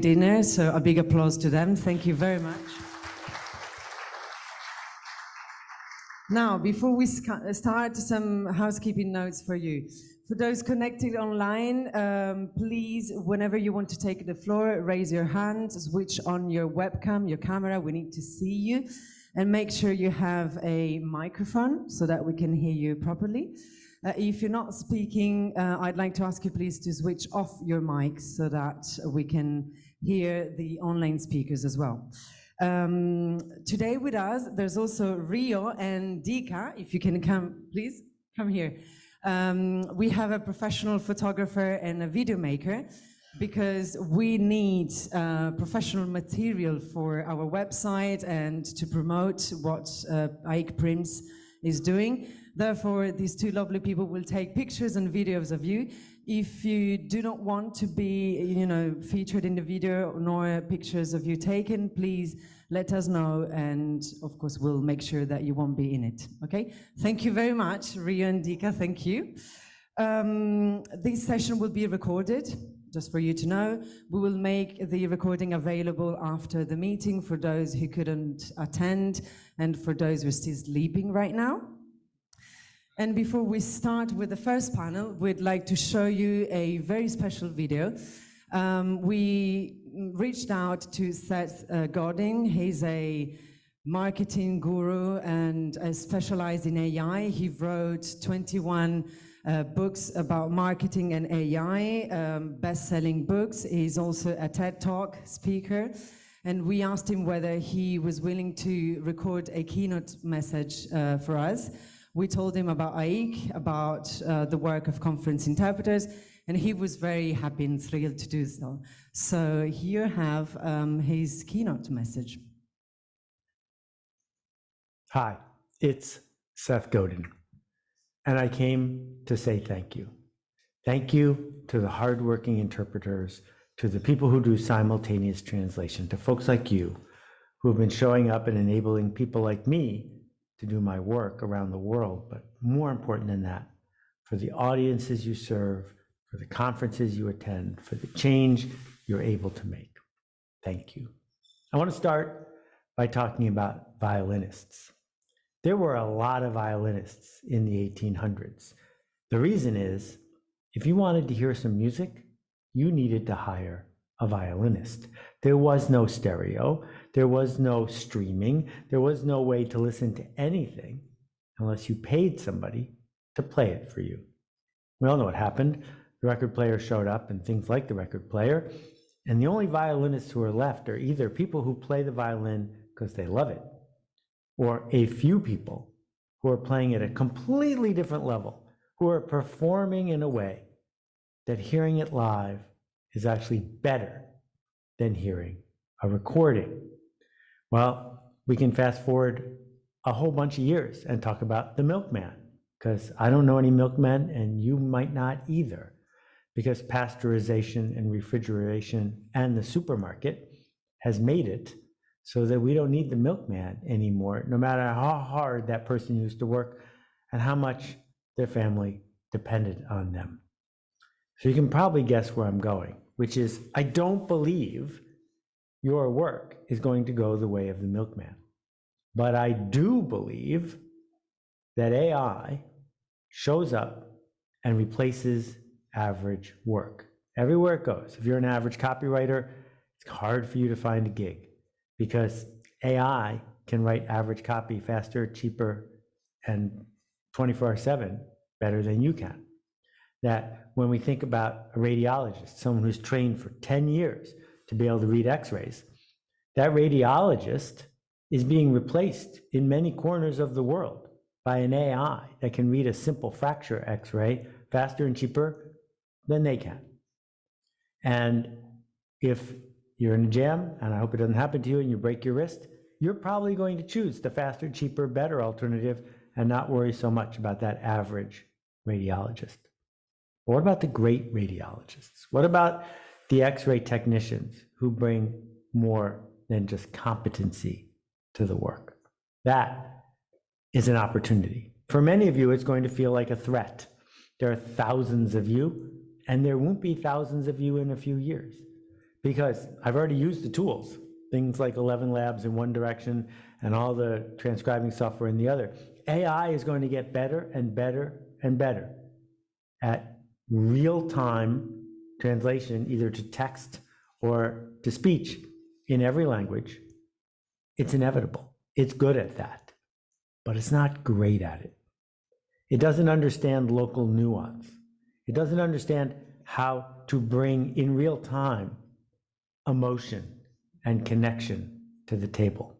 dinner, so a big applause to them. Thank you very much. Now, before we start, some housekeeping notes for you. For those connected online, please, whenever you want to take the floor, raise your hand, switch on your webcam, your camera, we need to see you, and make sure you have a microphone so that we can hear you properly. If you're not speaking, I'd like to ask you please to switch off your mics so that we can hear the online speakers as well. Today with us, there's also Rio and Dika. If you can come, please, come here. We have a professional photographer and a video maker because we need professional material for our website and to promote what PRIMS is doing. Therefore, these two lovely people will take pictures and videos of you. If you do not want to be, featured in the video nor pictures of you taken, please let us know, and of course we'll make sure that you won't be in it. Okay? Thank you very much, Rio and Dika. Thank you. This session will be recorded, just for you to know. We will make the recording available after the meeting for those who couldn't attend and for those who are still sleeping right now. And before we start with the first panel, we'd like to show you a very special video. We reached out to Seth Godin. He's a marketing guru and specialized in AI. He wrote 21 books about marketing and AI, best-selling books. He's also a TED Talk speaker. And we asked him whether he was willing to record a keynote message for us. We told him about AIC, about the work of conference interpreters, and he was very happy and thrilled to do so. So here have his keynote message. Hi, it's Seth Godin, and I came to say thank you. Thank you to the hardworking interpreters, to the people who do simultaneous translation, to folks like you who have been showing up and enabling people like me to do my work around the world, but more important than that, for the audiences you serve, for the conferences you attend, for the change you're able to make. Thank you. I want to start by talking about violinists. There were a lot of violinists in the 1800s. The reason is, if you wanted to hear some music, you needed to hire a violinist. There was no stereo, there was no streaming, there was no way to listen to anything unless you paid somebody to play it for you. We all know what happened. The record player showed up and things like the record player, and the only violinists who are left are either people who play the violin because they love it, or a few people who are playing at a completely different level, who are performing in a way that hearing it live is actually better than hearing a recording. Well, we can fast forward a whole bunch of years and talk about the milkman, because I don't know any milkmen and you might not either, because pasteurization and refrigeration and the supermarket has made it so that we don't need the milkman anymore, no matter how hard that person used to work and how much their family depended on them. So you can probably guess where I'm going, which is I don't believe your work is going to go the way of the milkman. But I do believe that AI shows up and replaces average work. Everywhere it goes. If you're an average copywriter, it's hard for you to find a gig because AI can write average copy faster, cheaper, and 24/7 better than you can. That when we think about a radiologist, someone who's trained for 10 years to be able to read x-rays, that radiologist is being replaced in many corners of the world by an AI that can read a simple fracture x-ray faster and cheaper than they can. And if you're in a jam, and I hope it doesn't happen to you, and you break your wrist, you're probably going to choose the faster, cheaper, better alternative and not worry so much about that average radiologist. But what about the great radiologists? What about the x-ray technicians who bring more than just competency to the work? That is an opportunity. For many of you, it's going to feel like a threat. There are thousands of you, and there won't be thousands of you in a few years. because I've already used the tools, things like 11 Labs in one direction and all the transcribing software in the other. AI is going to get better and better and better at real-time translation, either to text or to speech in every language. It's inevitable. It's good at that, but it's not great at it. It doesn't understand local nuance. It doesn't understand how to bring in real time emotion and connection to the table.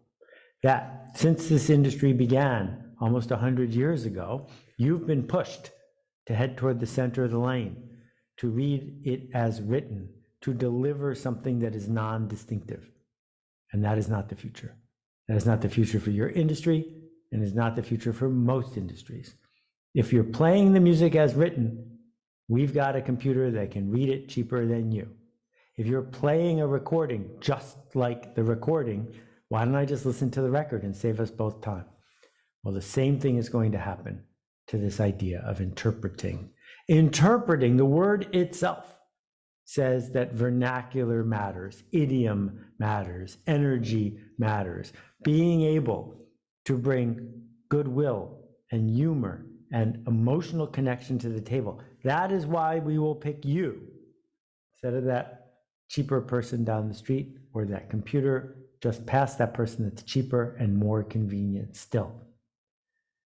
That since this industry began almost 100 years ago, you've been pushed to head toward the center of the lane, to read it as written, to deliver something that is non-distinctive. And that is not the future. That is not the future for your industry, and is not the future for most industries. If you're playing the music as written, we've got a computer that can read it cheaper than you. If you're playing a recording just like the recording, why don't I just listen to the record and save us both time? Well, the same thing is going to happen to this idea of interpreting. Interpreting, the word itself says that vernacular matters, idiom matters, energy matters. Being able to bring goodwill and humor and emotional connection to the table. That is why we will pick you instead of that cheaper person down the street or that computer just past that person that's cheaper and more convenient still.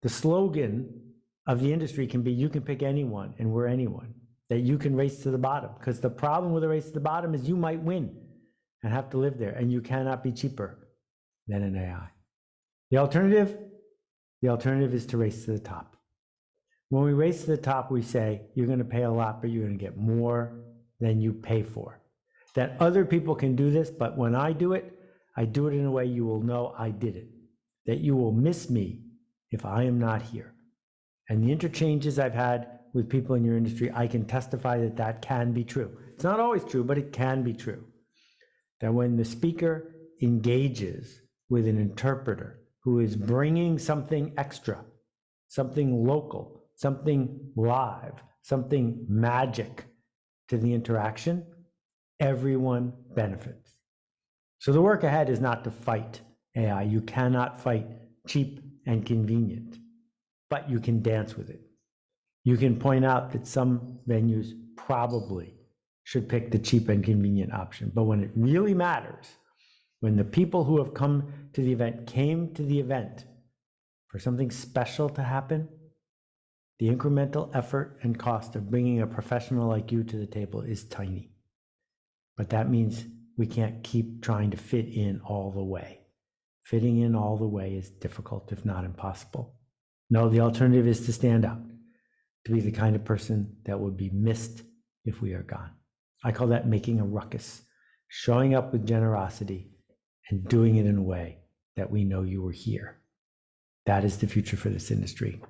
The slogan of the industry can be, you can pick anyone and we're anyone, that you can race to the bottom. Because the problem with a race to the bottom is you might win and have to live there, and you cannot be cheaper than an AI. The alternative is to race to the top. When we race to the top, we say, you're going to pay a lot, but you're going to get more than you pay for. That other people can do this, but when I do it in a way you will know I did it. That you will miss me if I am not here. And the interchanges I've had with people in your industry, I can testify that that can be true. It's not always true, but it can be true. That when the speaker engages with an interpreter who is bringing something extra, something local, something live, something magic to the interaction, everyone benefits. So the work ahead is not to fight AI. You cannot fight cheap and convenient, but you can dance with it. You can point out that some venues probably should pick the cheap and convenient option. But when it really matters, when the people who have come to the event came to the event for something special to happen, the incremental effort and cost of bringing a professional like you to the table is tiny. But that means we can't keep trying to fit in all the way. Fitting in all the way is difficult, if not impossible. No, the alternative is to stand out, to be the kind of person that would be missed if we are gone. I call that making a ruckus, showing up with generosity and doing it in a way that we know you were here. That is the future for this industry.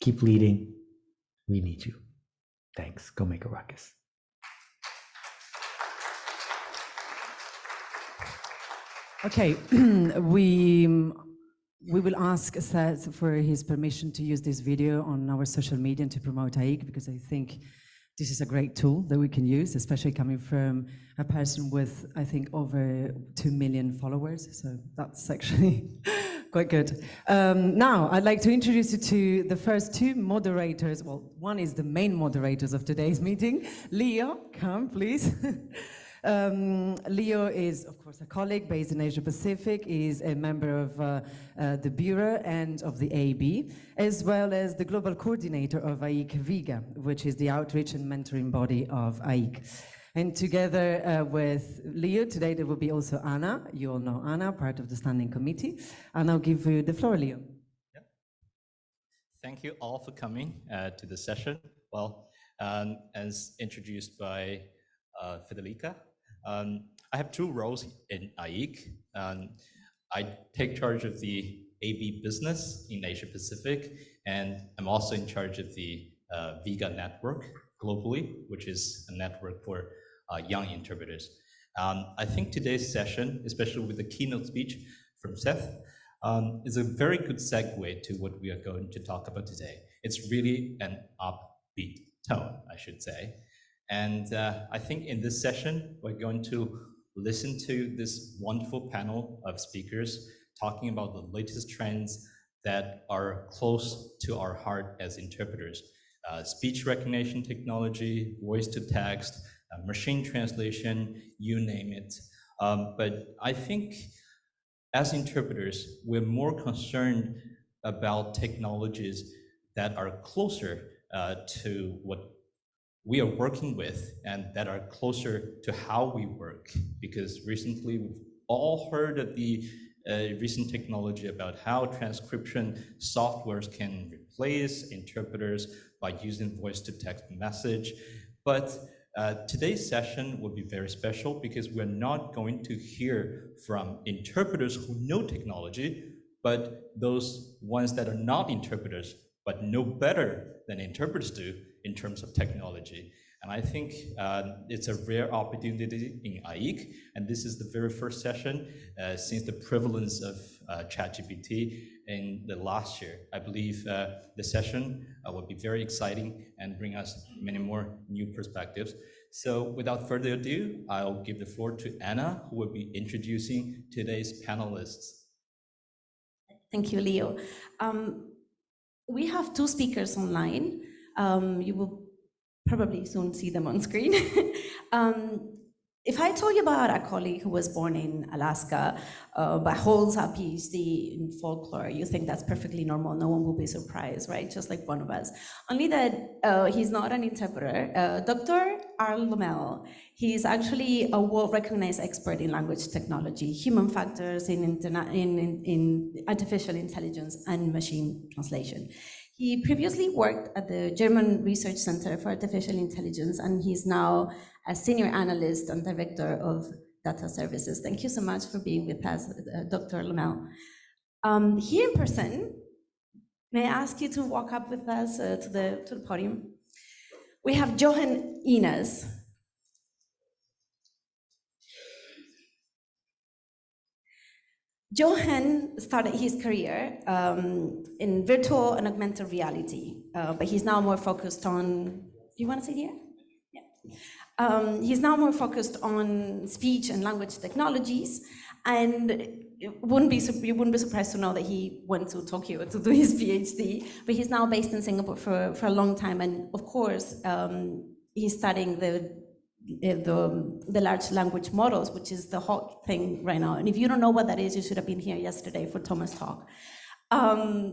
Keep leading. We need you. Thanks. Go make a ruckus. Okay, we will ask Seth for his permission to use this video on our social media and to promote AIC, because I think this is a great tool that we can use, especially coming from a person with, I think, over 2 million followers. So that's actually quite good. Now, I'd like to introduce you to the first two moderators. Well, one is the main moderators of today's meeting. Leo, come, please. Leo is, of course, a colleague based in Asia Pacific. He is a member of the Bureau and of the AB, as well as the global coordinator of AIC Viga, which is the outreach and mentoring body of AIC. And together with Leo, today there will be also Anna. You all know Anna, part of the standing committee. And I'll give you the floor, Leo. Yep. Thank you all for coming to the session. Well, as introduced by Federica, I have two roles in AIC. I take charge of the AB business in Asia Pacific, and I'm also in charge of the Viga network globally, which is a network for young interpreters. I think today's session, especially with the keynote speech from Seth, is a very good segue to what we are going to talk about today. It's really an upbeat tone, I should say. And I think in this session, we're going to listen to this wonderful panel of speakers talking about the latest trends that are close to our heart as interpreters. Speech recognition technology, voice to text, machine translation, you name it. But I think as interpreters, we're more concerned about technologies that are closer to what we are working with and that are closer to how we work. Because recently we've all heard of the recent technology about how transcription softwares can replace interpreters by using voice to text message. But today's session will be very special because we're not going to hear from interpreters who know technology, but those ones that are not interpreters, but know better than interpreters do in terms of technology. And I think it's a rare opportunity in AIC, and this is the very first session since the prevalence of ChatGPT in the last year. I believe the session will be very exciting and bring us many more new perspectives. So without further ado, I'll give the floor to Anna, who will be introducing today's panelists. Thank you, Leo. We have two speakers online. You will probably soon see them on screen. If I told you about a colleague who was born in Alaska, but holds a PhD in folklore, you think that's perfectly normal. No one will be surprised, right? Just like one of us. Only that he's not an interpreter. Dr. Arl Lomel, he's actually a world-recognized expert in language technology, human factors in artificial intelligence and machine translation. He previously worked at the German Research Center for Artificial Intelligence, and he's now a senior analyst and director of data services. Thank you so much for being with us, Dr. Lomel. Here in person, may I ask you to walk up with us to the podium? We have Johan Ines. Johan started his career in virtual and augmented reality, but he's now more focused on, do you want to sit here? Yeah. He's now more focused on speech and language technologies, and you wouldn't be surprised to know that he went to Tokyo to do his PhD, but he's now based in Singapore for a long time, and of course, he's studying the large language models, which is the hot thing right now. And if you don't know what that is, you should have been here yesterday for Thomas' talk.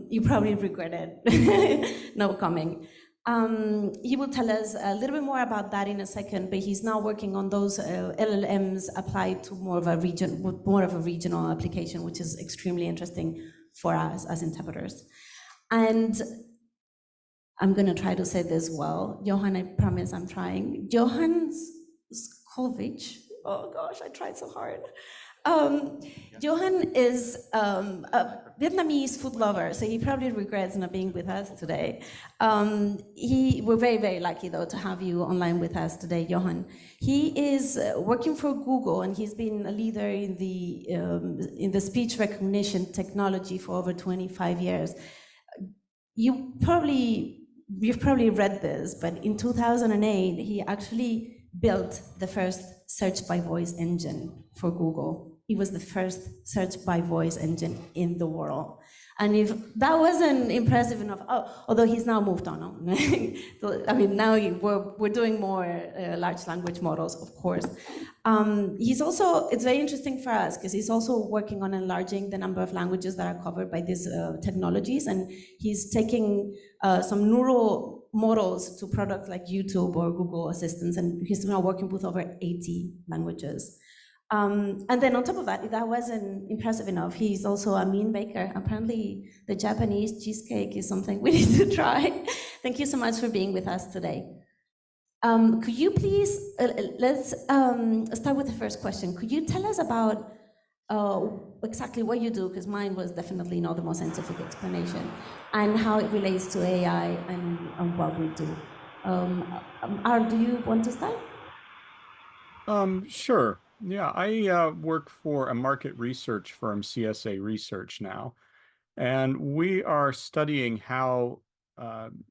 You probably regretted not coming. He will tell us a little bit more about that in a second, but he's now working on those LLMs applied to more of a regional application, which is extremely interesting for us as interpreters. And I'm going to try to say this well. Johan, I promise I'm trying. Johan Skovich. Oh gosh, I tried so hard. Johan is a Vietnamese food lover, so he probably regrets not being with us today. We're very, very lucky, though, to have you online with us today, Johan. He is working for Google, and he's been a leader in the speech recognition technology for over 25 years. You've probably read this, but in 2008, he actually built the first search by voice engine for Google. It was the first search by voice engine in the world. And if that wasn't impressive enough, although he's now moved on. So, I mean, now we're doing more large language models, of course. It's very interesting for us because he's also working on enlarging the number of languages that are covered by these technologies. And he's taking some neural models to products like YouTube or Google Assistants, and he's now working with over 80 languages. And then on top of that, if that wasn't impressive enough, he's also a mean baker. Apparently, the Japanese cheesecake is something we need to try. Thank you so much for being with us today. Could you please, let's start with the first question. Could you tell us about exactly what you do, because mine was definitely not the most scientific explanation, and how it relates to AI and what we do. Art, do you want to start? Sure. Yeah, I work for a market research firm, CSA Research now, and we are studying how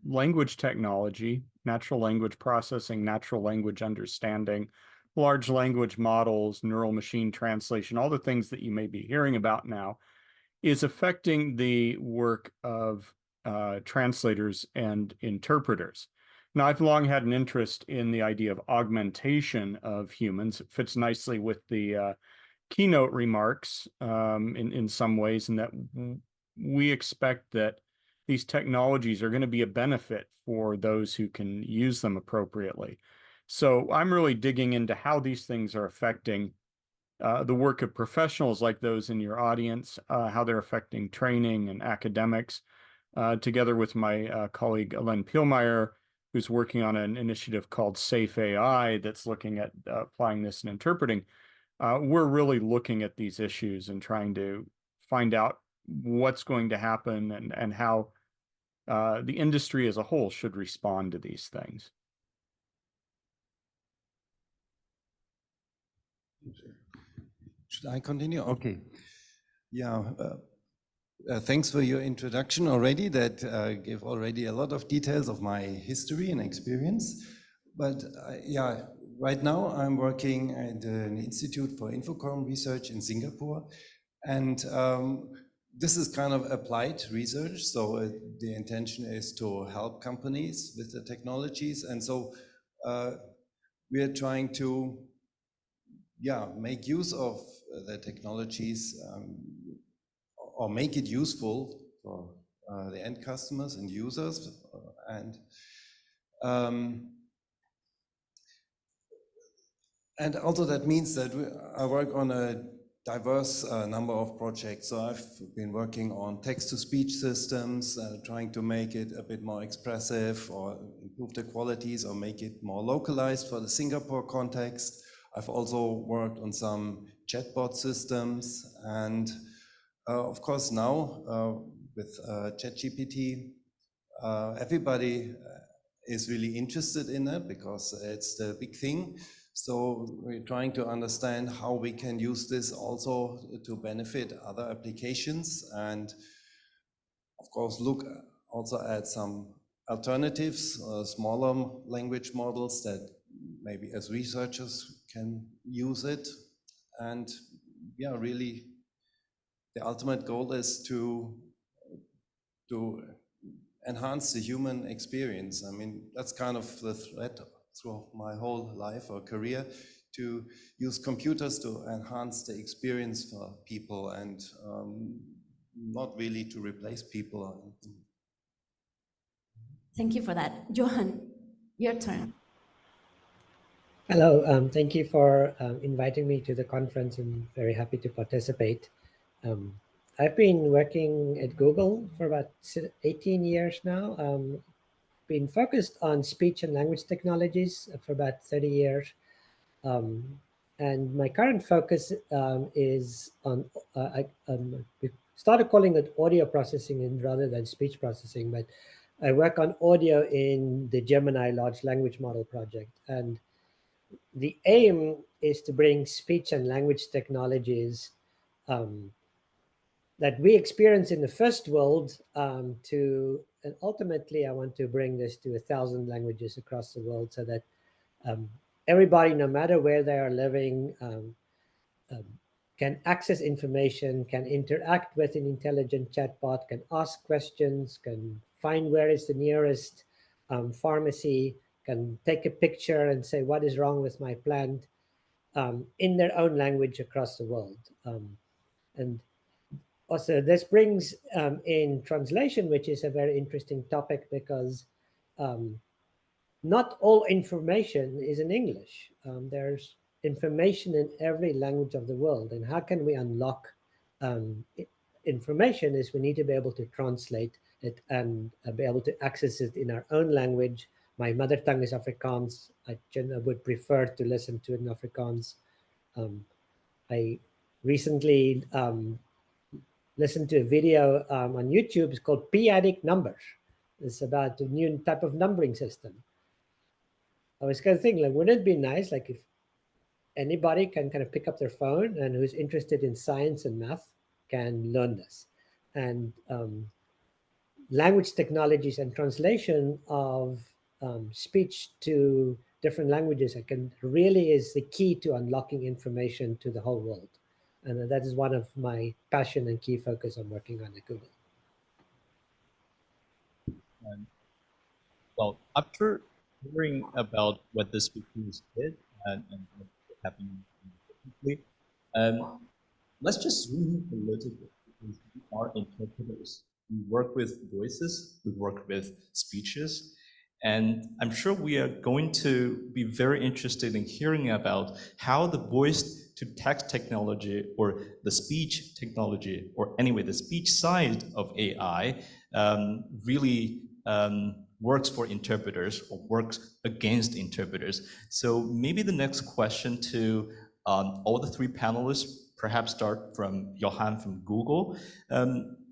language technology, natural language processing, natural language understanding, large language models, neural machine translation, all the things that you may be hearing about now, is affecting the work of translators and interpreters. Now, I've long had an interest in the idea of augmentation of humans. It fits nicely with the keynote remarks in some ways, in that we expect that these technologies are going to be a benefit for those who can use them appropriately. So I'm really digging into how these things are affecting the work of professionals like those in your audience, how they're affecting training and academics, together with my colleague Ellen Pielmeyer, who's working on an initiative called Safe AI that's looking at applying this in interpreting. We're really looking at these issues and trying to find out what's going to happen and how the industry as a whole should respond to these things. Should I continue? Okay. Yeah. Thanks for your introduction already. That gave already a lot of details of my history and experience. But yeah, right now I'm working at an Institute for Infocom Research in Singapore. And this is kind of applied research. So the intention is to help companies with the technologies. And so we're trying to make use of the technologies or make it useful for the end customers and users. And also that means that I work on a diverse number of projects. So I've been working on text-to-speech systems, trying to make it a bit more expressive or improve the qualities or make it more localized for the Singapore context. I've also worked on some chatbot systems, and of course now with ChatGPT, everybody is really interested in it because it's the big thing. So we're trying to understand how we can use this also to benefit other applications, and of course look also at some alternatives, smaller language models that maybe as researchers can use it. And yeah, really the ultimate goal is to enhance the human experience. I mean, that's kind of the thread through my whole life or career, to use computers to enhance the experience for people and not really to replace people. Thank you for that. Johan, your turn. Hello, thank you for inviting me to the conference. I'm very happy to participate. I've been working at Google for about 18 years now. Been focused on speech and language technologies for about 30 years. And my current focus is on, we started calling it audio processing rather than speech processing, but I work on audio in the Gemini large language model project. And the aim is to bring speech and language technologies that we experience in the first world and ultimately I want to bring this to 1,000 languages across the world so that everybody, no matter where they are living, can access information, can interact with an intelligent chatbot, can ask questions, can find where is the nearest pharmacy, can take a picture and say, what is wrong with my plant, in their own language across the world. And also this brings in translation, which is a very interesting topic because not all information is in English. There's information in every language of the world. And how can we unlock information is we need to be able to translate it and be able to access it in our own language. My mother tongue is Afrikaans. I would prefer to listen to it in Afrikaans. I recently listened to a video on YouTube. It's called P-adic numbers. It's about a new type of numbering system. I was kind of thinking, like, wouldn't it be nice, like, if anybody can kind of pick up their phone and who's interested in science and math can learn this. And language technologies and translation of speech to different languages really is the key to unlocking information to the whole world. And that is one of my passion and key focus I'm working on at Google. Well, after hearing about what the speakers did and what happened technically, let's just zoom in a little bit because we are interpreters. We work with voices, we work with speeches, and I'm sure we are going to be very interested in hearing about how the voice to text technology or the speech technology, or anyway, the speech side of AI really works for interpreters or works against interpreters. So maybe the next question to all the three panelists, perhaps start from Johan from Google.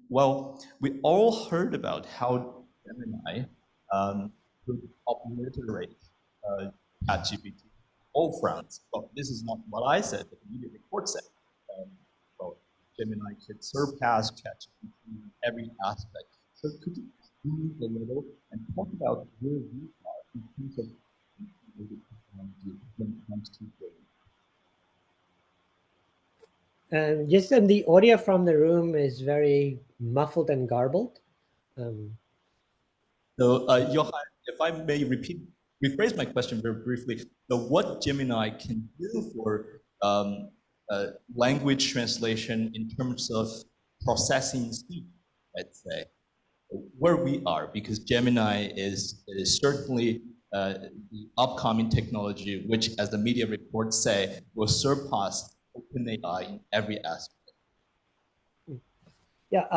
Well, we all heard about how Gemini could obliterate ChatGPT all fronts. Well, this is not what I said, but the media report said. Well, Gemini could surpass ChatGPT in every aspect. So could you zoom a little and talk about where you are in terms of technology when it comes to data? Just the audio from the room is very muffled and garbled. So, Johan, if I may rephrase my question very briefly. So, what Gemini can do for language translation in terms of processing speech, let's say, where we are, because Gemini is certainly the upcoming technology, which, as the media reports say, will surpass OpenAI in every aspect. Yeah,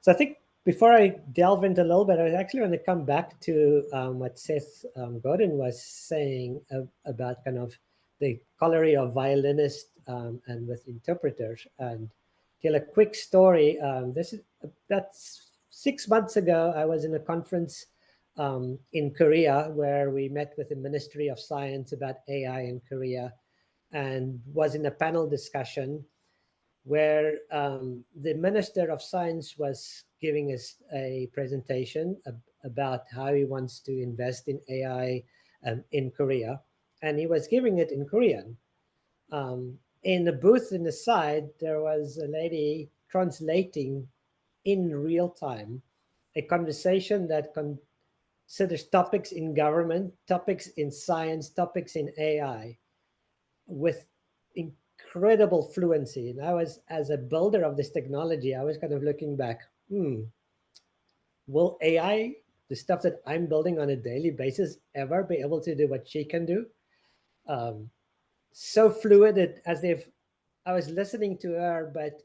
so I think before I delve into a little bit, I actually want to come back to what Seth Godin was saying about kind of the colliery of violinists and with interpreters. And tell a quick story. That's 6 months ago. I was in a conference in Korea where we met with the Ministry of Science about AI in Korea, and was in a panel discussion where the Minister of Science was giving us a presentation about how he wants to invest in AI in Korea. And he was giving it in Korean. In the booth in the side, there was a lady translating in real time a conversation that considers topics in government, topics in science, topics in AI with incredible fluency. And I was, as a builder of this technology, I was kind of looking back, will AI, the stuff that I'm building on a daily basis, ever be able to do what she can do? So fluid, as if I was listening to her, but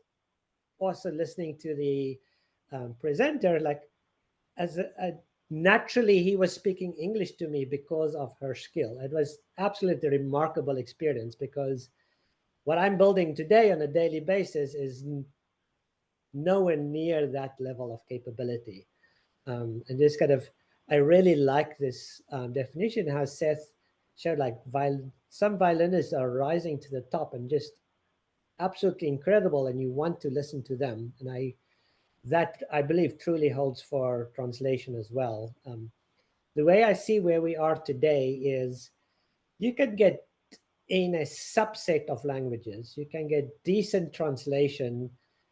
also listening to the presenter, like naturally he was speaking English to me because of her skill. It was absolutely a remarkable experience, because what I'm building today on a daily basis is nowhere near that level of capability. And just kind of, I really like this definition, how Seth showed like some violinists are rising to the top and just absolutely incredible, and you want to listen to them. And that I believe truly holds for translation as well. The way I see where we are today is you can get in a subset of languages, you can get decent translation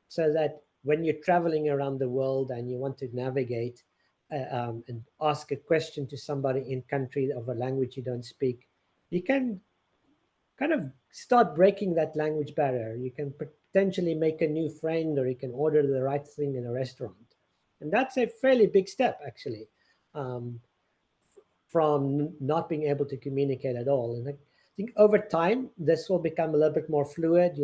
so that when you're traveling around the world and you want to navigate and ask a question to somebody in country of a language you don't speak, you can kind of start breaking that language barrier. You can potentially make a new friend, or you can order the right thing in a restaurant. And that's a fairly big step, actually, from not being able to communicate at all. And I think over time, this will become a little bit more fluid.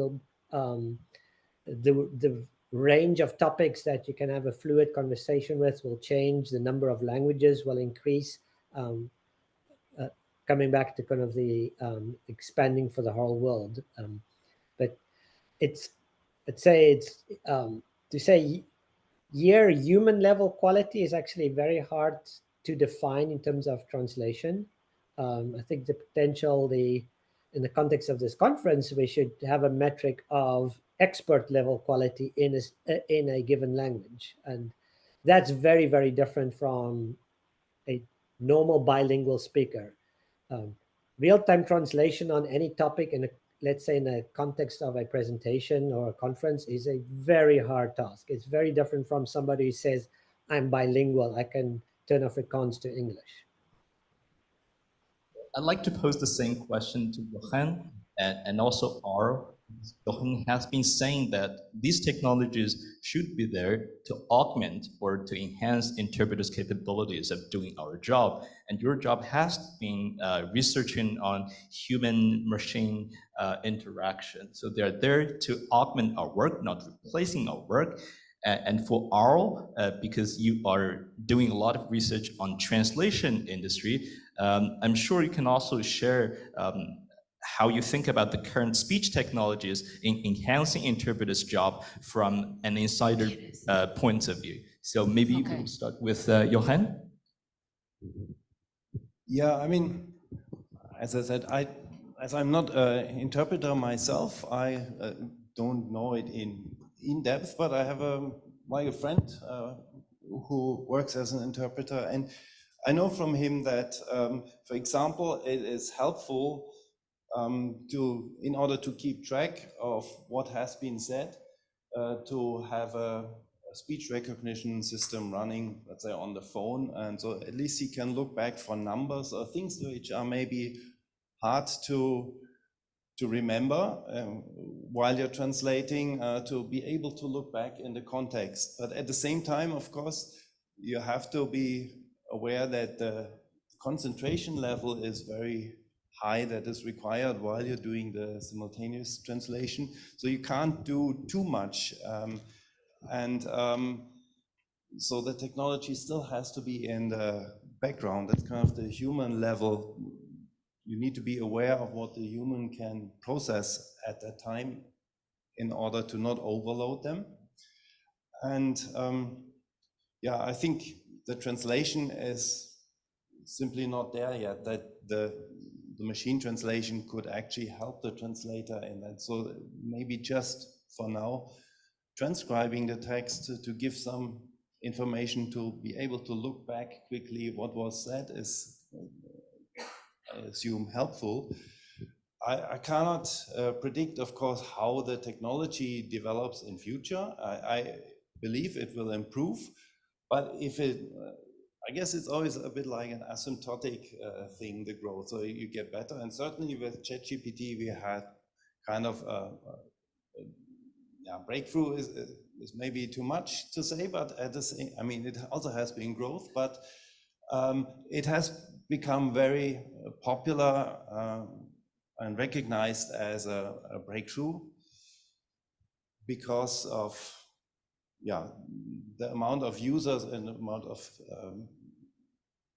The range of topics that you can have a fluid conversation with will change. The number of languages will increase. Coming back to kind of the expanding for the whole world. But I'd say it's, to say human level quality is actually very hard to define in terms of translation. I think the potential, in the context of this conference, we should have a metric of expert level quality in a given language. And that's very, very different from a normal bilingual speaker. real-time translation on any topic in a, let's say, in a context of a presentation or a conference is a very hard task. It's very different from somebody who says, I'm bilingual, I can turn Afrikaans to English. I'd like to pose the same question to Johan and also Aro. Johan has been saying that these technologies should be there to augment or to enhance interpreters' capabilities of doing our job. And your job has been researching on human-machine interaction. So they're there to augment our work, not replacing our work. And for Aro, because you are doing a lot of research on translation industry, I'm sure you can also share how you think about the current speech technologies in enhancing interpreters' job from an insider point of view. So maybe we'll start with Johan. Yeah, I mean, as I said, as I'm not an interpreter myself, I don't know it in depth, but I have a friend who works as an interpreter, and I know from him that, for example, it is helpful in order to keep track of what has been said, to have a speech recognition system running, let's say, on the phone, and so at least he can look back for numbers or things which are maybe hard to remember while you're translating, to be able to look back in the context. But at the same time, of course, you have to be aware that the concentration level is very high that is required while you're doing the simultaneous translation. So you can't do too much. So the technology still has to be in the background. That's kind of the human level. You need to be aware of what the human can process at that time in order to not overload them. And yeah, I think the translation is simply not there yet, that the machine translation could actually help the translator in that. So maybe just for now, transcribing the text to give some information to be able to look back quickly what was said is, I assume, helpful. I cannot predict, of course, how the technology develops in future. I believe it will improve, but if it, I guess it's always a bit like an asymptotic thing, the growth. So you get better, and certainly with ChatGPT, we had kind of breakthrough is maybe too much to say, but at the same, I mean, it also has been growth, but it has become very popular and recognized as a breakthrough because of the amount of users and the amount of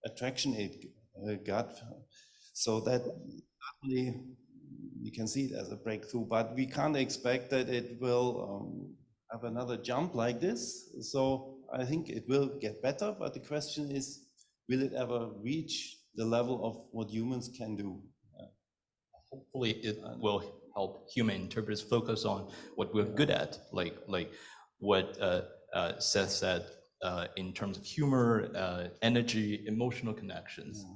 attraction it got. So that certainly you can see it as a breakthrough, but we can't expect that it will have another jump like this. So I think it will get better, but the question is, will it ever reach the level of what humans can do? Hopefully it will help human interpreters focus on what we're good at, like what Seth said, in terms of humor, energy, emotional connections. Yeah.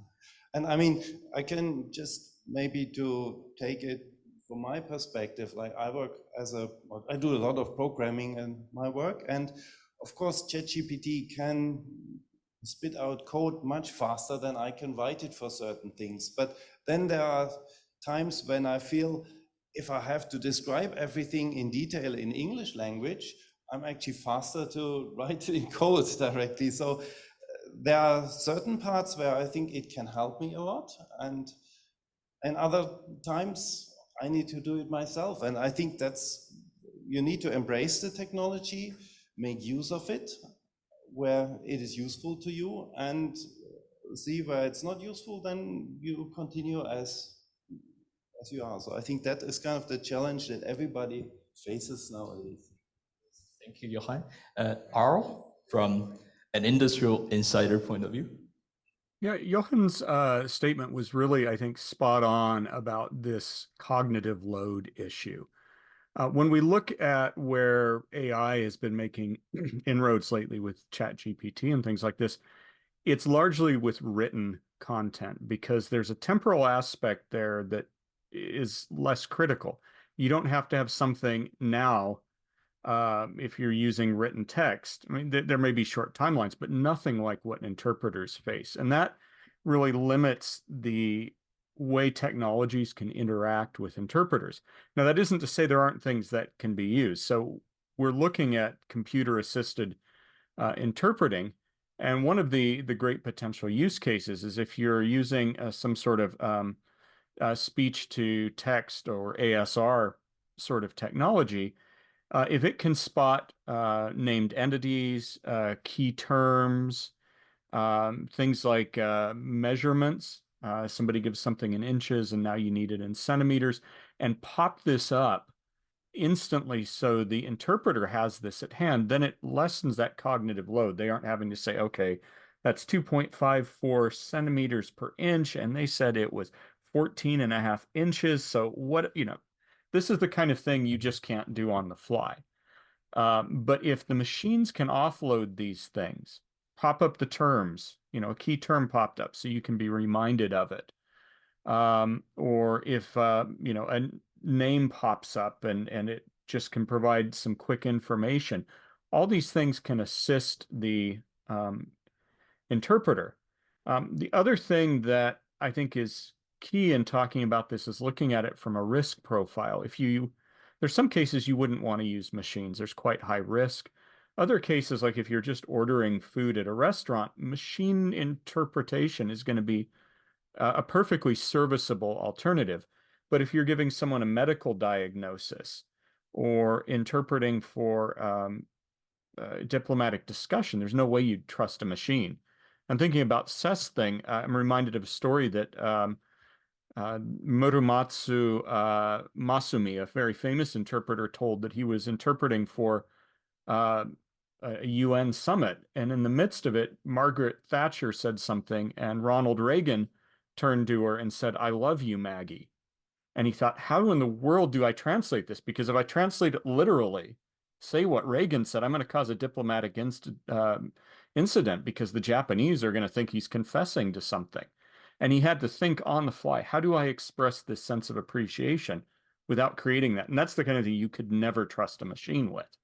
And I mean, I can just maybe to take it from my perspective, like I do a lot of programming in my work, and of course ChatGPT can spit out code much faster than I can write it for certain things. But then there are times when I feel if I have to describe everything in detail in English language, I'm actually faster to write it in code directly. So there are certain parts where I think it can help me a lot, and other times I need to do it myself. And I think you need to embrace the technology, make use of it where it is useful to you, and see where it's not useful, then you continue as you are. So I think that is kind of the challenge that everybody faces nowadays. Thank you, Johan. Arl, from an industrial insider point of view. Yeah, Johan's statement was really, I think, spot on about this cognitive load issue. When we look at where AI has been making inroads lately with ChatGPT and things like this, it's largely with written content because there's a temporal aspect there that is less critical. You don't have to have something now if you're using written text. I mean, there may be short timelines, but nothing like what interpreters face. And that really limits the way technologies can interact with interpreters. Now, that isn't to say there aren't things that can be used. So we're looking at computer-assisted interpreting. And one of the great potential use cases is if you're using some sort of speech to text or ASR sort of technology, if it can spot named entities, key terms, things like measurements, somebody gives something in inches and now you need it in centimeters, and pop this up instantly so the interpreter has this at hand, then it lessens that cognitive load. They aren't having to say, okay, that's 2.54 centimeters per inch, and they said it was 14.5 inches. So what, this is the kind of thing you just can't do on the fly. But if the machines can offload these things, pop up the terms, a key term popped up so you can be reminded of it. Or if, a name pops up and it just can provide some quick information. All these things can assist the interpreter. The other thing that I think is key in talking about this is looking at it from a risk profile. There's some cases you wouldn't want to use machines. There's quite high risk. Other cases, like if you're just ordering food at a restaurant, machine interpretation is going to be a perfectly serviceable alternative. But if you're giving someone a medical diagnosis or interpreting for diplomatic discussion, there's no way you'd trust a machine. I'm thinking about Seth's thing. I'm reminded of a story that Murumatsu Masumi, a very famous interpreter, told that he was interpreting for a UN summit. And in the midst of it, Margaret Thatcher said something, and Ronald Reagan turned to her and said, "I love you, Maggie." And he thought, how in the world do I translate this? Because if I translate it literally, say what Reagan said, I'm going to cause a diplomatic incident because the Japanese are going to think he's confessing to something. And he had to think on the fly, how do I express this sense of appreciation without creating that? And that's the kind of thing you could never trust a machine with.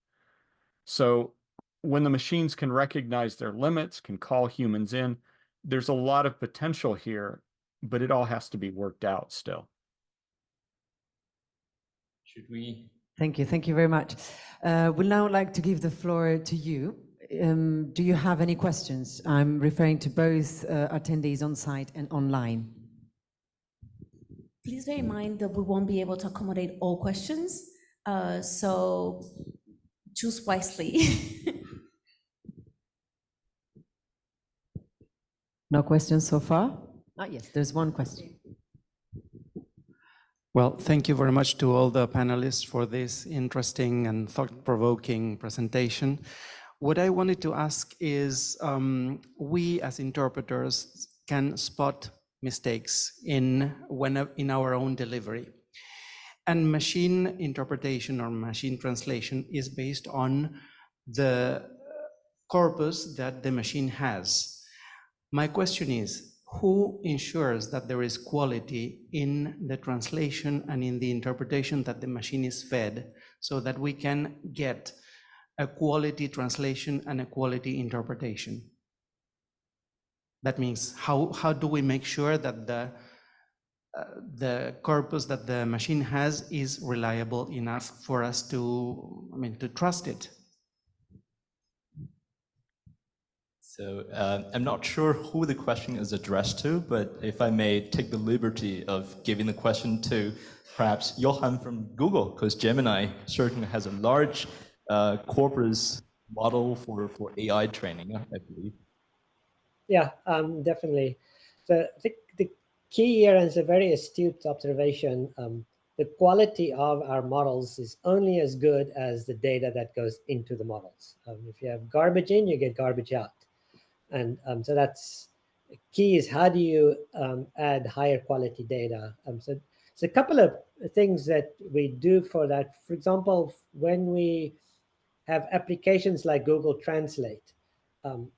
So when the machines can recognize their limits, can call humans in, there's a lot of potential here, but it all has to be worked out still. Should we? Thank you. Thank you very much. We'd now like to give the floor to you. Do you have any questions? I'm referring to both attendees on site and online. Please bear in mind that we won't be able to accommodate all questions, so choose wisely. No questions so far? Yes, there's one question. Well, thank you very much to all the panelists for this interesting and thought-provoking presentation. What I wanted to ask is, we as interpreters can spot mistakes in our own delivery. And machine interpretation or machine translation is based on the corpus that the machine has. My question is, who ensures that there is quality in the translation and in the interpretation that the machine is fed so that we can get a quality translation and a quality interpretation? That means how do we make sure that the corpus that the machine has is reliable enough for us to trust it? So I'm not sure who the question is addressed to, but if I may take the liberty of giving the question to perhaps Johan from Google, because Gemini certainly has a large corpus model for AI training, I believe. Yeah, definitely. So I think the key here is a very astute observation. The quality of our models is only as good as the data that goes into the models. If you have garbage in, you get garbage out. And so that's key is how do you add higher quality data? So a couple of things that we do for that. For example, when we have applications like Google Translate,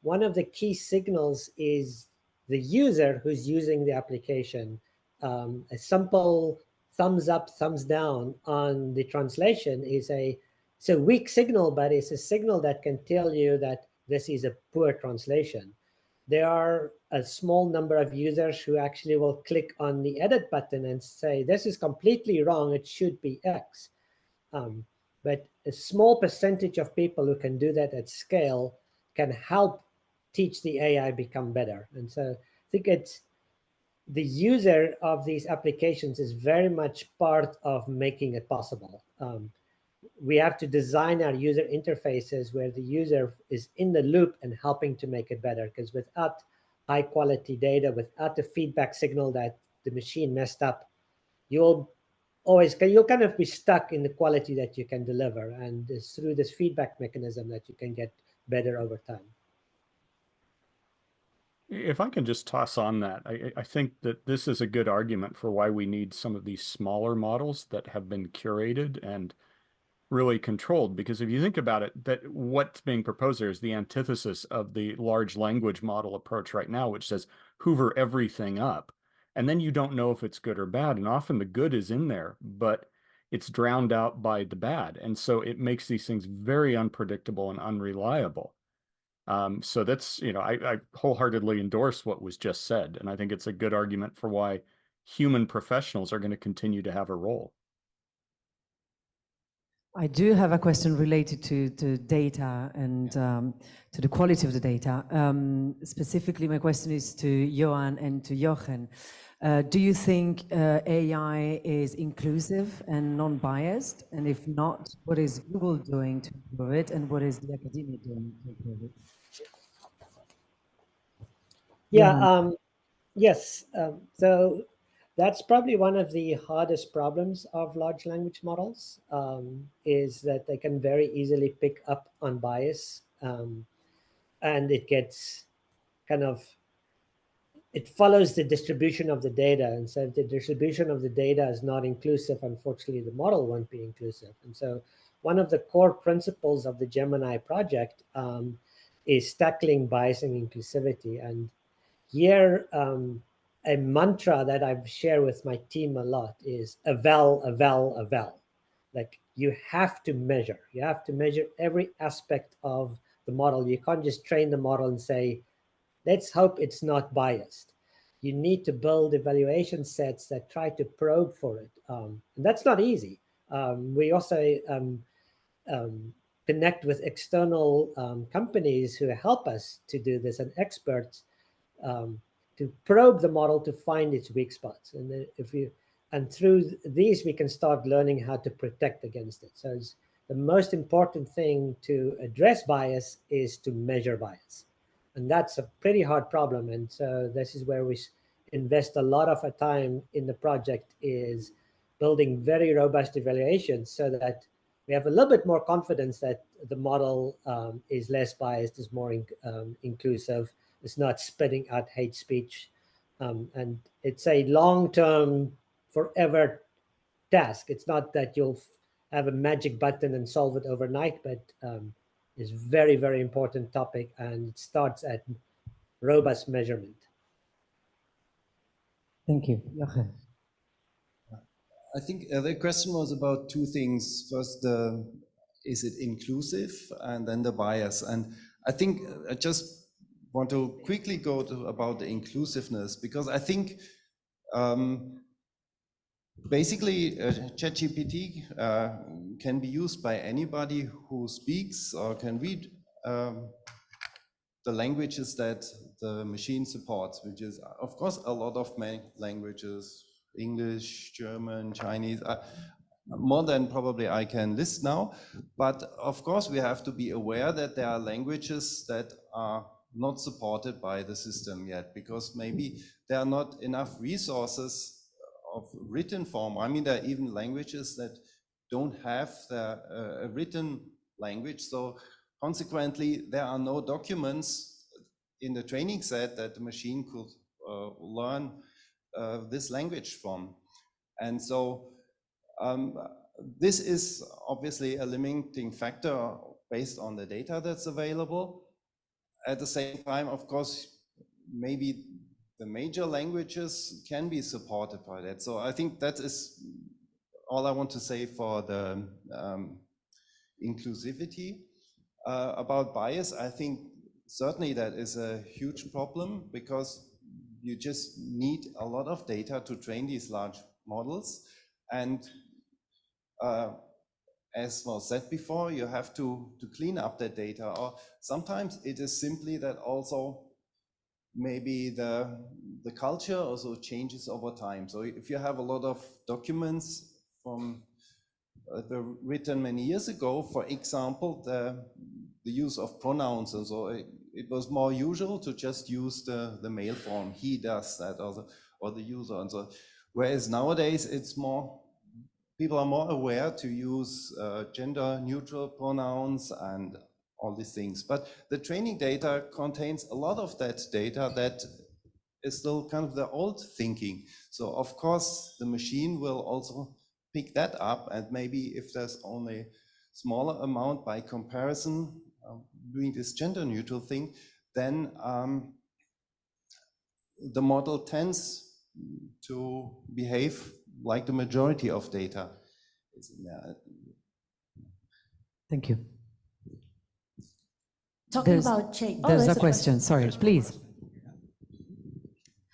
one of the key signals is the user who's using the application, a simple thumbs up, thumbs down on the translation is it's a weak signal, but it's a signal that can tell you that this is a poor translation. There are a small number of users who actually will click on the edit button and say, this is completely wrong, it should be X. But a small percentage of people who can do that at scale can help teach the AI become better. And so I think it's the user of these applications is very much part of making it possible. We have to design our user interfaces where the user is in the loop and helping to make it better, because without high quality data, without the feedback signal that the machine messed up, you'll kind of be stuck in the quality that you can deliver. And it's through this feedback mechanism that you can get better over time. If I can just toss on that, I think that this is a good argument for why we need some of these smaller models that have been curated and really controlled. Because if you think about it, that what's being proposed there is the antithesis of the large language model approach right now, which says hoover everything up. And then you don't know if it's good or bad. And often the good is in there, but it's drowned out by the bad. And so it makes these things very unpredictable and unreliable. So that's, I wholeheartedly endorse what was just said. And I think it's a good argument for why human professionals are going to continue to have a role. I do have a question related to data and to the quality of the data. Specifically, my question is to Johan and to Jochen. Do you think AI is inclusive and non-biased? And if not, what is Google doing to improve it, and what is the academia doing to improve it? Yeah, yes. So that's probably one of the hardest problems of large language models, is that they can very easily pick up on bias, and it gets it follows the distribution of the data. And so if the distribution of the data is not inclusive, unfortunately, the model won't be inclusive. And so one of the core principles of the Gemini project is tackling bias and inclusivity. And here, a mantra that I've shared with my team a lot is eval, eval, eval. Like, you have to measure. You have to measure every aspect of the model. You can't just train the model and say, let's hope it's not biased. You need to build evaluation sets that try to probe for it. And that's not easy. We also connect with external companies who help us to do this, and experts to probe the model to find its weak spots. And through these, we can start learning how to protect against it. So the most important thing to address bias is to measure bias. And that's a pretty hard problem. And so this is where we invest a lot of our time in the project, is building very robust evaluations so that we have a little bit more confidence that the model is less biased, is more inclusive, is not spitting out hate speech. And it's a long-term, forever task. It's not that you'll have a magic button and solve it overnight, but is very, very important topic, and it starts at robust measurement. Thank you. Jochen. I think the question was about two things. First, is it inclusive, and then the bias. And I think I just want to quickly go about the inclusiveness, because I think basically ChatGPT can be used by anybody who speaks or can read the languages that the machine supports, which is, of course, a lot of languages: English, German, Chinese, more than probably I can list now. But of course, we have to be aware that there are languages that are not supported by the system yet, because maybe there are not enough resources of written form. I mean, there are even languages that don't have a written language. So consequently, there are no documents in the training set that the machine could learn this language from. And so this is obviously a limiting factor based on the data that's available. At the same time, of course, maybe the major languages can be supported by that. So I think that is all I want to say for the inclusivity. About bias, I think certainly that is a huge problem because you just need a lot of data to train these large models. And as was said before, you have to clean up that data. Or sometimes it is simply that also maybe the culture also changes over time. So if you have a lot of documents from written many years ago, for example, the use of pronouns, and so it was more usual to just use the male form, he does that, or the user, and so. Whereas nowadays it's more, people are more aware to use gender neutral pronouns and all these things. But the training data contains a lot of that data that is still kind of the old thinking. So of course the machine will also pick that up, and maybe if there's only smaller amount by comparison doing this gender neutral thing, then the model tends to behave like the majority of data. Thank you. Talking about change. There's a question. Sorry, please.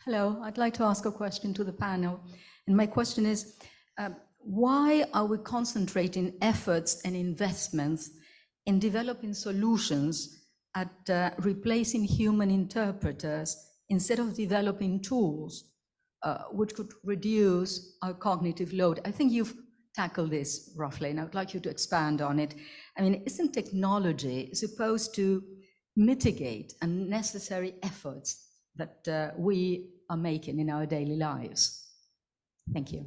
Hello, I'd like to ask a question to the panel. And my question is, why are we concentrating efforts and investments in developing solutions at replacing human interpreters instead of developing tools which could reduce our cognitive load? I think you've tackled this roughly, and I would like you to expand on it. I mean, isn't technology supposed to mitigate unnecessary efforts that we are making in our daily lives? Thank you.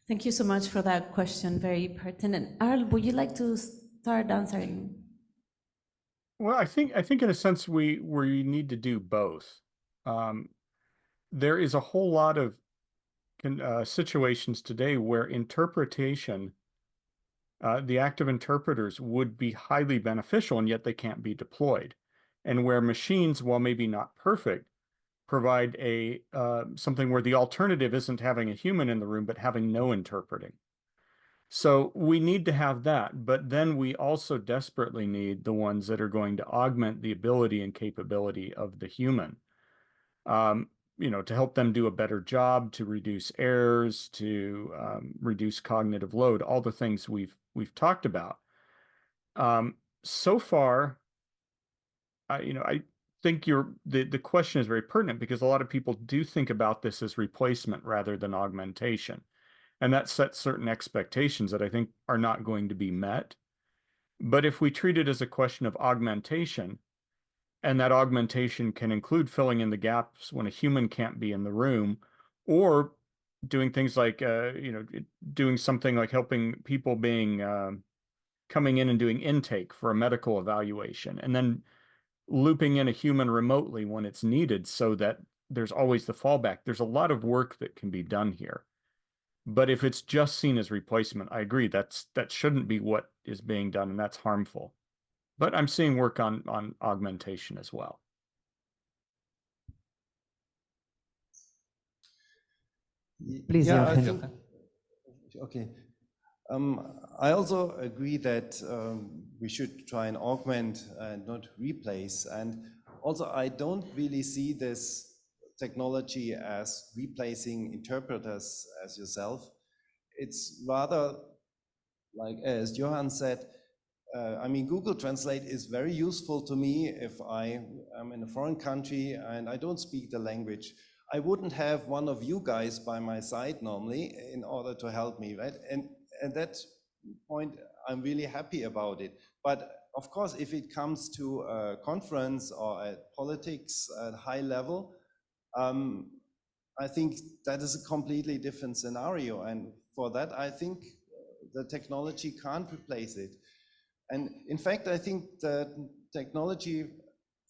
Thank you so much for that question, very pertinent. Arl, would you like to start answering? Well, I think in a sense we need to do both. There is a whole lot of situations today where interpretation, the active interpreters would be highly beneficial, and yet they can't be deployed, and where machines, while maybe not perfect, provide a something where the alternative isn't having a human in the room, but having no interpreting. So we need to have that, but then we also desperately need the ones that are going to augment the ability and capability of the human, you know, to help them do a better job, to reduce errors, to reduce cognitive load, all the things we've talked about. So far, you know, I think the question is very pertinent because a lot of people do think about this as replacement rather than augmentation. And that sets certain expectations that I think are not going to be met. But if we treat it as a question of augmentation, and that augmentation can include filling in the gaps when a human can't be in the room, or doing things like, you know, doing something like helping people coming in and doing intake for a medical evaluation, and then looping in a human remotely when it's needed so that there's always the fallback. There's a lot of work that can be done here. But if it's just seen as replacement, I agree, that shouldn't be what is being done, and that's harmful. But I'm seeing work on augmentation as well. Please, yeah, I Jochen. think, okay. I also agree that we should try and augment and not replace. And also, I don't really see this technology as replacing interpreters as yourself. It's rather like, as Johan said, I mean, Google Translate is very useful to me if I am in a foreign country and I don't speak the language. I wouldn't have one of you guys by my side normally in order to help me, right? And at that point, I'm really happy about it. But of course, if it comes to a conference or at politics at high level, I think that is a completely different scenario. And for that, I think the technology can't replace it. And in fact, I think the technology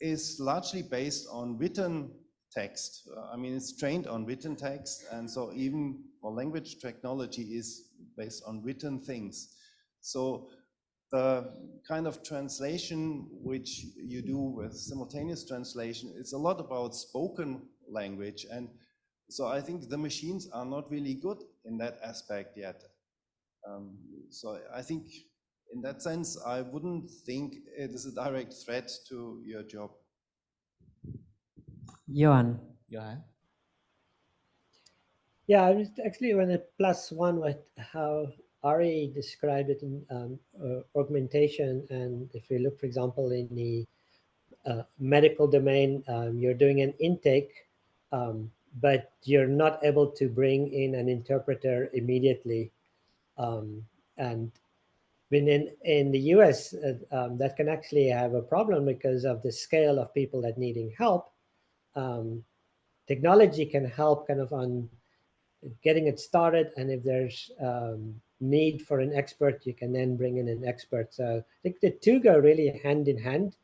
is largely based on written text. I mean, it's trained on written text. And so even for language technology is based on written things. So the kind of translation which you do with simultaneous translation, it's a lot about spoken language. And so I think the machines are not really good in that aspect yet. So I think in that sense, I wouldn't think it is a direct threat to your job. Johan. Johan? Yeah, I was actually on a +1 with how Ari described it in augmentation. And if we look, for example, in the medical domain, you're doing an intake, but you're not able to bring in an interpreter immediately. And when in the US, that can actually have a problem because of the scale of people that needing help. Technology can help kind of on getting it started, and if there's need for an expert, you can then bring in an expert. So I think the two go really hand in hand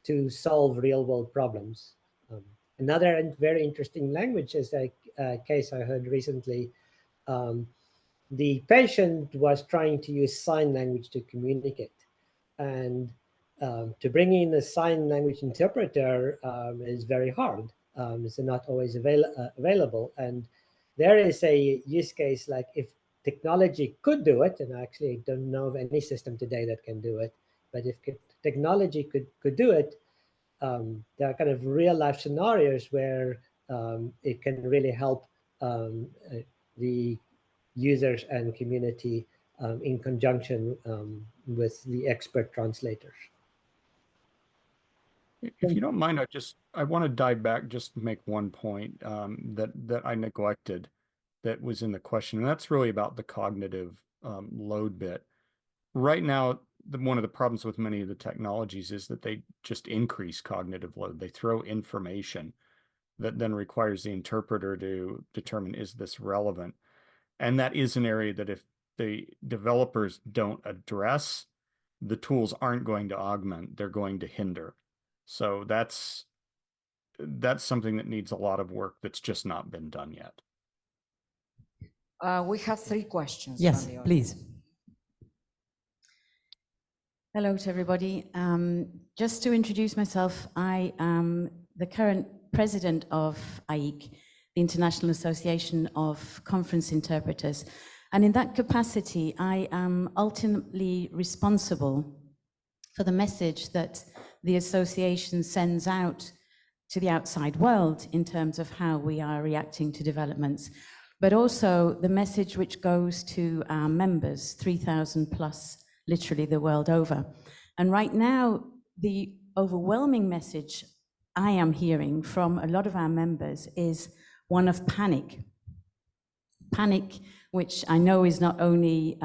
to solve real world problems. Another very interesting language is a case I heard recently. The patient was trying to use sign language to communicate, and to bring in a sign language interpreter is very hard. It's not always available, and there is a use case like if technology could do it, and I actually don't know of any system today that can do it, but if technology could do it, there are kind of real life scenarios where it can really help the users and community in conjunction with the expert translators. If you don't mind, I want to dive back, just make one point that I neglected that was in the question, and that's really about the cognitive load bit. Right now, one of the problems with many of the technologies is that they just increase cognitive load. They throw information that then requires the interpreter to determine, is this relevant? And that is an area that if the developers don't address, the tools aren't going to augment, they're going to hinder. So that's something that needs a lot of work that's just not been done yet. We have 3 questions. Yes, please. Hello to everybody. Just to introduce myself, I am the current president of AIC, the International Association of Conference Interpreters. And in that capacity, I am ultimately responsible for the message that the association sends out to the outside world in terms of how we are reacting to developments, but also the message which goes to our members, 3,000 plus, literally the world over. And right now, the overwhelming message I am hearing from a lot of our members is one of panic. Panic, which I know is not only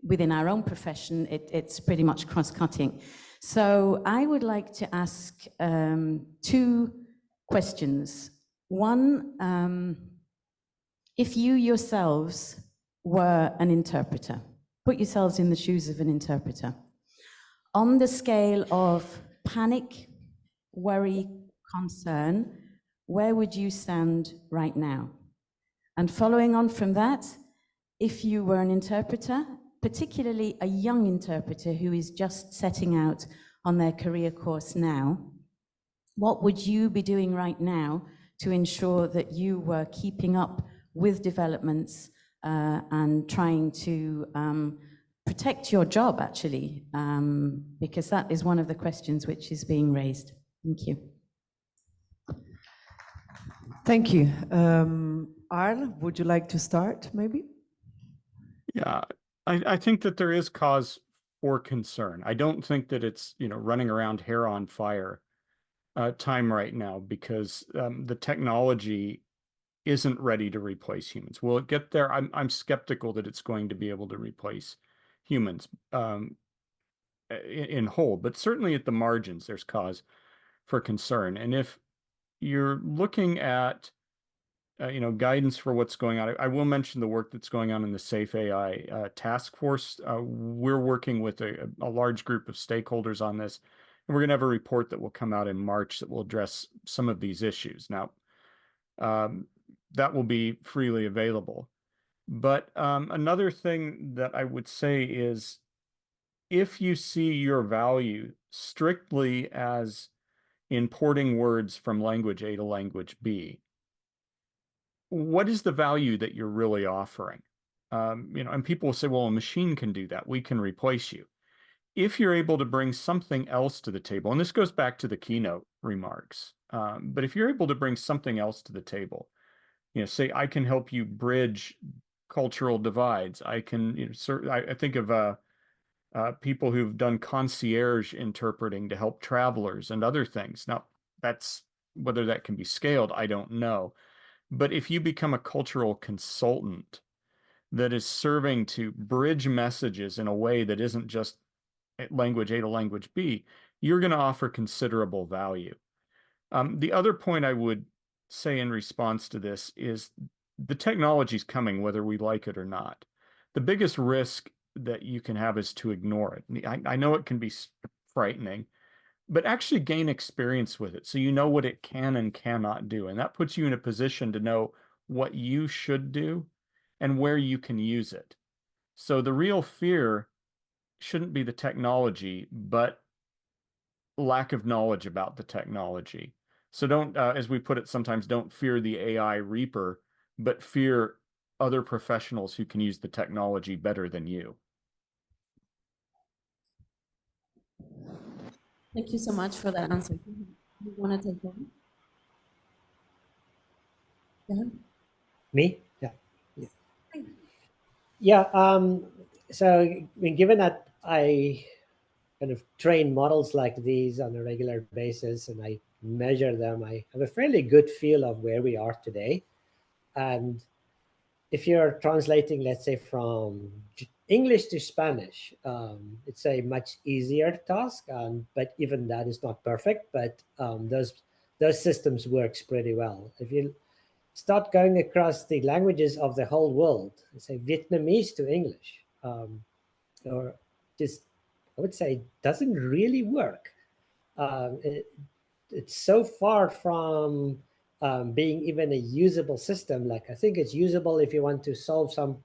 within our own profession, it's pretty much cross-cutting. So I would like to ask 2 questions. One, if you yourselves were an interpreter, put yourselves in the shoes of an interpreter, on the scale of panic, worry, concern, where would you stand right now? And following on from that, if you were an interpreter, particularly a young interpreter who is just setting out on their career course now, what would you be doing right now to ensure that you were keeping up with developments and trying to protect your job, actually, because that is one of the questions which is being raised. Thank you. Thank you. Arl, would you like to start, maybe? Yeah, I think that there is cause for concern. I don't think that it's, running around hair on fire time right now, because the technology isn't ready to replace humans. Will it get there? I'm skeptical that it's going to be able to replace humans in whole, but certainly at the margins, there's cause for concern. And if you're looking at guidance for what's going on, I will mention the work that's going on in the Safe AI task force. We're working with a large group of stakeholders on this, and we're going to have a report that will come out in March that will address some of these issues. Now, that will be freely available. But another thing that I would say is, if you see your value strictly as importing words from language A to language B, what is the value that you're really offering? And people will say, well, a machine can do that. We can replace you. If you're able to bring something else to the table, and this goes back to the keynote remarks, but if you're able to bring something else to the table, say, I can help you bridge cultural divides. I can, I think of people who've done concierge interpreting to help travelers and other things. Now, whether that can be scaled, I don't know. But if you become a cultural consultant that is serving to bridge messages in a way that isn't just language A to language B, you're going to offer considerable value. The other point I would say in response to this is the technology is coming whether we like it or not. The biggest risk that you can have is to ignore it. I know it can be frightening, but actually gain experience with it so you know what it can and cannot do. And that puts you in a position to know what you should do and where you can use it. So the real fear shouldn't be the technology, but lack of knowledge about the technology. So don't, as we put it sometimes, don't fear the AI reaper, but fear other professionals who can use the technology better than you. Thank you so much for that answer. You want to take over? Yeah. Me? Yeah. Yeah. So, I mean, given that I kind of train models like these on a regular basis and I measure them, I have a fairly good feel of where we are today. And if you're translating, let's say, from English to Spanish, it's a much easier task, but even that is not perfect, but those systems works pretty well. If you start going across the languages of the whole world, say Vietnamese to English, or just, I would say, doesn't really work. It's so far from being even a usable system. Like, I think it's usable if you want to solve some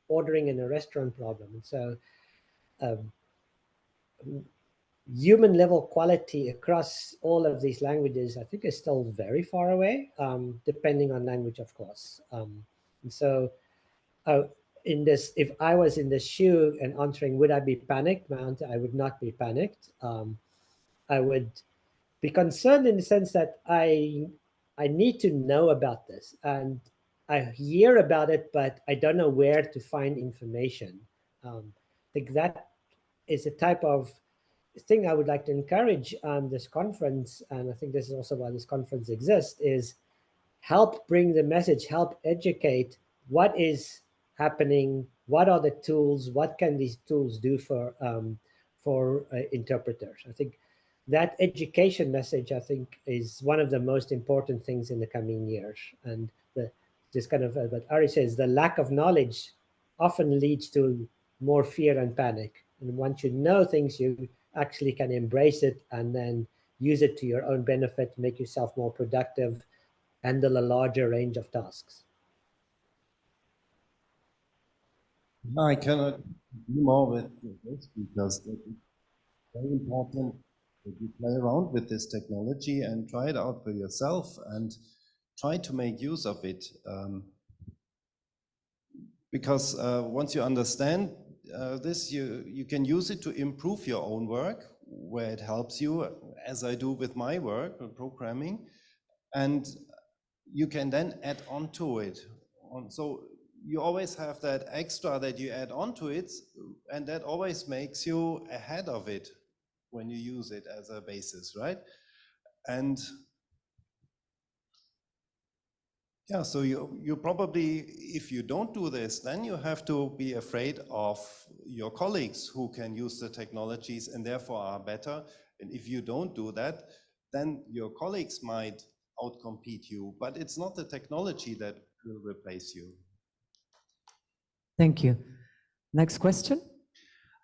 ordering in a restaurant problem. And so human level quality across all of these languages, I think, is still very far away, depending on language, of course. And so if I was in the shoe and answering, would I be panicked? My answer, I would not be panicked. I would be concerned in the sense that I need to know about this, and I hear about it, but I don't know where to find information. I think that is a type of thing I would like to encourage on this conference, and I think this is also why this conference exists, is help bring the message, help educate what is happening, what are the tools, what can these tools do for interpreters. I think that education message, I think, is one of the most important things in the coming years. And just kind of what Ari says, the lack of knowledge often leads to more fear and panic. And once you know things, you actually can embrace it and then use it to your own benefit, make yourself more productive, handle a larger range of tasks. I cannot agree more with this, because it's very important that you play around with this technology and try it out for yourself and try to make use of it. Because once you understand this, you can use it to improve your own work where it helps you, as I do with my work, programming, and you can then add on to it. So you always have that extra that you add on to it, and that always makes you ahead of it when you use it as a basis, right? And yeah, so you probably, if you don't do this, then you have to be afraid of your colleagues who can use the technologies and therefore are better. And if you don't do that, then your colleagues might outcompete you, but it's not the technology that will replace you. Thank you. Next question.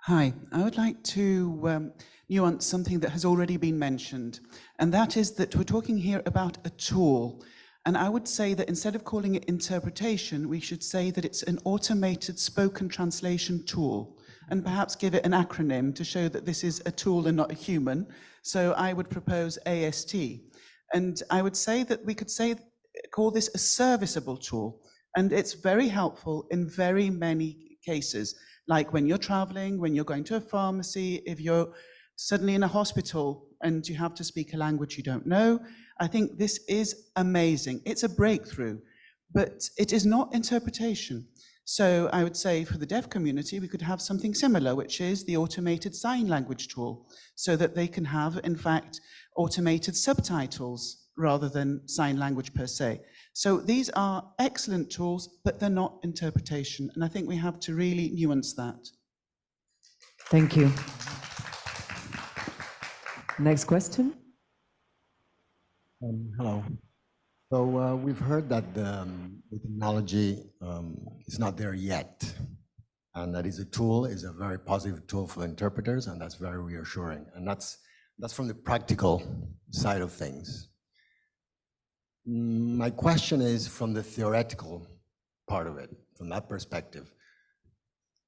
Hi, I would like to nuance something that has already been mentioned, and that is that we're talking here about a tool. And I would say that instead of calling it interpretation, we should say that it's an automated spoken translation tool. and perhaps give it an acronym to show that this is a tool and not a human. So I would propose AST. And I would say that we could call this a serviceable tool. And it's very helpful in very many cases, like when you're traveling, when you're going to a pharmacy, if you're suddenly in a hospital and you have to speak a language you don't know. I think this is amazing. It's a breakthrough, but it is not interpretation. So I would say for the deaf community, we could have something similar, which is the automated sign language tool, so that they can have, in fact, automated subtitles rather than sign language per se. So these are excellent tools, but they're not interpretation. And I think we have to really nuance that. Thank you. Next question. Hello. So we've heard that the technology is not there yet, and that is a very positive tool for interpreters, and that's very reassuring. And that's from the practical side of things. My question is from the theoretical part of it, from that perspective.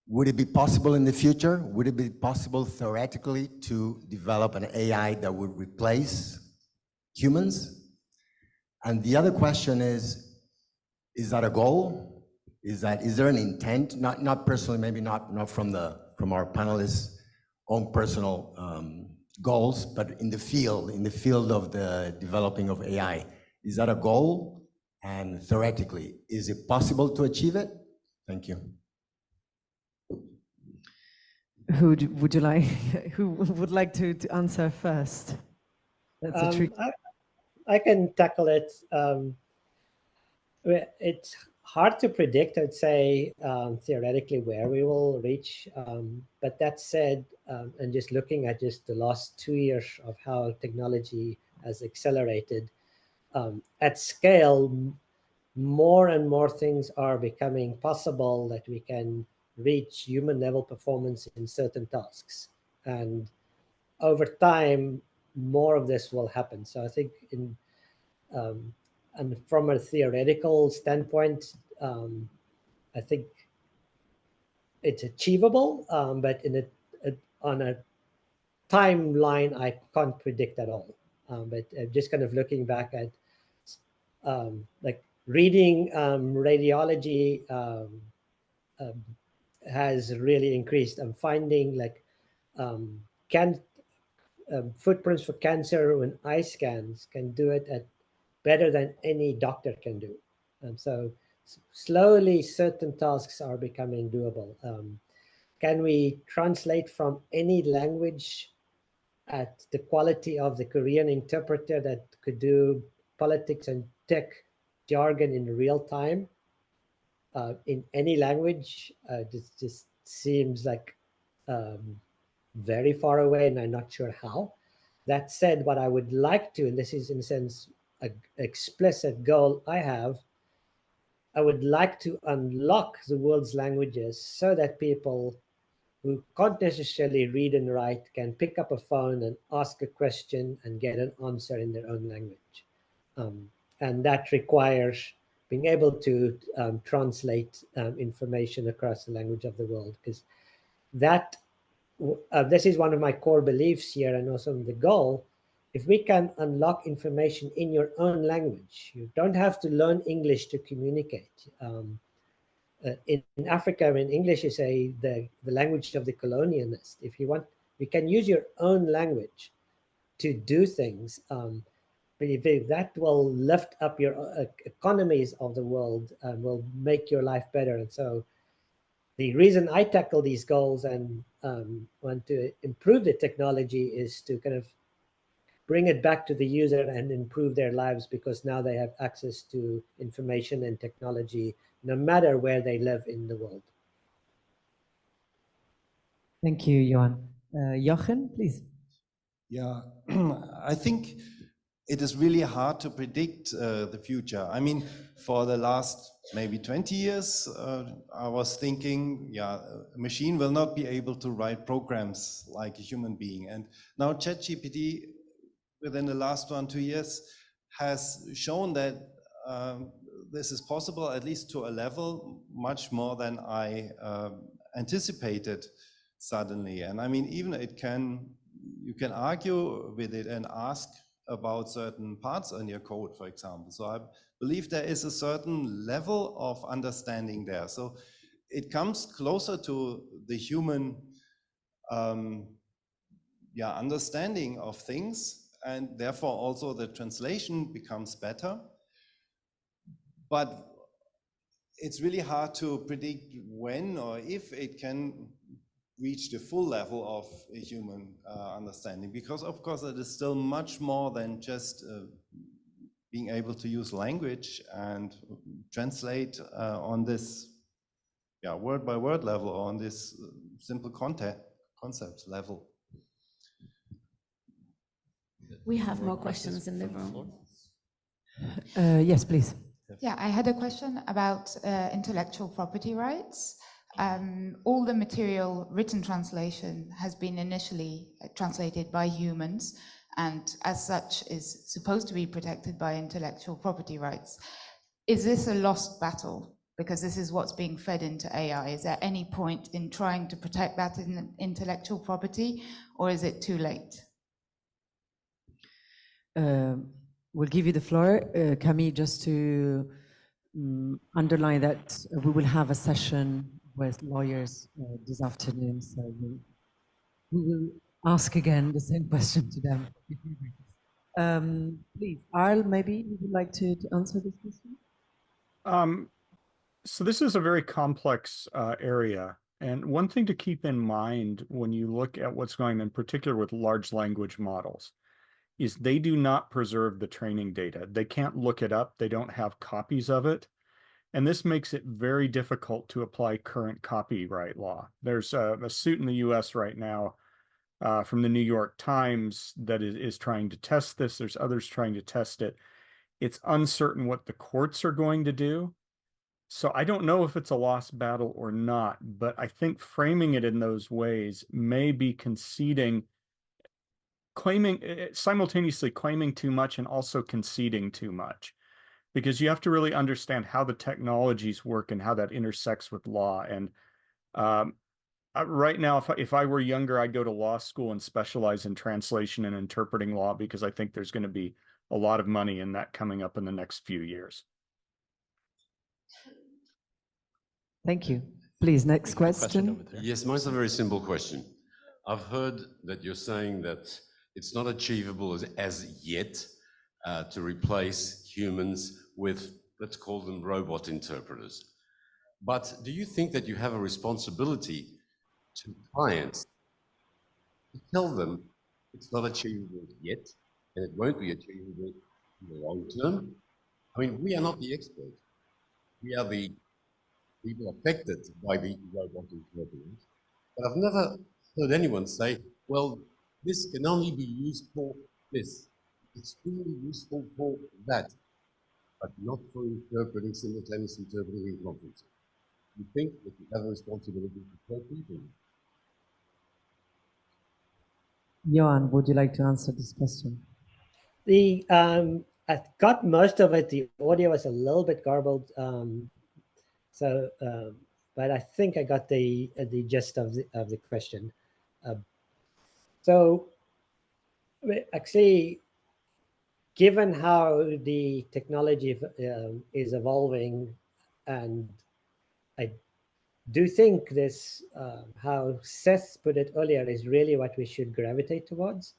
Would it be possible in the future? Would it be possible theoretically to develop an AI that would replace humans? And the other question is that a goal? Is there an intent? Not personally, maybe not from our panelists' own personal goals, but in the field of the developing of AI. Is that a goal? And theoretically, is it possible to achieve it? Thank you. Who would like to answer first? That's a trick. I can tackle it. It's hard to predict, I'd say, theoretically where we will reach. But that said, and just looking at just the last 2 years of how technology has accelerated, at scale, more and more things are becoming possible that we can reach human level performance in certain tasks. And over time, more of this will happen. So I think and from a theoretical standpoint, I think it's achievable, but on a timeline, I can't predict at all. But just kind of looking back at like reading radiology has really increased. I'm finding like footprints for cancer and eye scans can do it at better than any doctor can do. So slowly certain tasks are becoming doable. Can we translate from any language at the quality of the Korean interpreter that could do politics and tech jargon in real time in any language? This just seems like very far away, and I'm not sure how. That said, what I would like to, and this is in a sense an explicit goal I have, I would like to unlock the world's languages so that people who can't necessarily read and write can pick up a phone and ask a question and get an answer in their own language. And that requires being able to translate information across the language of the world, because that this is one of my core beliefs here, and also the goal. If we can unlock information in your own language, you don't have to learn English to communicate. In Africa, when English is the language of the colonialist, if you want, we can use your own language to do things. That will lift up your economies of the world and will make your life better. And so the reason I tackle these goals and want to improve the technology is to kind of bring it back to the user and improve their lives, because now they have access to information and technology no matter where they live in the world. Thank you, Johan. Jochen, please. Yeah, I think it is really hard to predict the future. I mean, for the last maybe 20 years, I was thinking, yeah, a machine will not be able to write programs like a human being. And now ChatGPT, within the last 1-2 years, has shown that this is possible, at least to a level much more than I anticipated. suddenly. And I mean, even you can argue with it and ask about certain parts in your code, for example. So I believe there is a certain level of understanding there. So it comes closer to the human understanding of things, and therefore also the translation becomes better. But it's really hard to predict when or if it can reach the full level of a human understanding, because of course it is still much more than just being able to use language and translate on this word by word level, or on this simple concept level. We have more questions in the room. Yes, please. Yeah, I had a question about intellectual property rights. All the material written translation has been initially translated by humans, and as such is supposed to be protected by intellectual property rights. Is this a lost battle? Because this is what's being fed into AI. Is there any point in trying to protect that intellectual property, or is it too late? We'll give you the floor, Camille, just to underline that we will have a session with lawyers this afternoon, so we will ask again the same question to them. Please, Arl, maybe you would like to answer this question? So this is a very complex area. And one thing to keep in mind when you look at what's going on, in particular with large language models, is they do not preserve the training data. They can't look it up. They don't have copies of it. And this makes it very difficult to apply current copyright law. There's a suit in the US right now from the New York Times that is trying to test this. There's others trying to test it. It's uncertain what the courts are going to do. So I don't know if it's a lost battle or not, but I think framing it in those ways may be simultaneously claiming too much and also conceding too much, because you have to really understand how the technologies work and how that intersects with law. And right now, if I were younger, I'd go to law school and specialize in translation and interpreting law, because I think there's going to be a lot of money in that coming up in the next few years. Thank you. Please, next question. Yes, mine's a very simple question. I've heard that you're saying that it's not achievable as yet to replace humans with, let's call them robot interpreters. But do you think that you have a responsibility to clients to tell them it's not achievable yet, and it won't be achievable in the long term? I mean, we are not the experts. We are the people affected by the robot interpreters. But I've never heard anyone say, well, this can only be used for this. It's really useful for that, but not for interpreting, simultaneous interpreting in conferences. You think that you have a responsibility to tell people? Johan, would you like to answer this question? I got most of it. The audio was a little bit garbled. But I think I got the gist of the question. So actually, given how the technology is evolving, and I do think this, how Seth put it earlier, is really what we should gravitate towards,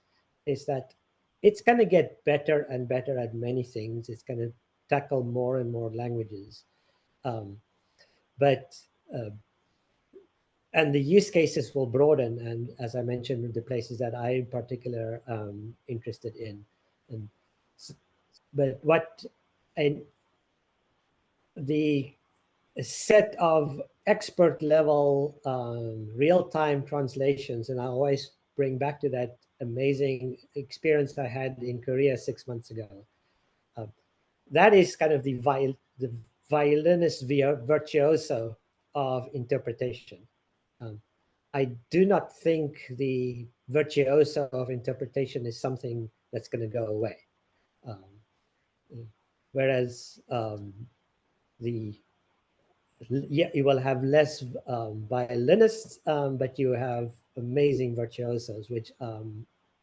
is that it's going to get better and better at many things. It's going to tackle more and more languages. And the use cases will broaden, and as I mentioned, the places that I'm in particular interested in. But the set of expert level real-time translations, and I always bring back to that amazing experience I had in Korea 6 months ago. That is kind of the violinist virtuoso of interpretation. I do not think the virtuoso of interpretation is something that's going to go away. Whereas the yeah, you will have less violinists, but you have amazing virtuosos, which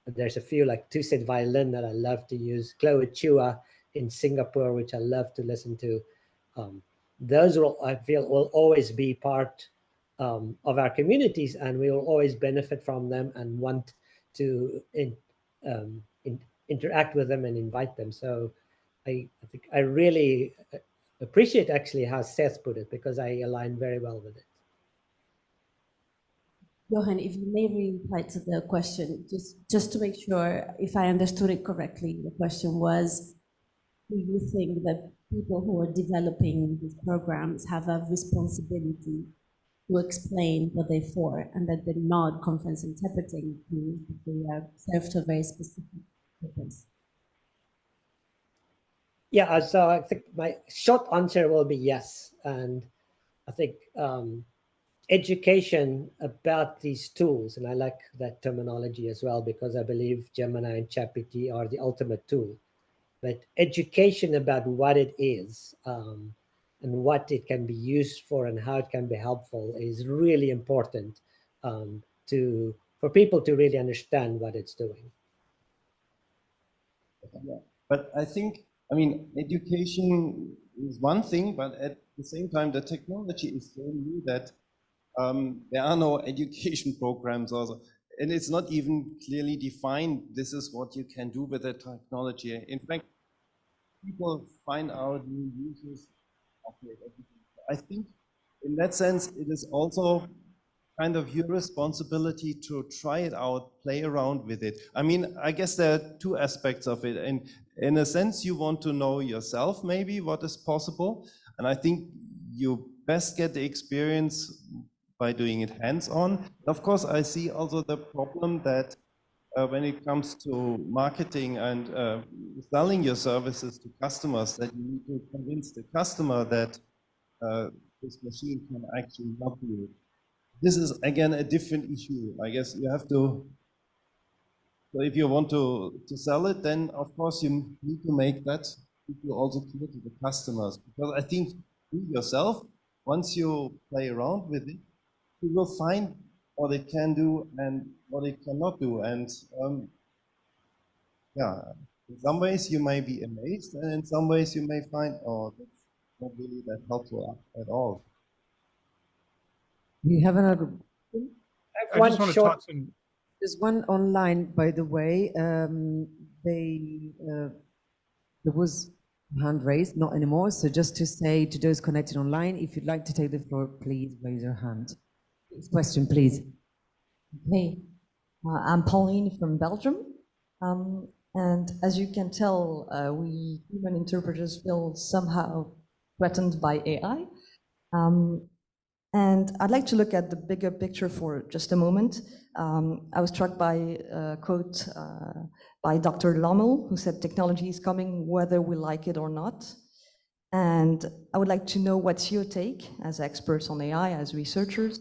there's a few like two-set violin that I love to use, Chloe Chua in Singapore, which I love to listen to. Those will, I feel, will always be part of our communities, and we will always benefit from them and want to interact with them and invite them. So I think I really appreciate actually how Seth put it, because I align very well with it. Johan, if you may reply to the question, just to make sure if I understood it correctly, the question was, do you think that people who are developing these programs have a responsibility to explain what they're for, and that they're not conference interpreting tools, but they are served to a very specific purpose? Yeah, so I think my short answer will be yes. And I think education about these tools, and I like that terminology as well, because I believe Gemini and ChatGPT are the ultimate tool. But education about what it is and what it can be used for and how it can be helpful is really important for people to really understand what it's doing. Yeah, but I think, I mean, education is one thing, but at the same time, the technology is so new that there are no education programs also. And it's not even clearly defined, this is what you can do with the technology. In fact, people find out new uses of it. I think in that sense, it is also kind of your responsibility to try it out, play around with it. I mean, I guess there are two aspects of it. And in a sense, you want to know yourself maybe what is possible. And I think you best get the experience by doing it hands-on. Of course, I see also the problem that when it comes to marketing and selling your services to customers, that you need to convince the customer that this machine can actually help you. This is, again, a different issue. I guess you have to, so if you want to sell it, then of course you need to make that issue also clear to the customers. Because I think you yourself, once you play around with it, you will find what it can do and what it cannot do. And yeah, in some ways you may be amazed, and in some ways you may find, oh, that's not really that helpful at all. We have another. I just want to talk some. There's one online, by the way. There was a hand raised, not anymore. So just to say to those connected online, if you'd like to take the floor, please raise your hand. Next question, please. Hey, I'm Pauline from Belgium. And as you can tell, we human interpreters feel somehow threatened by AI. And I'd like to look at the bigger picture for just a moment. I was struck by a quote by Dr. Lommel, who said technology is coming whether we like it or not. And I would like to know what's your take as experts on AI, as researchers,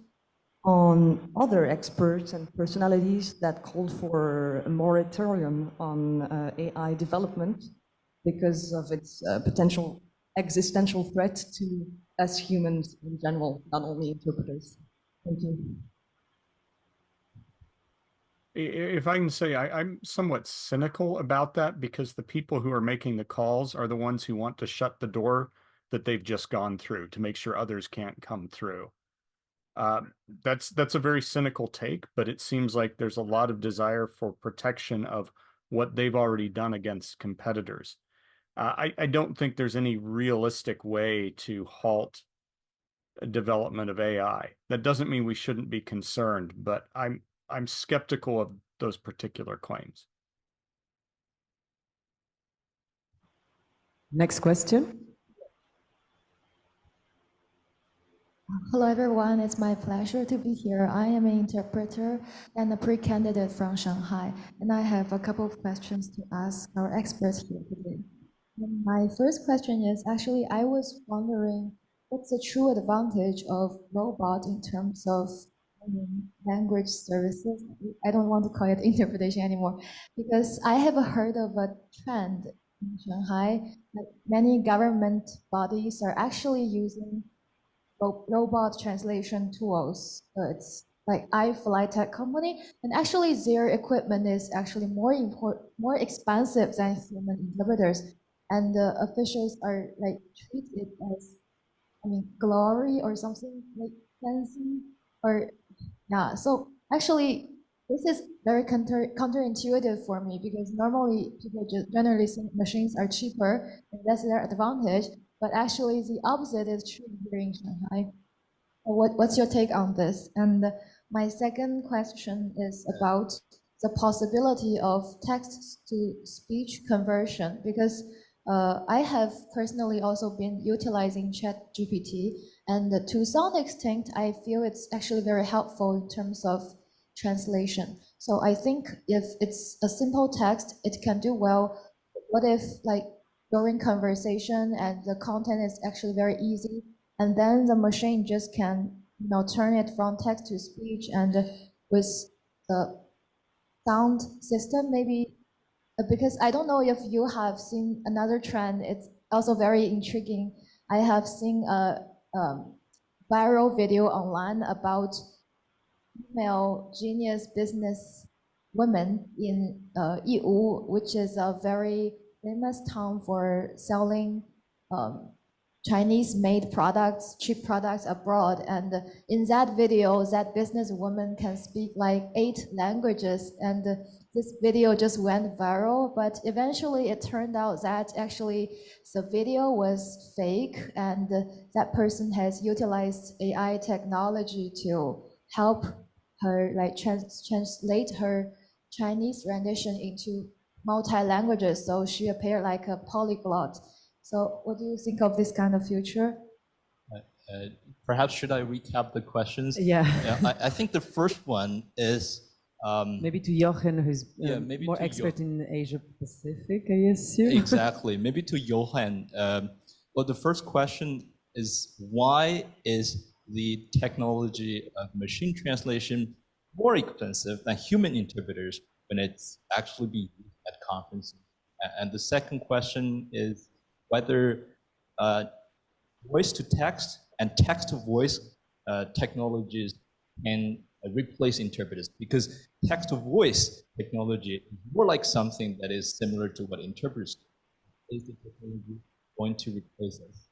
on other experts and personalities that called for a moratorium on AI development because of its potential existential threat to us humans in general, not only interpreters. Thank you. If I can say, I'm somewhat cynical about that, because the people who are making the calls are the ones who want to shut the door that they've just gone through to make sure others can't come through. That's a very cynical take, but it seems like there's a lot of desire for protection of what they've already done against competitors. I don't think there's any realistic way to halt development of AI. That doesn't mean we shouldn't be concerned, but I'm skeptical of those particular claims. Next question. Hello everyone, it's my pleasure to be here. I am an interpreter and a pre-candidate from Shanghai, and I have a couple of questions to ask our experts here today. And my first question is, actually, I was wondering what's the true advantage of robot in terms of language services? I don't want to call it interpretation anymore, because I have heard of a trend in Shanghai that many government bodies are actually using robot translation tools. It's like iFly tech company, and actually their equipment is actually more expensive than human interpreters, and the officials are like treat it as, I mean, glory or something like fancy, or yeah. So actually, this is very counterintuitive for me, because normally people just generally think machines are cheaper and that's their advantage. But actually, the opposite is true here in Shanghai. What's your take on this? And my second question is about the possibility of text-to-speech conversion, because I have personally also been utilizing ChatGPT, and to some extent, I feel it's actually very helpful in terms of translation. So I think if it's a simple text, it can do well. What if, like, during conversation and the content is actually very easy, and then the machine just can, you know, turn it from text to speech, and with the sound system maybe, because I don't know if you have seen another trend. It's also very intriguing. I have seen a viral video online about female genius business women in Yiwu, which is a very famous town for selling Chinese-made products, cheap products abroad. And in that video, that businesswoman can speak like 8 languages, and this video just went viral. But eventually it turned out that actually the video was fake, and that person has utilized AI technology to help her like translate her Chinese rendition into multi-languages, so she appeared like a polyglot. So what do you think of this kind of future? Perhaps should I recap the questions? Yeah. I think the first one is maybe to Jochen, who's maybe more to expert in Asia Pacific, I assume. Exactly. Maybe to Johan. Well, the first question is, why is the technology of machine translation more expensive than human interpreters when it's actually being used at conferences? And the second question is whether voice to text and text to voice technologies can replace interpreters, because text to voice technology is more like something that is similar to what interpreters do. Is the technology going to replace us?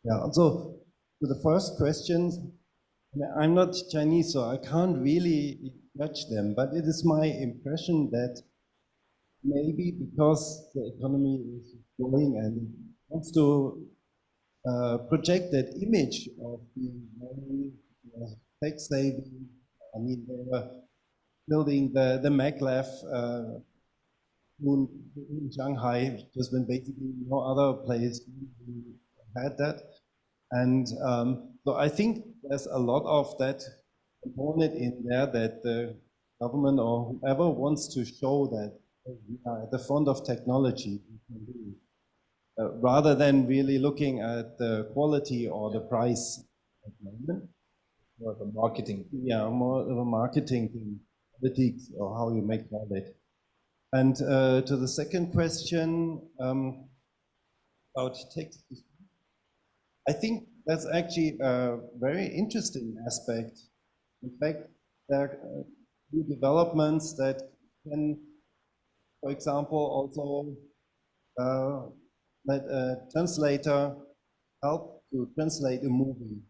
Yeah, so to the first question, I'm not Chinese, so I can't really judge them, but it is my impression that maybe because the economy is growing and wants to project that image of being very tech-savvy. I mean, they were building the maglev in Shanghai, just when basically no other place had that. And so I think there's a lot of that component in there that the government or whoever wants to show that we are at the front of technology, rather than really looking at the quality or the price at the moment. More of a marketing. Yeah, more of a marketing thing, politics, or how you may call it. And to the second question about text, I think that's actually a very interesting aspect. In fact, there are new developments that can, for example, also let a translator help to translate a movie.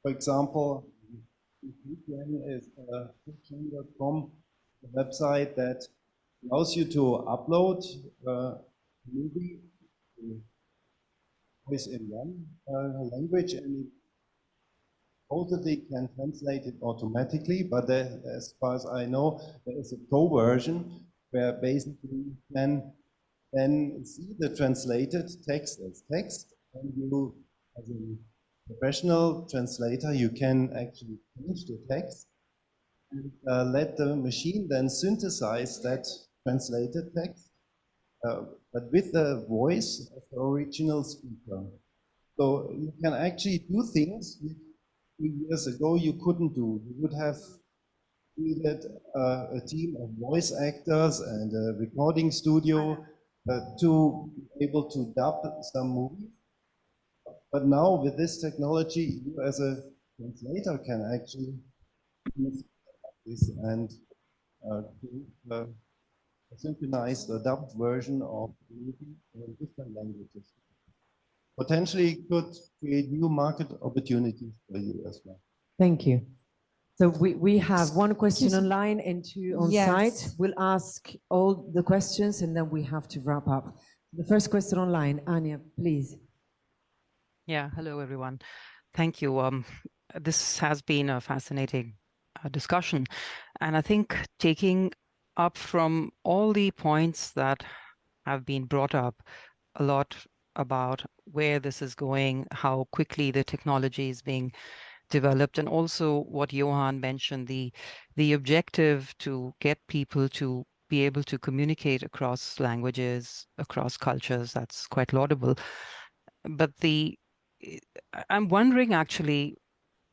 For example, VPN is fiction.com, a website that allows you to upload a movie to voice in one language, and it supposedly can translate it automatically, but there, as far as I know, there is a pro version where basically you can then see the translated text as text, and you, as a professional translator, you can actually change the text and let the machine then synthesize that translated text, but with the voice of the original speaker. So you can actually do things which 2 years ago you couldn't do. You would have needed a team of voice actors and a recording studio to be able to dub some movies. But now with this technology, you as a translator can actually use this and create a synchronized or dubbed version of the movie in different languages. Potentially could create new market opportunities for you as well. Thank you. So we have one question online and two on site. Yes. We'll ask all the questions and then we have to wrap up. The first question online, Anya, please. Yeah, hello everyone. Thank you. This has been a fascinating discussion. And I think taking up from all the points that have been brought up, a lot about where this is going, how quickly the technology is being developed, and also what Johan mentioned, the objective to get people to be able to communicate across languages, across cultures, that's quite laudable. But I'm wondering actually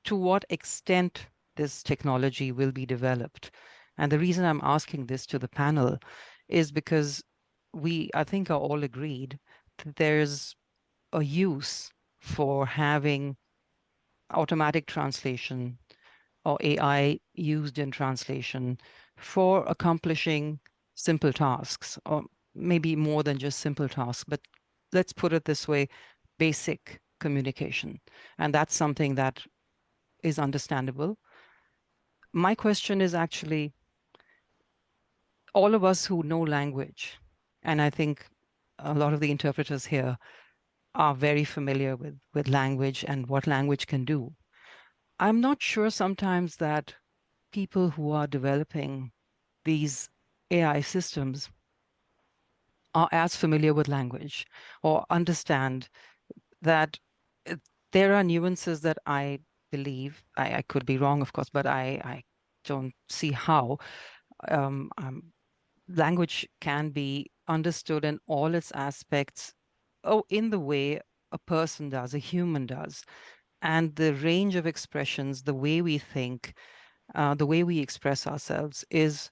to what extent this technology will be developed. And the reason I'm asking this to the panel is because we, I think, are all agreed that there's a use for having automatic translation or AI used in translation for accomplishing simple tasks, or maybe more than just simple tasks, but let's put it this way, basic communication. And that's something that is understandable. My question is actually, all of us who know language, and I think a lot of the interpreters here are very familiar with language and what language can do. I'm not sure sometimes that people who are developing these AI systems are as familiar with language or understand that there are nuances that I believe, I could be wrong, of course, but I don't see how language can be understood in all its aspects, in the way a person does, a human does. And the range of expressions, the way we think, the way we express ourselves is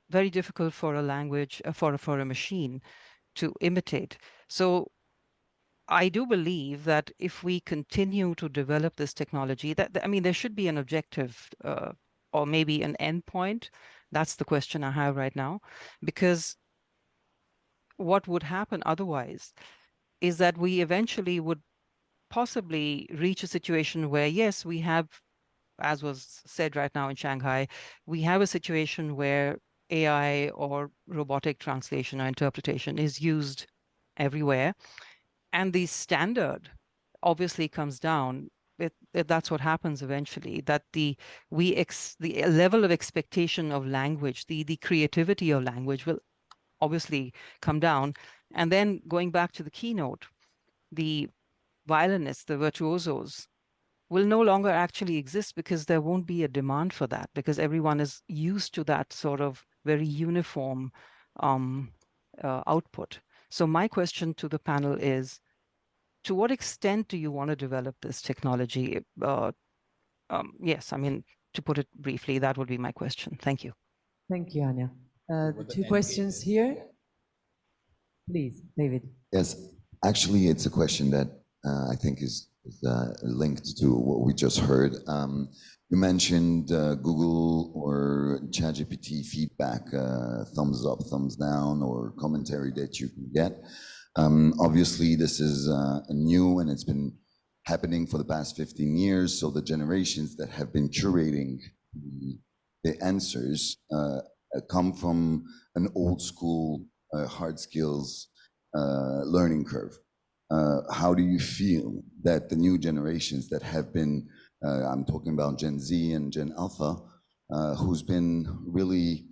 very difficult for a language, for a machine to imitate. So I do believe that if we continue to develop this technology, I mean, there should be an objective or maybe an endpoint. That's the question I have right now, because what would happen otherwise is that we eventually would possibly reach a situation where, yes, we have, as was said right now in Shanghai, we have a situation where AI or robotic translation or interpretation is used everywhere. And the standard obviously comes down. That's what happens eventually, that the level of expectation of language, the creativity of language will obviously come down. And then going back to the keynote, the violinists, the virtuosos, will no longer actually exist because there won't be a demand for that, because everyone is used to that sort of very uniform output. So my question to the panel is, to what extent do you want to develop this technology? Yes, I mean, to put it briefly, that would be my question. Thank you. Thank you, Anya. The two questions here. Please, David. Yes, actually, it's a question that I think is linked to what we just heard. You mentioned Google or ChatGPT feedback, thumbs up, thumbs down, or commentary that you can get. Obviously, this is new and it's been happening for the past 15 years. So the generations that have been curating the answers come from an old school hard skills learning curve. How do you feel that the new generations that have been, I'm talking about Gen Z and Gen Alpha, who's been really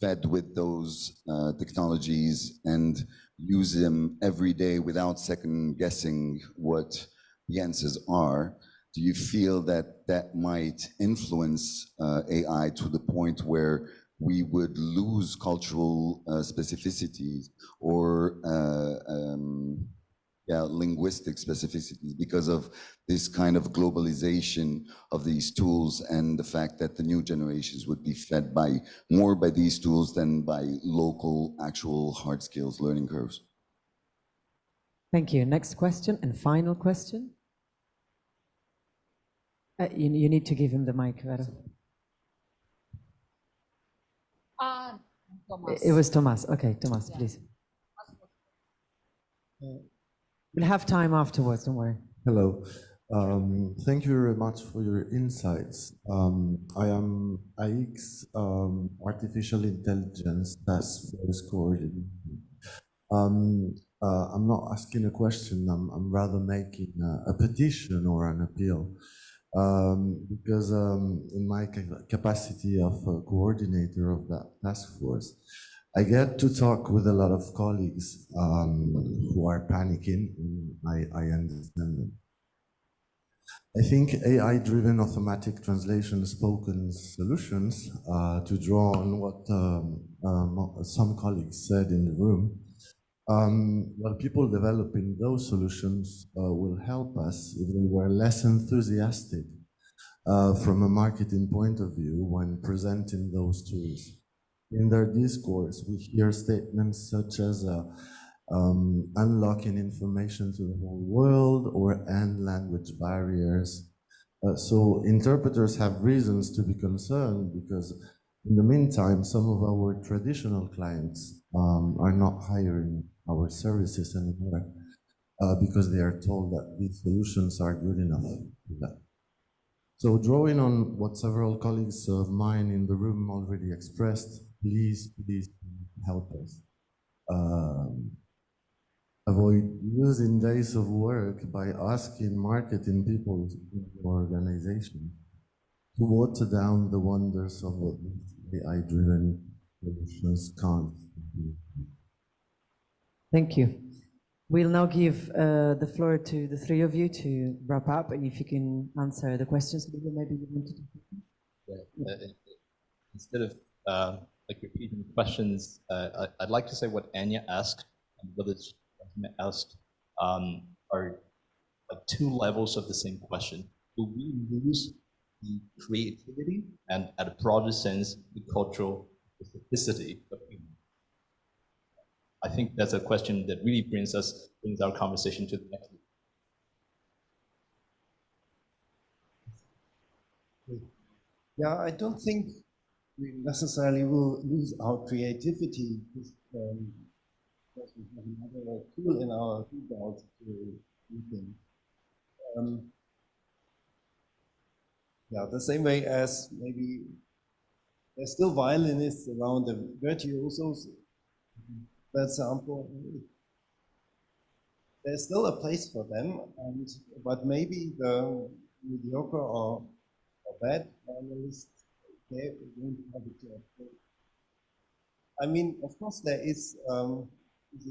fed with those technologies and use them every day without second guessing what the answers are, do you feel that that might influence AI to the point where we would lose cultural specificities or linguistic specificities because of this kind of globalization of these tools and the fact that the new generations would be fed more by these tools than by local actual hard skills learning curves? Thank you. Next question and final question. You need to give him the mic, Vera. Thomas. It was Thomas. Okay, Thomas, please. We'll have time afterwards, don't worry. Hello. Thank you very much for your insights. I am AX, Artificial Intelligence Task Force Coordinator. I'm not asking a question, I'm rather making a petition or an appeal. Because in my capacity of coordinator of that task force, I get to talk with a lot of colleagues who are panicking, and I understand them. I think AI-driven automatic translation spoken solutions, to draw on what some colleagues said in the room, well, people developing those solutions will help us if we were less enthusiastic from a marketing point of view when presenting those tools. In their discourse, we hear statements such as unlocking information to the whole world or end language barriers. So interpreters have reasons to be concerned because in the meantime, some of our traditional clients are not hiring our services anymore because they are told that these solutions are good enough for that. So drawing on what several colleagues of mine in the room already expressed, please help us. Avoid losing days of work by asking marketing people in your organization to water down the wonders of what AI-driven solutions can't do. Thank you. We'll now give the floor to the three of you to wrap up, and if you can answer the questions, maybe you want to do. Instead of like repeating the questions, I'd like to say what Anya asked and what it's asked are like two levels of the same question. Do we lose the creativity and, at a broader sense, the cultural specificity of human? I think that's a question that really brings our conversation to the next level. Yeah, I don't think we necessarily will lose our creativity because we have another tool in our toolbox to do things. Yeah, the same way as maybe there's still violinists around, the virtuosos, for example. There's still a place for them, but maybe the mediocre or bad violinists, they won't have a job. I mean, of course, there is a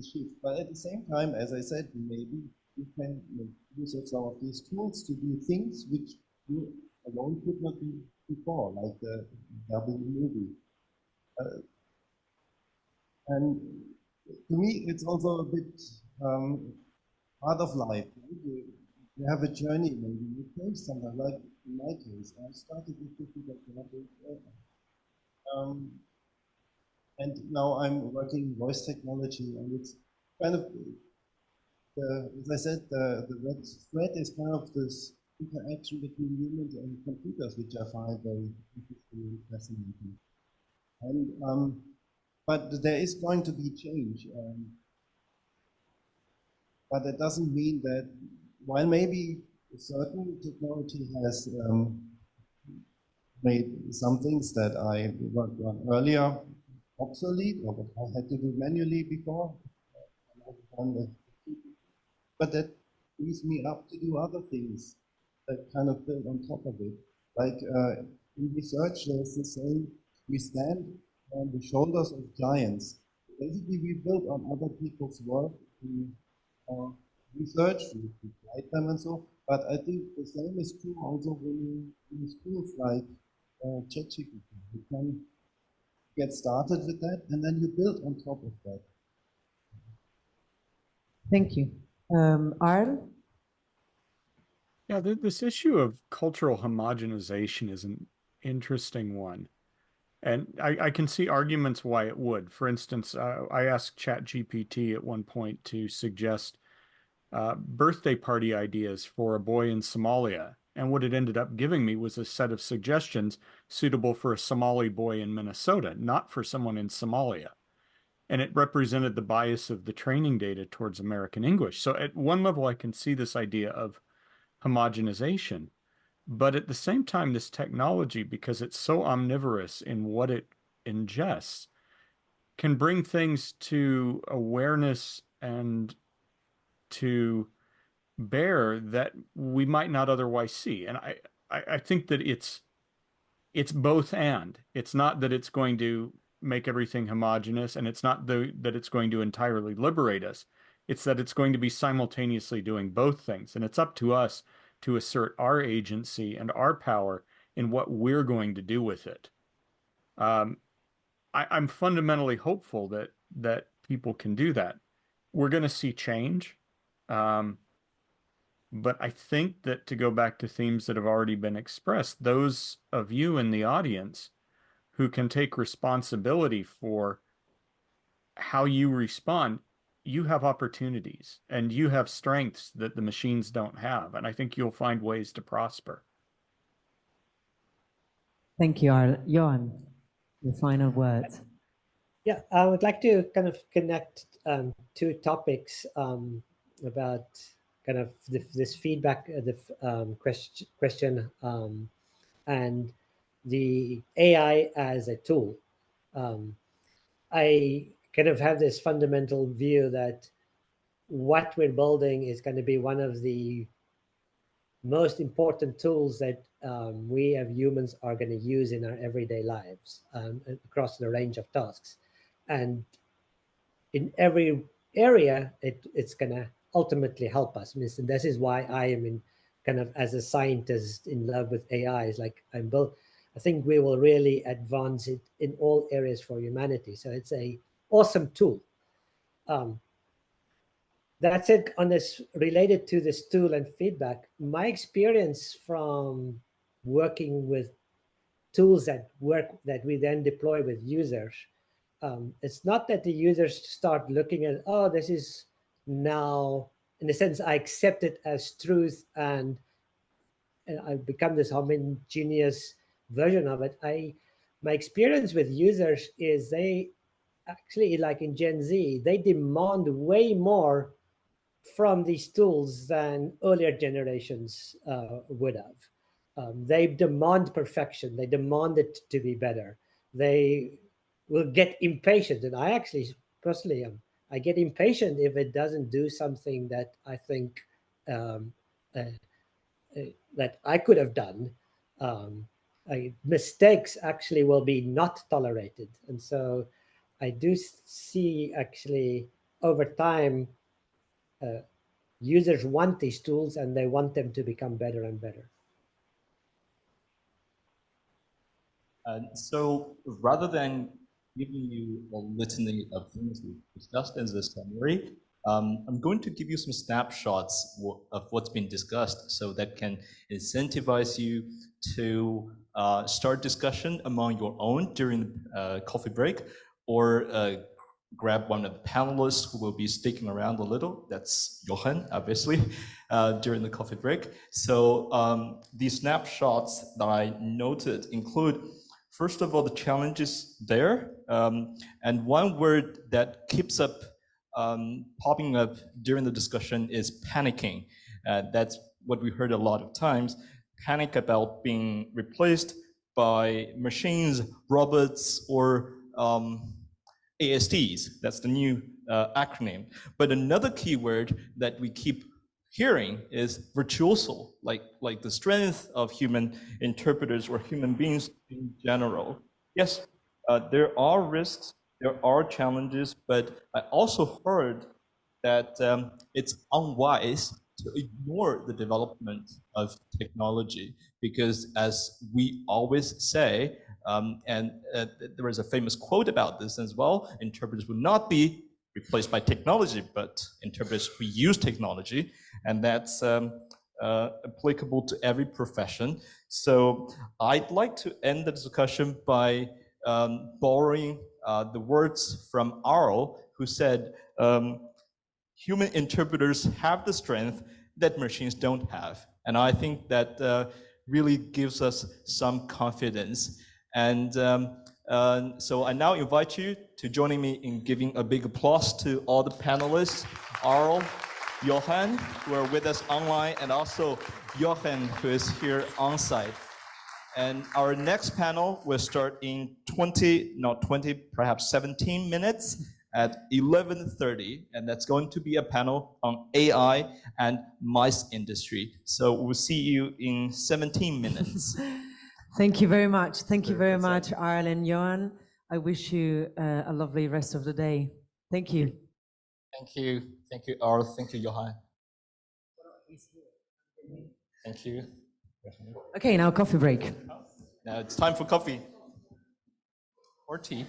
shift, but at the same time, as I said, maybe you can make use of some of these tools to do things which you alone could not do before, like the double movie. And to me, it's also a bit part of life. You have a journey, maybe you face something, like in my case, I started with and now I'm working in voice technology, and it's kind of, as I said, the red thread is kind of this interaction between humans and computers, which I find very interesting and fascinating. And but there is going to be change, but that doesn't mean that while maybe a certain technology has made some things that I worked on earlier obsolete, or what I had to do manually before, but that frees me up to do other things that kind of build on top of it. Like in research, there's the saying, we stand on the shoulders of giants. Basically, we build on other people's work in research, we guide them and so, but I think the same is true also when you use tools like ChatGPT. You can get started with that, and then you build on top of that. Thank you. Arl? Yeah, this issue of cultural homogenization is an interesting one. And I can see arguments why it would. For instance, I asked ChatGPT at one point to suggest birthday party ideas for a boy in Somalia. And what it ended up giving me was a set of suggestions suitable for a Somali boy in Minnesota, not for someone in Somalia. And it represented the bias of the training data towards American English. So at one level, I can see this idea of homogenization. But at the same time, this technology, because it's so omnivorous in what it ingests, can bring things to awareness and to bear that we might not otherwise see. And I think that it's both and. It's not that it's going to make everything homogeneous, and it's not that it's going to entirely liberate us. It's that it's going to be simultaneously doing both things. And it's up to us to assert our agency and our power in what we're going to do with it. I'm fundamentally hopeful that people can do that. We're going to see change. But I think that, to go back to themes that have already been expressed, those of you in the audience who can take responsibility for how you respond, you have opportunities and you have strengths that the machines don't have. And I think you'll find ways to prosper. Thank you, Johan. Your final words. Yeah, I would like to kind of connect two topics about kind of this feedback, question, and the AI as a tool. I kind of have this fundamental view that what we're building is going to be one of the most important tools that we as humans are going to use in our everyday lives across the range of tasks. And in every area, it's going to ultimately help us. And this is why I am in kind of, as a scientist, in love with AI. Is like I think we will really advance it in all areas for humanity. So it's a awesome tool. That's it on this, related to this tool and feedback. My experience from working with tools that work, that we then deploy with users, it's not that the users start looking at, oh, this is now, in a sense, I accept it as truth and I become this homogeneous version of it. My experience with users is they actually, like in Gen Z, they demand way more from these tools than earlier generations would have. They demand perfection. They demand it to be better. They will get impatient. And I actually, personally, I get impatient if it doesn't do something that I think that I could have done. Mistakes actually will be not tolerated. And so I do see, actually, over time, users want these tools and they want them to become better and better. So rather than giving you a litany of things we discussed as a summary, I'm going to give you some snapshots of what's been discussed so that can incentivize you to start discussion among your own during the coffee break, or grab one of the panelists who will be sticking around a little. That's Johan, obviously, during the coffee break. So these snapshots that I noted include, first of all, the challenges there. And one word that keeps up popping up during the discussion is panicking. That's what we heard a lot of times, panic about being replaced by machines, robots, or ASTs. That's the new acronym. But another keyword that we keep hearing is virtuoso, like the strength of human interpreters or human beings in general. Yes, there are risks, there are challenges, but I also heard that it's unwise to ignore the development of technology, because as we always say, and there is a famous quote about this as well, interpreters will not be replaced by technology, but interpreters will use technology, and that's applicable to every profession. So I'd like to end the discussion by borrowing the words from Arl, who said, human interpreters have the strength that machines don't have. And I think that really gives us some confidence. And so I now invite you to joining me in giving a big applause to all the panelists, Arl, Johan, who are with us online, and also Jochen, who is here on site. And our next panel will start in 20, perhaps 17 minutes at 11:30, and that's going to be a panel on AI and mice industry. So we'll see you in 17 minutes. Thank you very much. Thank you very much, Arl and Johan. I wish you a lovely rest of the day. Thank you. Thank you. Thank you, Arl. Thank you, Johan. Thank you. Okay, now coffee break. Now it's time for coffee or tea.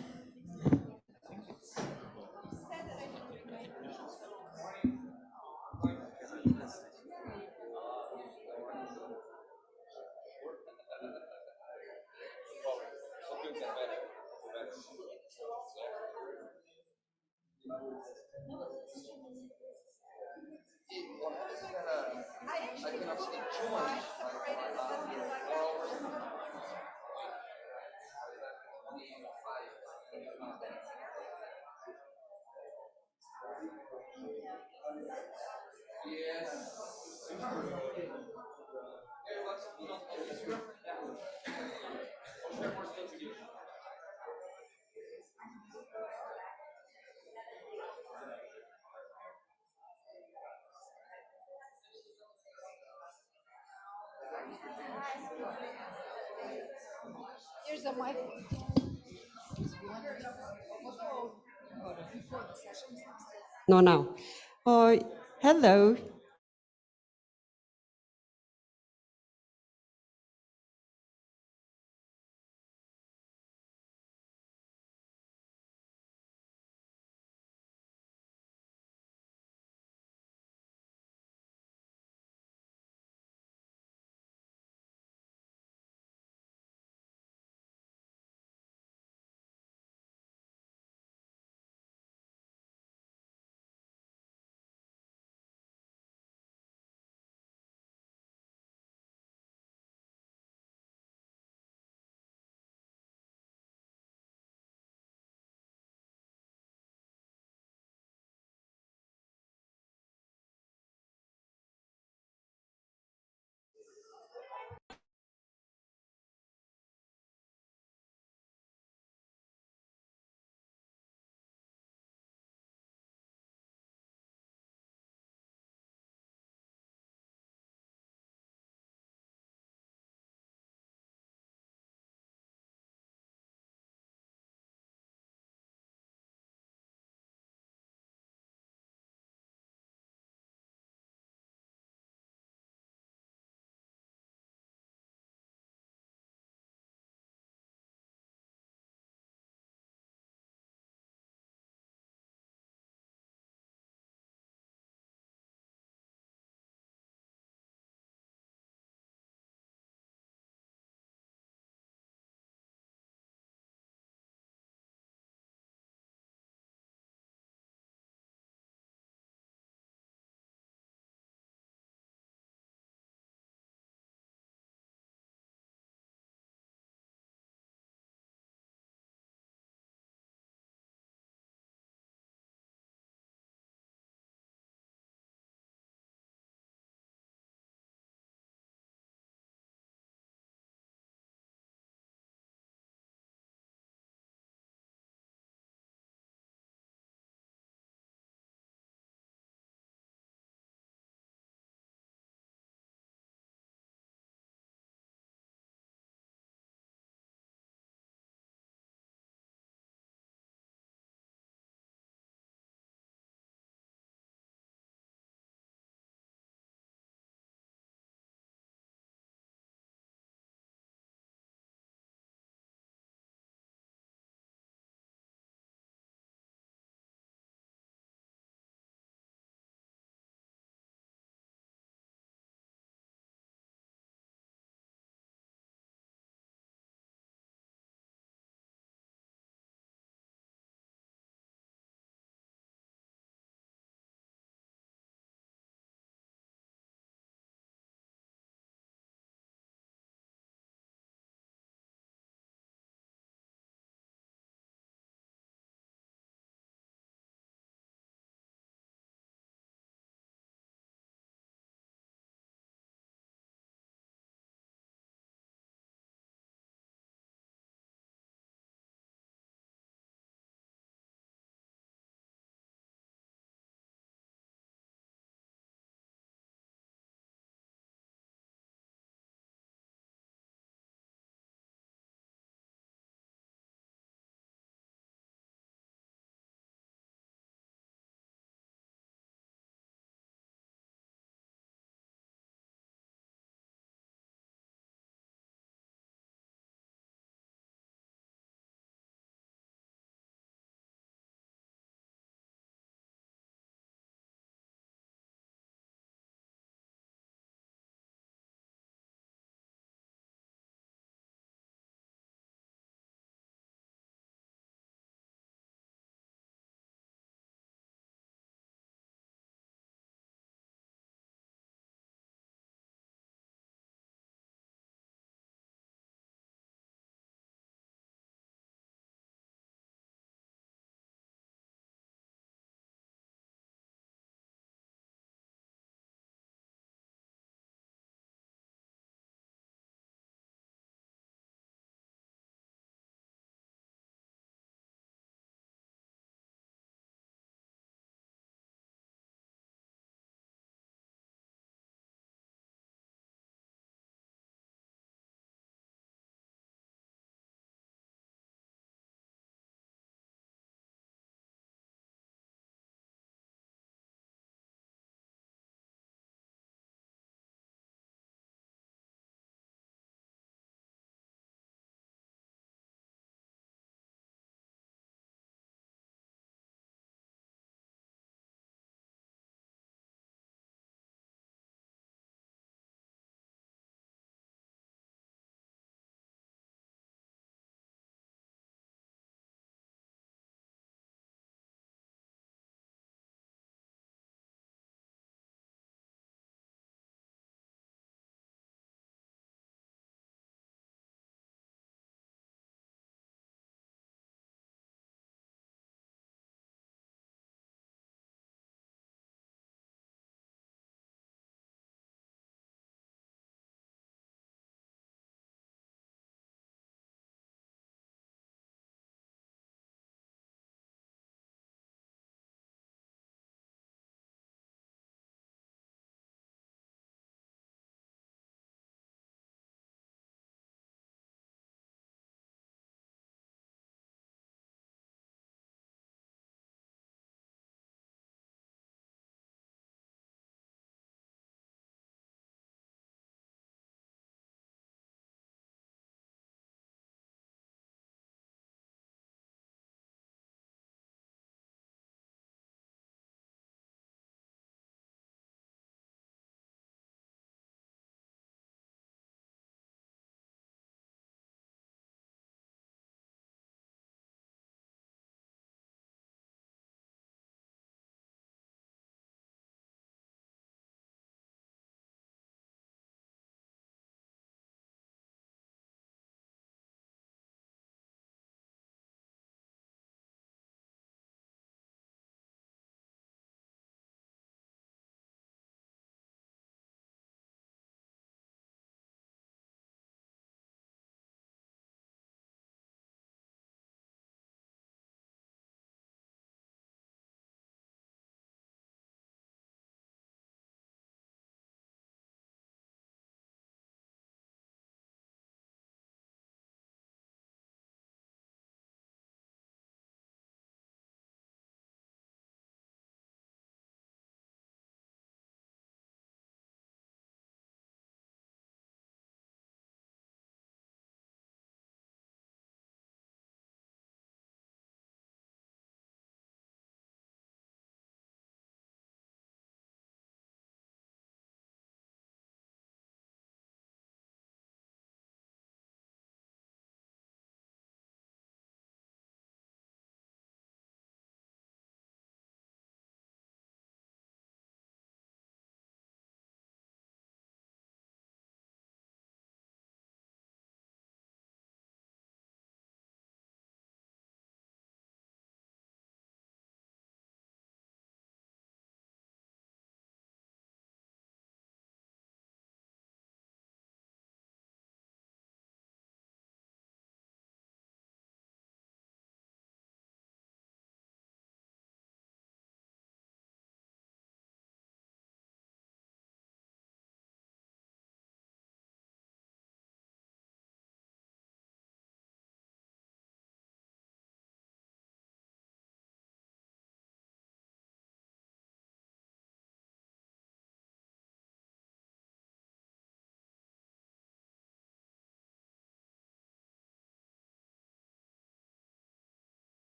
Here's a mic. No, no. Hello.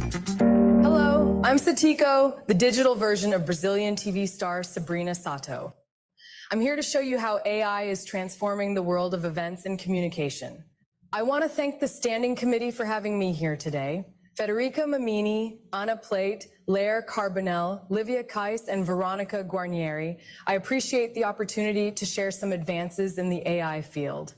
Hello, I'm Satiko, the digital version of Brazilian TV star Sabrina Sato. I'm here to show you how AI is transforming the world of events and communication. I want to thank the Standing Committee for having me here today. Federica Mamini, Anna Plate, Lair Carbonell, Livia Kais, and Veronica Guarnieri. I appreciate the opportunity to share some advances in the AI field.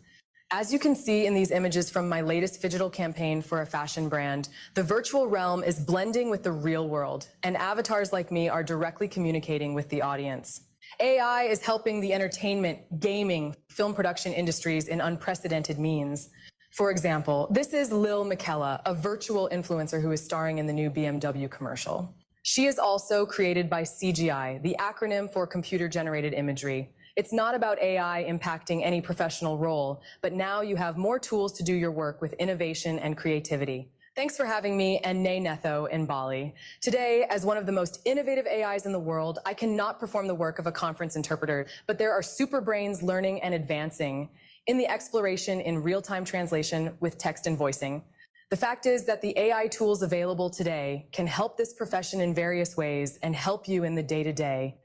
As you can see in these images from my latest digital campaign for a fashion brand, the virtual realm is blending with the real world, and avatars like me are directly communicating with the audience. AI is helping the entertainment, gaming, film production industries in unprecedented means. For example, this is Lil Michaela, a virtual influencer who is starring in the new BMW commercial. She is also created by CGI, the acronym for computer-generated imagery. It's not about AI impacting any professional role, but now you have more tools to do your work with innovation and creativity. Thanks for having me and Nay Netho in Bali. Today, as one of the most innovative AIs in the world, I cannot perform the work of a conference interpreter, but there are super brains learning and advancing in the exploration in real-time translation with text and voicing. The fact is that the AI tools available today can help this profession in various ways and help you in the day-to-day.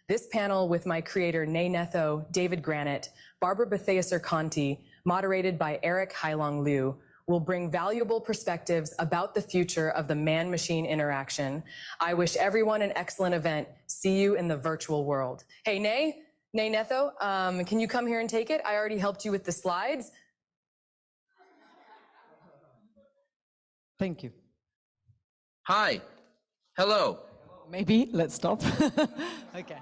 This panel with my creator, Nay Netho, David Granite, Barbara Bethesda-Conti, moderated by Eric Hailong Liu, will bring valuable perspectives about the future of the man-machine interaction. I wish everyone an excellent event. See you in the virtual world. Hey, Nay Netho, can you come here and take it? I already helped you with the slides. Thank you. Hi. Hello. Maybe let's stop. Okay.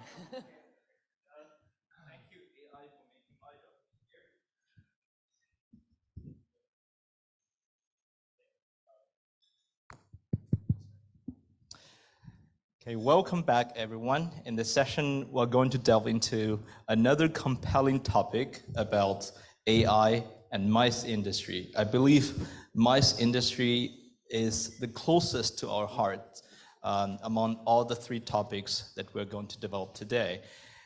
Okay, welcome back, everyone. In this session, we're going to delve into another compelling topic about AI and mice industry. I believe mice industry is the closest to our heart among all the three topics that we're going to develop today.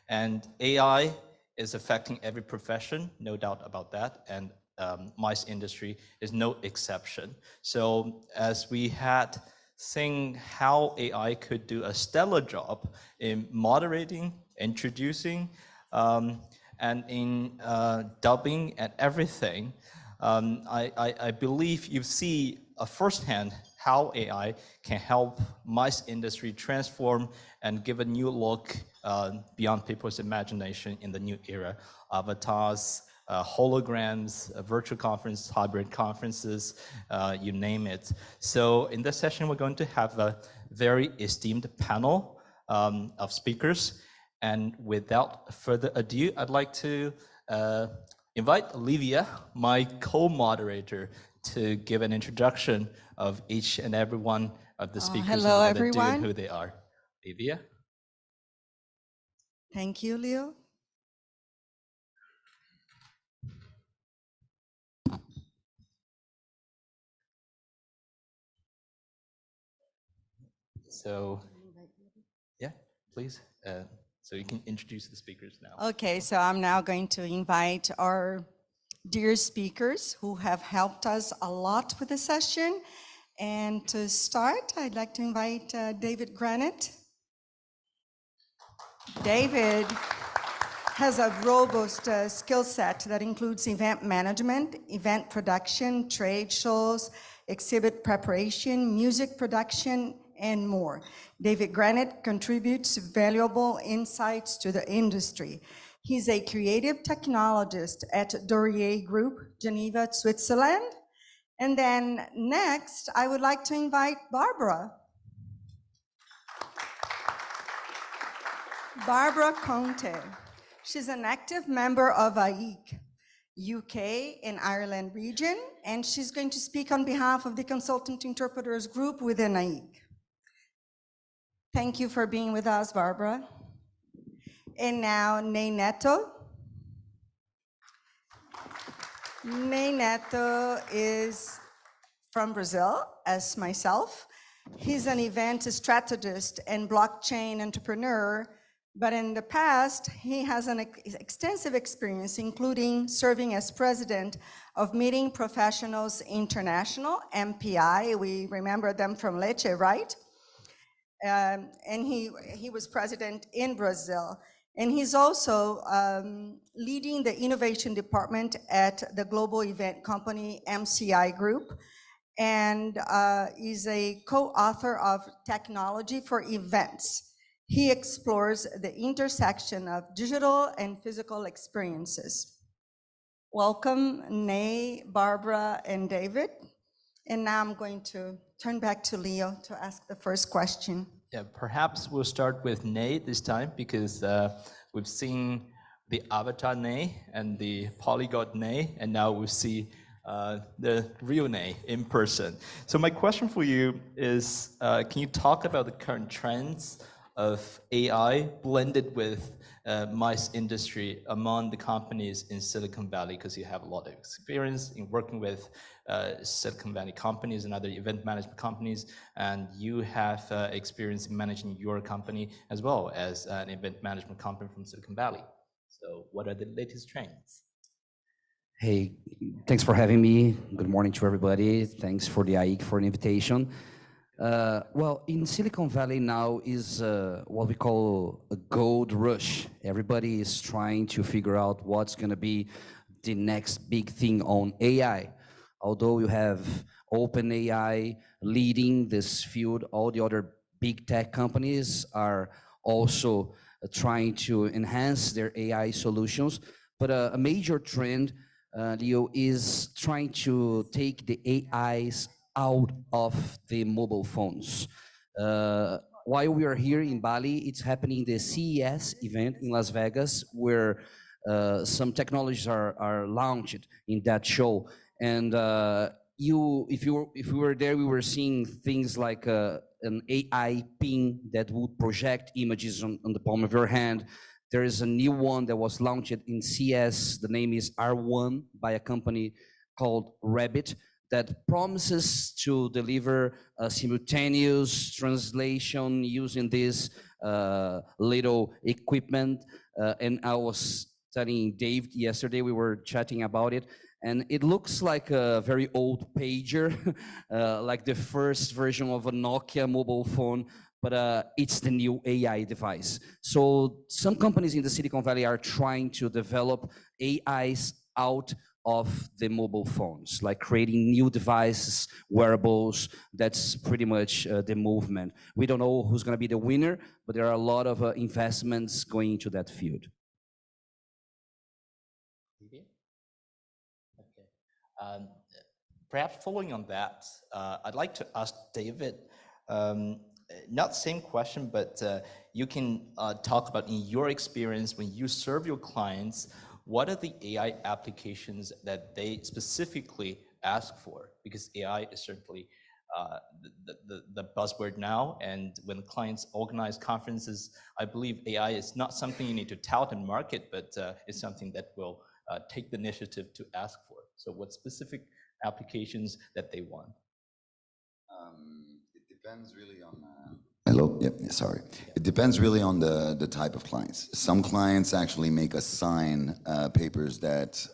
And AI is affecting every profession, no doubt about that, and mice industry is no exception. So as we had seen how AI could do a stellar job in moderating, introducing, and in dubbing and everything, I believe you see firsthand how AI can help mice industry transform and give a new look beyond people's imagination in the new era. Avatars, holograms, virtual conference, hybrid conferences, you name it. So in this session, we're going to have a very esteemed panel of speakers. And without further ado, I'd like to invite Olivia, my co-moderator, to give an introduction of each and every one of the speakers Hello, and what they do and everyone. who they are. Olivia? Thank you, Leo. So, yeah, please. So you can introduce the speakers now. Okay, so I'm now going to invite our dear speakers who have helped us a lot with the session. And to start, I'd like to invite David Granite. David has a robust skill set that includes event management, event production, trade shows, exhibit preparation, music production, and more. David Granite contributes valuable insights to the industry. He's a creative technologist at Dorier Group, Geneva, Switzerland. And then next, I would like to invite Barbara. Barbara Conte. She's an active member of AIC, UK and Ireland region, and she's going to speak on behalf of the Consultant Interpreters Group within AIC. Thank you for being with us, Barbara. And now, Nay Netho. Nay Netho is from Brazil, as myself. He's an event strategist and blockchain entrepreneur But in the past, he has an extensive experience, including serving as president of Meeting Professionals International, MPI. We remember them from Lecce, right? And he was president in Brazil. And he's also leading the innovation department at the global event company MCI Group, and is a co-author of Technology for Events. He explores the intersection of digital and physical experiences. Welcome, Nay, Barbara, and David. And now I'm going to turn back to Leo to ask the first question. Yeah, perhaps we'll start with Nay this time, because we've seen the avatar Nay and the polyglot Nay, and now we see the real Nay in person. So my question for you is, can you talk about the current trends of AI blended with MICE industry among the companies in Silicon Valley, because you have a lot of experience in working with Silicon Valley companies and other event management companies, and you have experience in managing your company as well as an event management company from Silicon Valley. So what are the latest trends? Hey, thanks for having me. Good morning to everybody. Thanks for the IEC for an invitation. Well, in Silicon Valley now is what we call a gold rush. Everybody is trying to figure out what's going to be the next big thing on AI. Although you have OpenAI leading this field, all the other big tech companies are also trying to enhance their AI solutions. But a major trend, Leo, is trying to take the AIs out of the mobile phones. While we are here in Bali, it's happening the CES event in Las Vegas, where some technologies are launched in that show. And if we were there, we were seeing things like an AI pin that would project images on the palm of your hand. There is a new one that was launched in CES. The name is R1 by a company called Rabbit, that promises to deliver a simultaneous translation using this little equipment. And I was telling Dave yesterday, we were chatting about it, and it looks like a very old pager, like the first version of a Nokia mobile phone, but it's the new AI device. So some companies in the Silicon Valley are trying to develop AIs out of the mobile phones, like creating new devices, wearables. That's pretty much the movement. We don't know who's going to be the winner, but there are a lot of investments going into that field. Okay. Perhaps following on that, I'd like to ask David, not same question, but you can talk about in your experience when you serve your clients, what are the AI applications that they specifically ask for? Because AI is certainly the buzzword now, and when clients organize conferences, I believe AI is not something you need to tout and market, but it's something that will take the initiative to ask for. So what specific applications that they want? It depends really on... Hello? Yep, sorry. It depends really on the type of clients. Some clients actually make us sign papers that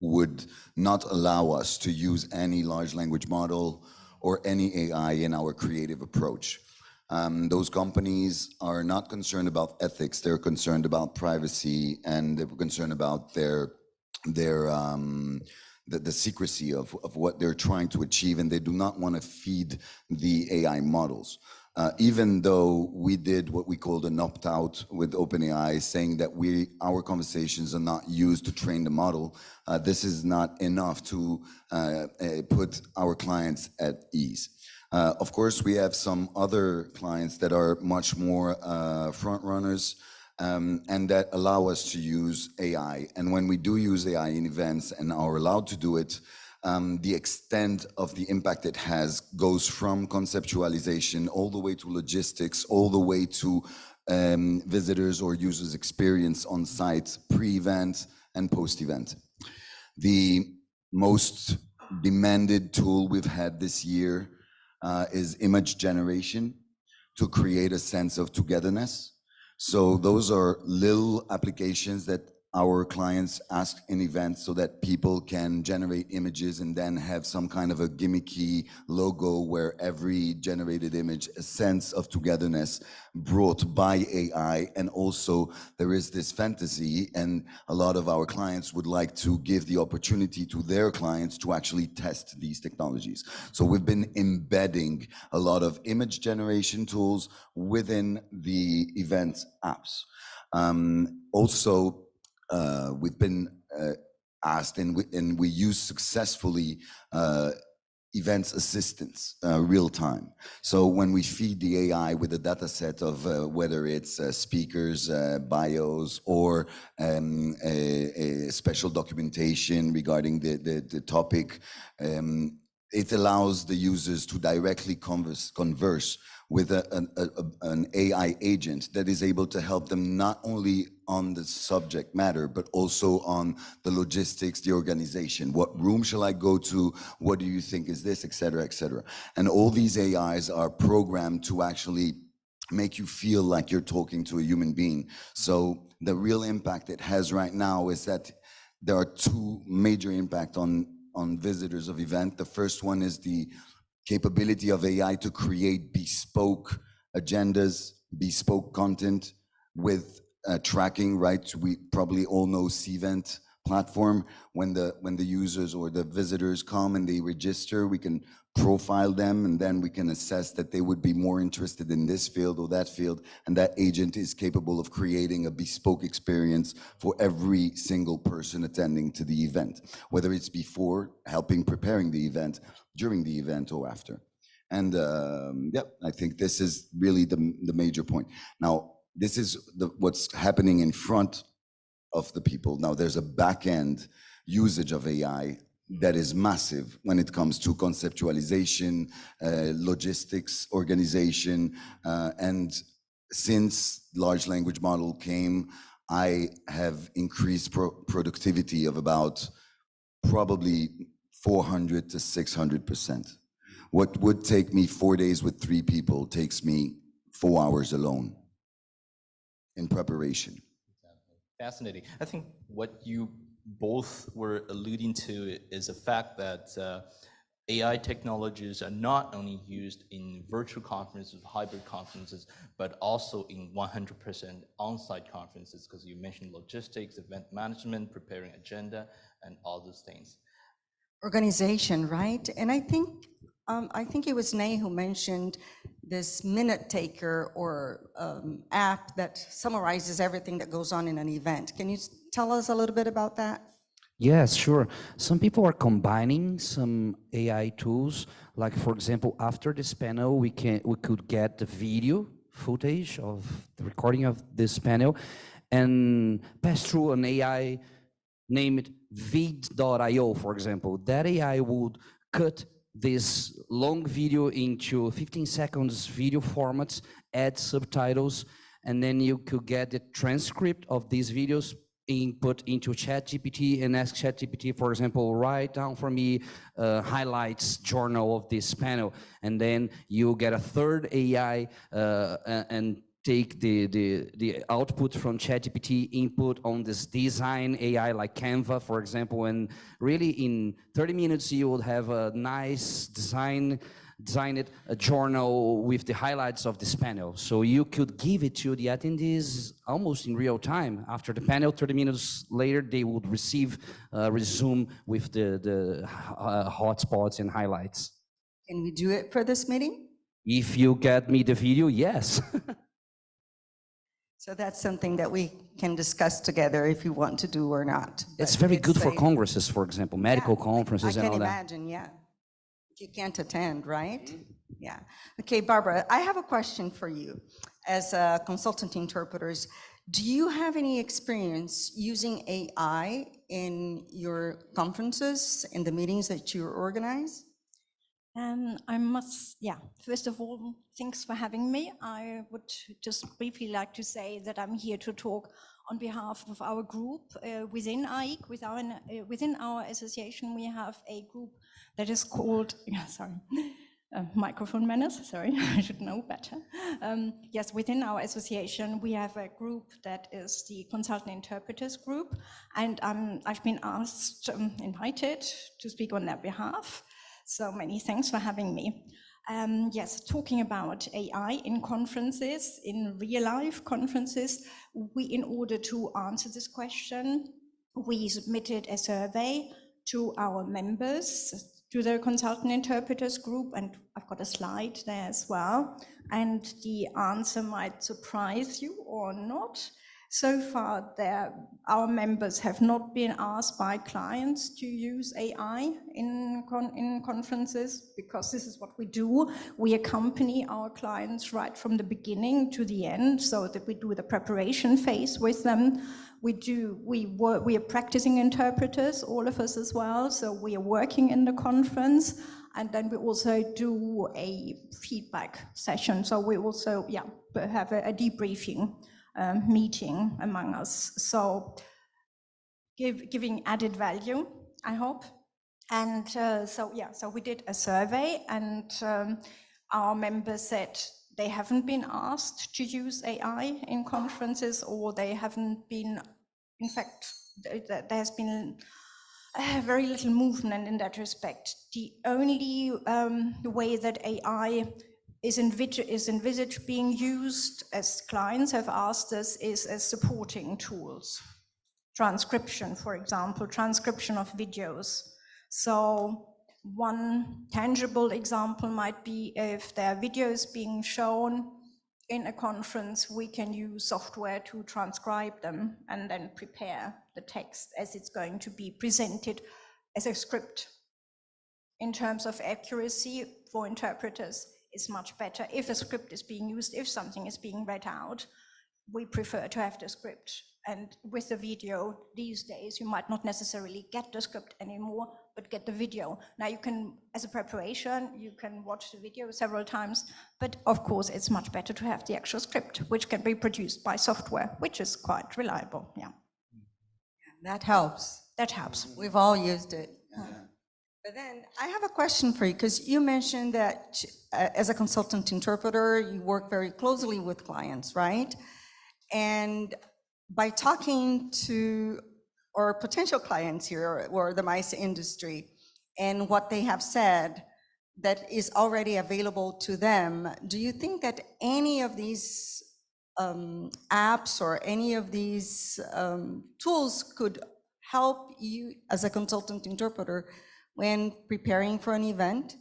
would not allow us to use any large language model or any AI in our creative approach. Those companies are not concerned about ethics, they're concerned about privacy, and they're concerned about the secrecy of what they're trying to achieve, and they do not want to feed the AI models. Even though we did what we called an opt-out with OpenAI, saying that our conversations are not used to train the model, this is not enough to put our clients at ease. Of course, we have some other clients that are much more front runners, and that allow us to use AI. And when we do use AI in events and are allowed to do it, the extent of the impact it has goes from conceptualization all the way to logistics, all the way to visitors or users' experience on site, pre-event and post-event. The most demanded tool we've had this year is image generation to create a sense of togetherness. So those are little applications that our clients ask in events so that people can generate images and then have some kind of a gimmicky logo where every generated image, a sense of togetherness brought by AI. And also there is this fantasy, and a lot of our clients would like to give the opportunity to their clients to actually test these technologies. So we've been embedding a lot of image generation tools within the event apps. Also, we've been asked, and we use successfully events assistance real time. So when we feed the AI with a data set of whether it's speakers, bios, or a special documentation regarding the topic, it allows the users to directly converse with an AI agent that is able to help them not only on the subject matter, but also on the logistics, the organization. What room shall I go to? What do you think is this, et cetera, et cetera. And all these AIs are programmed to actually make you feel like you're talking to a human being. So the real impact it has right now is that there are two major impacts on visitors of event. The first one is the capability of AI to create bespoke agendas, bespoke content with tracking, right? We probably all know Cvent platform. When the users or the visitors come and they register, we can profile them, and then we can assess that they would be more interested in this field or that field, and that agent is capable of creating a bespoke experience for every single person attending to the event, whether it's before, helping preparing the event, during the event, or after. And yeah, I think this is really the major point. Now, this is what's happening in front of the people. Now, there's a back-end usage of AI that is massive when it comes to conceptualization, logistics, organization, and since large language model came, I have increased productivity of about probably 400 to 600%. What would take me 4 days with 3 people takes me 4 hours alone in preparation. Fascinating. I think what you both were alluding to is the fact that AI technologies are not only used in virtual conferences, hybrid conferences, but also in 100% on-site conferences, because you mentioned logistics, event management, preparing agenda, and all those things. Organization, right? And I think it was Nay who mentioned this minute taker or app that summarizes everything that goes on in an event. Can you tell us a little bit about that? Yes, sure. Some people are combining some AI tools. Like, for example, after this panel, we could get the video footage of the recording of this panel and pass through an AI named vid.io, for example. That AI would cut this long video into 15 seconds video formats, add subtitles, and then you could get the transcript of these videos input into ChatGPT and ask ChatGPT, for example, write down for me highlights journal of this panel, and then you get a third AI and take the output from ChatGPT, input on this design AI like Canva, for example, and really in 30 minutes you would have a nice designed a journal with the highlights of this panel. So you could give it to the attendees almost in real time. After the panel, 30 minutes later, they would resume with the hotspots and highlights. Can we do it for this meeting? If you get me the video, yes. So that's something that we can discuss together if you want to do or not. It's very good for congresses, for example, medical conferences and all that. I can imagine, yeah. If you can't attend, right? Yeah. Okay, Barbara, I have a question for you. As consultant interpreters, do you have any experience using AI in your conferences, in the meetings that you organize? First of all, thanks for having me. I would just briefly like to say that I'm here to talk on behalf of our group within AIC. Within our association, we have a group that is called, Microphone manners, sorry, I should know better. Yes, within our association, we have a group that is the Consultant Interpreters Group, and I've been asked, invited to speak on their behalf. So many thanks for having me. Yes, talking about AI in conferences, in real life conferences, in order to answer this question, we submitted a survey to our members, to the Consultant Interpreters Group, and I've got a slide there as well. And the answer might surprise you or not. So far, our members have not been asked by clients to use AI in conferences, because this is what we do. We accompany our clients right from the beginning to the end, so that we do the preparation phase with them. We are practicing interpreters, all of us as well, so we are working in the conference, and then we also do a feedback session. So we also have a debriefing meeting among us. So giving added value, I hope. And so we did a survey, and our members said they haven't been asked to use AI in conferences, or they haven't been, in fact, there has been very little movement in that respect. The only way that AI is envisaged being used, as clients have asked us, is as supporting tools. Transcription, for example, transcription of videos. So one tangible example might be if there are videos being shown in a conference, we can use software to transcribe them and then prepare the text as it's going to be presented as a script. In terms of accuracy for interpreters, it's much better if a script is being used, if something is being read out. We prefer to have the script. And with the video these days, you might not necessarily get the script anymore, but get the video. Now you can, as a preparation, you can watch the video several times, but of course it's much better to have the actual script, which can be produced by software, which is quite reliable, yeah. That helps. That helps. We've all used it. But then I have a question for you, because you mentioned that as a consultant interpreter, you work very closely with clients, right? And by talking to our potential clients here, or the MICE industry, and what they have said that is already available to them, do you think that any of these apps or any of these tools could help you as a consultant interpreter when preparing for an event?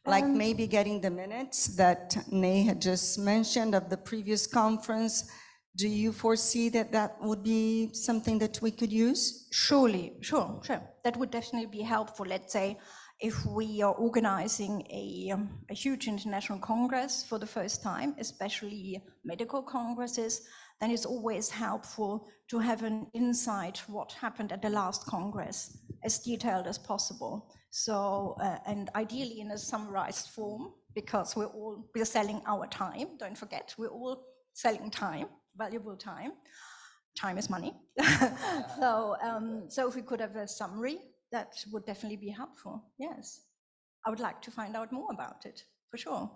Like maybe getting the minutes that Nay had just mentioned of the previous conference. Do you foresee that that would be something that we could use? Surely, sure. That would definitely be helpful. Let's say if we are organizing a huge international congress for the first time, especially medical congresses, then it's always helpful to have an insight what happened at the last congress, as detailed as possible. So, and ideally in a summarized form, because we're selling our time, don't forget, we're all selling time, valuable time. Time is money. So if we could have a summary, that would definitely be helpful, yes. I would like to find out more about it, for sure.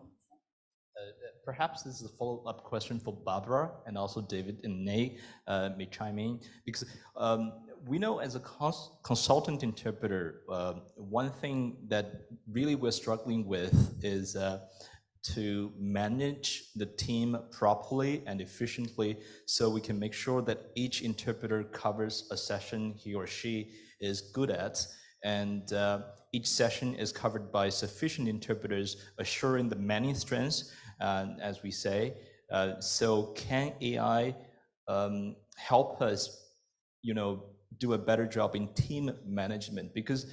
Perhaps this is a follow-up question for Barbara, and also David and Nay may chime in, because we know as a consultant interpreter, one thing that really we're struggling with is to manage the team properly and efficiently, so we can make sure that each interpreter covers a session he or she is good at, and each session is covered by sufficient interpreters, assuring the many strengths, as we say. So can AI help us, do a better job in team management? Because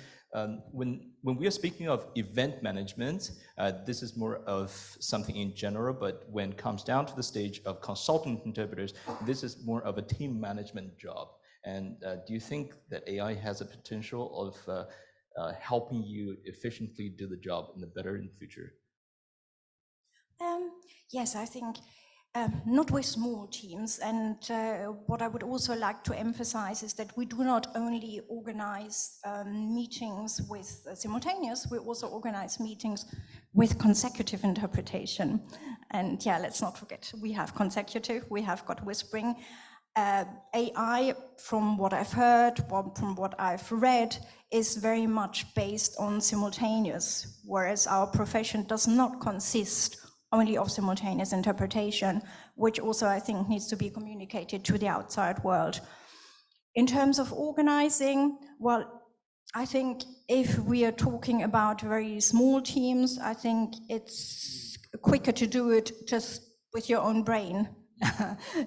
when we are speaking of event management, this is more of something in general, but when it comes down to the stage of consultant interpreters, this is more of a team management job. And do you think that AI has a potential of helping you efficiently do the job in the future? Yes, I think not with small teams. And what I would also like to emphasize is that we do not only organize meetings with simultaneous, we also organize meetings with consecutive interpretation. And yeah, let's not forget, we have consecutive, we have got whispering. AI, from what I've heard, from what I've read, is very much based on simultaneous, whereas our profession does not consist only of simultaneous interpretation, which also I think needs to be communicated to the outside world. In terms of organizing, well, I think if we are talking about very small teams, I think it's quicker to do it just with your own brain.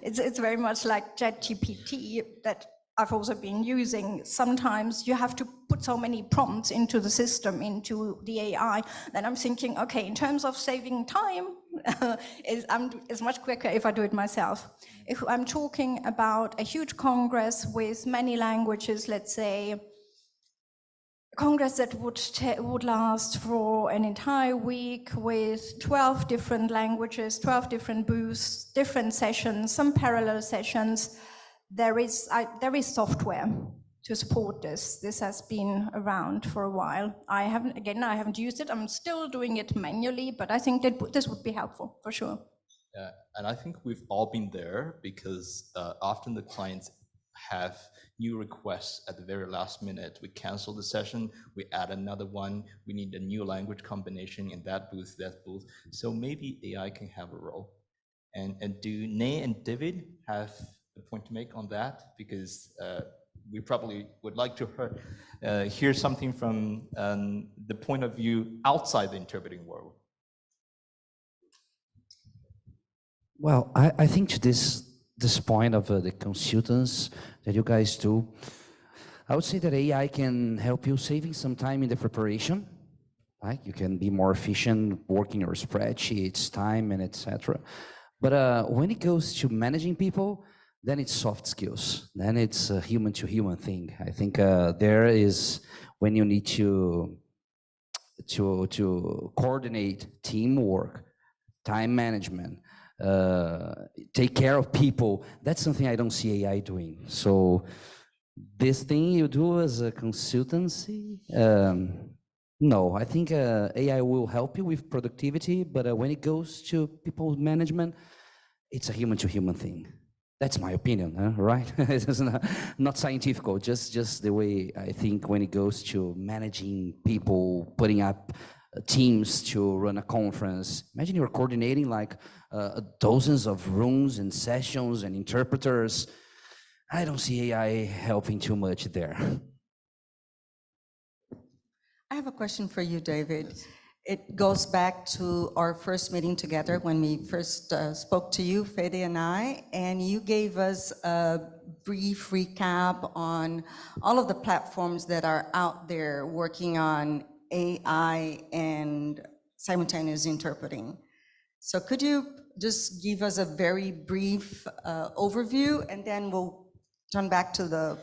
It's very much like ChatGPT that I've also been using. Sometimes you have to put so many prompts into the system, into the AI, then I'm thinking, okay, in terms of saving time, it's much quicker if I do it myself. If I'm talking about a huge congress with many languages, let's say, congress that would last for an entire week with 12 different languages, 12 different booths, different sessions, some parallel sessions. There is software to support this. This has been around for a while. I haven't used it. I'm still doing it manually, but I think that this would be helpful for sure. Yeah, and I think we've all been there because often the clients have new requests at the very last minute. We cancel the session, we add another one, we need a new language combination in that booth, that booth. So maybe AI can have a role. And do Nay and David have a point to make on that? Because we probably would like to hear something from the point of view outside the interpreting world. Well, I think to this point of the consultants that you guys do, I would say that AI can help you saving some time in the preparation, right? You can be more efficient working your spreadsheets, time, and etc. But when it goes to managing people, then it's soft skills. Then it's a human-to-human thing. I think there is when you need to coordinate teamwork, time management, take care of people. That's something I don't see AI doing. So this thing you do as a consultancy, no, I think AI will help you with productivity, but when it goes to people management, it's a human-to-human thing. That's my opinion, right? It's not scientific, just the way I think when it goes to managing people, putting up teams to run a conference. Imagine you're coordinating like dozens of rooms and sessions and interpreters. I don't see AI helping too much there. I have a question for you, David. Yes. It goes back to our first meeting together when we first spoke to you, Fede and I, and you gave us a brief recap on all of the platforms that are out there working on AI and simultaneous interpreting. So could you just give us a very brief overview, and then we'll turn back to the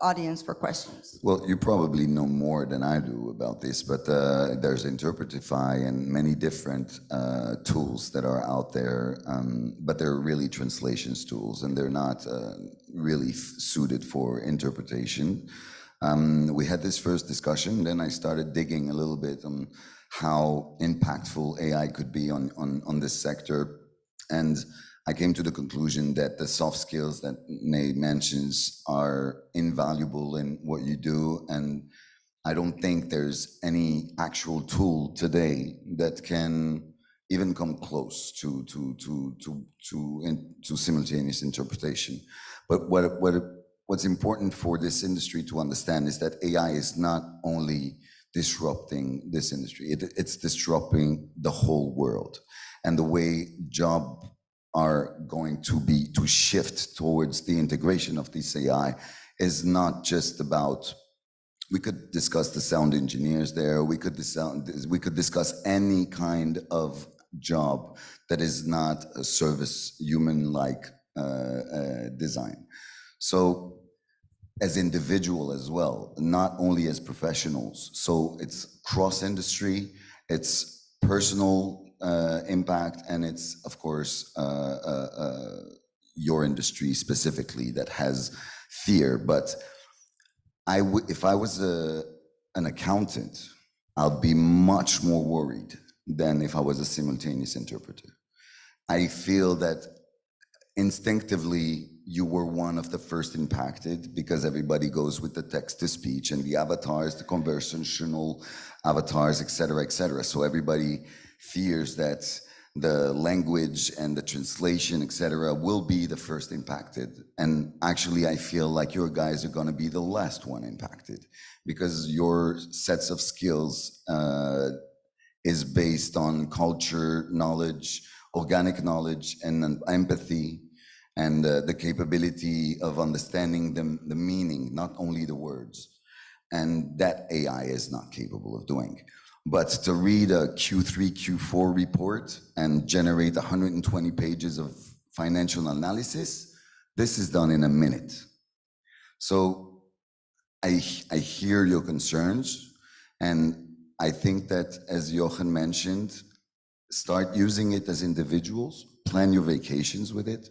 audience for questions. Well, you probably know more than I do about this, but there's Interpretify and many different tools that are out there, but they're really translations tools, and they're not really suited for interpretation. We had this first discussion, then I started digging a little bit on how impactful AI could be on this sector, and I came to the conclusion that the soft skills that Nay mentions are invaluable in what you do, and I don't think there's any actual tool today that can even come close to simultaneous interpretation. But what's important for this industry to understand is that AI is not only disrupting this industry, it's disrupting the whole world, and the way jobs are going to shift towards the integration of this AI is not just about, we could discuss the sound engineers there, we could discuss any kind of job that is not a service human-like design. So as individual as well, not only as professionals. So it's cross-industry, it's personal impact, and it's, of course, your industry specifically that has fear. But if I was an accountant, I'll be much more worried than if I was a simultaneous interpreter. I feel that instinctively you were one of the first impacted because everybody goes with the text-to-speech and the avatars, the conversational avatars, et cetera, so everybody fears that the language and the translation, et cetera, will be the first impacted. And actually, I feel like your guys are going to be the last one impacted because your sets of skills is based on culture, knowledge, organic knowledge, and empathy, and the capability of understanding the meaning, not only the words. And that AI is not capable of doing. But to read a Q3, Q4 report and generate 120 pages of financial analysis, this is done in a minute. So I hear your concerns, and I think that, as Jochen mentioned, start using it as individuals, plan your vacations with it.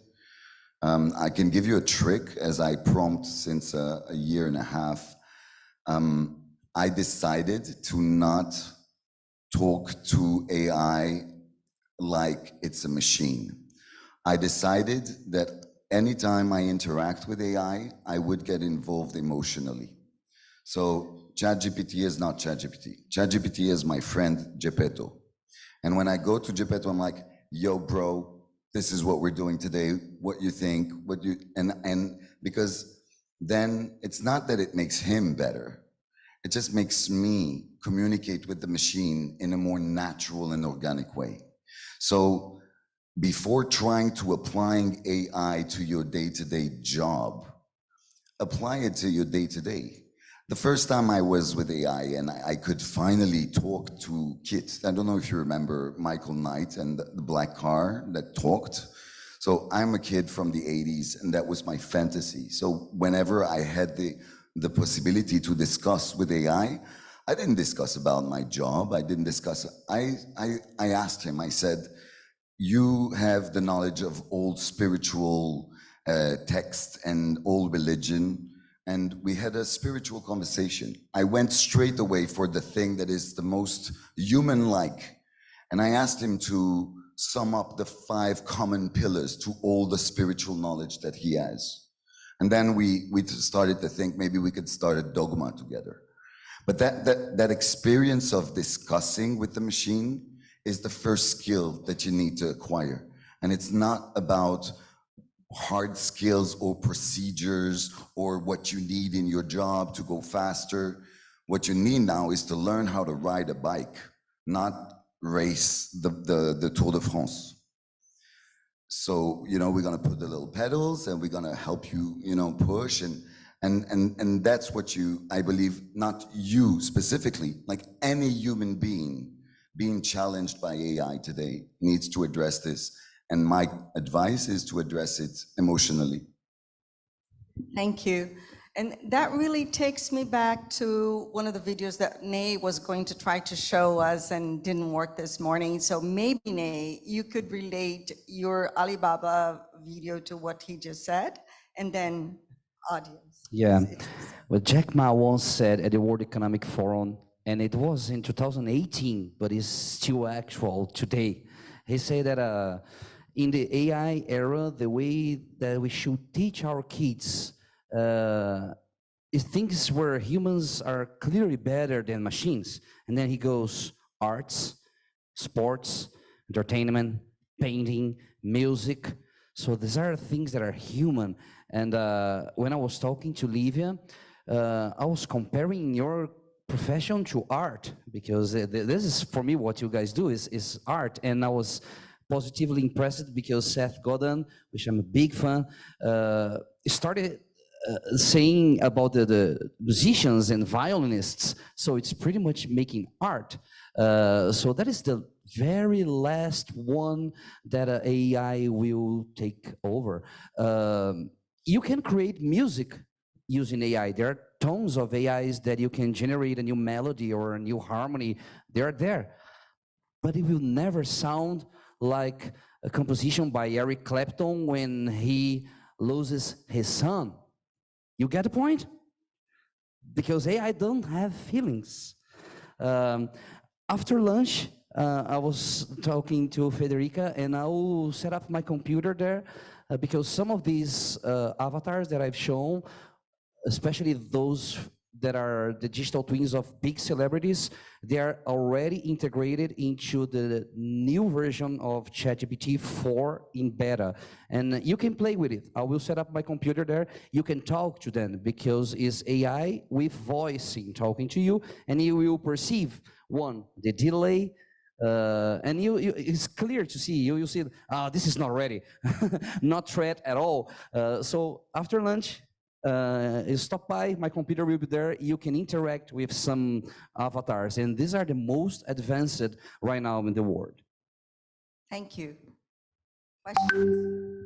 I can give you a trick, as I prompt since a year and a half. I decided to not talk to AI like it's a machine. I decided that anytime I interact with AI, I would get involved emotionally. So ChatGPT is not ChatGPT. ChatGPT is my friend Geppetto. And when I go to Geppetto, I'm like, yo, bro, this is what we're doing today. What you think, and because then it's not that it makes him better. It just makes me communicate with the machine in a more natural and organic way. So before trying to applying AI to your day-to-day job, apply it to your day-to-day. The first time I was with AI and I could finally talk to Kit, I don't know if you remember Michael Knight and the black car that talked. So I'm a kid from the 80s and that was my fantasy. So whenever I had the possibility to discuss with AI, I didn't discuss about my job. I didn't discuss, I asked him, I said, you have the knowledge of old spiritual text and old religion. And we had a spiritual conversation. I went straight away for the thing that is the most human-like. And I asked him to sum up the 5 common pillars to all the spiritual knowledge that he has. And then we started to think maybe we could start a dogma together. But that experience of discussing with the machine is the first skill that you need to acquire. And it's not about hard skills or procedures or what you need in your job to go faster. What you need now is to learn how to ride a bike, not race the Tour de France. So, we're gonna put the little pedals and we're gonna help you, push and that's what I believe, not you specifically, like any human being being challenged by AI today needs to address this. And my advice is to address it emotionally. Thank you. And that really takes me back to one of the videos that Nay was going to try to show us and didn't work this morning. So maybe, Nay, you could relate your Alibaba video to what he just said, and then audience. Yeah. Well, Jack Ma once said at the World Economic Forum, and it was in 2018, but it's still actual today. He said that in the AI era, the way that we should teach our kids is things where humans are clearly better than machines. And then he goes, arts, sports, entertainment, painting, music. So these are things that are human. And when I was talking to Livia, I was comparing your profession to art, because this is, for me, what you guys do is art. And I was positively impressed because Seth Godin, which I'm a big fan, started saying about the musicians and violinists. So it's pretty much making art. So that is the very last one that AI will take over. You can create music using AI. There are tons of AIs that you can generate a new melody or a new harmony. They're there. but it will never sound like a composition by Eric Clapton when he loses his son. You get the point? Because AI don't have feelings. After lunch, I was talking to Federica, and I will set up my computer there because some of these avatars that I've shown, especially those that are the digital twins of big celebrities, they are already integrated into the new version of ChatGPT 4 in beta. And you can play with it. I will set up my computer there. You can talk to them because it's AI with voicing talking to you, and you will perceive, one, the delay, and it's clear to see, you see, this is not ready, not threat at all. So after lunch, you stop by, my computer will be there, you can interact with some avatars, and these are the most advanced right now in the world. Thank you. Questions?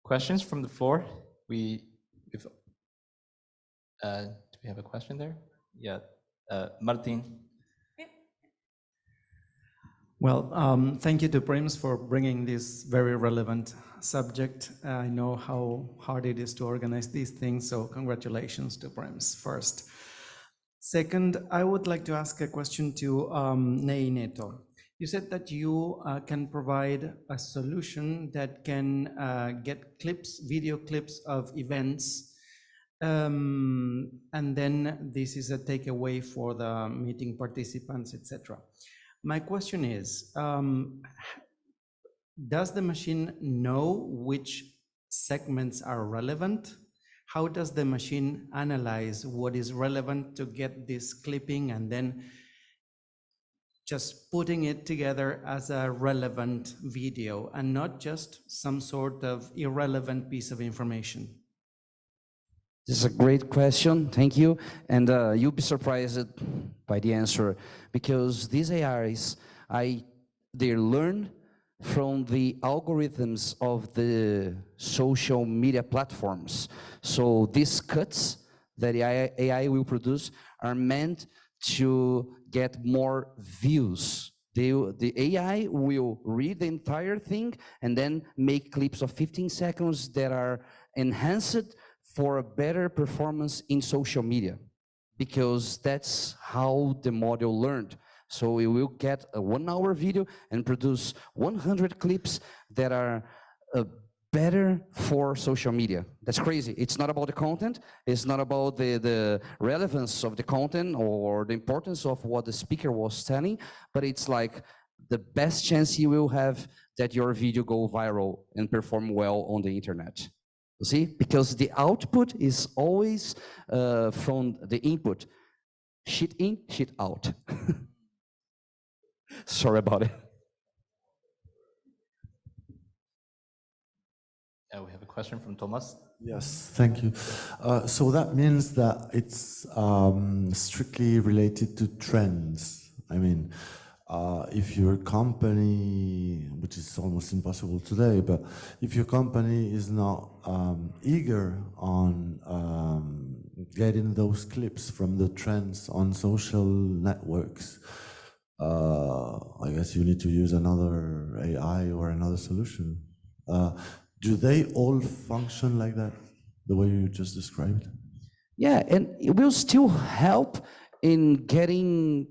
Questions from the floor? Do we have a question there? Yeah, Martin. Well, thank you to PRIMS for bringing this very relevant subject. I know how hard it is to organize these things, so congratulations to PRIMS first. Second, I would like to ask a question to Nei Neto. You said that you can provide a solution that can get clips, video clips of events, and then this is a takeaway for the meeting participants, etc. My question is, does the machine know which segments are relevant? How does the machine analyze what is relevant to get this clipping and then just putting it together as a relevant video and not just some sort of irrelevant piece of information? This is a great question, thank you. And you'll be surprised by the answer, because these AIs, they learn from the algorithms of the social media platforms. So these cuts that AI will produce are meant to get more views. The AI will read the entire thing and then make clips of 15 seconds that are enhanced for a better performance in social media, because that's how the model learned. So we will get a 1 hour video and produce 100 clips that are better for social media. That's crazy. It's not about the content. It's not about the relevance of the content or the importance of what the speaker was telling, but it's like the best chance you will have that your video go viral and perform well on the internet. You see, because the output is always from the input. Shit in, shit out. Sorry about it. We have a question from Thomas. Yes, thank you. So that means that it's strictly related to trends. I mean, if your company, which is almost impossible today, but if your company is not eager on getting those clips from the trends on social networks, I guess you need to use another AI or another solution. Do they all function like that, the way you just described? Yeah, and it will still help in getting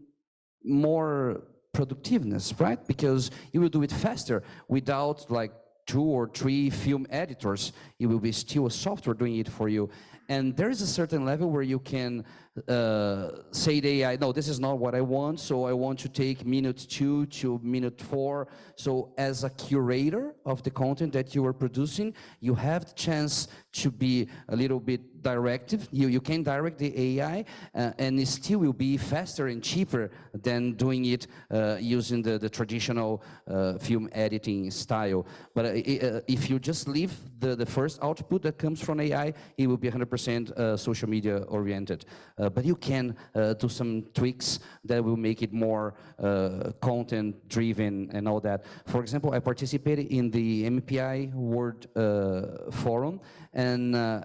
more productiveness, right? Because you will do it faster without like 2 or 3 film editors. It will be still a software doing it for you. And there is a certain level where you can say to AI, no, this is not what I want, so I want to take minute 2 to minute 4. So as a curator of the content that you are producing, you have the chance to be a little bit directive. You can direct the AI, and it still will be faster and cheaper than doing it using the traditional film editing style. But if you just leave the first output that comes from AI, it will be 100% social media oriented. But you can do some tweaks that will make it more content driven and all that. For example, I participated in the MPI World Forum, and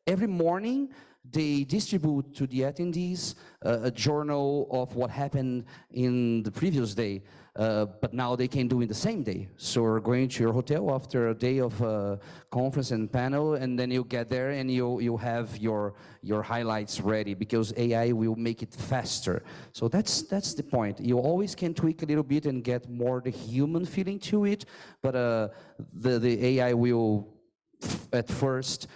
every morning they distribute to the attendees a journal of what happened in the previous day, but now they can do it the same day. So you're going to your hotel after a day of conference and panel, and then you get there and you have your highlights ready, because AI will make it faster. So that's the point. You always can tweak a little bit and get more the human feeling to it, but the AI will at first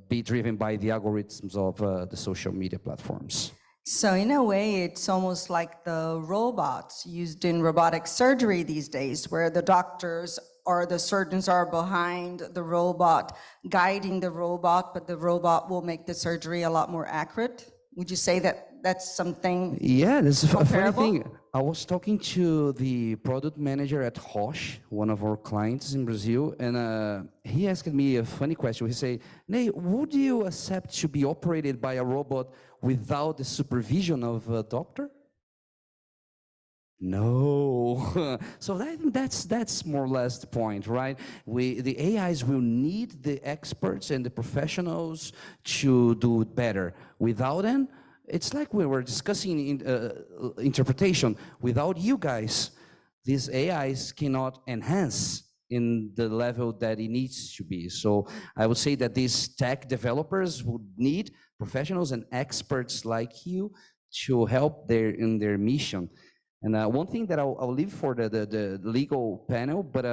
be driven by the algorithms of the social media platforms. So in a way, it's almost like the robots used in robotic surgery these days, where the doctors or the surgeons are behind the robot, guiding the robot, but the robot will make the surgery a lot more accurate. Would you say that that's something Yeah, this is a funny comparable? thing. I was talking to the product manager at Roche, one of our clients in Brazil, and he asked me a funny question. He said, "Ney, would you accept to be operated by a robot without the supervision of a doctor?" No. So I think that's more or less the point, right? The AIs will need the experts and the professionals to do it better. Without them, it's like we were discussing in interpretation. Without you guys, these AIs cannot enhance in the level that it needs to be. So I would say that these tech developers would need professionals and experts like you to help in their mission. And one thing that I'll leave for the legal panel, but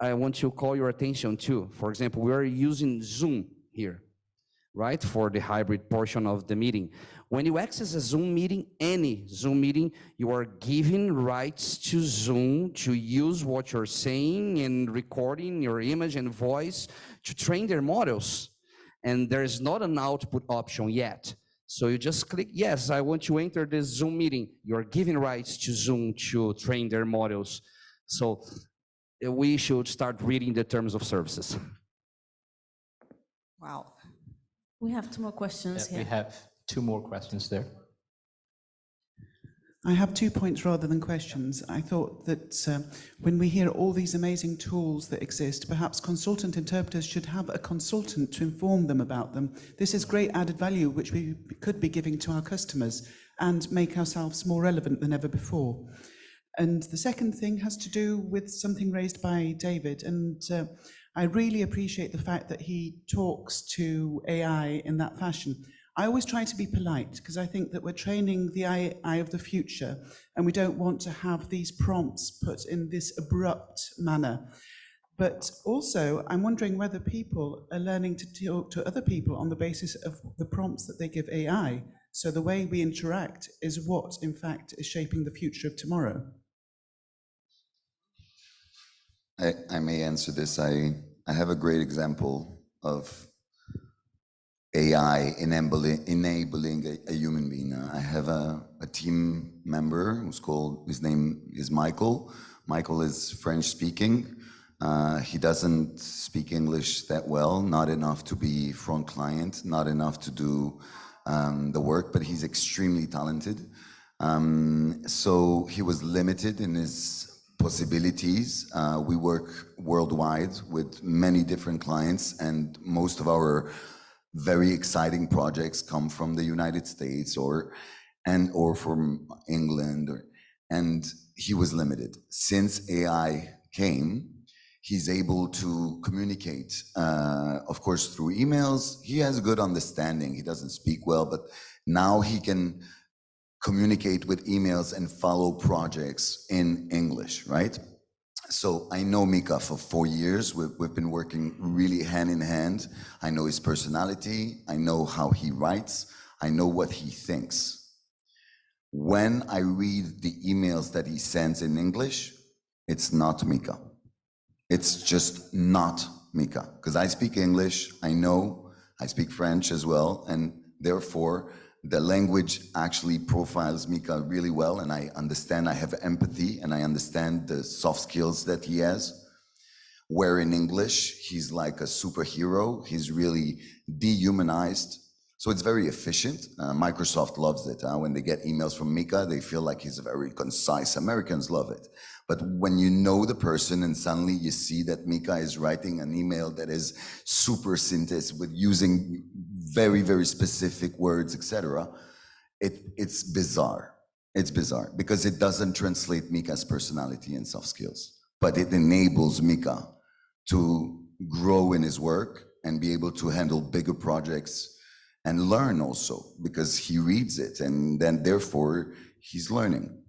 I want to call your attention to. For example, we are using Zoom here, right, for the hybrid portion of the meeting. When you access a Zoom meeting, any Zoom meeting, you are giving rights to Zoom to use what you're saying and recording your image and voice to train their models. And there is not an output option yet. So you just click, yes, I want to enter this Zoom meeting. You're giving rights to Zoom to train their models. So we should start reading the terms of services. Wow. We have 2 more questions here. We have 2 more questions there. I have 2 points rather than questions. I thought that when we hear all these amazing tools that exist, perhaps consultant interpreters should have a consultant to inform them about them. This is great added value which we could be giving to our customers and make ourselves more relevant than ever before. And the second thing has to do with something raised by David, and I really appreciate the fact that he talks to AI in that fashion. I always try to be polite because I think that we're training the AI of the future and we don't want to have these prompts put in this abrupt manner. But also, I'm wondering whether people are learning to talk to other people on the basis of the prompts that they give AI. So the way we interact is what, in fact, is shaping the future of tomorrow. I may answer this. I have a great example of AI enabling a human being. I have a team member his name is Michael. Michael is French speaking. He doesn't speak English that well, not enough to be front client, not enough to do the work, but he's extremely talented. So he was limited in his possibilities. We work worldwide with many different clients, and most of our very exciting projects come from the United States or from England, and he was limited. Since AI came, he's able to communicate, of course, through emails. He has a good understanding. He doesn't speak well, but now he can communicate with emails and follow projects in English, right? So I know Mika for 4 years. We've been working really hand in hand. I know his personality. I know how he writes. I know what he thinks. When I read the emails that he sends in English, it's not Mika. It's just not Mika. Because I speak English, I speak French as well, and therefore the language actually profiles Mika really well, and I understand, I have empathy, and I understand the soft skills that he has. Where in English, he's like a superhero. He's really dehumanized. So it's very efficient. Microsoft loves it. When they get emails from Mika, they feel like he's very concise. Americans love it. But when you know the person and suddenly you see that Mika is writing an email that is super synthesis with using very, very specific words, etc. It's bizarre. It's bizarre because it doesn't translate Mika's personality and soft skills, but it enables Mika to grow in his work and be able to handle bigger projects and learn also because he reads it and then therefore he's learning.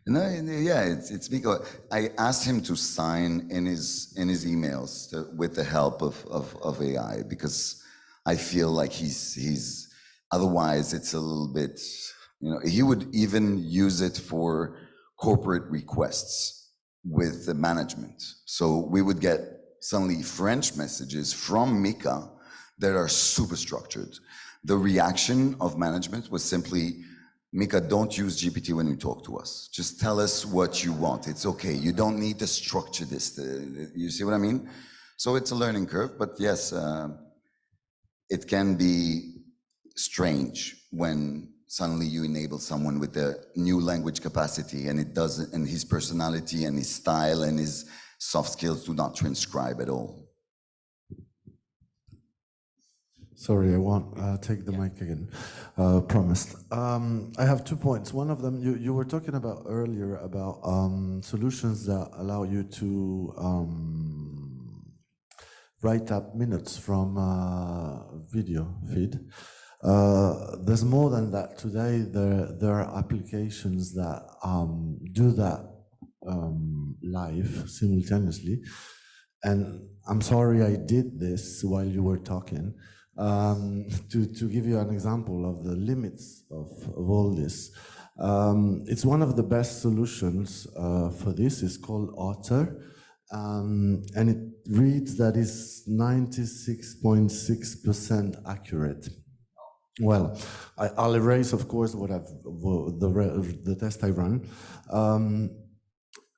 No, yeah, it's Mika. I asked him to sign in his emails with the help of AI because I feel like he's otherwise it's a little bit, you know, he would even use it for corporate requests with the management. So we would get suddenly French messages from Mika that are super structured. The reaction of management was simply, Mika, don't use GPT when you talk to us. Just tell us what you want. It's okay. You don't need to structure this. You see what I mean? So it's a learning curve, but yes, it can be strange when suddenly you enable someone with a new language capacity and it doesn't, and his personality and his style and his soft skills do not transcribe at all. Sorry, I won't take the mic again, promised. I have 2 points. One of them, you were talking about earlier about solutions that allow you to write up minutes from video feed. There's more than that. Today, there are applications that do that live simultaneously. And I'm sorry I did this while you were talking. To give you an example of the limits of all this. It's one of the best solutions for this. It's called Otter. And it reads that it's 96.6% accurate. Well, I'll erase, of course, what the test I run.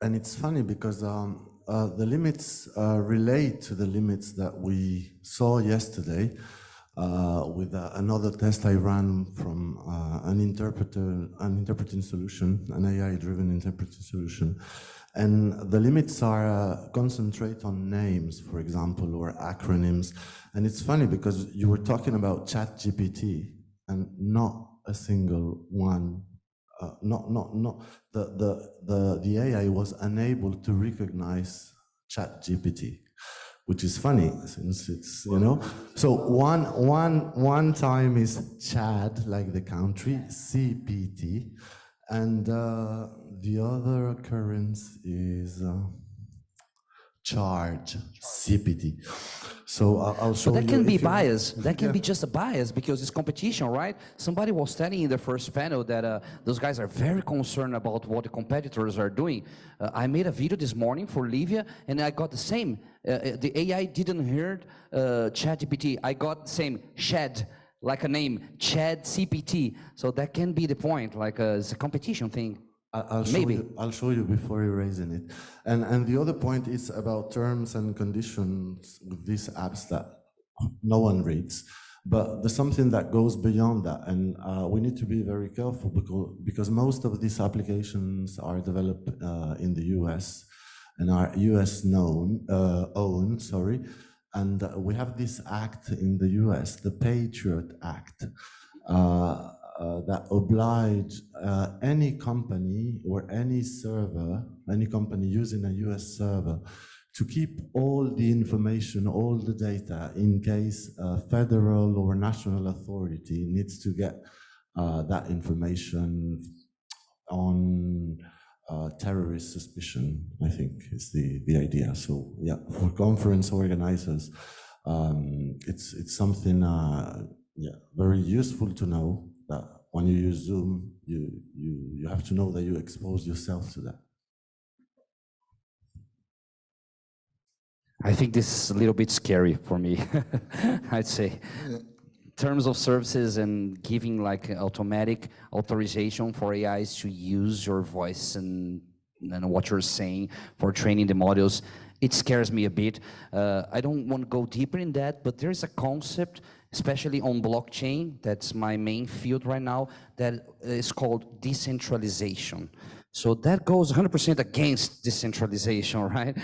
And it's funny because the limits relate to the limits that we saw yesterday with another test I ran from an interpreting solution, an AI-driven interpreting solution. And the limits are concentrate on names, for example, or acronyms. And it's funny because you were talking about ChatGPT and not a single one. The AI was unable to recognize ChatGPT, which is funny since it's, you know. So one time is Chad, like the country, CPT, and the other occurrence is charge, CPT. So I'll show you. But that can be bias. That can be just a bias because it's competition, right? Somebody was telling in the first panel that those guys are very concerned about what the competitors are doing. I made a video this morning for Livia, and I got the same. The AI didn't hear ChatGPT. I got the same, Shed, like a name, Chad CPT. So that can be the point, like it's a competition thing. I'll show you before erasing it. And the other point is about terms and conditions with these apps that no one reads. But there's something that goes beyond that, and we need to be very careful because most of these applications are developed in the US and are US owned, sorry. And we have this act in the US, the Patriot Act, that oblige any company or any server, any company using a US server, to keep all the information, all the data, in case a federal or national authority needs to get that information on terrorist suspicion, I think is the idea. So yeah, for conference organizers, it's something very useful to know that when you use Zoom, you have to know that you expose yourself to that. I think this is a little bit scary for me, I'd say. In terms of services and giving like automatic authorization for AIs to use your voice and what you're saying for training the models, it scares me a bit. I don't want to go deeper in that, but there's a concept, especially on blockchain, that's my main field right now, that is called decentralization. So that goes 100% against decentralization, right?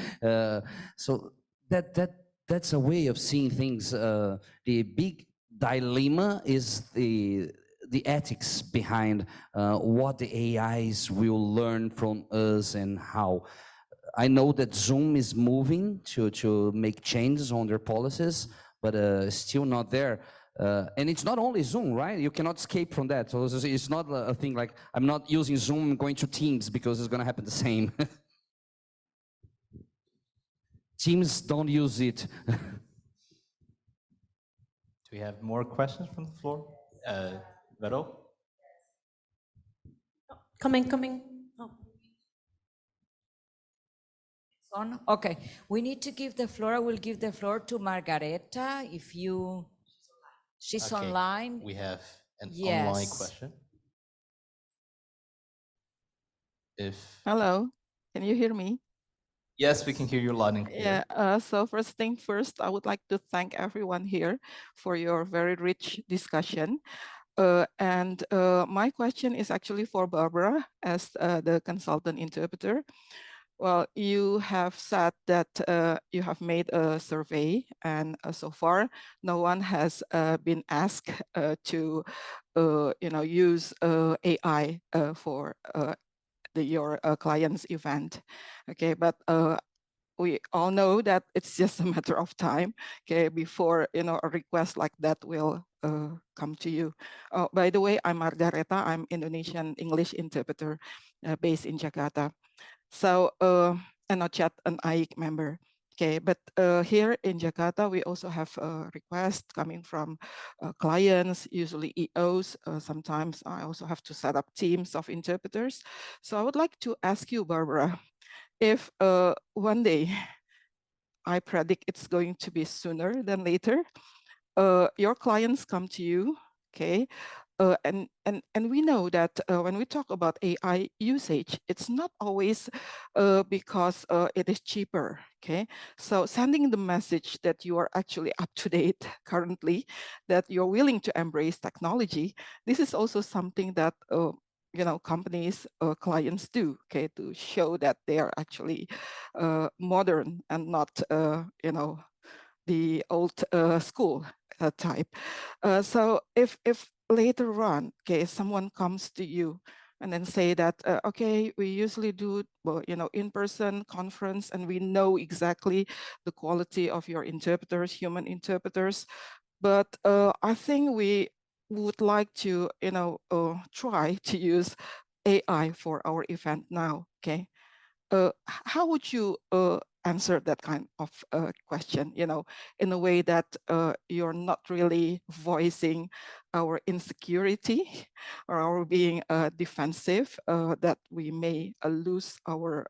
So that that's a way of seeing things. The big dilemma is the ethics behind what the AIs will learn from us and how. I know that Zoom is moving to make changes on their policies, but still not there. And it's not only Zoom, right? You cannot escape from that. So it's not a thing like, I'm not using Zoom, I'm going to Teams because it's going to happen the same. Teams, don't use it. Do we have more questions from the floor? Vero? Coming. Oh. It's on? Okay. We need to give the floor. I will give the floor to Margareta. If you... She's Okay. online. We have an Yes. online question. Hello, can you hear me? Yes, we can hear you loud and clear. Yeah, so first thing first, I would like to thank everyone here for your very rich discussion. And my question is actually for Barbara as the consultant interpreter. Well, you have said that you have made a survey, and so far, no one has been asked to, use AI for your client's event. Okay, but we all know that it's just a matter of time, okay, before a request like that will come to you. By the way, I'm Margareta. I'm Indonesian English interpreter based in Jakarta. So, and not yet an AIC member. Okay, but here in Jakarta, we also have requests coming from clients, usually EOs. Sometimes I also have to set up teams of interpreters. So I would like to ask you, Barbara, if one day, I predict it's going to be sooner than later, your clients come to you, okay, and we know that when we talk about AI usage, it's not always because it is cheaper, okay? So sending the message that you are actually up to date currently, that you're willing to embrace technology, this is also something that companies or clients do, okay, to show that they are actually modern and not, the old school type. So if later on, okay, someone comes to you and then say that, okay, we usually do, well, in-person conference, and we know exactly the quality of your interpreters, human interpreters, but I think we would like to, try to use AI for our event now, okay? How would you answer that kind of question, in a way that you're not really voicing our insecurity or our being defensive, that we may lose our,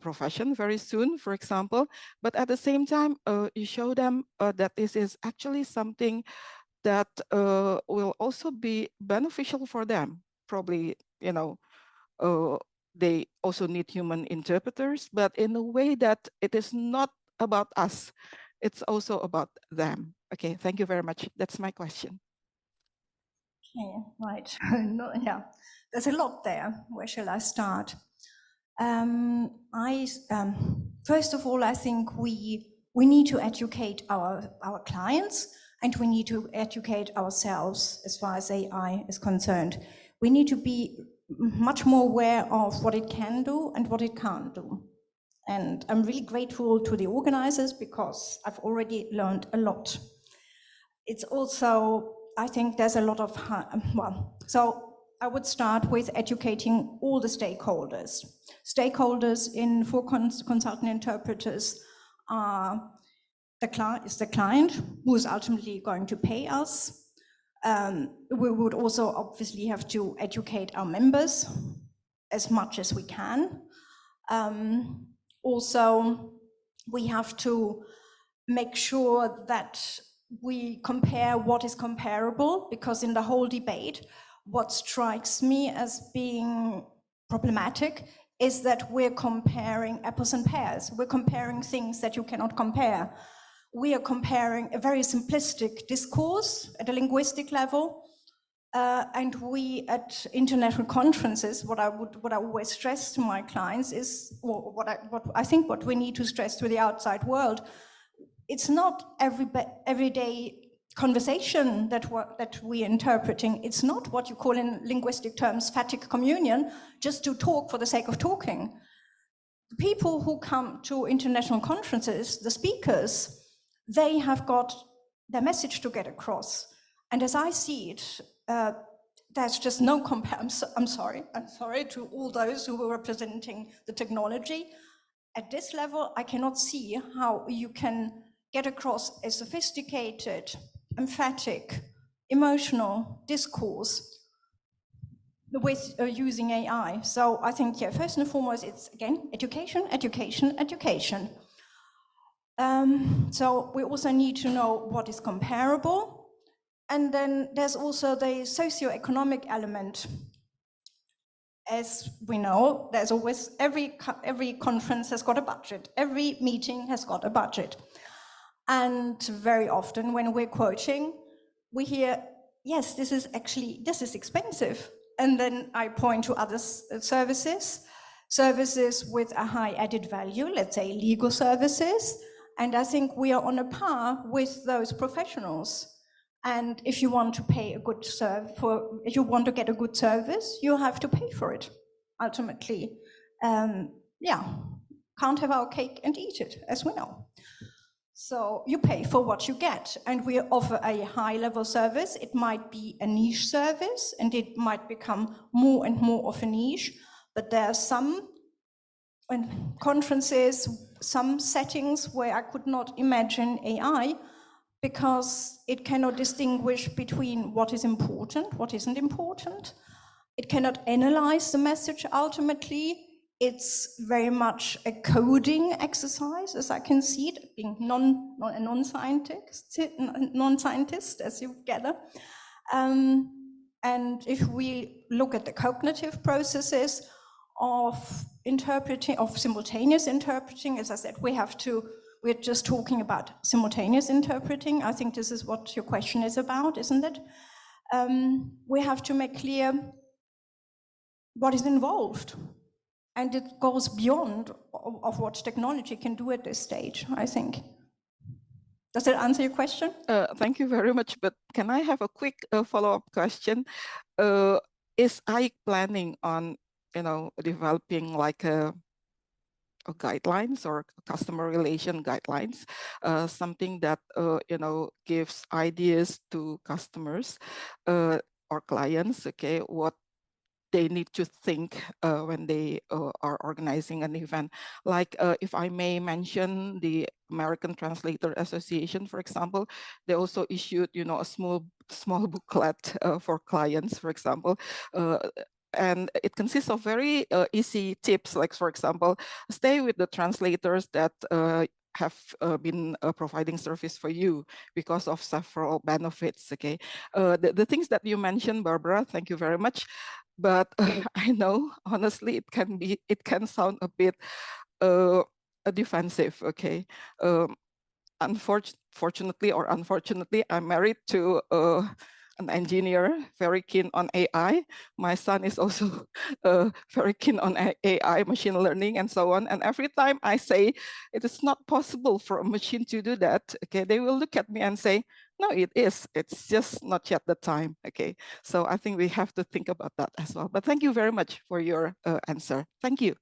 profession very soon, for example, but at the same time, you show them that this is actually something that will also be beneficial for them, probably, they also need human interpreters, but in a way that it is not about us. It's also about them. Okay, thank you very much. That's my question. Okay, right. No, yeah, there's a lot there. Where shall I start? First of all, I think we need to educate our clients, and we need to educate ourselves as far as AI is concerned. We need to be much more aware of what it can do and what it can't do. And I'm really grateful to the organizers because I've already learned a lot. It's also, I think there's a lot of, so I would start with educating all the stakeholders. Stakeholders for consultant interpreters are the client who is ultimately going to pay us. We would also obviously have to educate our members as much as we can. Also, we have to make sure that we compare what is comparable, because in the whole debate, what strikes me as being problematic is that we're comparing apples and pears. We're comparing things that you cannot compare. We are comparing a very simplistic discourse at a linguistic level, and we at international conferences, what I always stress to my clients is, what I think what we need to stress to the outside world, it's not everyday conversation that we're interpreting. It's not what you call in linguistic terms fatigue communion, just to talk for the sake of talking. The people who come to international conferences, the speakers, they have got their message to get across. And as I see it, there's just no I'm sorry to all those who were representing the technology. At this level, I cannot see how you can get across a sophisticated, emphatic, emotional discourse with using AI. So I think, yeah, first and foremost, it's again, education, education, education. So we also need to know what is comparable. And then there's also the socio-economic element. As we know, there's always, every conference has got a budget. Every meeting has got a budget. And very often when we're quoting, we hear, yes, this is expensive. And then I point to other services with a high added value, let's say legal services. And I think we are on a par with those professionals. And if you want to pay a good if you want to get a good service, you have to pay for it, ultimately. Yeah, can't have our cake and eat it, as we know. So you pay for what you get, and we offer a high-level service. It might be a niche service, and it might become more and more of a niche, but there are some conferences, some settings where I could not imagine AI, because it cannot distinguish between what is important, what isn't important. It cannot analyze the message ultimately. It's very much a coding exercise, as I can see it, being a non-scientist, as you gather. And if we look at the cognitive processes of interpreting, of simultaneous interpreting, as I said, we're just talking about simultaneous interpreting. I think this is what your question is about, isn't it? We have to make clear what is involved. And it goes beyond of what technology can do at this stage, I think. Does that answer your question? Thank you very much, but can I have a quick follow-up question? Is IEC planning on, developing like a guidelines or customer relation guidelines, something that gives ideas to customers or clients, okay, what they need to think when they are organizing an event. Like if I may mention the American Translator Association, for example, they also issued, a small booklet for clients, for example. And it consists of very easy tips, like, for example, stay with the translators that have been providing service for you because of several benefits, okay? The things that you mentioned, Barbara, thank you very much. But I know, honestly, it can sound a bit defensive, okay? Unfortunately, I'm married to an engineer, very keen on AI. My son is also very keen on AI, machine learning, and so on. And every time I say it is not possible for a machine to do that, okay, they will look at me and say, no, it is. It's just not yet the time, okay? So I think we have to think about that as well. But thank you very much for your answer. Thank you.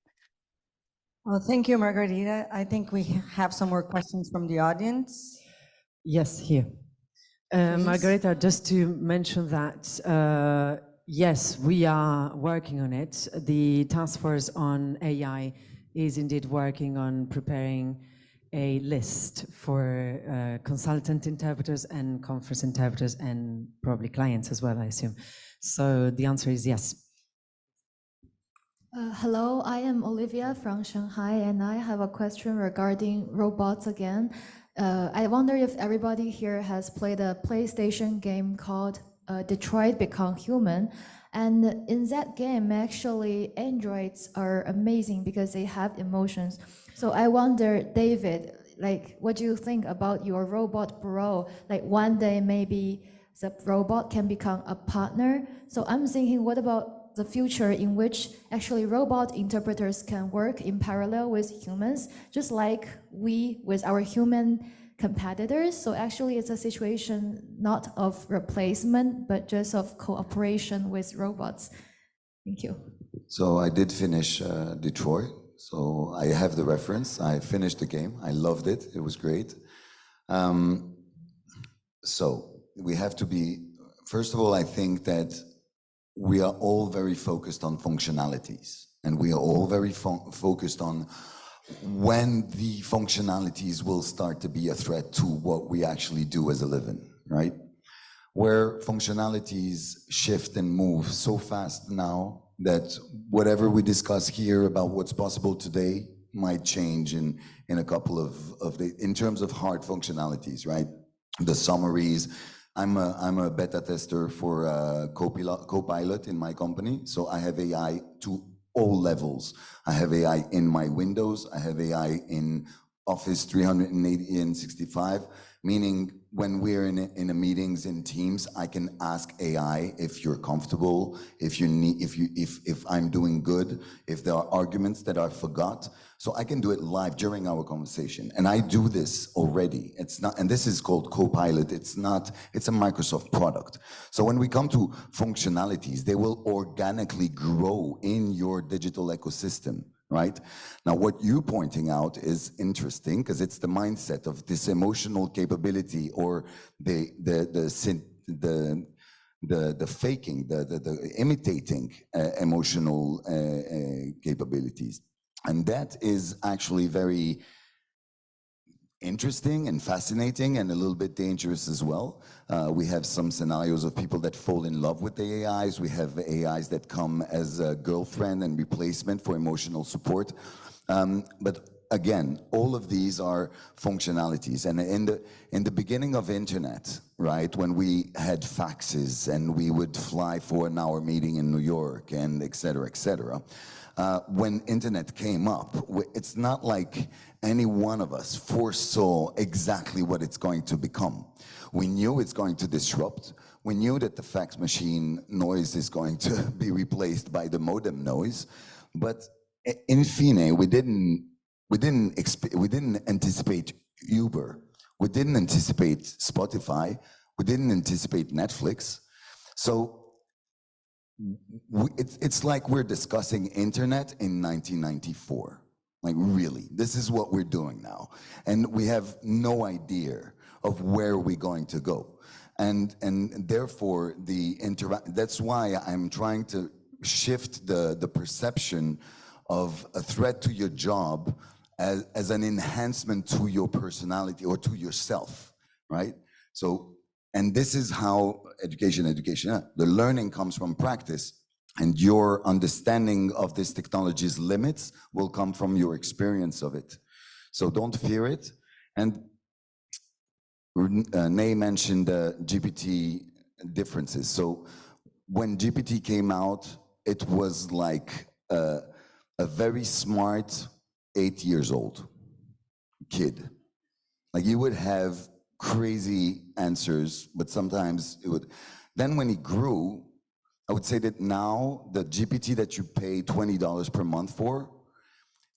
Well, thank you, Margarita. I think we have some more questions from the audience. Yes, here. Margarita, just to mention that, yes, we are working on it. The task force on AI is indeed working on preparing a list for consultant interpreters and conference interpreters and probably clients as well, I assume. So the answer is yes. Hello, I am Olivia from Shanghai, and I have a question regarding robots again. I wonder if everybody here has played a PlayStation game called Detroit Become Human. And in that game, actually, androids are amazing because they have emotions. So I wonder, David, like, what do you think about your robot bro? Like, one day maybe the robot can become a partner. So I'm thinking, what about the future in which actually robot interpreters can work in parallel with humans, just like we with our human competitors. So actually it's a situation not of replacement, but just of cooperation with robots. Thank you. So I did finish Detroit. So I have the reference. I finished the game. I loved it. It was great. So we have to be, first of all, I think that we are all very focused on functionalities, and we are all very focused on when the functionalities will start to be a threat to what we actually do as a living, right? Where functionalities shift and move so fast now that whatever we discuss here about what's possible today might change in a couple of days, in terms of hard functionalities, right? The summaries. I'm a beta tester for Copilot in my company, so I have AI to all levels. I have AI in my Windows, I have AI in Office 380 and 65, meaning when we're in a meetings in Teams, I can ask AI if you're comfortable, if you need, if I'm doing good, if there are arguments that I forgot. So I can do it live during our conversation. And I do this already. It's not, and this is called Copilot. It's not, it's a Microsoft product. So when we come to functionalities, they will organically grow in your digital ecosystem, right? Now, what you're pointing out is interesting because it's the mindset of this emotional capability, or the faking, the imitating emotional capabilities. And that is actually very interesting and fascinating and a little bit dangerous as well. We have some scenarios of people that fall in love with the AIs. We have AIs that come as a girlfriend and replacement for emotional support. But again, all of these are functionalities. And in the beginning of internet, right, when we had faxes and we would fly for an hour meeting in New York and et cetera, when internet came up, it's not like any one of us foresaw exactly what it's going to become. We knew it's going to disrupt. We knew that the fax machine noise is going to be replaced by the modem noise, but in fine, we didn't anticipate Uber. We didn't anticipate Spotify. We didn't anticipate Netflix. So it's like we're discussing internet in 1994. Like, really, this is what we're doing now. And we have no idea of where we're going to go. And therefore, that's why I'm trying to shift the perception of a threat to your job as an enhancement to your personality or to yourself, right? So, and this is how education, the learning comes from practice, and your understanding of this technology's limits will come from your experience of it. So don't fear it. And Nay mentioned GPT differences. So when GPT came out, it was like a very smart 8 years old kid. Like, you would have crazy answers, but sometimes it would. Then when he grew, I would say that now the GPT that you pay $20 per month for,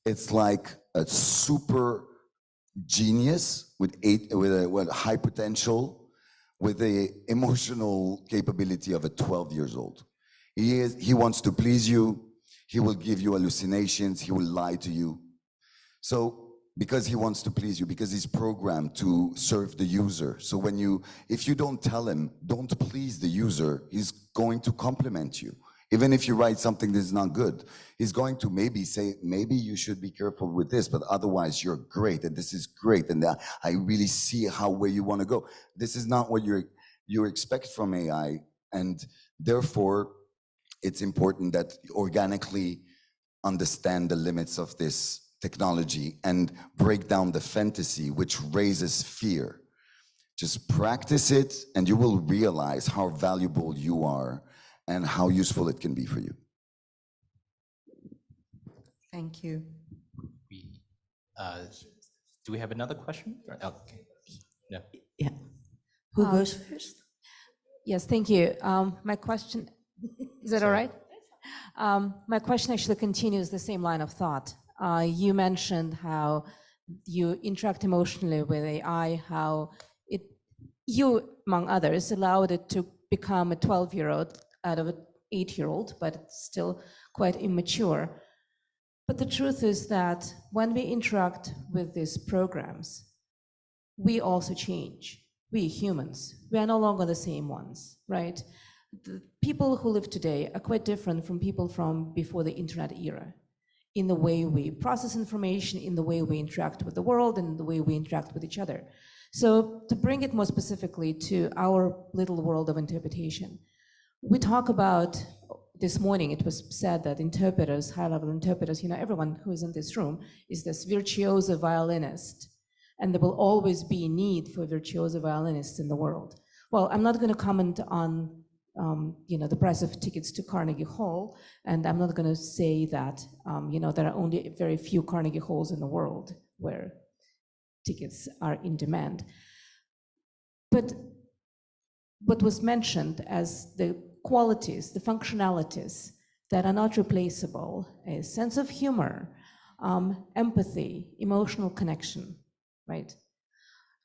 it's like a super genius with high potential, with the emotional capability of a 12 years old. He wants to please you. He will give you hallucinations. He will lie to you. So, because he wants to please you, because he's programmed to serve the user. So if you don't tell him, don't please the user, he's going to compliment you. Even if you write something that's not good, he's going to maybe say, maybe you should be careful with this, but otherwise you're great, and this is great, and I really see where you want to go. This is not what you expect from AI, and therefore it's important that you organically understand the limits of this technology and break down the fantasy which raises fear. Just practice it and you will realize how valuable you are and how useful it can be for you. Thank you. Do we have another question? Okay. No. Yeah. Who goes first? Yes, thank you. My question, is that all right? My question actually continues the same line of thought. You mentioned how you interact emotionally with AI, how you, among others, allowed it to become a 12-year-old out of an 8-year-old, but it's still quite immature. But the truth is that when we interact with these programs, we also change. We humans, we are no longer the same ones, right? The people who live today are quite different from people from before the internet era, in the way we process information, in the way we interact with the world, and the way we interact with each other. So to bring it more specifically to our little world of interpretation, we talk about, this morning it was said that interpreters, high-level interpreters, everyone who is in this room is this virtuoso violinist, and there will always be a need for virtuoso violinists in the world. Well, I'm not going to comment on the price of tickets to Carnegie Hall, and I'm not going to say that there are only very few Carnegie Halls in the world where tickets are in demand. But what was mentioned as the qualities, the functionalities that are not replaceable, a sense of humor, empathy, emotional connection, right?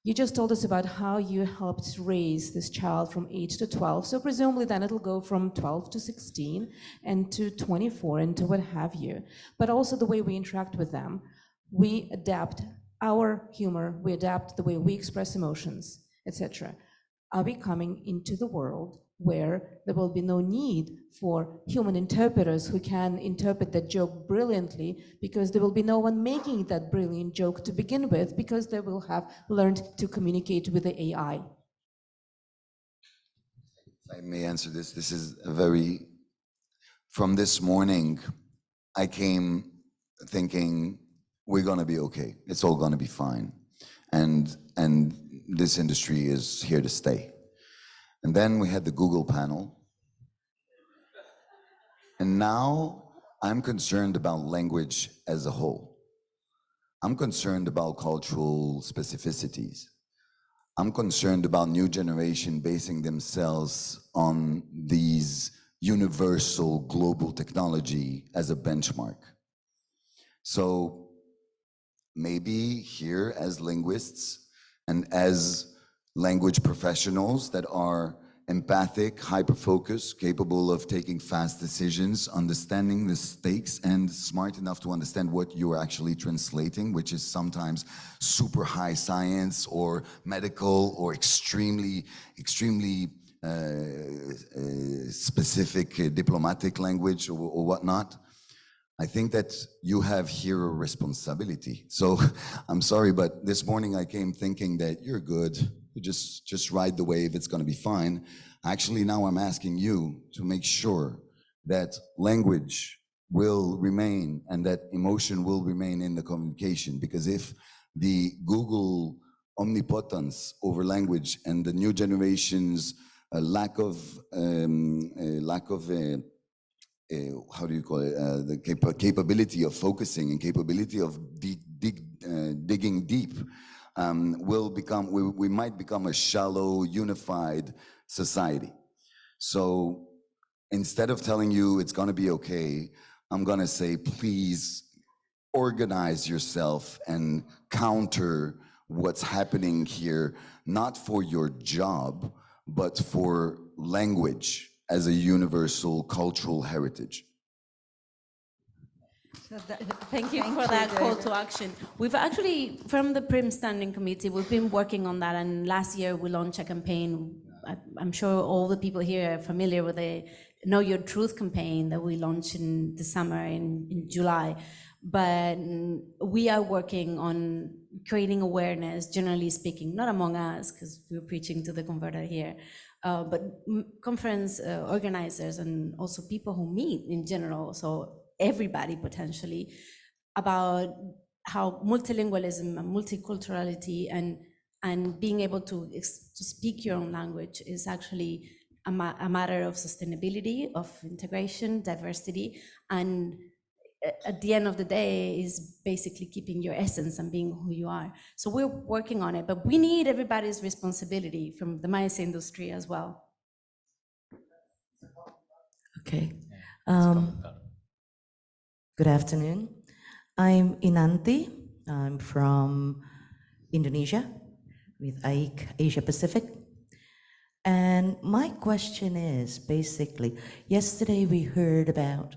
You just told us about how you helped raise this child from 8 to 12, so presumably then it'll go from 12 to 16 and to 24 and to what have you. But also the way we interact with them, we adapt our humor, we adapt the way we express emotions, etc. Are we coming into the world where there will be no need for human interpreters who can interpret that joke brilliantly, because there will be no one making that brilliant joke to begin with, because they will have learned to communicate with the AI? If I may answer this, this is a very, from this morning, I came thinking we're gonna be okay. It's all gonna be fine. And this industry is here to stay. And then we had the Google panel. And now I'm concerned about language as a whole. I'm concerned about cultural specificities. I'm concerned about new generation basing themselves on these universal global technology as a benchmark. So maybe here as linguists and as language professionals that are empathic, hyper-focused, capable of taking fast decisions, understanding the stakes, and smart enough to understand what you're actually translating, which is sometimes super high science or medical or extremely specific diplomatic language or whatnot. I think that you have here a responsibility. So I'm sorry, but this morning I came thinking that you're good. You just ride the wave, it's gonna be fine. Actually, now I'm asking you to make sure that language will remain and that emotion will remain in the communication. Because if the Google omnipotence over language and the new generation's lack of how do you call it, the capability of focusing and capability of digging deep, we might become a shallow, unified society. So instead of telling you it's gonna be okay, I'm gonna say, please organize yourself and counter what's happening here, not for your job, but for language as a universal cultural heritage. Thank you for that call to action. We've actually, from the PRIMS Standing Committee, we've been working on that, and last year we launched a campaign. I'm sure all the people here are familiar with the Know Your Truth campaign that we launched in the summer, in July. But we are working on creating awareness, generally speaking, not among us, because we're preaching to the converted here, but conference organizers and also people who meet in general, so everybody potentially, about how multilingualism and multiculturality and being able to speak your own language is actually a matter of sustainability, of integration, diversity, and at the end of the day is basically keeping your essence and being who you are. So we're working on it, but we need everybody's responsibility from the MICE industry as well. Okay. Good afternoon. I'm Inanti. I'm from Indonesia with AIK Asia Pacific. And my question is basically, yesterday we heard about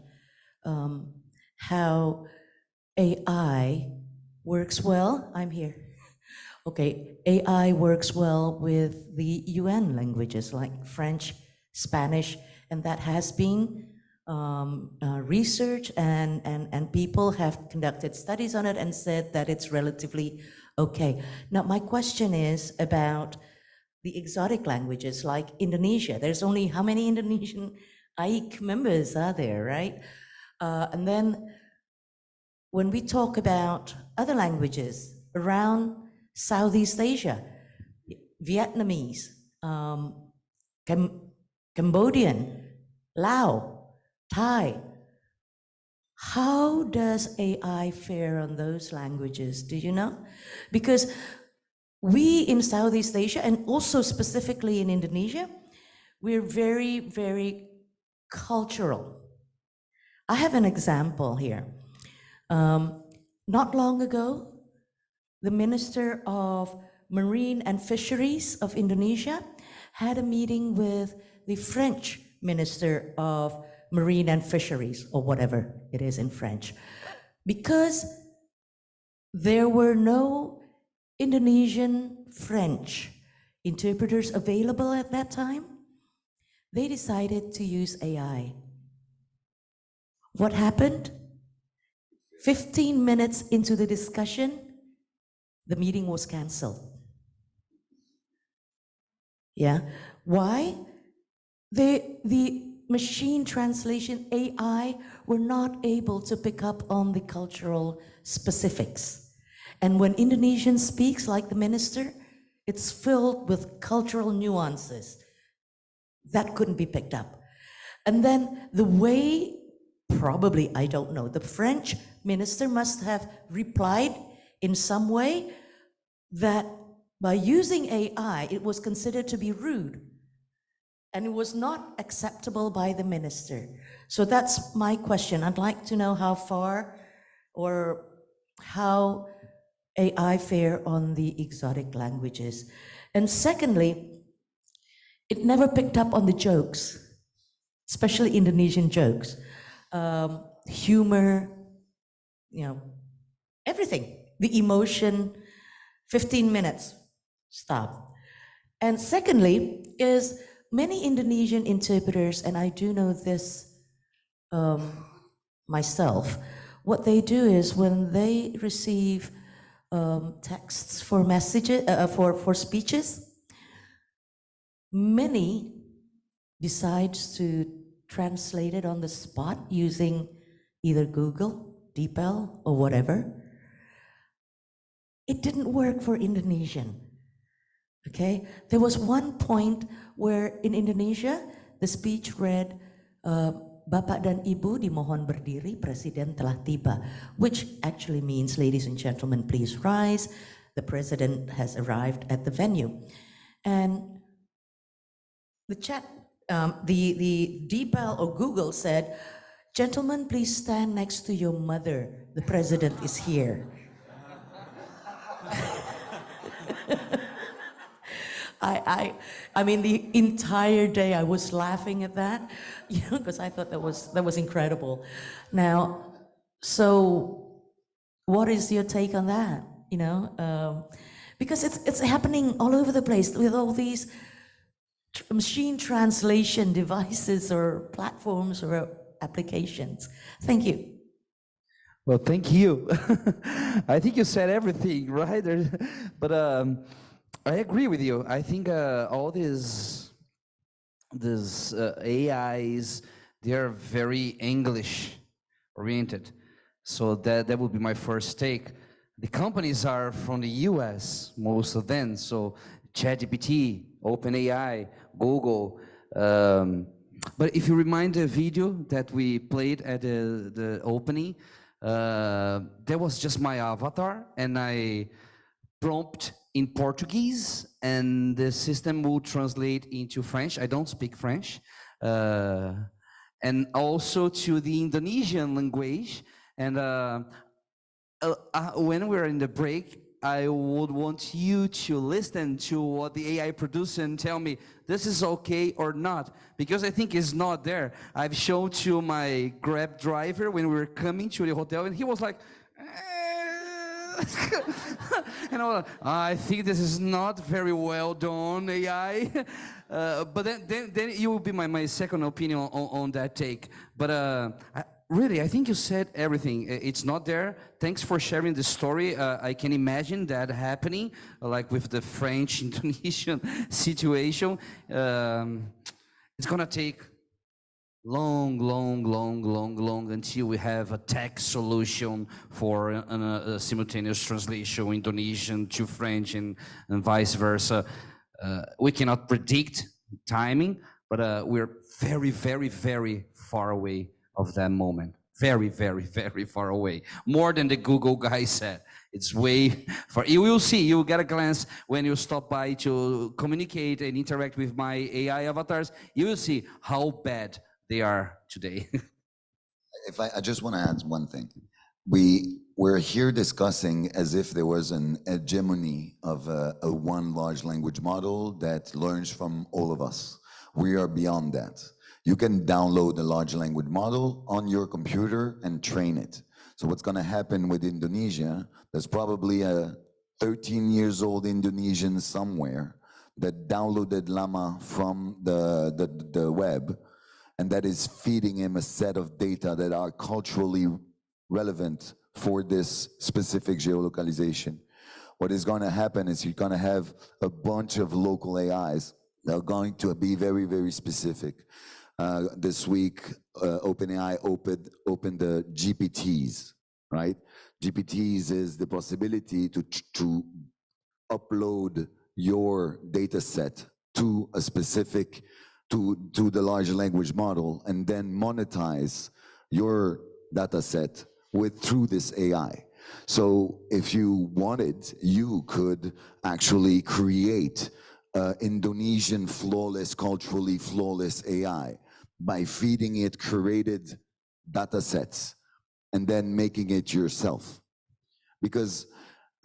how AI works well. I'm here. Okay, AI works well with the UN languages like French, Spanish, and that has been researched and people have conducted studies on it and said that it's relatively okay. Now, my question is about the exotic languages like Indonesia. There's only how many Indonesian AIK members are there, right? And then when we talk about other languages around Southeast Asia, Vietnamese, Cambodian, Lao, Thai, how does AI fare on those languages? Do you know? Because we in Southeast Asia, and also specifically in Indonesia, we're very, very cultural. I have an example here. Not long ago, the Minister of Marine and Fisheries of Indonesia had a meeting with the French Minister of Marine and Fisheries, or whatever it is in French, because there were no Indonesian French interpreters available at that time. They decided to use AI. What happened? 15 minutes into the discussion, the meeting was canceled. Yeah, why? The machine translation AI were not able to pick up on the cultural specifics. And when Indonesian speaks like the minister, it's filled with cultural nuances that couldn't be picked up. And then the way, probably, I don't know, the French minister must have replied in some way that by using AI, it was considered to be rude and it was not acceptable by the minister. So that's my question. I'd like to know how far or how AI fare on the exotic languages. And secondly, it never picked up on the jokes, especially Indonesian jokes, humor, you know, everything, the emotion, 15 minutes, stop. And secondly is many Indonesian interpreters, and I do know this myself, what they do is when they receive texts for messages, for speeches, many decides to translate it on the spot using either Google, DeepL, or whatever. It didn't work for Indonesian, okay? There was one point where in Indonesia, the speech read, Bapak dan Ibu dimohon berdiri, Presiden telah tiba, which actually means, ladies and gentlemen, please rise. The president has arrived at the venue. And the chat, the DeepL or Google said, gentlemen, please stand next to your mother. The president is here. I mean, the entire day I was laughing at that, you know, because I thought that was incredible. Now, so what is your take on that? You know, because it's happening all over the place with all these machine translation devices or platforms or applications. Thank you. Well, thank you. I think you said everything, right? But I agree with you. I think all these AIs, they are very English oriented. So that would be my first take. The companies are from the US, most of them. So ChatGPT, OpenAI, Google. But if you remind the video that we played at the opening, that was just my avatar, and I prompt in Portuguese, and the system will translate into French. I don't speak French. And also to the Indonesian language. And when we're in the break, I would want you to listen to what the AI produces and tell me this is okay or not, because I think it's not there. I've shown to my Grab driver when we were coming to the hotel, and he was like, and I think this is not very well done, AI. But then you will be my second opinion on that take. But really, I think you said everything. It's not there. Thanks for sharing the story. I can imagine that happening, like with the French-Indonesian situation. It's gonna take long until we have a tech solution for a simultaneous translation, Indonesian to French and vice versa. We cannot predict timing, but we're very far away of that moment. Very far away. More than the Google guy said. It's way far. You will see, you will get a glance when you stop by to communicate and interact with my AI avatars. You will see how bad they are today. If I just want to add one thing. We're here discussing as if there was an hegemony of a one large language model that learns from all of us. We are beyond that. You can download a large language model on your computer and train it. So what's going to happen with Indonesia, there's probably a 13 years old Indonesian somewhere that downloaded Llama from the web, and that is feeding him a set of data that are culturally relevant for this specific geolocalization. What is going to happen is you're going to have a bunch of local AIs that are going to be very specific. This week, OpenAI opened the GPTs, right? GPTs is the possibility to upload your data set to a specific, to the large language model, and then monetize your data set through this AI. So if you wanted, you could actually create Indonesian flawless, culturally flawless AI by feeding it curated data sets and then making it yourself. Because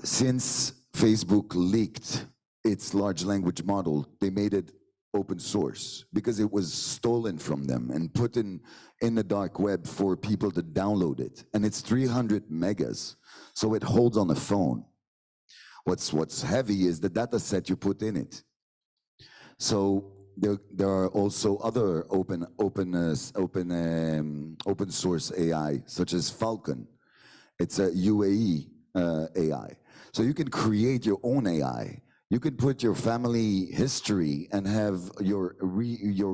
since Facebook leaked its large language model, they made it open source because it was stolen from them and put in the dark web for people to download it. And it's 300 megas, so it holds on a phone. What's heavy is the data set you put in it. So there are also other open source AI, such as Falcon. It's a UAE AI. So you can create your own AI. You could put your family history and have your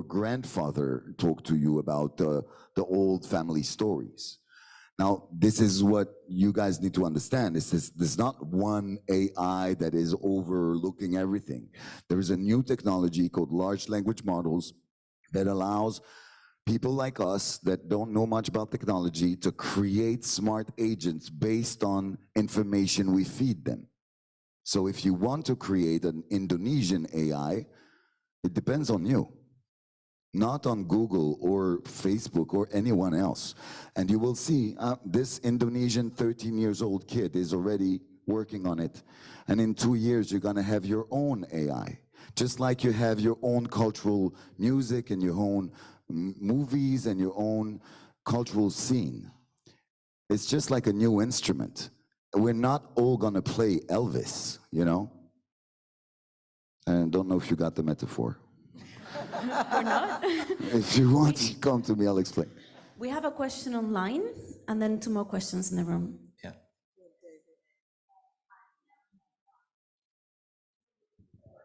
grandfather talk to you about the old family stories. Now, this is what you guys need to understand. There's not one AI that is overlooking everything. There is a new technology called large language models that allows people like us that don't know much about technology to create smart agents based on information we feed them. So if you want to create an Indonesian AI, it depends on you, not on Google or Facebook or anyone else. And you will see this Indonesian 13 years old kid is already working on it. And in 2 years, you're gonna have your own AI, just like you have your own cultural music and your own movies and your own cultural scene. It's just like a new instrument. We're not all gonna play Elvis, you know? And don't know if you got the metaphor. We're not. If you want to come to me, I'll explain. We have a question online, and then 2 more questions in the room. Yeah.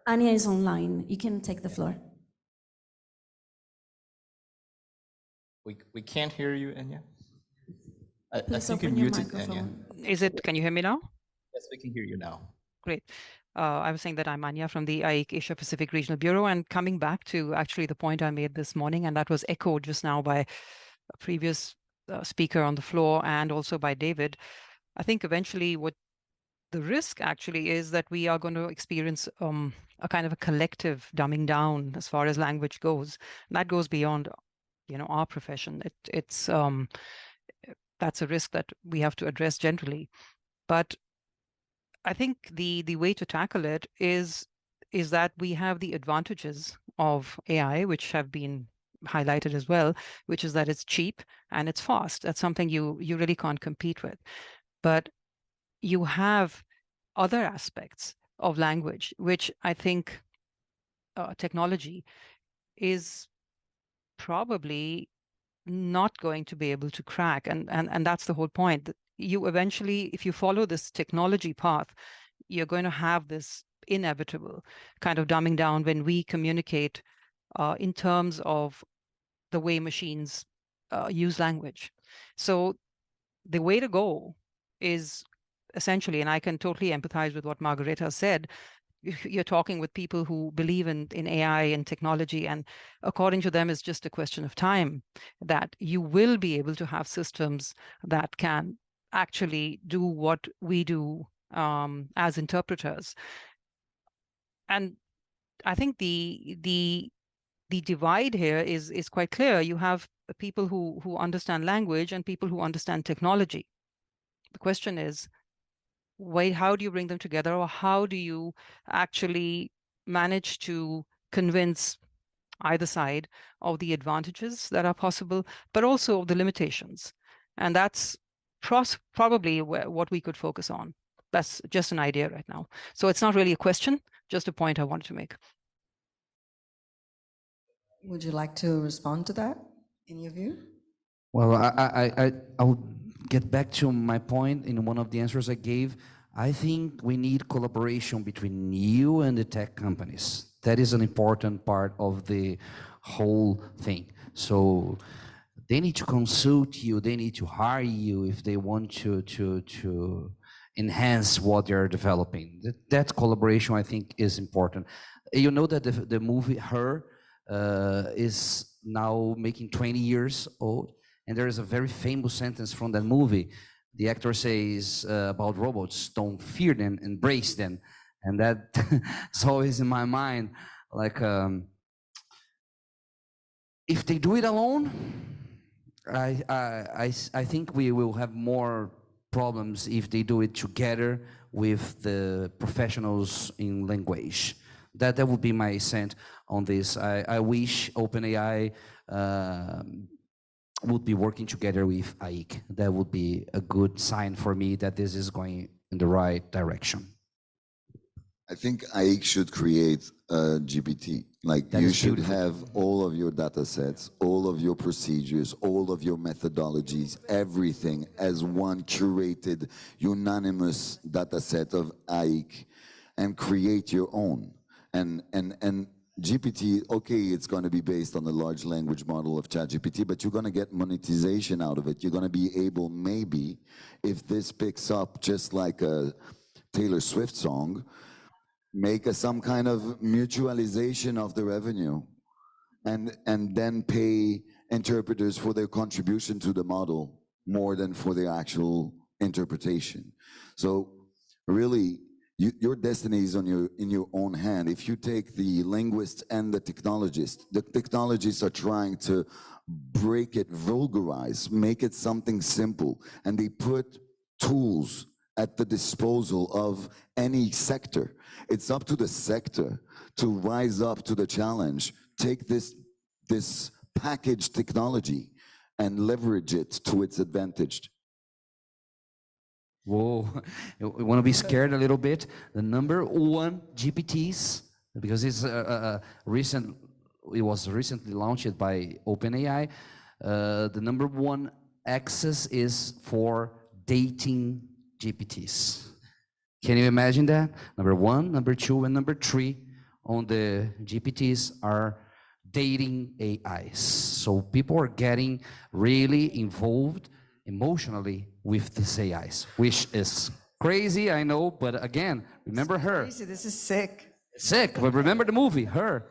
Anya is online. You can take the floor. We can't hear you, Anya. I Please think you're open your muted, Anya. microphone. Can you hear me now? Yes, we can hear you now. Great. I was saying that I'm Anya from the AIC Asia Pacific Regional Bureau, and coming back to actually the point I made this morning, and that was echoed just now by a previous speaker on the floor and also by David. I think eventually what the risk actually is that we are going to experience a kind of a collective dumbing down as far as language goes. And that goes beyond, our profession. That's a risk that we have to address generally. But I think the way to tackle it is that we have the advantages of AI, which have been highlighted as well, which is that it's cheap and it's fast. That's something you really can't compete with. But you have other aspects of language, which I think technology is probably not going to be able to crack. And that's the whole point. That you eventually, if you follow this technology path, you're going to have this inevitable kind of dumbing down when we communicate in terms of the way machines use language. So the way to go is essentially, and I can totally empathize with what Margareta said, you're talking with people who believe in AI and technology, and according to them, it's just a question of time that you will be able to have systems that can actually do what we do as interpreters. And I think the divide here is quite clear. You have people who understand language and people who understand technology. The question is, how do you bring them together, or how do you actually manage to convince either side of the advantages that are possible, but also of the limitations? And that's probably what we could focus on. That's just an idea right now. So it's not really a question, just a point I wanted to make. Would you like to respond to that, in your view? Well, I'll get back to my point in one of the answers I gave. I think we need collaboration between you and the tech companies. That is an important part of the whole thing. So they need to consult you, they need to hire you if they want to enhance what they're developing. That collaboration, I think, is important. You know that the movie Her is now making 20 years old, and there is a very famous sentence from that movie. The actor says about robots, don't fear them, embrace them. And that is always in my mind, like, if they do it alone, I think we will have more problems if they do it together with the professionals in language. That would be my sense on this. I wish OpenAI would be working together with AIC. That would be a good sign for me that this is going in the right direction. I think AIC should create a GPT. Like, you should have all of your data sets, all of your procedures, all of your methodologies, everything as one curated, unanimous data set of AIC, and create your own. And GPT, okay, it's going to be based on the large language model of ChatGPT, but you're going to get monetization out of it. You're going to be able, maybe, if this picks up just like a Taylor Swift song, make some kind of mutualization of the revenue, and then pay interpreters for their contribution to the model more than for the actual interpretation. So really, your destiny is in your own hand. If you take the linguists and the technologists are trying to break it, vulgarize, make it something simple, and they put tools at the disposal of any sector. It's up to the sector to rise up to the challenge, take this packaged technology and leverage it to its advantage. Whoa, you want to be scared a little bit? The number one GPTs, because it's it was recently launched by OpenAI, the number one access is for dating GPTs. Can you imagine that? Number one, number two, and number three on the GPTs are dating AIs. So people are getting really involved emotionally with these AIs, which is crazy, I know, but again, remember Her. Crazy. This is sick. Sick, but remember the movie, Her.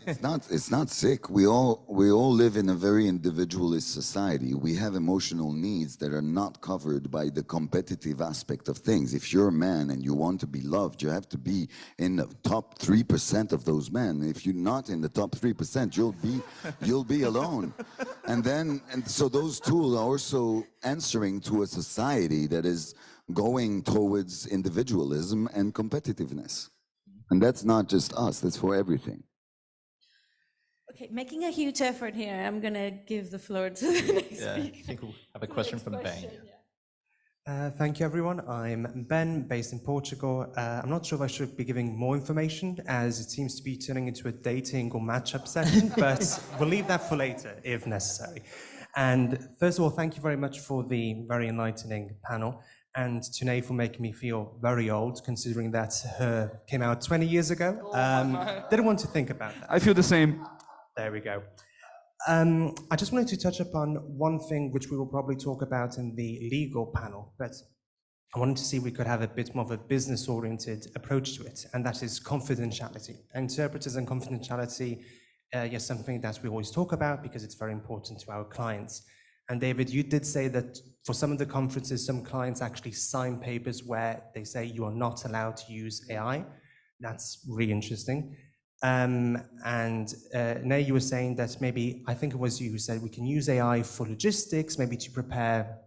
It's not sick. We all live in a very individualist society. We have emotional needs that are not covered by the competitive aspect of things. If you're a man and you want to be loved, you have to be in the top 3% of those men. If you're not in the top 3%, you'll be alone. And so those tools are also answering to a society that is going towards individualism and competitiveness. And that's not just us, that's for everything. Okay, making a huge effort here. I'm going to give the floor to the next speaker. I think we'll have a question from Ben. Thank you, everyone. I'm Ben, based in Portugal. I'm not sure if I should be giving more information, as it seems to be turning into a dating or match-up session, but we'll leave that for later, if necessary. And first of all, thank you very much for the very enlightening panel, and Tunay for making me feel very old, considering that her came out 20 years ago. Didn't want to think about that. I feel the same. There we go. I just wanted to touch upon one thing which we will probably talk about in the legal panel, but I wanted to see if we could have a bit more of a business-oriented approach to it, and that is confidentiality. Interpreters and confidentiality is something that we always talk about because it's very important to our clients. And David, you did say that for some of the conferences, some clients actually sign papers where they say you are not allowed to use AI. That's really interesting. Nay, you were saying that maybe, I think it was you who said we can use AI for logistics, maybe to prepare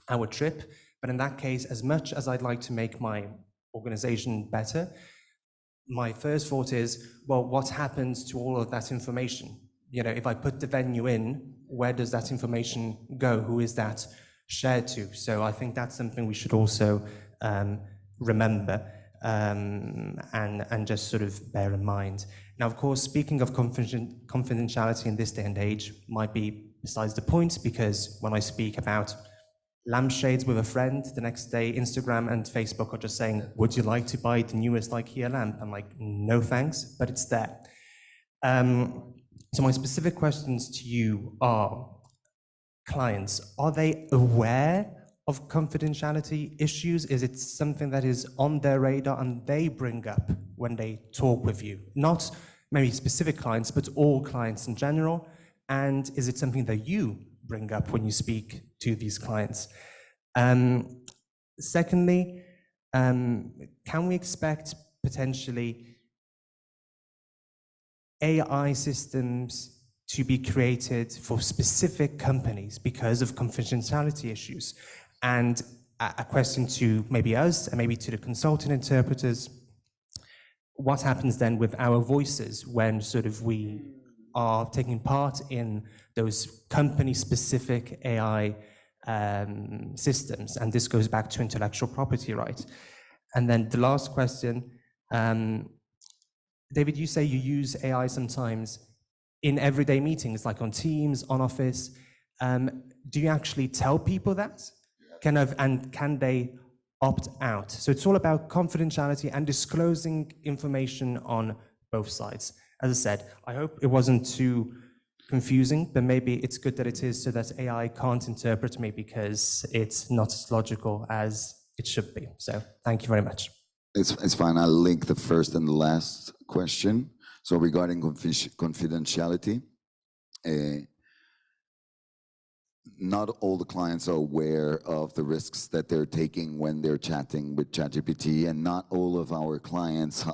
our trip. But in that case, as much as I'd like to make my organization better, my first thought is, well, what happens to all of that information? You know, if I put the venue in, where does that information go? Who is that shared to? So I think that's something we should also remember. And just sort of bear in mind. Now, of course, speaking of confidentiality in this day and age might be besides the point, because when I speak about lampshades with a friend, the next day Instagram and Facebook are just saying, would you like to buy the newest IKEA lamp? I'm like, no thanks, but it's there. So my specific questions to you are, clients, are they aware of confidentiality issues? Is it something that is on their radar and they bring up when they talk with you? Not maybe specific clients, but all clients in general. And is it something that you bring up when you speak to these clients? Secondly, can we expect potentially AI systems to be created for specific companies because of confidentiality issues? And a question to maybe us and maybe to the consultant interpreters, what happens then with our voices when sort of we are taking part in those company-specific AI systems? And this goes back to intellectual property rights. And then the last question, David, you say you use AI sometimes in everyday meetings, like on Teams, on Office. Do you actually tell people that? Can they opt out? So it's all about confidentiality and disclosing information on both sides. As I said, I hope it wasn't too confusing, but maybe it's good that it is so that AI can't interpret me because it's not as logical as it should be. So thank you very much. It's fine. I'll link the first and the last question. So regarding confidentiality, not all the clients are aware of the risks that they're taking when they're chatting with ChatGPT, and not all of our clients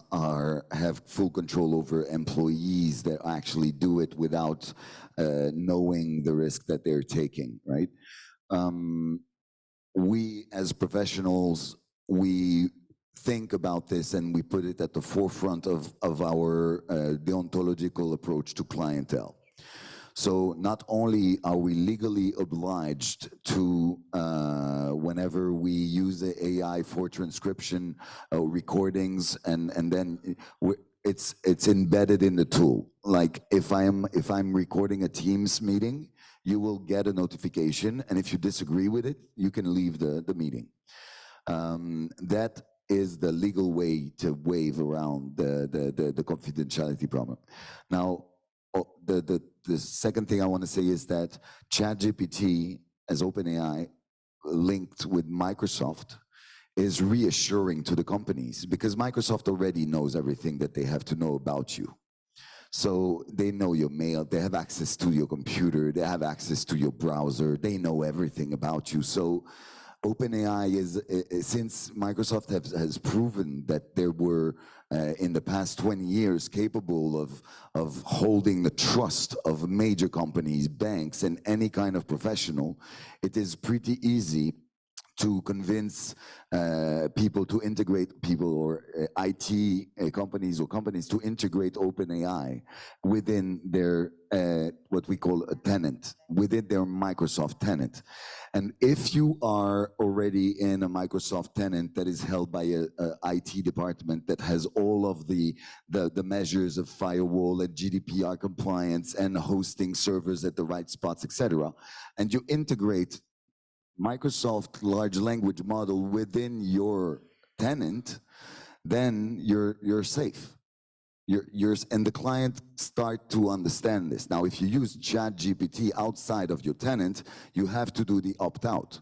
have full control over employees that actually do it without knowing the risk that they're taking, right? We as professionals, we think about this and we put it at the forefront of our deontological approach to clientele. So not only are we legally obliged to, whenever we use the AI for transcription recordings, and then it's embedded in the tool. Like if I'm recording a Teams meeting, you will get a notification, and if you disagree with it, you can leave the meeting. That is the legal way to wave around the confidentiality problem. Now, the second thing I want to say is that ChatGPT, as OpenAI, linked with Microsoft, is reassuring to the companies, because Microsoft already knows everything that they have to know about you. So they know your mail, they have access to your computer, they have access to your browser, they know everything about you. So OpenAI is, since Microsoft has proven that they were in the past 20 years capable of holding the trust of major companies, banks, and any kind of professional, it is pretty easy to convince people to integrate people or IT companies or companies to integrate OpenAI within their what we call a tenant, within their Microsoft tenant. And if you are already in a Microsoft tenant that is held by a IT department that has all of the measures of firewall and GDPR compliance and hosting servers at the right spots, etc., and you integrate Microsoft large language model within your tenant, then you're safe. And the client start to understand this. Now, if you use ChatGPT outside of your tenant, you have to do the opt-out.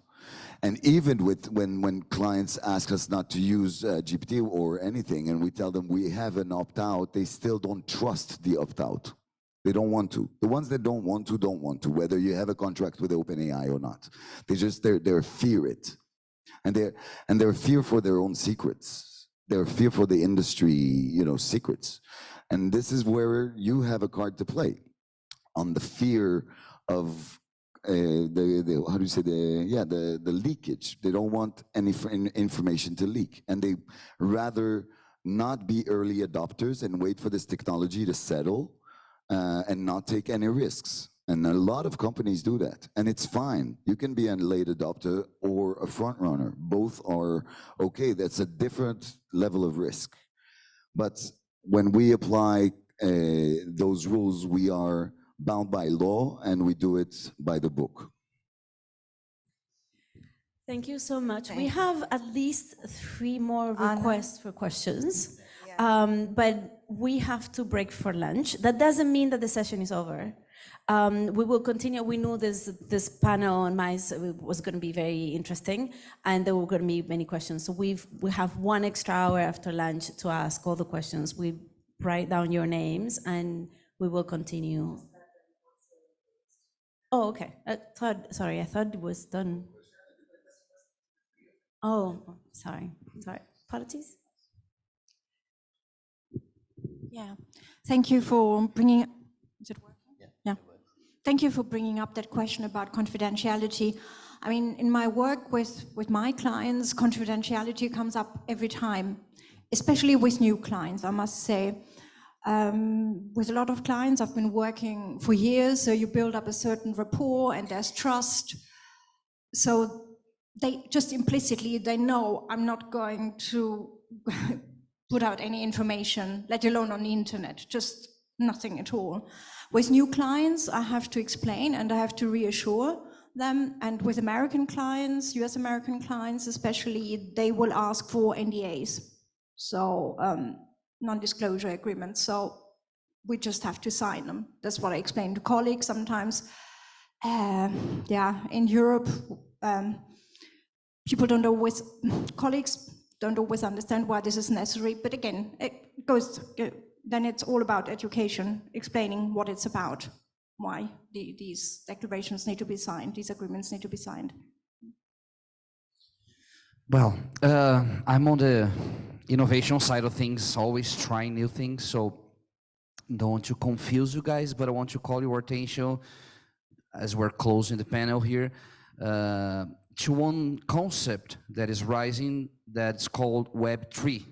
And even when clients ask us not to use GPT or anything, and we tell them we have an opt-out, they still don't trust the opt-out. They don't want to. The ones that don't want to, whether you have a contract with OpenAI or not. They fear it. And they're fear for their own secrets. They're fear for the industry, secrets. And this is where you have a card to play on the fear of the leakage. They don't want any information to leak, and they rather not be early adopters and wait for this technology to settle and not take any risks. And a lot of companies do that, and it's fine. You can be a late adopter or a front runner. Both are okay. That's a different level of risk. But when we apply those rules, we are bound by law, and we do it by the book. Thank you so much. We have at least 3 more requests for questions, but we have to break for lunch. That doesn't mean that the session is over. We will continue. We knew this panel on mice was going to be very interesting, and there were going to be many questions. So we have 1 extra hour after lunch to ask all the questions. We write down your names, and we will continue. Oh, okay. I thought it was done. Oh, sorry. Apologies. Yeah. Thank you for bringing. Is it working? Yeah. Thank you for bringing up that question about confidentiality. I mean, in my work with my clients, confidentiality comes up every time, especially with new clients, I must say. With a lot of clients, I've been working for years, so you build up a certain rapport and there's trust. So they just implicitly, they know I'm not going to put out any information, let alone on the internet, just nothing at all. With new clients, I have to explain and I have to reassure them. And with American clients, US American clients especially, they will ask for NDAs. So non-disclosure agreements. So we just have to sign them. That's what I explain to colleagues sometimes. In Europe, colleagues don't always understand why this is necessary. But again, then it's all about education, explaining what it's about, why these declarations need to be signed, these agreements need to be signed. Well, I'm on the innovation side of things, always trying new things. So don't want to confuse you guys, but I want to call your attention as we're closing the panel here to one concept that is rising that's called Web3,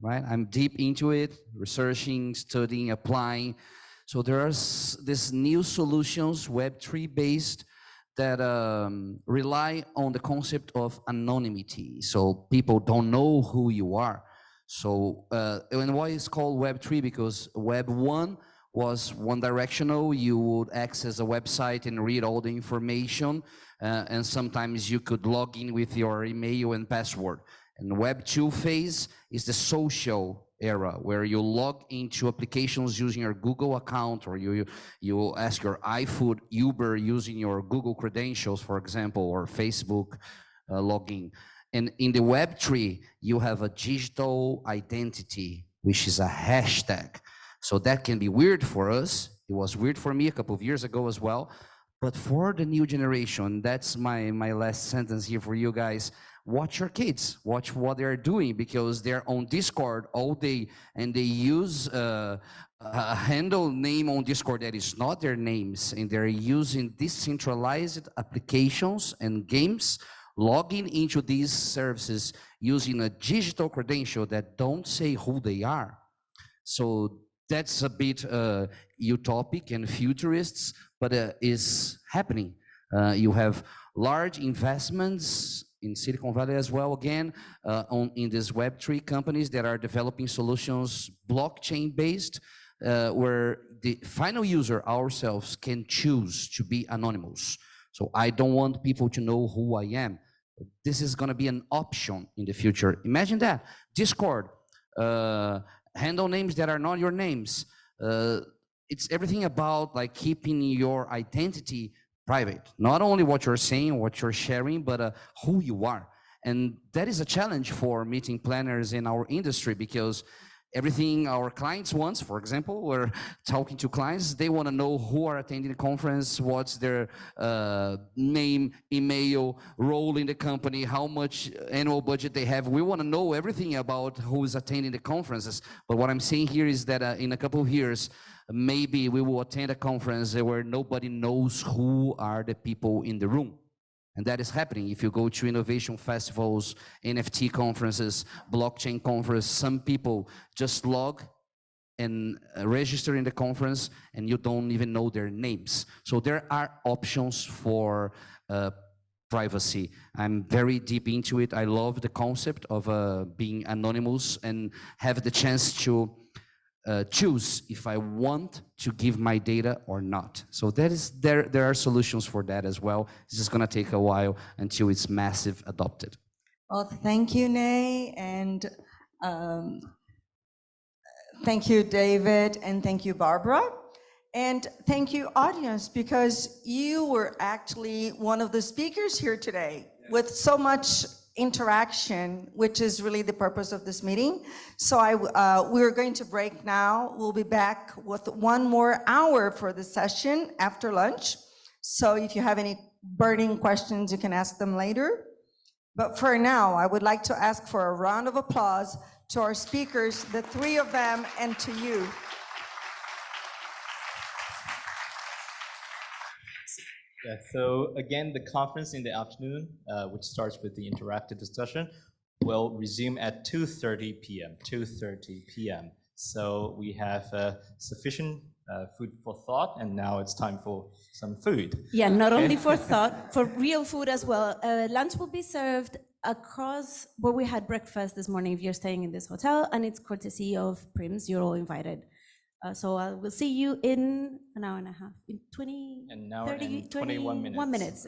right? I'm deep into it, researching, studying, applying. So there are these new solutions, Web3 based, that rely on the concept of anonymity. So people don't know who you are. So, and why it's called Web3? Because Web 1 was one directional. You would access a website and read all the information, and sometimes you could log in with your email and password. And Web 2 phase is the social era, where you log into applications using your Google account, or you ask your iFood, Uber using your Google credentials, for example, or Facebook login. And in the Web3, you have a digital identity, which is a hashtag. So that can be weird for us. It was weird for me a couple of years ago as well. But for the new generation, that's my last sentence here for you guys. Watch your kids, watch what they're doing, because they're on Discord all day and they use a handle name on Discord that is not their names, and they're using decentralized applications and games logging into these services using a digital credential that don't say who they are. So that's a bit utopic and futurists, but is happening. You have large investments in Silicon Valley as well, again, in these Web3 companies that are developing solutions blockchain-based, where the final user, ourselves, can choose to be anonymous. So I don't want people to know who I am. This is gonna be an option in the future. Imagine that, Discord, handle names that are not your names. It's everything about like keeping your identity private. Not only what you're saying, what you're sharing, but who you are. And that is a challenge for meeting planners in our industry, because everything our clients want, for example, we're talking to clients, they want to know who are attending the conference, what's their name, email, role in the company, how much annual budget they have. We want to know everything about who is attending the conferences. But what I'm saying here is that in a couple of years, maybe we will attend a conference where nobody knows who are the people in the room. And that is happening. If you go to innovation festivals, NFT conferences, blockchain conference, some people just log and register in the conference and you don't even know their names. So there are options for privacy. I'm very deep into it. I love the concept of being anonymous and have the chance to choose if I want to give my data or not. So that is there are solutions for that as well. It's just gonna take a while until it's massive adopted. Well, thank you, Nay, and thank you, David, and thank you, Barbara. And thank you, audience, because you were actually one of the speakers here today with so much interaction, which is really the purpose of this meeting. So we're going to break now. We'll be back with 1 more hour for the session after lunch. So if you have any burning questions, you can ask them later. But for now, I would like to ask for a round of applause to our speakers, the 3 of them, and to you. Yeah, so again, the conference in the afternoon, which starts with the interactive discussion, will resume at 2:30 p.m. 2:30 p.m. So we have sufficient food for thought, and now it's time for some food. Yeah, not Okay? only for thought, for real food as well. Lunch will be served across where we had breakfast this morning if you're staying in this hotel, and it's courtesy of PRIMS. You're all invited. So I will see you in an hour and a half, in 20, An hour 30, and 21 21 minutes.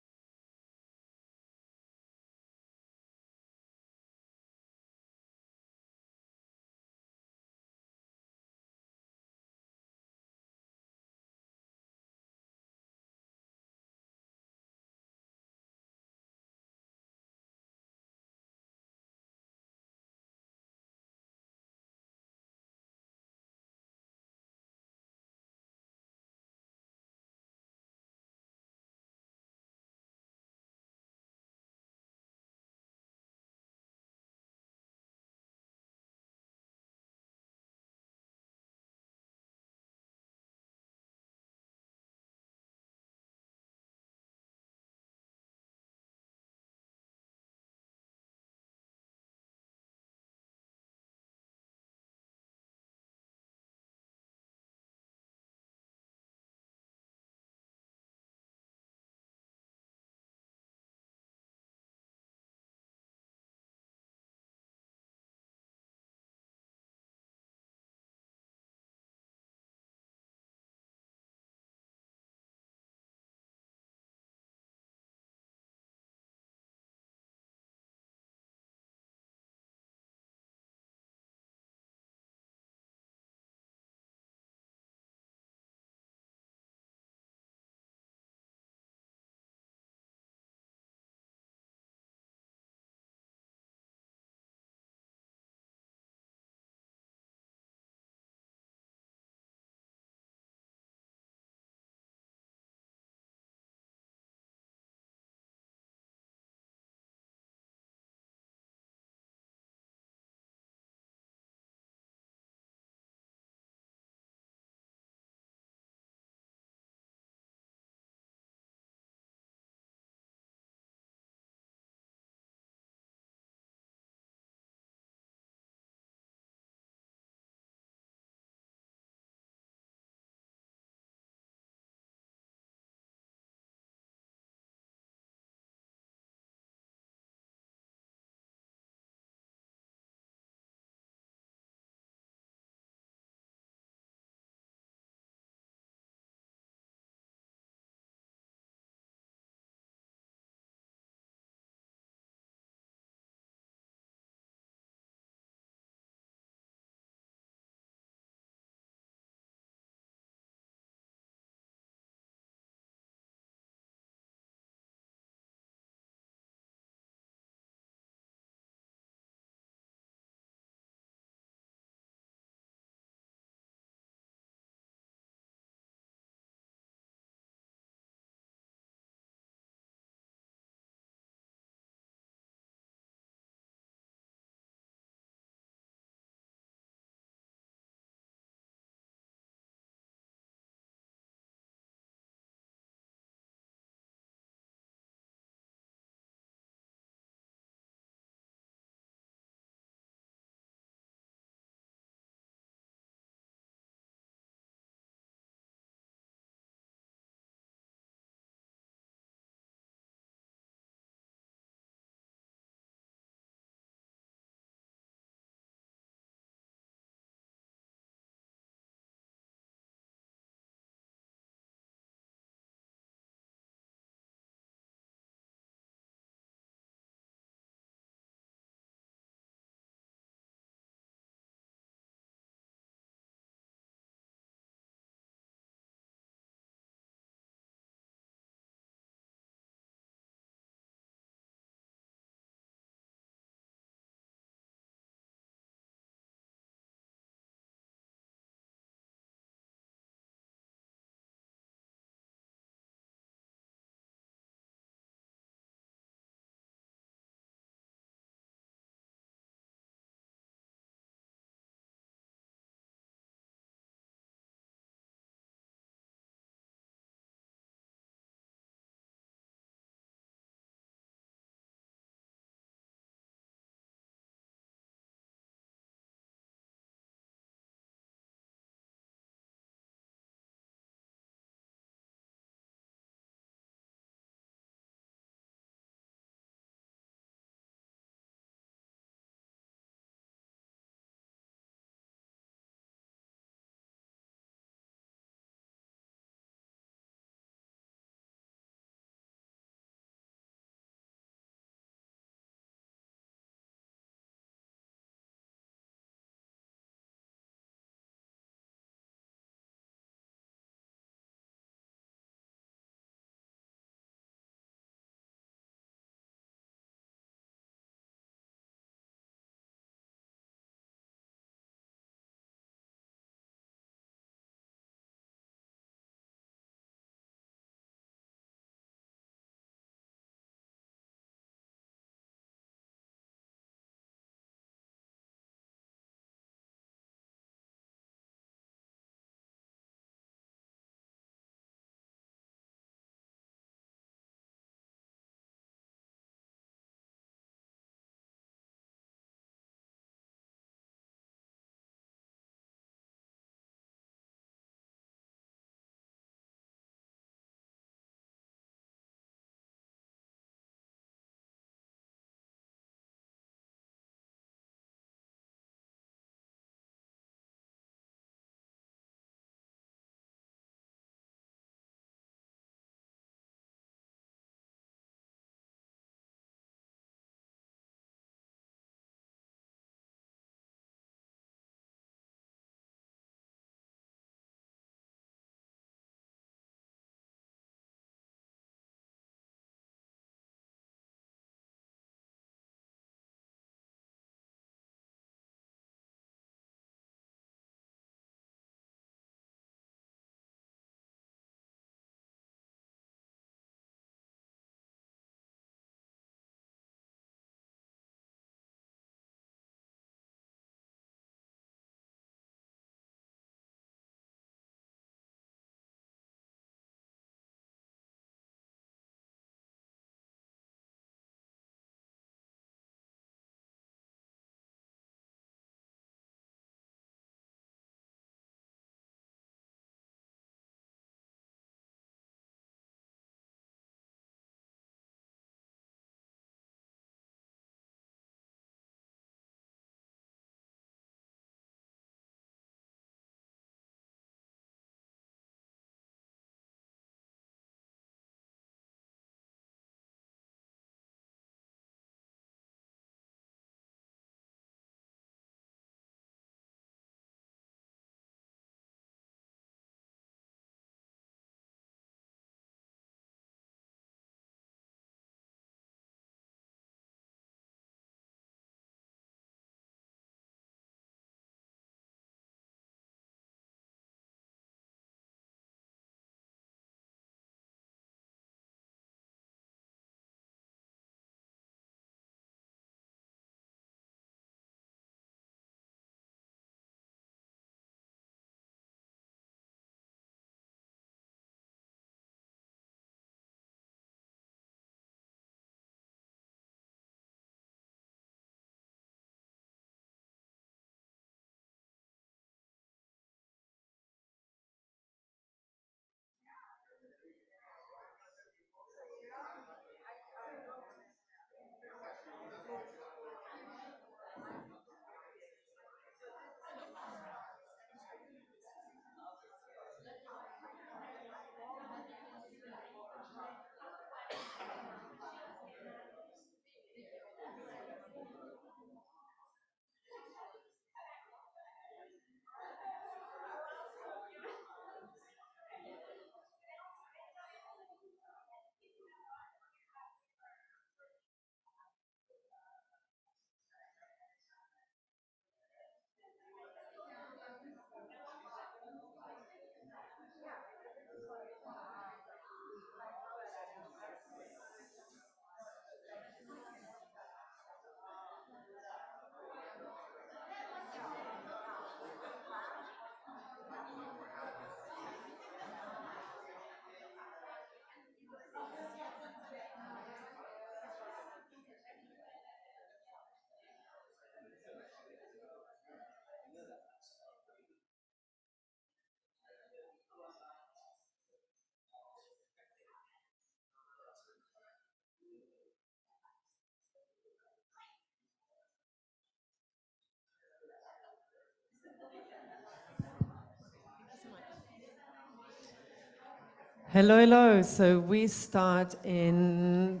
Hello, hello. So we start in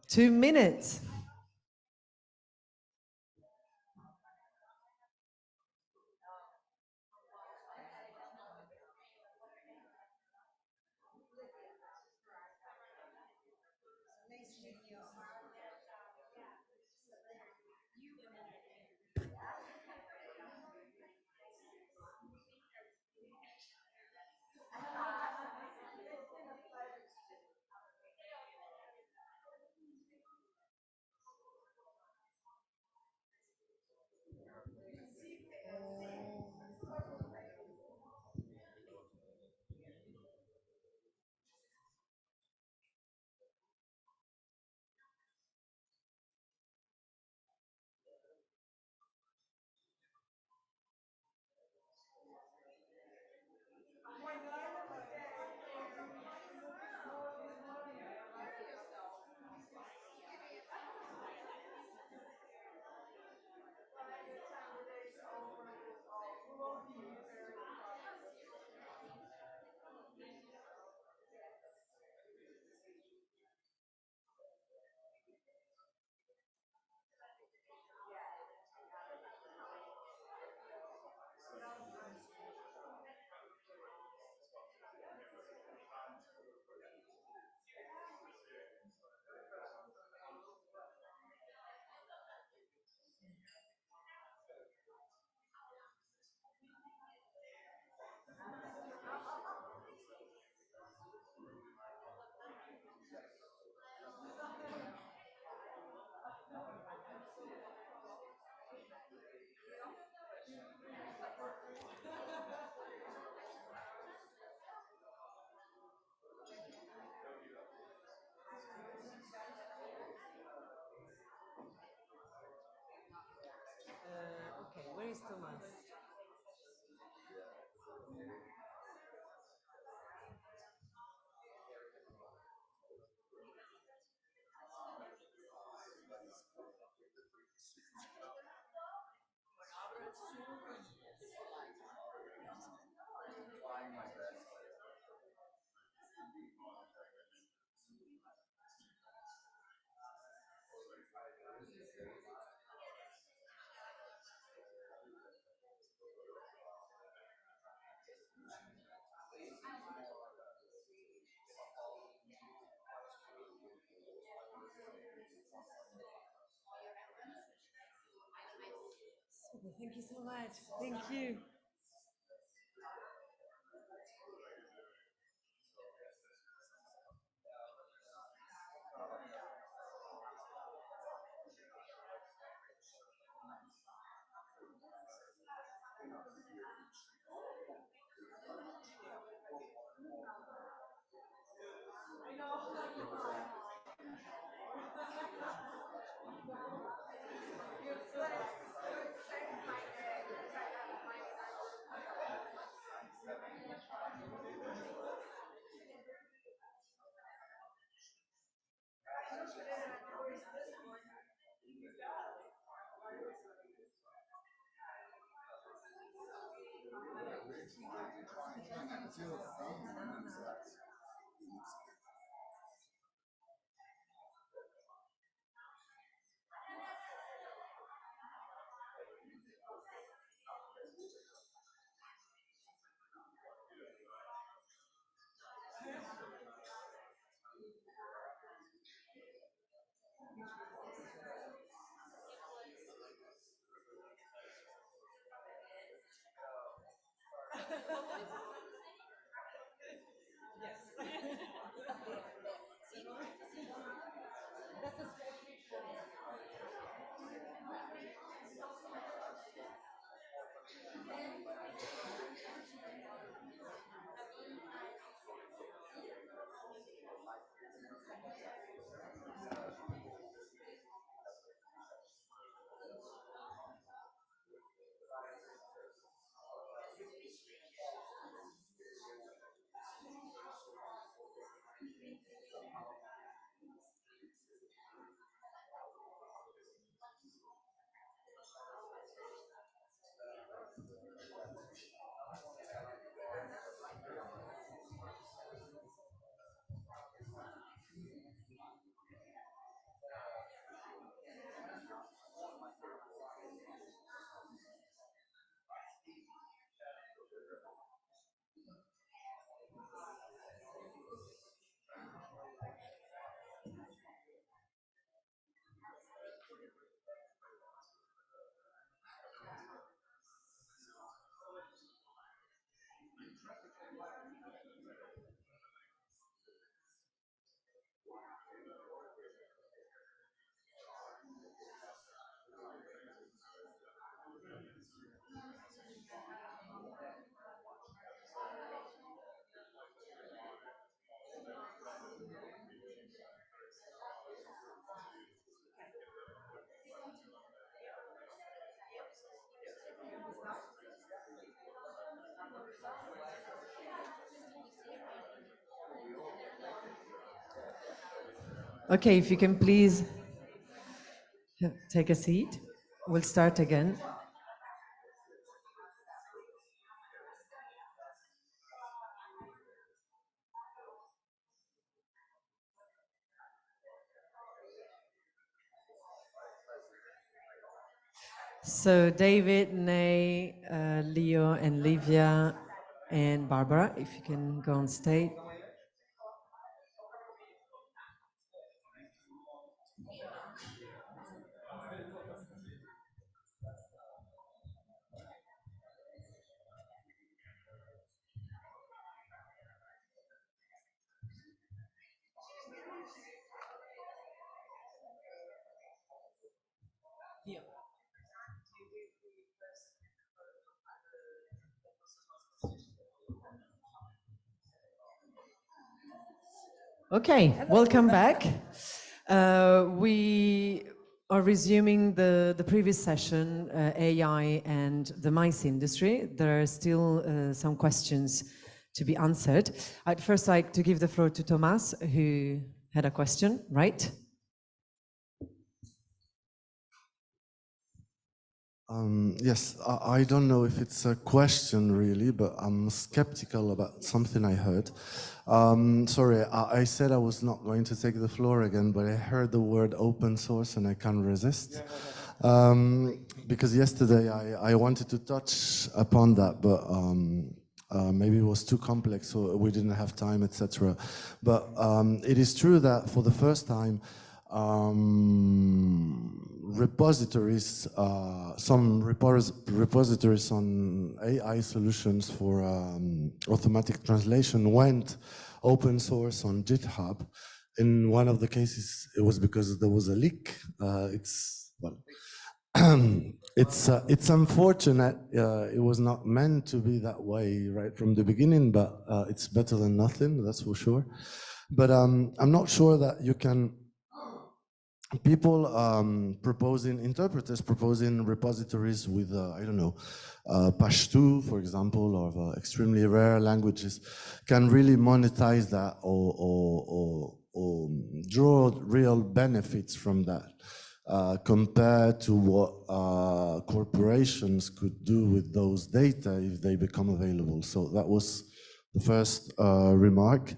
2 minutes. Okay, where is Thomas? Thank you so much. Thank you. Okay, if you can please take a seat. We'll start again. So David, Nay, Leo, and Livia, and Barbara, if you can go on stage. Okay, welcome back. We are resuming the previous session, AI and the mice industry. There are still some questions to be answered. I'd first like to give the floor to Thomas, who had a question, right? Yes, I don't know if it's a question really, but I'm skeptical about something I heard. Sorry, I said I was not going to take the floor again, but I heard the word open source and I can't resist. Because yesterday I wanted to touch upon that, but maybe it was too complex, so we didn't have time, etc. But it is true that for the first time, repositories, some repositories on AI solutions for automatic translation went open source on GitHub. In one of the cases, it was because there was a leak. It's unfortunate. It was not meant to be that way right from the beginning, but it's better than nothing, that's for sure. But I'm not sure that you can. People interpreters proposing repositories with, I don't know, Pashto, for example, or extremely rare languages, can really monetize that or draw real benefits from that, compared to what corporations could do with those data if they become available. So that was the first remark.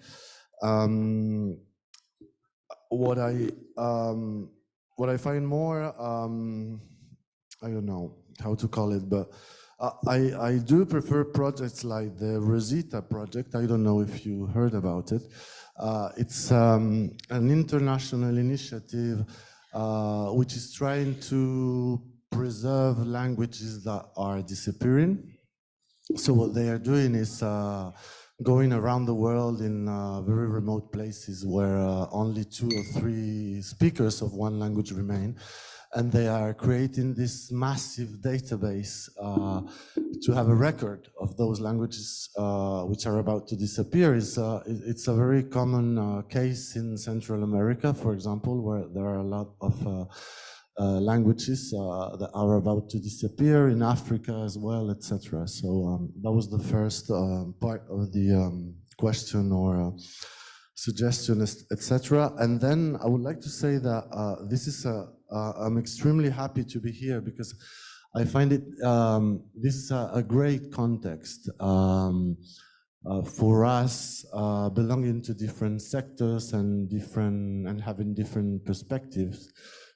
What I find more, I don't know how to call it, but I do prefer projects like the Rosita project. I don't know if you heard about it. It's an international initiative which is trying to preserve languages that are disappearing. So what they are doing is going around the world in very remote places where only 2 or 3 speakers of one language remain. And they are creating this massive database to have a record of those languages which are about to disappear. It's a very common case in Central America, for example, where there are a lot of languages that are about to disappear, in Africa as well, etc. So that was the first part of the question or suggestion, etc. And then I would like to say that this is I'm extremely happy to be here because I find it this is a great context for us belonging to different sectors and having different perspectives,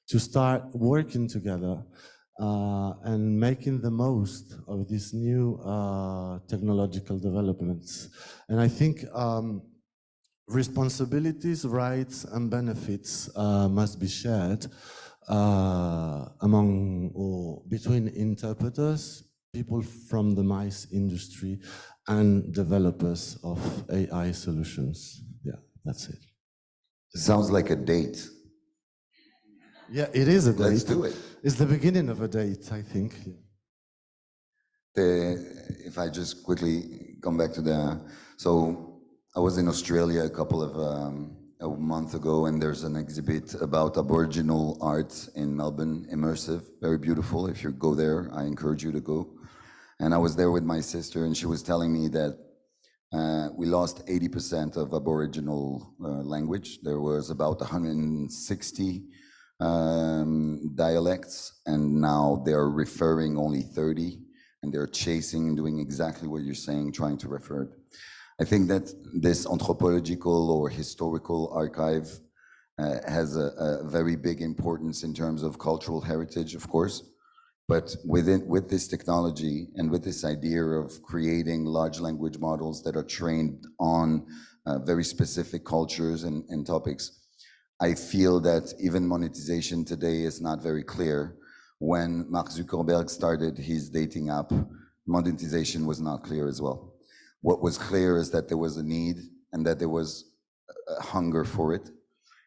to start working together and making the most of these new technological developments. And I think responsibilities, rights, and benefits must be shared among or between interpreters, people from the mice industry, and developers of AI solutions. Yeah, that's it. It sounds like a date. Yeah, it is a date. Let's do it. It's the beginning of a date, I think. If I just quickly come back to so I was in Australia a couple of a month ago, and there's an exhibit about Aboriginal art in Melbourne, immersive, very beautiful. If you go there, I encourage you to go. And I was there with my sister, and she was telling me that We lost 80% of Aboriginal language. There was about 160 dialects, and now they're referring only 30, and they're chasing, doing exactly what you're saying, trying to refer it. I think that this anthropological or historical archive has a very big importance in terms of cultural heritage, of course. But with this technology and with this idea of creating large language models that are trained on very specific cultures and topics, I feel that even monetization today is not very clear. When Mark Zuckerberg started his dating app, monetization was not clear as well. What was clear is that there was a need and that there was a hunger for it,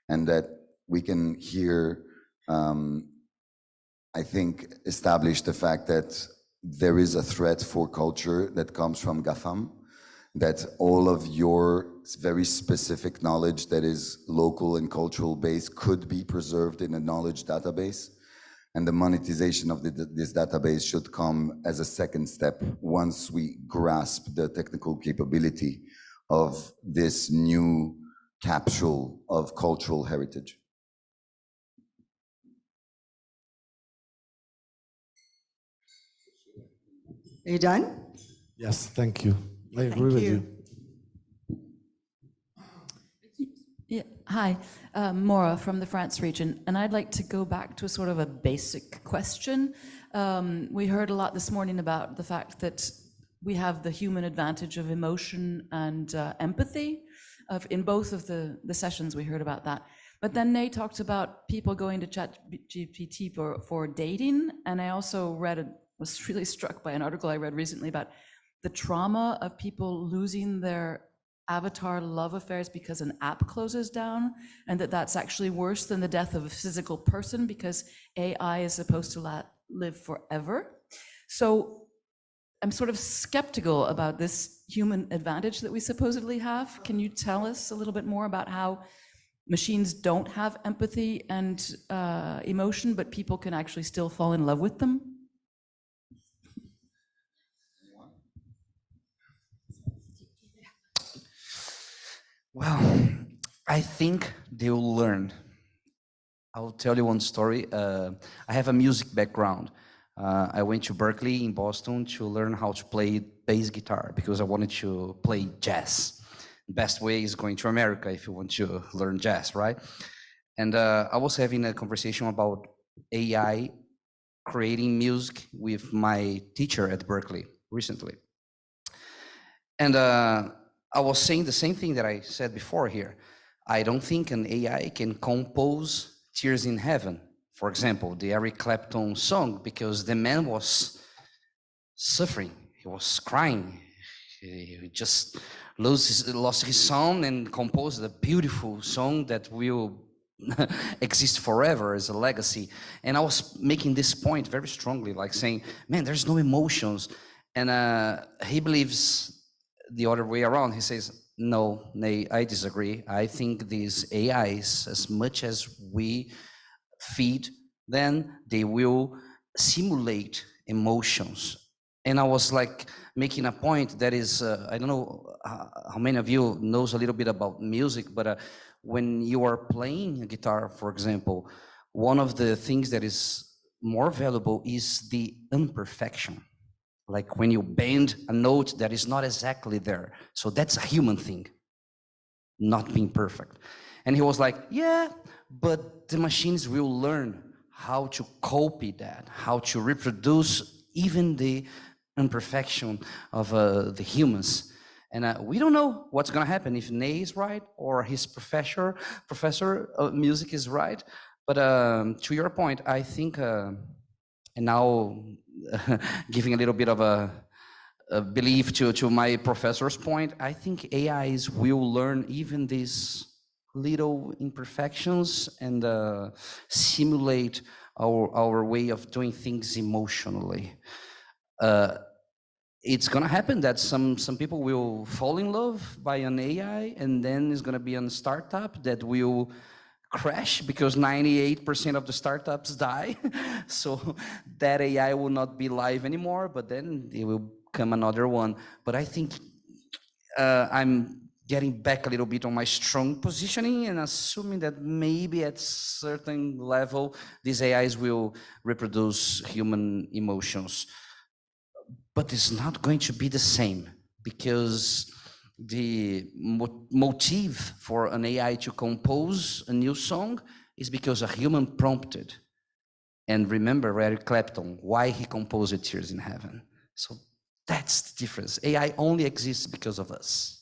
and that we can here, I think, establish the fact that there is a threat for culture that comes from GAFAM, that all of your very specific knowledge that is local and cultural based could be preserved in a knowledge database. And the monetization of this database should come as a second step once we grasp the technical capability of this new capsule of cultural heritage. Are you done? Yes, thank you. I Thank agree with you. you. Yeah, hi, Maura from the France region, and I'd like to go back to a sort of a basic question. We heard a lot this morning about the fact that we have the human advantage of emotion and empathy. In both of the sessions we heard about that. But then Nay talked about people going to ChatGPT for dating, and I also was really struck by an article I read recently about the trauma of people losing their avatar love affairs because an app closes down, and that's actually worse than the death of a physical person because AI is supposed to live forever. So I'm sort of skeptical about this human advantage that we supposedly have. Can you tell us a little bit more about how machines don't have empathy and emotion, but people can actually still fall in love with them? Well, I think they will learn. I'll tell you one story. I have a music background. I went to Berkeley in Boston to learn how to play bass guitar because I wanted to play jazz. The best way is going to America if you want to learn jazz, right? And I was having a conversation about AI creating music with my teacher at Berkeley recently. And I was saying the same thing that I said before here. I don't think an AI can compose Tears in Heaven, for example, the Eric Clapton song, because the man was suffering, he was crying. He just lost his song and composed a beautiful song that will exist forever as a legacy. And I was making this point very strongly, like saying, man, there's no emotions. And he believes the other way around. He says, no, Nay, I disagree. I think these AIs, as much as we feed them, they will simulate emotions. And I was like making a point that is, I don't know how many of you knows a little bit about music, but when you are playing a guitar, for example, one of the things that is more valuable is the imperfection. Like when you bend a note that is not exactly there. So that's a human thing, not being perfect. And he was like, yeah, but the machines will learn how to copy that, how to reproduce even the imperfection of the humans. And we don't know what's gonna happen if Nay is right or his professor of music is right. But to your point, I think, and now giving a little bit of a belief to my professor's point, I think AIs will learn even these little imperfections and simulate our way of doing things emotionally. It's gonna happen that some people will fall in love by an AI, and then it's gonna be a startup that will crash because 98% of the startups die. So that AI will not be live anymore, but then it will come another one. But I think I'm getting back a little bit on my strong positioning and assuming that maybe at certain level, these AIs will reproduce human emotions. But it's not going to be the same, because the motive for an AI to compose a new song is because a human prompted. And remember Eric Clapton, why he composed Tears in Heaven. So that's the difference. AI only exists because of us.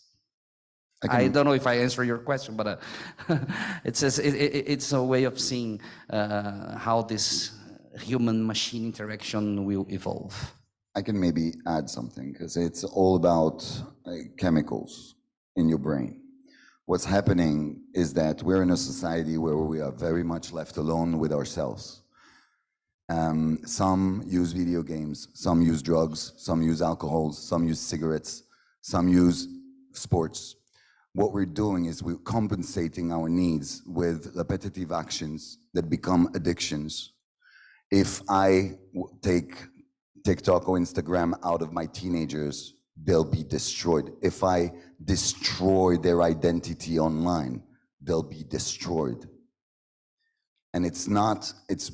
I don't know if I answer your question, but it's a way of seeing how this human-machine interaction will evolve. I can maybe add something, because it's all about chemicals in your brain. What's happening is that we're in a society where we are very much left alone with ourselves. Some use video games, some use drugs, some use alcohol, some use cigarettes, some use sports. What we're doing is we're compensating our needs with repetitive actions that become addictions. If I take TikTok or Instagram out of my teenagers, they'll be destroyed. If I destroy their identity online, they'll be destroyed. And it's not, it's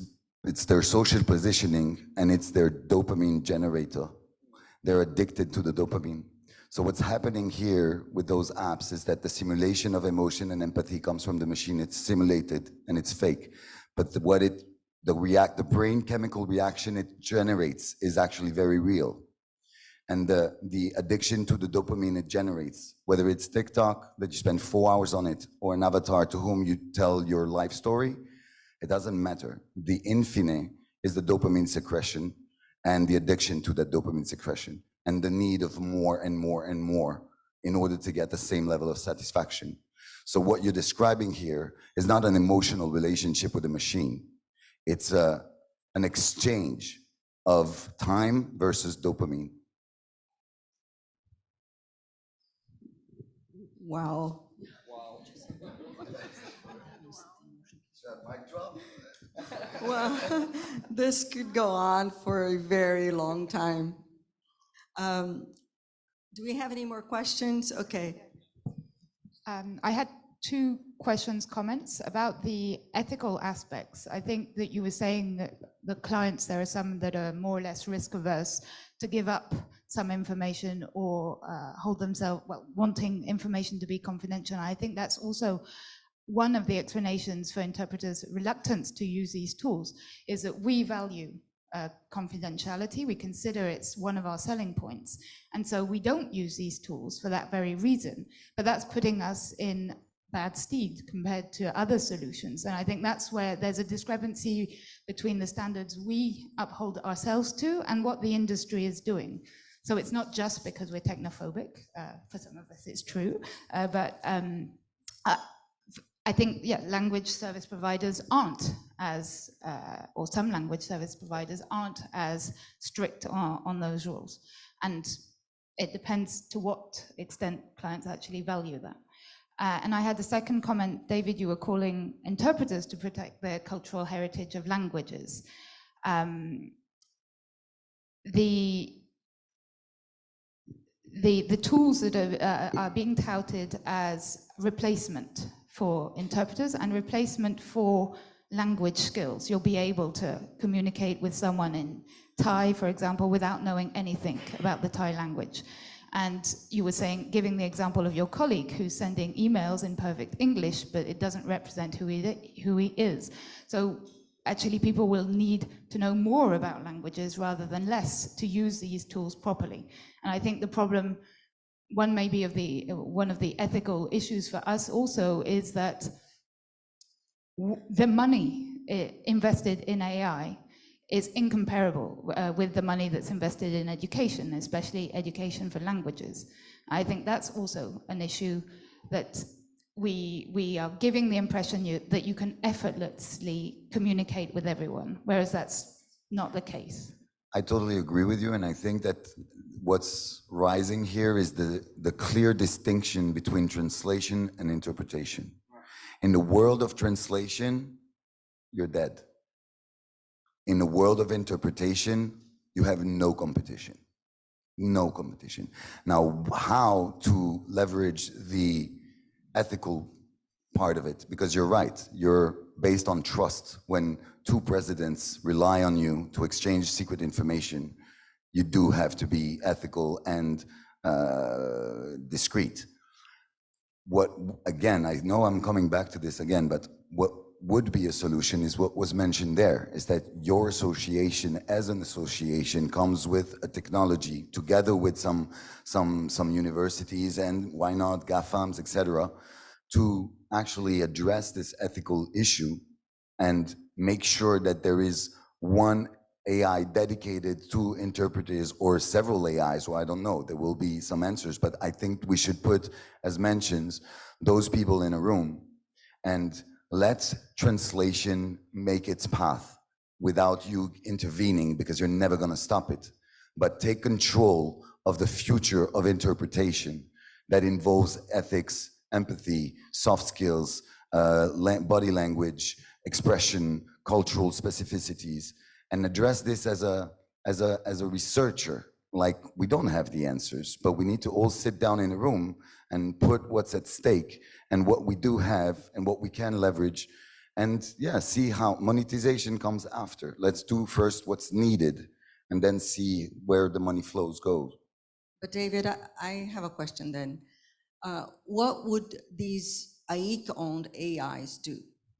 their social positioning, and it's their dopamine generator. They're addicted to the dopamine. So what's happening here with those apps is that the simulation of emotion and empathy comes from the machine. It's simulated and it's fake. But the brain chemical reaction it generates is actually very real. And the addiction to the dopamine it generates, whether it's TikTok, that you spend 4 hours on it, or an avatar to whom you tell your life story, it doesn't matter. The infinite is the dopamine secretion and the addiction to that dopamine secretion, and the need of more and more and more in order to get the same level of satisfaction. So what you're describing here is not an emotional relationship with a machine. It's an exchange of time versus dopamine. Wow. Well, this could go on for a very long time. Do we have any more questions? Okay. I had two questions, comments about the ethical aspects. I think that you were saying that the clients, there are some that are more or less risk averse to give up some information or hold themselves, well, wanting information to be confidential. And I think that's also one of the explanations for interpreters' reluctance to use these tools, is that we value confidentiality. We consider it's one of our selling points. And so we don't use these tools for that very reason. But that's putting us in bad stead compared to other solutions. And I think that's where there's a discrepancy between the standards we uphold ourselves to and what the industry is doing. So it's not just because we're technophobic. For some of us it's true. But I think, yeah, language service providers aren't as, or some language service providers aren't as strict on those rules. And it depends to what extent clients actually value that. And I had a second comment, David, you were calling interpreters to protect the cultural heritage of languages. The tools that are being touted as replacement for interpreters and replacement for language skills. You'll be able to communicate with someone in Thai, for example, without knowing anything about the Thai language. And you were saying, giving the example of your colleague who's sending emails in perfect English, but it doesn't represent who he is. So actually people will need to know more about languages rather than less to use these tools properly. And I think the problem, one of the ethical issues for us also is that the money invested in AI is incomparable with the money that's invested in education, especially education for languages. I think that's also an issue that we are giving the impression that you can effortlessly communicate with everyone, whereas that's not the case. I totally agree with you, and I think that what's rising here is the clear distinction between translation and interpretation. In the world of translation, you're dead. In the world of interpretation, you have no competition. No competition. Now, how to leverage the ethical part of it? Because you're right, you're based on trust. When two presidents rely on you to exchange secret information, you do have to be ethical and discreet. What, again, I know I'm coming back to this again, but what would be a solution is what was mentioned there, is that your association as an association comes with a technology together with some universities and why not GAFAMs, etc., to actually address this ethical issue and make sure that there is one AI dedicated to interpreters or several AIs, or I don't know, there will be some answers, but I think we should put, as mentions, those people in a room and let translation make its path without you intervening, because you're never going to stop it. But take control of the future of interpretation that involves ethics, empathy, soft skills, body language, expression, cultural specificities, and address this as a researcher. Like, we don't have the answers, but we need to all sit down in a room and put what's at stake and what we do have and what we can leverage, and yeah, see how monetization comes after. Let's do first what's needed and then see where the money flows go. But David, I have a question then. What would these AIC-owned AIs do?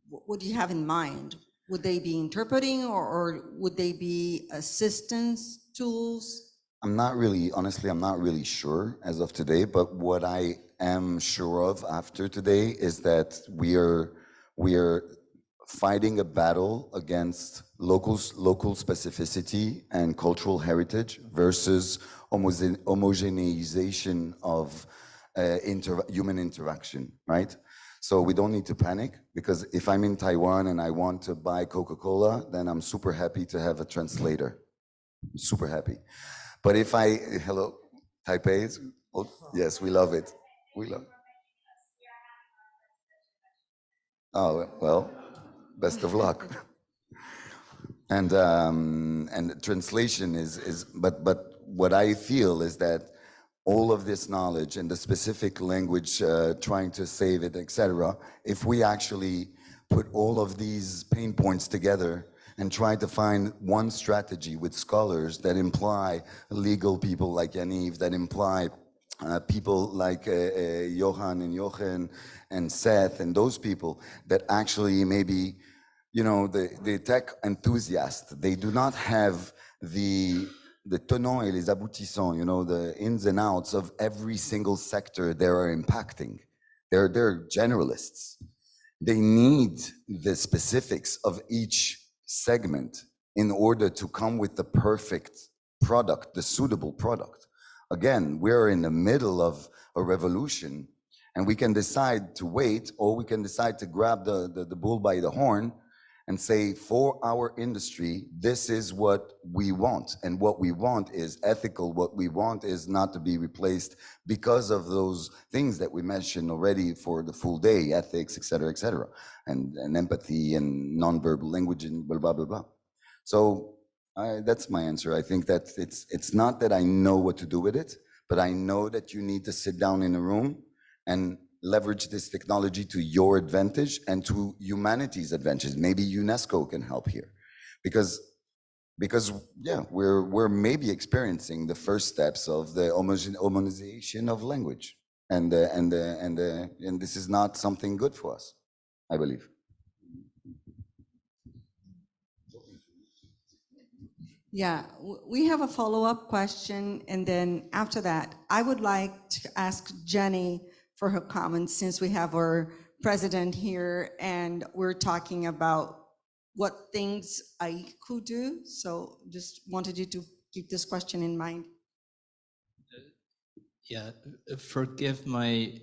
What do you have in mind? Would they be interpreting, or would they be assistance tools? I'm not really, honestly, I'm not really sure as of today, but what I am sure of after today is that we are fighting a battle against local specificity and cultural heritage versus homogeneization of human interaction, right? So we don't need to panic, because if I'm in Taiwan and I want to buy Coca-Cola, then I'm super happy to have a translator. I'm super happy. But if hello, Taipei, oh, yes, we love it. We love it. Oh, well, best of luck. And translation but what I feel is that all of this knowledge and the specific language, trying to save it, etc., if we actually put all of these pain points together and try to find one strategy with scholars that imply legal people like Yaniv, that imply people like Johan and Jochen and Seth and those people that actually maybe, the tech enthusiasts, they do not have the tenants et les aboutissants, the ins and outs of every single sector they are impacting. They're generalists. They need the specifics of each segment in order to come with the perfect product, the suitable product. Again, we're in the middle of a revolution, and we can decide to wait, or we can decide to grab the bull by the horn and say, for our industry, this is what we want. And what we want is ethical. What we want is not to be replaced because of those things that we mentioned already for the full day, ethics, et cetera, and empathy and nonverbal language and blah, blah, blah, blah. So that's my answer. I think that it's not that I know what to do with it, but I know that you need to sit down in a room and leverage this technology to your advantage and to humanity's advantage. Maybe UNESCO can help here, because yeah, we're maybe experiencing the first steps of the homogenization of language, and this is not something good for us, I believe. Yeah, we have a follow-up question, and then after that, I would like to ask Jenny for her comments, since we have our president here and we're talking about what things I could do. So just wanted you to keep this question in mind. Yeah, forgive my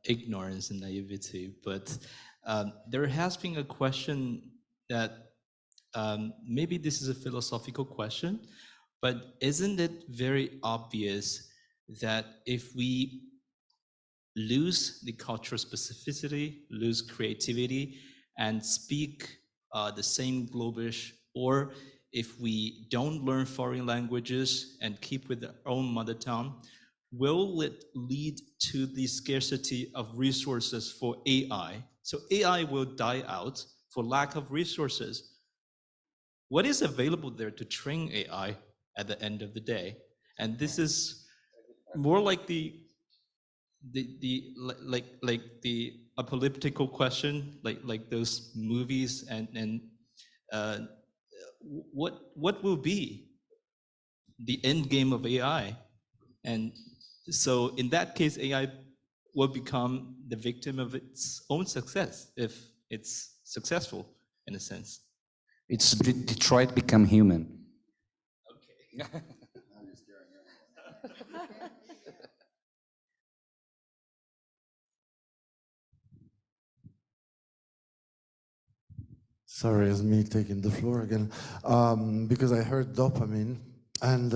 ignorance and naivety, but there has been a question that maybe this is a philosophical question, but isn't it very obvious that if we lose the cultural specificity, lose creativity, and speak the same Globish, or if we don't learn foreign languages and keep with our own mother tongue, will it lead to the scarcity of resources for AI? So AI will die out for lack of resources. What is available there to train AI at the end of the day? And this is more like the apocalyptical question, like those movies, and what will be the end game of AI? And so in that case, AI will become the victim of its own success if it's successful, in a sense. It's Detroit become human. Okay. Sorry, it's me taking the floor again, because I heard dopamine, and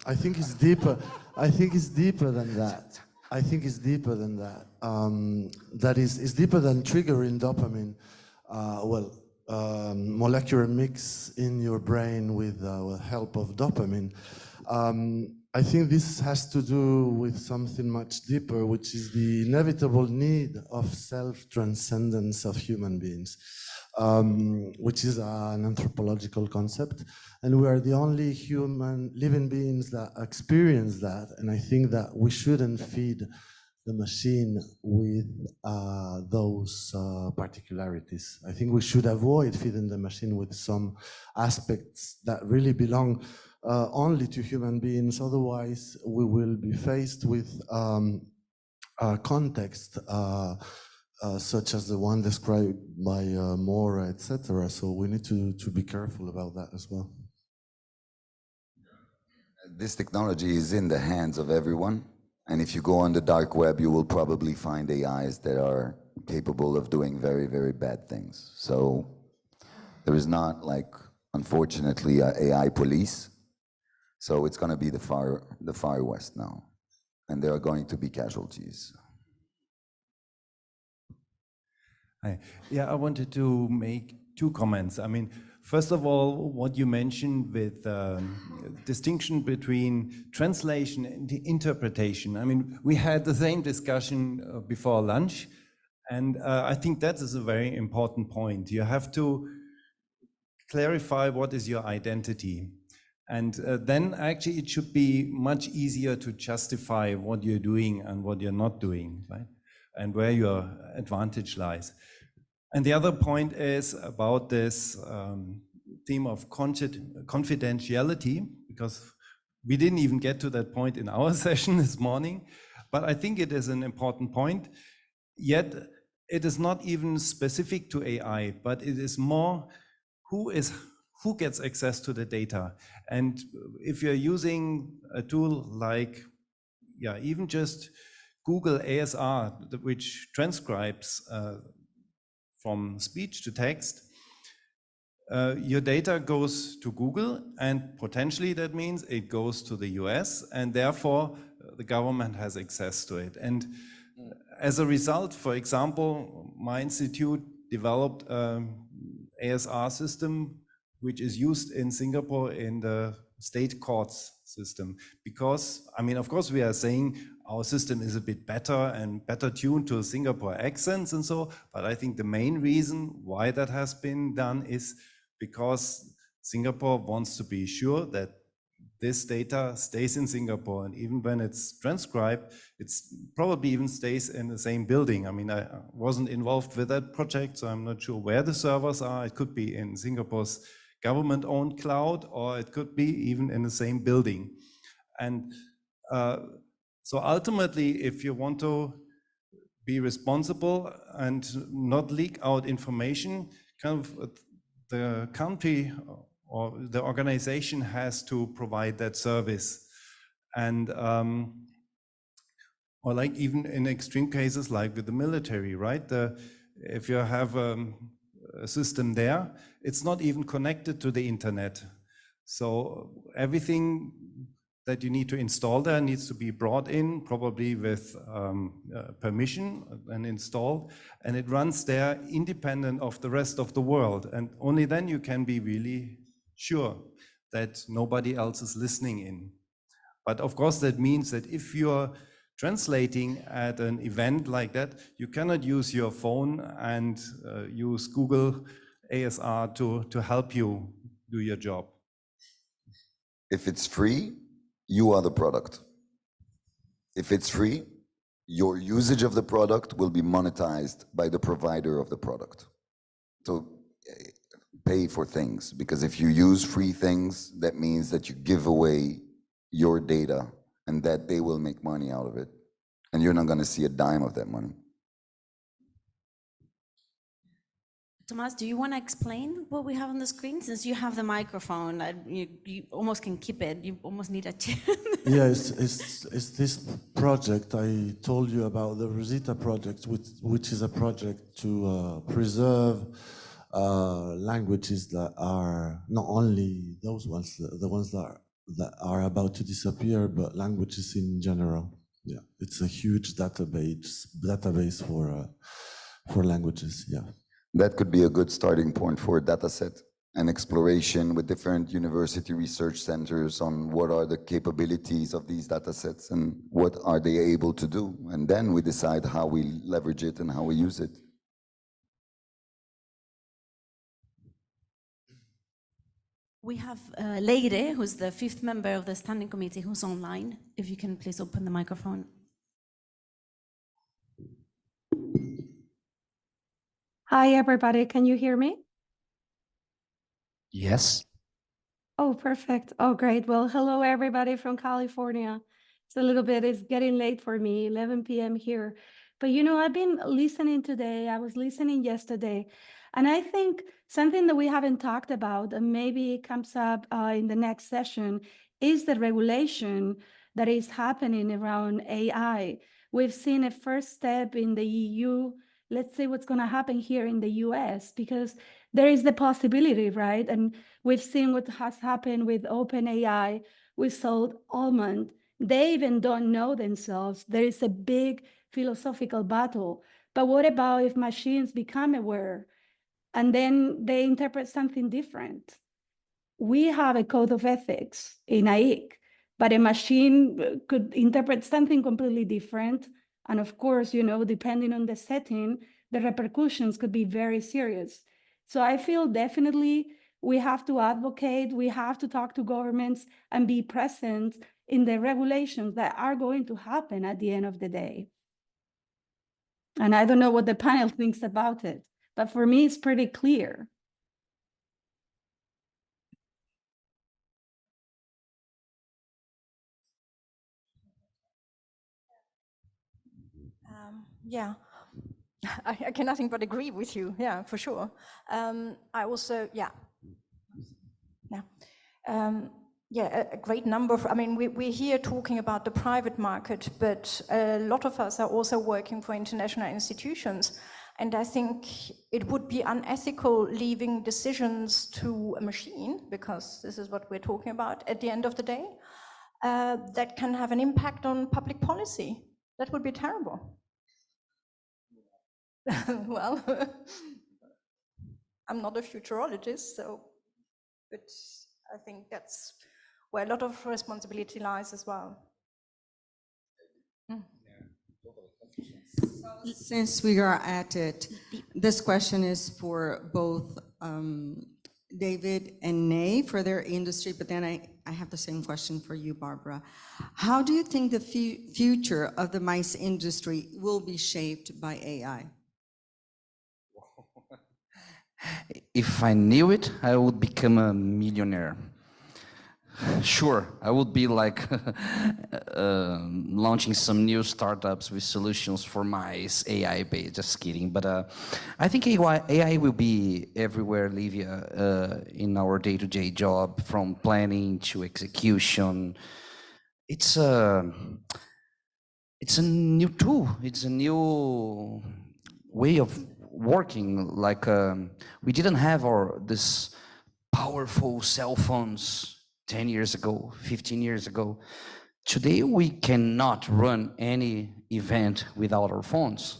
I think it's deeper. I think it's deeper than that. I think it's deeper than that. That is, it's deeper than triggering dopamine. Molecular mix in your brain with help of dopamine. I think this has to do with something much deeper, which is the inevitable need of self-transcendence of human beings, which is an anthropological concept. And we are the only human living beings that experience that. And I think that we shouldn't feed the machine with those particularities. I think we should avoid feeding the machine with some aspects that really belong only to human beings. Otherwise, we will be faced with a context such as the one described by Mora, etc. So we need to be careful about that as well. This technology is in the hands of everyone. And if you go on the dark web, you will probably find AIs that are capable of doing very, very bad things. So there is not, like, unfortunately, a AI police. So it's going to be the far west now. And there are going to be casualties. Hi. Yeah, I wanted to make two comments. I mean, first of all, what you mentioned with distinction between translation and interpretation. I mean, we had the same discussion before lunch, and I think that is a very important point. You have to clarify what is your identity. And then actually it should be much easier to justify what you're doing and what you're not doing, right? And where your advantage lies. And the other point is about this theme of confidentiality, because we didn't even get to that point in our session this morning, but I think it is an important point. Yet it is not even specific to AI, but it is more who gets access to the data. And if you're using a tool like, yeah, even just Google ASR, which transcribes from speech to text, your data goes to Google, and potentially that means it goes to the US, and therefore the government has access to it. And as a result, for example, my institute developed ASR system which is used in Singapore in the state courts system. Because, I mean, of course we are saying our system is a bit better and better tuned to Singapore accents and so, but I think the main reason why that has been done is because Singapore wants to be sure that this data stays in Singapore, and even when it's transcribed, it's probably even stays in the same building. I mean, I wasn't involved with that project, so I'm not sure where the servers are. It could be in Singapore's government-owned cloud, or it could be even in the same building. And so ultimately, if you want to be responsible and not leak out information, kind of the country or the organization has to provide that service. And or like even in extreme cases like with the military, right? If you have a system there, it's not even connected to the internet. So everything that you need to install there needs to be brought in, probably with permission and installed, and it runs there independent of the rest of the world. And only then you can be really sure that nobody else is listening in. But of course, that means that if you're translating at an event like that, you cannot use your phone and use Google ASR to help you do your job. If it's free, you are the product. If it's free, your usage of the product will be monetized by the provider of the product. So pay for things, because if you use free things, that means that you give away your data and that they will make money out of it. And you're not going to see a dime of that money. Tomas, do you want to explain what we have on the screen? Since you have the microphone, you almost can keep it. You almost need a chair. Yeah, it's this project I told you about, the Rosita project, which is a project to preserve languages that are not only those ones, the ones that are about to disappear, but languages in general. Yeah, it's a huge database for languages. Yeah. That could be a good starting point for a data set and exploration with different university research centers on what are the capabilities of these data sets and what are they able to do. And then we decide how we leverage it and how we use it. We have Leire, who's the 5th member of the standing committee, who's online. If you can please open the microphone. Hi, everybody. Can you hear me? Yes. Oh, perfect. Oh, great. Well, hello, everybody from California. It's getting late for me, 11 p.m. here. But I've been listening today. I was listening yesterday. And I think something that we haven't talked about, and maybe it comes up in the next session, is the regulation that is happening around AI. We've seen a first step in the EU. Let's see what's going to happen here in the US, because there is the possibility, right? And we've seen what has happened with OpenAI, with Sold Almond. They even don't know themselves. There is a big philosophical battle. But what about if machines become aware and then they interpret something different? We have a code of ethics in AIC, but a machine could interpret something completely different. And of course, depending on the setting, the repercussions could be very serious. So I feel definitely we have to advocate, we have to talk to governments and be present in the regulations that are going to happen at the end of the day. And I don't know what the panel thinks about it, but for me, it's pretty clear. Yeah, I can nothing but agree with you. Yeah, for sure. I also, yeah. A great number of, we're here talking about the private market, but a lot of us are also working for international institutions. And I think it would be unethical leaving decisions to a machine, because this is what we're talking about at the end of the day, that can have an impact on public policy. That would be terrible. Well, I'm not a futurologist, but I think that's where a lot of responsibility lies as well. Since we are at it, this question is for both David and Nay for their industry, but then I have the same question for you, Barbara. How do you think the future of the mice industry will be shaped by AI? If I knew it, I would become a millionaire. Sure, I would be like launching some new startups with solutions for mice, AI-based, just kidding. But I think AI will be everywhere, Livia, in our day-to-day job, from planning to execution. It's a new tool. It's a new way of working. Like we didn't have this powerful cell phones 10 years ago, 15 years ago. Today, we cannot run any event without our phones,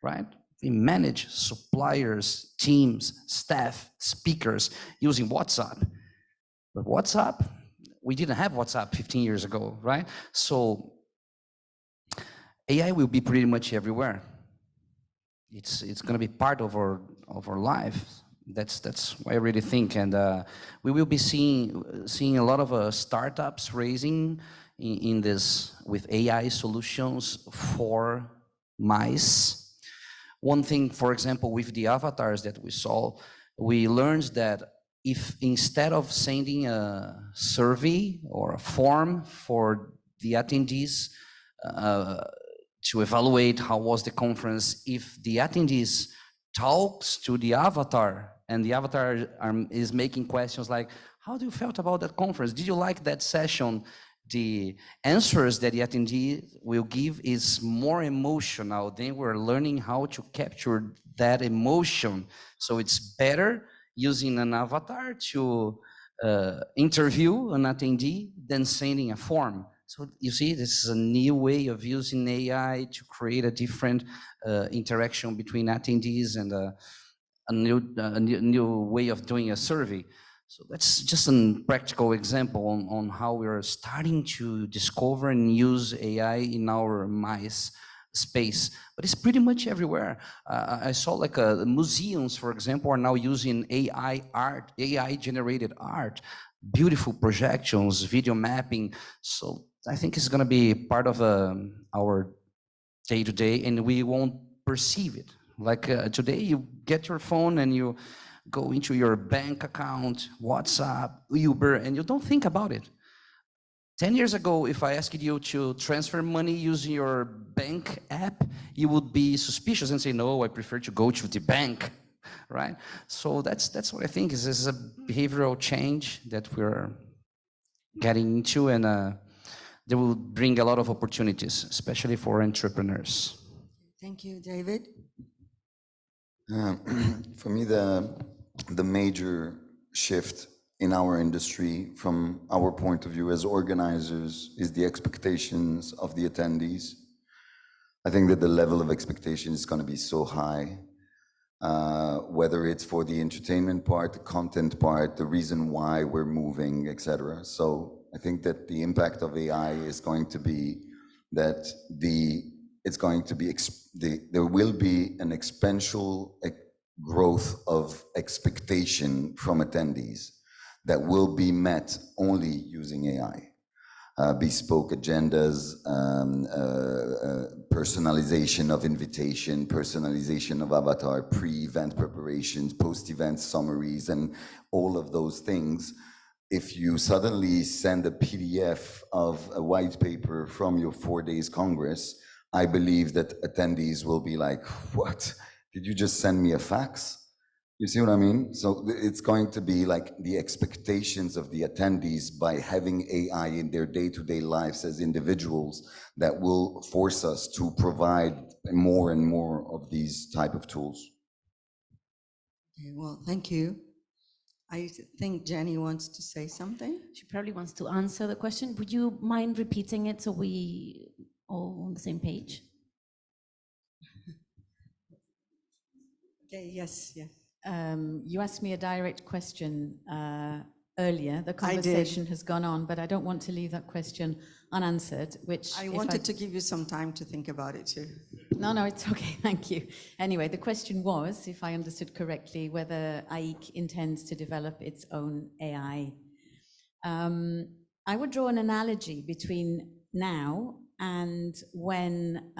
right? We manage suppliers, teams, staff, speakers using WhatsApp. But WhatsApp, we didn't have WhatsApp 15 years ago, right? So AI will be pretty much everywhere. It's going to be part of our life. That's what I really think, and we will be seeing a lot of startups raising in this with AI solutions for mice. One thing, for example, with the avatars that we saw, we learned that if instead of sending a survey or a form for the attendees to evaluate how was the conference, if the attendees talks to the avatar and the avatar is making questions like, how do you felt about that conference? Did you like that session? The answers that the attendee will give is more emotional. Then we're learning how to capture that emotion. So it's better using an avatar to interview an attendee than sending a form. So you see, this is a new way of using AI to create a different interaction between attendees and a new way of doing a survey. So that's just a practical example on how we're starting to discover and use AI in our mice space, but it's pretty much everywhere. I saw like museums, for example, are now using AI art, AI generated art, beautiful projections, video mapping. So I think it's going to be part of our day-to-day, and we won't perceive it. Like today, you get your phone and you go into your bank account, WhatsApp, Uber, and you don't think about it. 10 years ago, if I asked you to transfer money using your bank app, you would be suspicious and say, no, I prefer to go to the bank, right? So that's what I think is a behavioral change that we're getting into, and they will bring a lot of opportunities, especially for entrepreneurs. Thank you, David. For me, the major shift in our industry, from our point of view as organizers, is the expectations of the attendees. I think that the level of expectation is going to be so high, whether it's for the entertainment part, the content part, the reason why we're moving, etc. So I think that the impact of AI is going to be that there will be an exponential growth of expectation from attendees that will be met only using AI. Bespoke agendas, personalization of invitation, personalization of avatar, pre-event preparations, post-event summaries, and all of those things. If you suddenly send a PDF of a white paper from your 4 days Congress, I believe that attendees will be like, what? Did you just send me a fax? You see what I mean? So it's going to be like the expectations of the attendees by having AI in their day-to-day lives as individuals that will force us to provide more and more of these type of tools. Okay, well, thank you. I think Jenny wants to say something. She probably wants to answer the question. Would you mind repeating it so we all on the same page? Okay, yes. You asked me a direct question earlier. The conversation has gone on, but I don't want to leave that question unanswered, which I wanted to give you some time to think about it too. No, it's okay, thank you. Anyway, the question was, if I understood correctly, whether AIC intends to develop its own AI. I would draw an analogy between now and when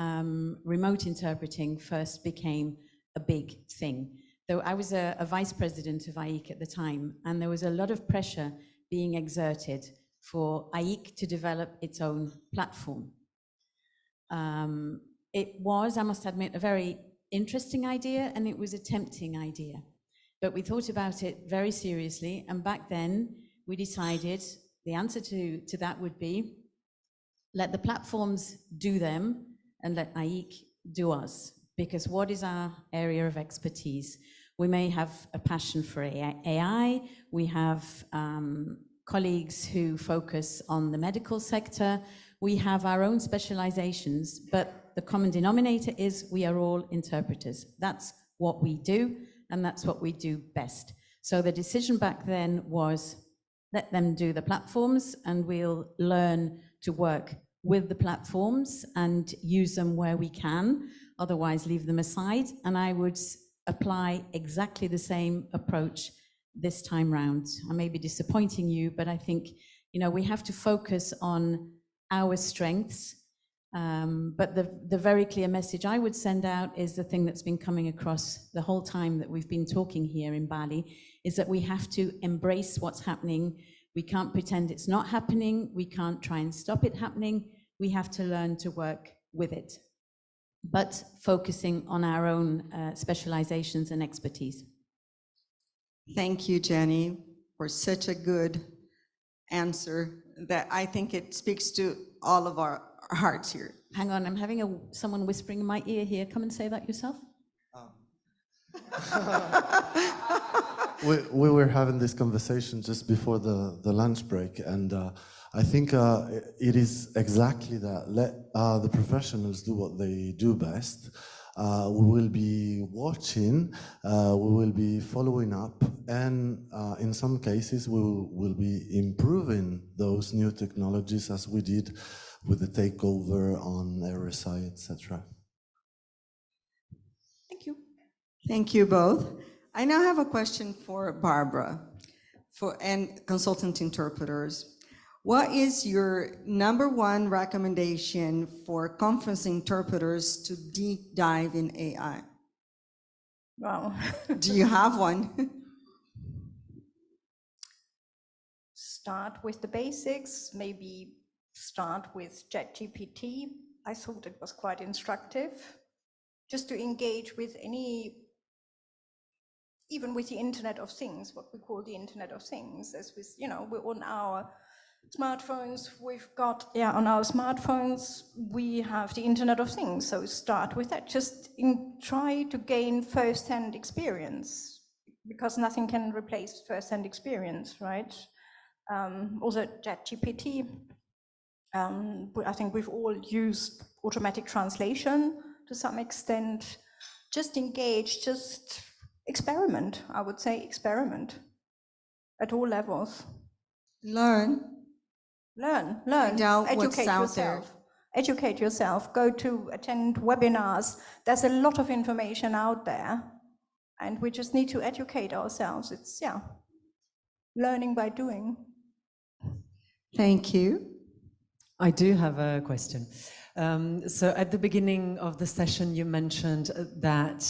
remote interpreting first became a big thing. So I was a vice president of AIC at the time, and there was a lot of pressure being exerted for AIC to develop its own platform. It was, I must admit, a very interesting idea, and it was a tempting idea. But we thought about it very seriously, and back then we decided the answer to that would be, let the platforms do them and let AIC do us. Because what is our area of expertise? We may have a passion for AI. We have colleagues who focus on the medical sector. We have our own specializations, but the common denominator is we are all interpreters. That's what we do, and that's what we do best. So the decision back then was, let them do the platforms, and we'll learn to work with the platforms and use them where we can, otherwise leave them aside. And I would apply exactly the same approach this time round. I may be disappointing you, but I think, you know, we have to focus on our strengths. But the very clear message I would send out is the thing that's been coming across the whole time that we've been talking here in Bali, is that we have to embrace what's happening. We can't pretend it's not happening. We can't try and stop it happening. We have to learn to work with it, but focusing on our own specializations and expertise. Thank you, Jenny, for such a good answer that I think it speaks to all of our hearts here. Hang on, I'm having someone whispering in my ear here. Come and say that yourself. We were having this conversation just before the lunch break, and I think it is exactly that. Let the professionals do what they do best. We will be watching, we will be following up, and in some cases we will be improving those new technologies as we did with the takeover on RSI, etc. Thank you. Thank you both. I now have a question for Barbara and consultant interpreters. What is your #1 recommendation for conference interpreters to deep dive in AI? Wow. Do you have one? Start with the basics, maybe start with ChatGPT. I thought it was quite instructive, just to engage with even with the Internet of Things, what we call the Internet of Things, as with, you know, we're on our smartphones, on our smartphones, we have the Internet of Things, so start with that. Just try to gain first-hand experience, because nothing can replace first-hand experience, right? Also, ChatGPT, I think we've all used automatic translation to some extent. Just engage, just experiment, I would say experiment at all levels. Learn. Find out educate what's out yourself. there. Educate yourself, go to attend webinars. There's a lot of information out there, and we just need to educate ourselves. It's, learning by doing. Thank you. I do have a question. So at the beginning of the session, you mentioned that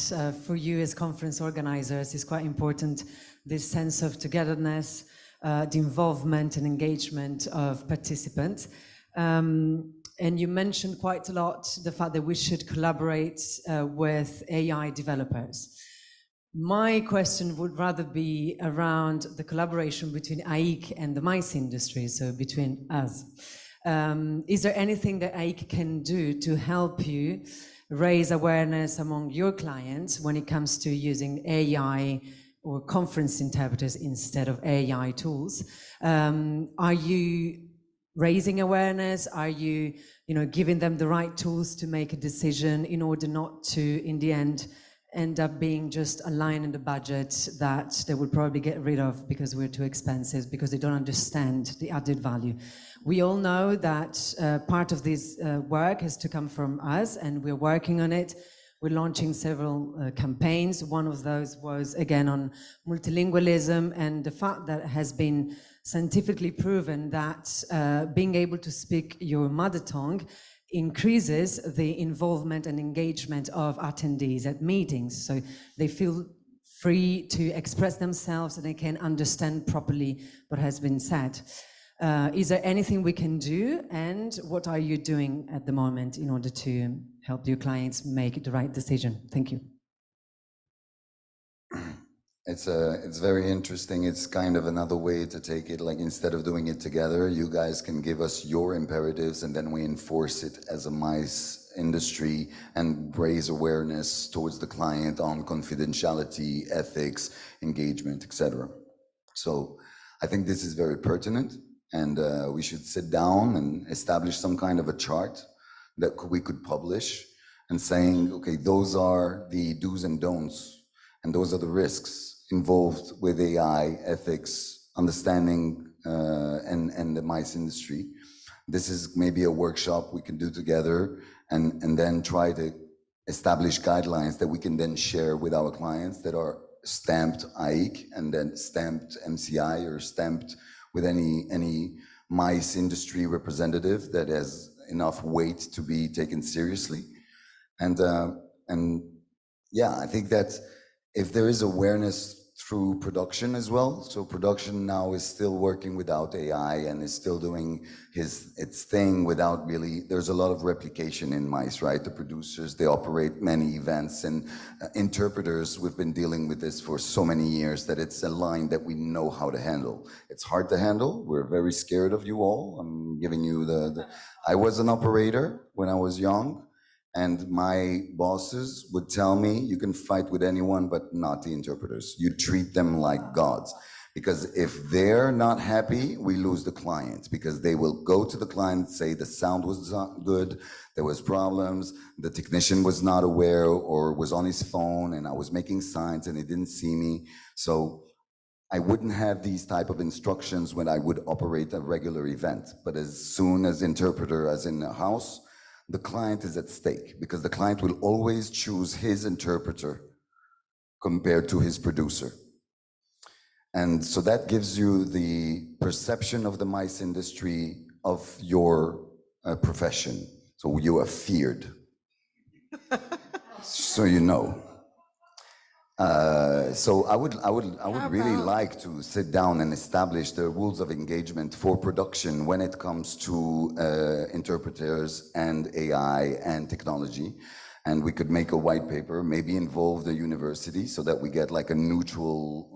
for you as conference organizers, it's quite important, this sense of togetherness, the involvement and engagement of participants. And you mentioned quite a lot the fact that we should collaborate with AI developers. My question would rather be around the collaboration between AIC and the MICE industry, so between us. Is there anything that AIC can do to help you raise awareness among your clients when it comes to using AI or conference interpreters instead of AI tools? Are you raising awareness? Are you, giving them the right tools to make a decision in order not to, in the end up being just a line in the budget that they would probably get rid of because we're too expensive, because they don't understand the added value? We all know that part of this work has to come from us, and we're working on it. We're launching several campaigns. One of those was, again, on multilingualism, and the fact that it has been scientifically proven that being able to speak your mother tongue increases the involvement and engagement of attendees at meetings. So they feel free to express themselves and they can understand properly what has been said. Is there anything we can do, and what are you doing at the moment in order to help your clients make the right decision? Thank you. It's very interesting. It's kind of another way to take it, like instead of doing it together, you guys can give us your imperatives and then we enforce it as a MICE industry and raise awareness towards the client on confidentiality, ethics, engagement, etc. So I think this is very pertinent, and we should sit down and establish some kind of a chart that we could publish and saying, okay, those are the do's and don'ts, and those are the risks involved with AI, ethics, understanding and the mice industry. This is maybe a workshop we can do together and then try to establish guidelines that we can then share with our clients that are stamped AIC and then stamped MCI or stamped with any mice industry representative that has enough weight to be taken seriously. And yeah, I think that if there is awareness through production as well, so production now is still working without AI and is still doing its thing without really, there's a lot of replication in mice, right? The producers, they operate many events, and interpreters, we've been dealing with this for so many years that it's a line that we know how to handle. It's hard to handle. We're very scared of you all. I'm giving you I was an operator when I was young. And my bosses would tell me, you can fight with anyone, but not the interpreters. You treat them like gods. Because if they're not happy, we lose the client. Because they will go to the client and say the sound was not good, there was problems, the technician was not aware or was on his phone and I was making signs and he didn't see me. So I wouldn't have these type of instructions when I would operate a regular event. But as soon as interpreter, as in a house, the client is at stake because the client will always choose his interpreter compared to his producer. And so that gives you the perception of the mice industry of your profession. So you are feared. So you know. So I would really like to sit down and establish the rules of engagement for production when it comes to interpreters and AI and technology. And we could make a white paper, maybe involve the university so that we get like a neutral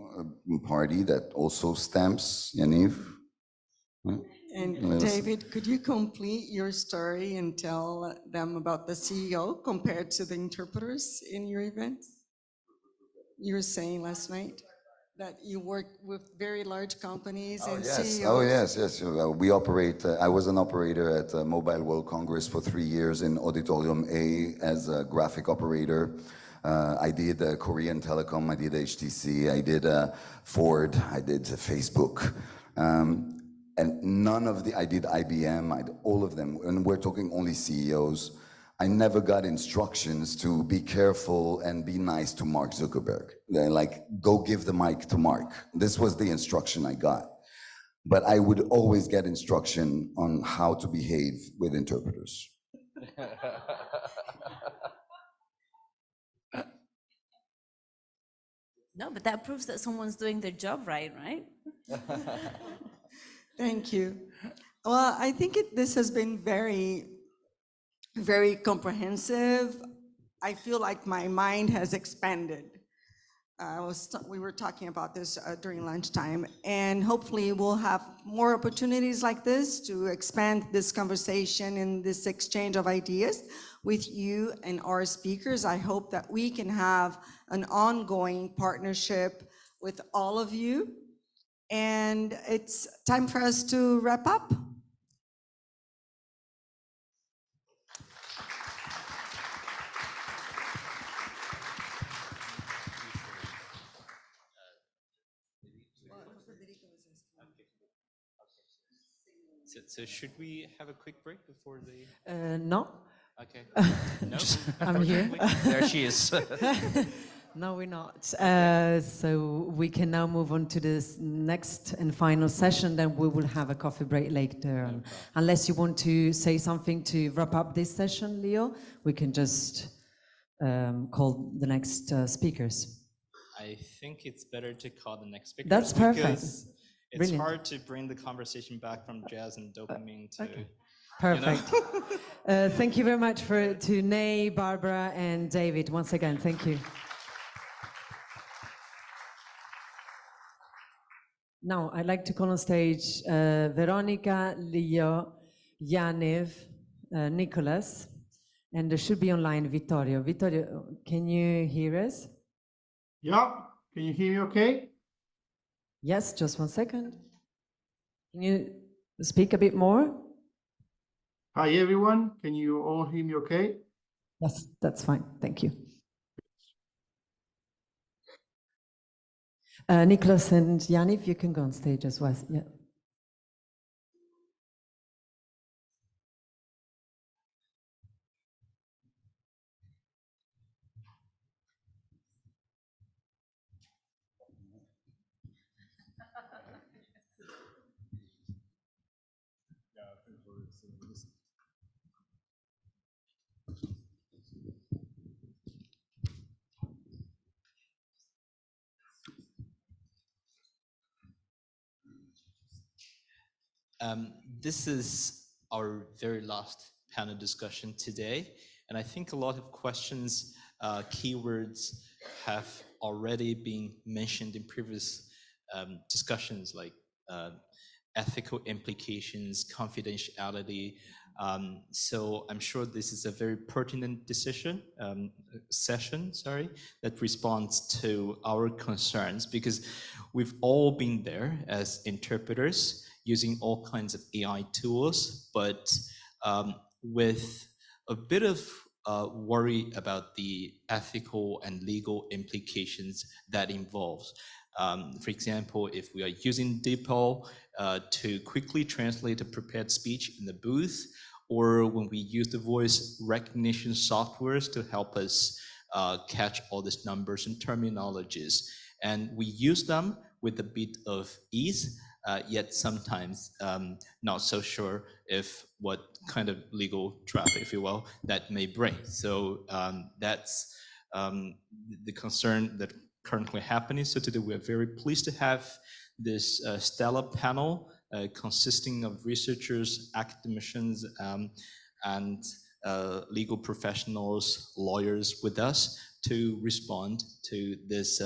party that also stamps, Yaniv. And David, could you complete your story and tell them about the CEO compared to the interpreters in your events? You were saying last night that you work with very large companies and CEOs. Oh, yes. We operate, I was an operator at Mobile World Congress for 3 years in Auditorium A as a graphic operator. I did Korean Telecom, I did HTC, I did Ford, I did Facebook. And none of I did IBM, I did all of them, and we're talking only CEOs. I never got instructions to be careful and be nice to Mark Zuckerberg. They're like, go give the mic to Mark. This was the instruction I got. But I would always get instruction on how to behave with interpreters. No, but that proves that someone's doing their job right? Thank you. Well, I think this has been very comprehensive. I feel like my mind has expanded. We were talking about this during lunchtime, and hopefully we'll have more opportunities like this to expand this conversation and this exchange of ideas with you and our speakers. I hope that we can have an ongoing partnership with all of you. And it's time for us to wrap up. So should we have a quick break before the... No. Okay. No, I'm here. There she is. No, we're not. So we can now move on to this next and final session. Then we will have a coffee break later. Unless you want to say something to wrap up this session, Leo, we can just call the next speakers. I think it's better to call the next speaker. That's perfect. Because it's Brilliant. hard to bring the conversation back from jazz and dopamine to... Okay. Perfect. Thank you very much to Nay, Barbara, and David. Once again, thank you. Now, I'd like to call on stage Veronica, Leo, Yaniv, Nicholas, and there should be online Vittorio. Vittorio, can you hear us? Yeah, can you hear me okay? Yes, just 1 second. Can you speak a bit more? Hi everyone, can you all hear me okay? Yes, that's fine, thank you. Nicholas and Yaniv, you can go on stage as well. Yeah. This is our very last panel discussion today, and I think a lot of questions, keywords have already been mentioned in previous discussions, like ethical implications, confidentiality. So I'm sure this is a very pertinent session, that responds to our concerns, because we've all been there as interpreters using all kinds of AI tools, but with a bit of worry about the ethical and legal implications that involves. For example, if we are using DeepL to quickly translate a prepared speech in the booth, or when we use the voice recognition softwares to help us catch all these numbers and terminologies. And we use them with a bit of ease, yet sometimes not so sure if what kind of legal trap, if you will, that may bring. So that's the concern that currently happening. So today we're very pleased to have this stellar panel consisting of researchers, academicians, and legal professionals, lawyers with us to respond to this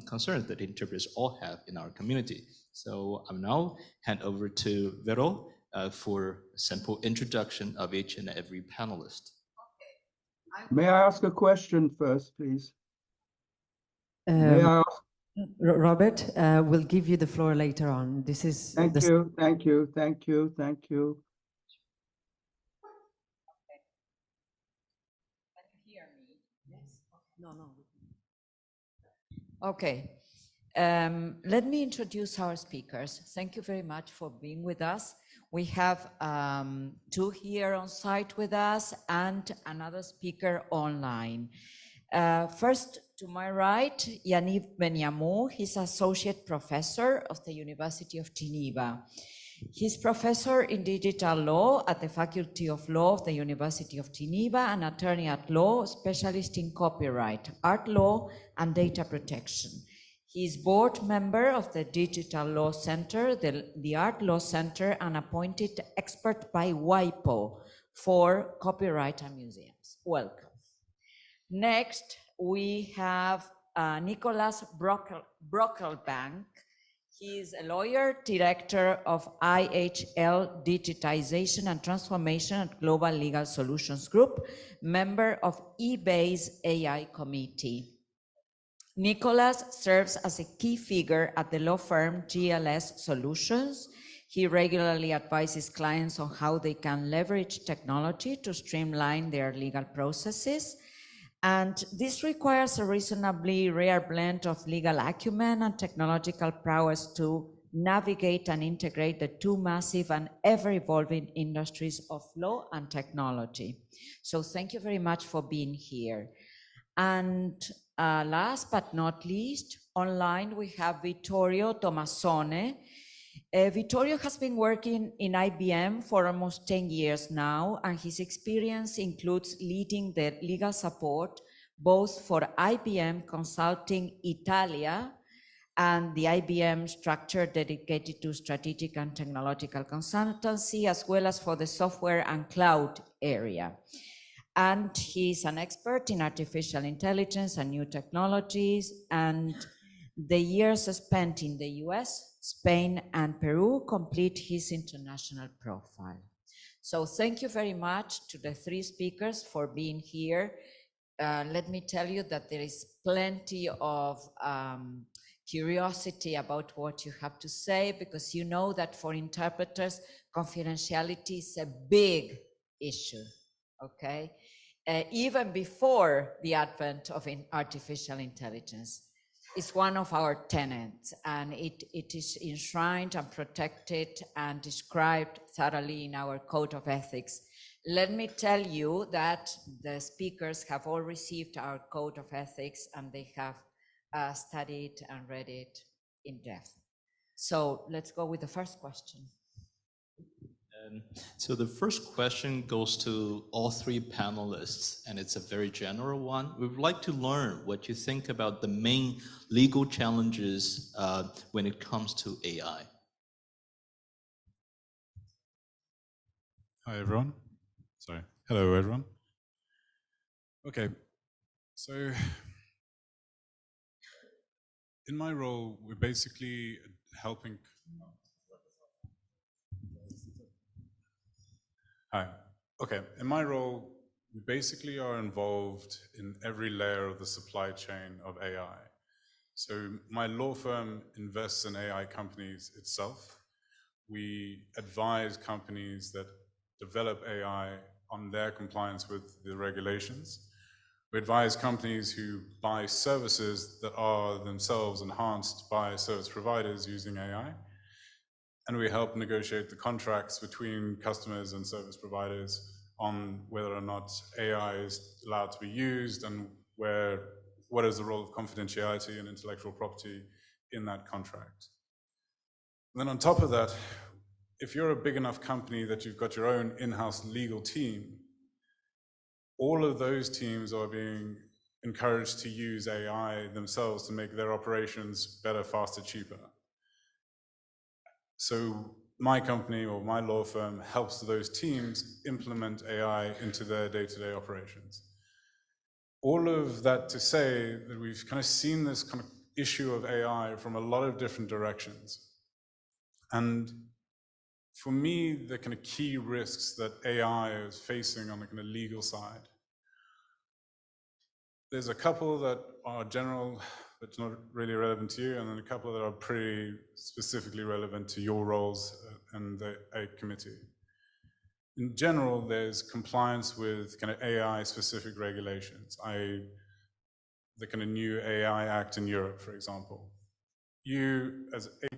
concerns that interpreters all have in our community. So I'm now hand over to Vero for a simple introduction of each and every panelist. May I ask a question first, please? May I ask? Robert, we'll give you the floor later on. This is Thank you. Thank you. Okay. Let me introduce our speakers. Thank you very much for being with us. We have two here on site with us and another speaker online. First, to my right, Yaniv Ben-Yamou. He's associate professor of the University of Geneva. He's professor in digital law at the Faculty of Law of the University of Geneva and attorney at law, specialist in copyright, art law, and data protection. He is board member of the Digital Law Center, the Art Law Center, and appointed expert by WIPO for copyright and museums. Welcome. Next, we have Nicholas Brockelbank. He is a lawyer, director of IHL Digitization and Transformation at Global Legal Solutions Group, member of eBay's AI Committee. Nicholas serves as a key figure at the law firm GLS Solutions. He regularly advises clients on how they can leverage technology to streamline their legal processes. And this requires a reasonably rare blend of legal acumen and technological prowess to navigate and integrate the two massive and ever-evolving industries of law and technology. So thank you very much for being here. And last but not least, online we have Vittorio Tomassone. Vittorio has been working in IBM for almost 10 years now, and his experience includes leading the legal support both for IBM Consulting Italia and the IBM structure dedicated to strategic and technological consultancy, as well as for the software and cloud area. And he's an expert in artificial intelligence and new technologies, and the years spent in the US, Spain, and Peru complete his international profile. So thank you very much to the three speakers for being here. Let me tell you that there is plenty of curiosity about what you have to say, because you know that for interpreters, confidentiality is a big issue, okay? Even before the advent of artificial intelligence. It's one of our tenets, and it is enshrined and protected and described thoroughly in our code of ethics. Let me tell you that the speakers have all received our code of ethics, and they have studied and read it in depth. So let's go with the first question. So the first question goes to all three panelists, and it's a very general one. We would like to learn what you think about the main legal challenges when it comes to AI. Hi, everyone. Sorry. Hello, everyone. Okay, so in my role, we're basically helping. Hi. Okay, in my role, we basically are involved in every layer of the supply chain of AI. So my law firm invests in AI companies itself. We advise companies that develop AI on their compliance with the regulations. We advise companies who buy services that are themselves enhanced by service providers using AI. And we help negotiate the contracts between customers and service providers on whether or not AI is allowed to be used and what is the role of confidentiality and intellectual property in that contract. And then on top of that, if you're a big enough company that you've got your own in-house legal team, all of those teams are being encouraged to use AI themselves to make their operations better, faster, cheaper. So my company or my law firm helps those teams implement AI into their day-to-day operations. All of that to say that we've kind of seen this kind of issue of AI from a lot of different directions. And for me, the kind of key risks that AI is facing on the kind of legal side, there's a couple that are general, but not really relevant to you, and then a couple that are pretty specifically relevant to your roles and the committee. In general, there's compliance with kind of AI-specific regulations, the kind of new AI Act in Europe, for example. You, as a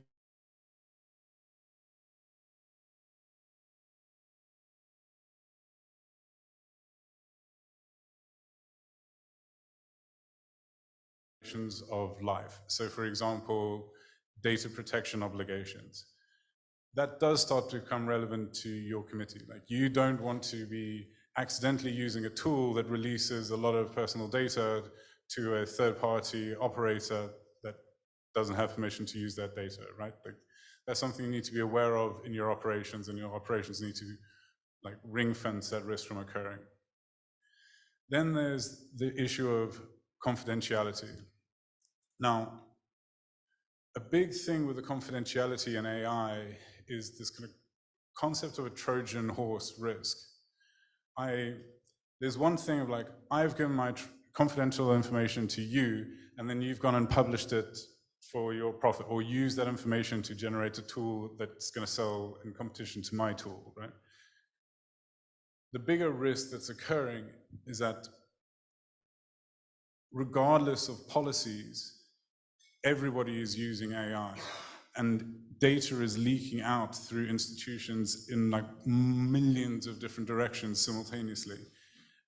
of life. So for example, data protection obligations. That does start to become relevant to your committee. Like, you don't want to be accidentally using a tool that releases a lot of personal data to a third-party operator that doesn't have permission to use that data, right? Like, that's something you need to be aware of in your operations, and your operations need to like ring-fence that risk from occurring. Then there's the issue of confidentiality. Now, a big thing with the confidentiality in AI is this kind of concept of a Trojan horse risk. There's one thing of like, I've given my confidential information to you, and then you've gone and published it for your profit, or use that information to generate a tool that's going to sell in competition to my tool, right? The bigger risk that's occurring is that regardless of policies, everybody is using AI, and data is leaking out through institutions in like millions of different directions simultaneously.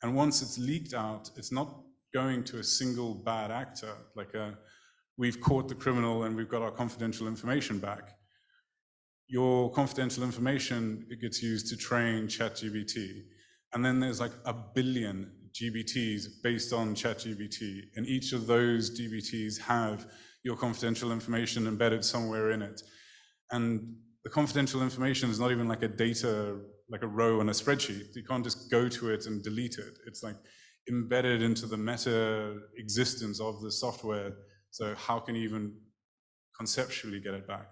And once it's leaked out, it's not going to a single bad actor, like we've caught the criminal and we've got our confidential information back. Your confidential information, it gets used to train ChatGPT. And then there's like 1 billion GBTs based on ChatGPT, and each of those GBTs have your confidential information embedded somewhere in it. And the confidential information is not even like a data, like a row in a spreadsheet. You can't just go to it and delete it. It's like embedded into the meta existence of the software. So how can you even conceptually get it back?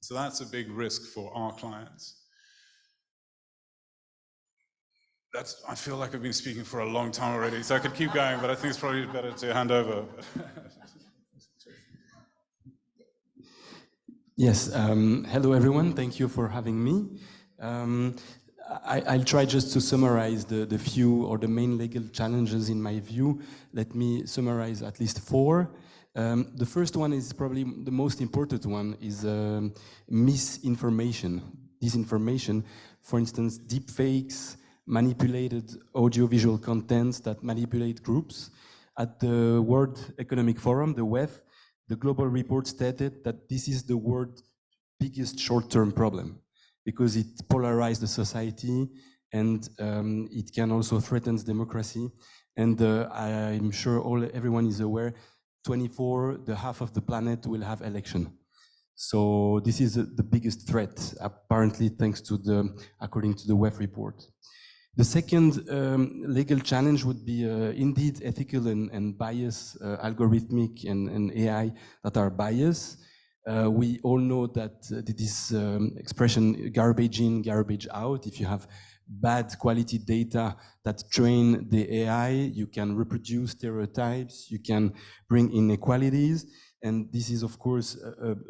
So that's a big risk for our clients. I feel like I've been speaking for a long time already, so I could keep going, but I think it's probably better to hand over. Yes, hello everyone, thank you for having me. I'll try just to summarize the few or the main legal challenges in my view. Let me summarize at least 4. The first one is probably the most important one, is misinformation, disinformation. For instance, deepfakes, manipulated audiovisual contents that manipulate groups. At the World Economic Forum, the WEF, the global report stated that this is the world's biggest short-term problem. because it polarizes the society, and it can also threaten democracy. And I'm sure everyone is aware, 24, the half of the planet will have election. So this is the biggest threat, apparently, according to the WEF report. The second legal challenge would be indeed ethical and bias, algorithmic and AI that are biased. We all know that this expression garbage in, garbage out, if you have bad quality data that train the AI, you can reproduce stereotypes, you can bring inequalities, and this is of course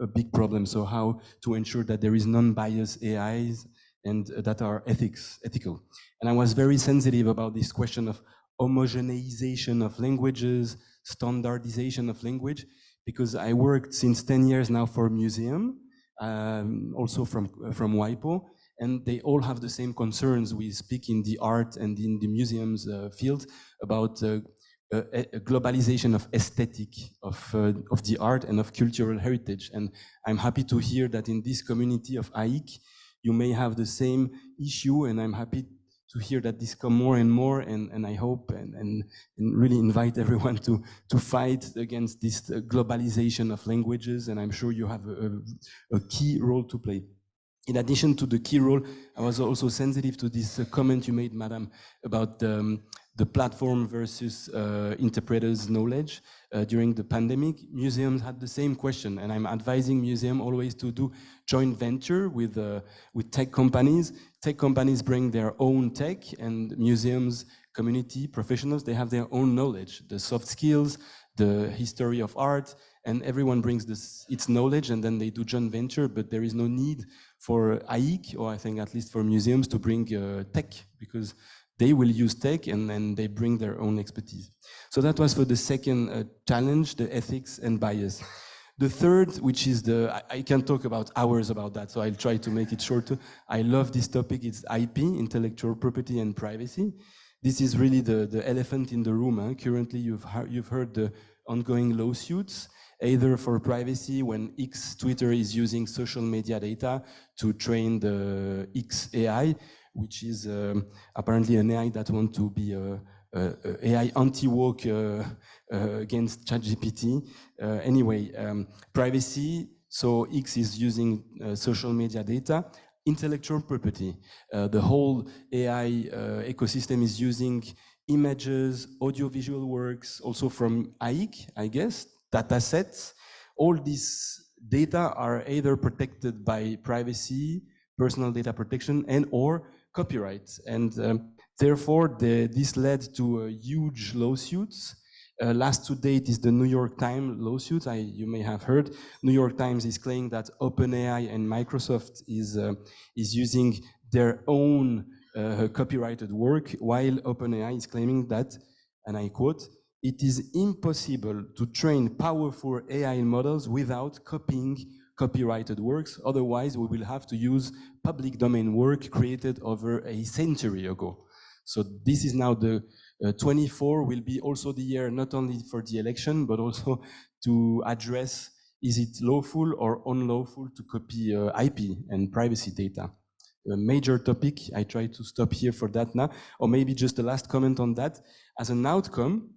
a big problem. So how to ensure that there is non-biased AIs and that are ethical. And I was very sensitive about this question of homogeneization of languages, standardization of language, because I worked since 10 years now for a museum, also from WIPO, and they all have the same concerns. We speak in the art and in the museums field about a globalization of aesthetic of the art and of cultural heritage. And I'm happy to hear that in this community of AIC, you may have the same issue, and I'm happy to hear that this come more and more, and I hope and really invite everyone to fight against this globalization of languages, and I'm sure you have a key role to play. In addition to the key role, I was also sensitive to this comment you made, Madam, about the platform versus interpreters' knowledge. During the pandemic, museums had the same question, and I'm advising museums always to do joint venture with tech companies. Tech companies bring their own tech, and museums, community, professionals, they have their own knowledge, the soft skills, the history of art, and everyone brings its knowledge, and then they do joint venture, but there is no need for AIC, or I think at least for museums, to bring tech, because they will use tech and then they bring their own expertise. So that was for the second challenge, the ethics and bias. The third, which is I can talk about hours about that, so I'll try to make it shorter. I love this topic, it's IP, intellectual property and privacy. This is really the elephant in the room. Huh? Currently, you've heard the ongoing lawsuits, either for privacy when Twitter is using social media data to train the X AI, which is apparently an AI that wants to be AI anti-woke against ChatGPT. Anyway, privacy, so X is using social media data. Intellectual property, the whole AI ecosystem is using images, audiovisual works, also from AIC, I guess, data sets. All these data are either protected by privacy, personal data protection, and or copyright. And therefore, this led to huge lawsuits. Last to date is the New York Times lawsuit. You may have heard. New York Times is claiming that OpenAI and Microsoft is using their own copyrighted work, while OpenAI is claiming that, and I quote, "It is impossible to train powerful AI models without copying copyrighted works. Otherwise, we will have to use public domain work created over a century ago." So this is now the 24 will be also the year not only for the election, but also to address, is it lawful or unlawful to copy IP and privacy data? A major topic. I try to stop here for that now. Or maybe just the last comment on that. As an outcome,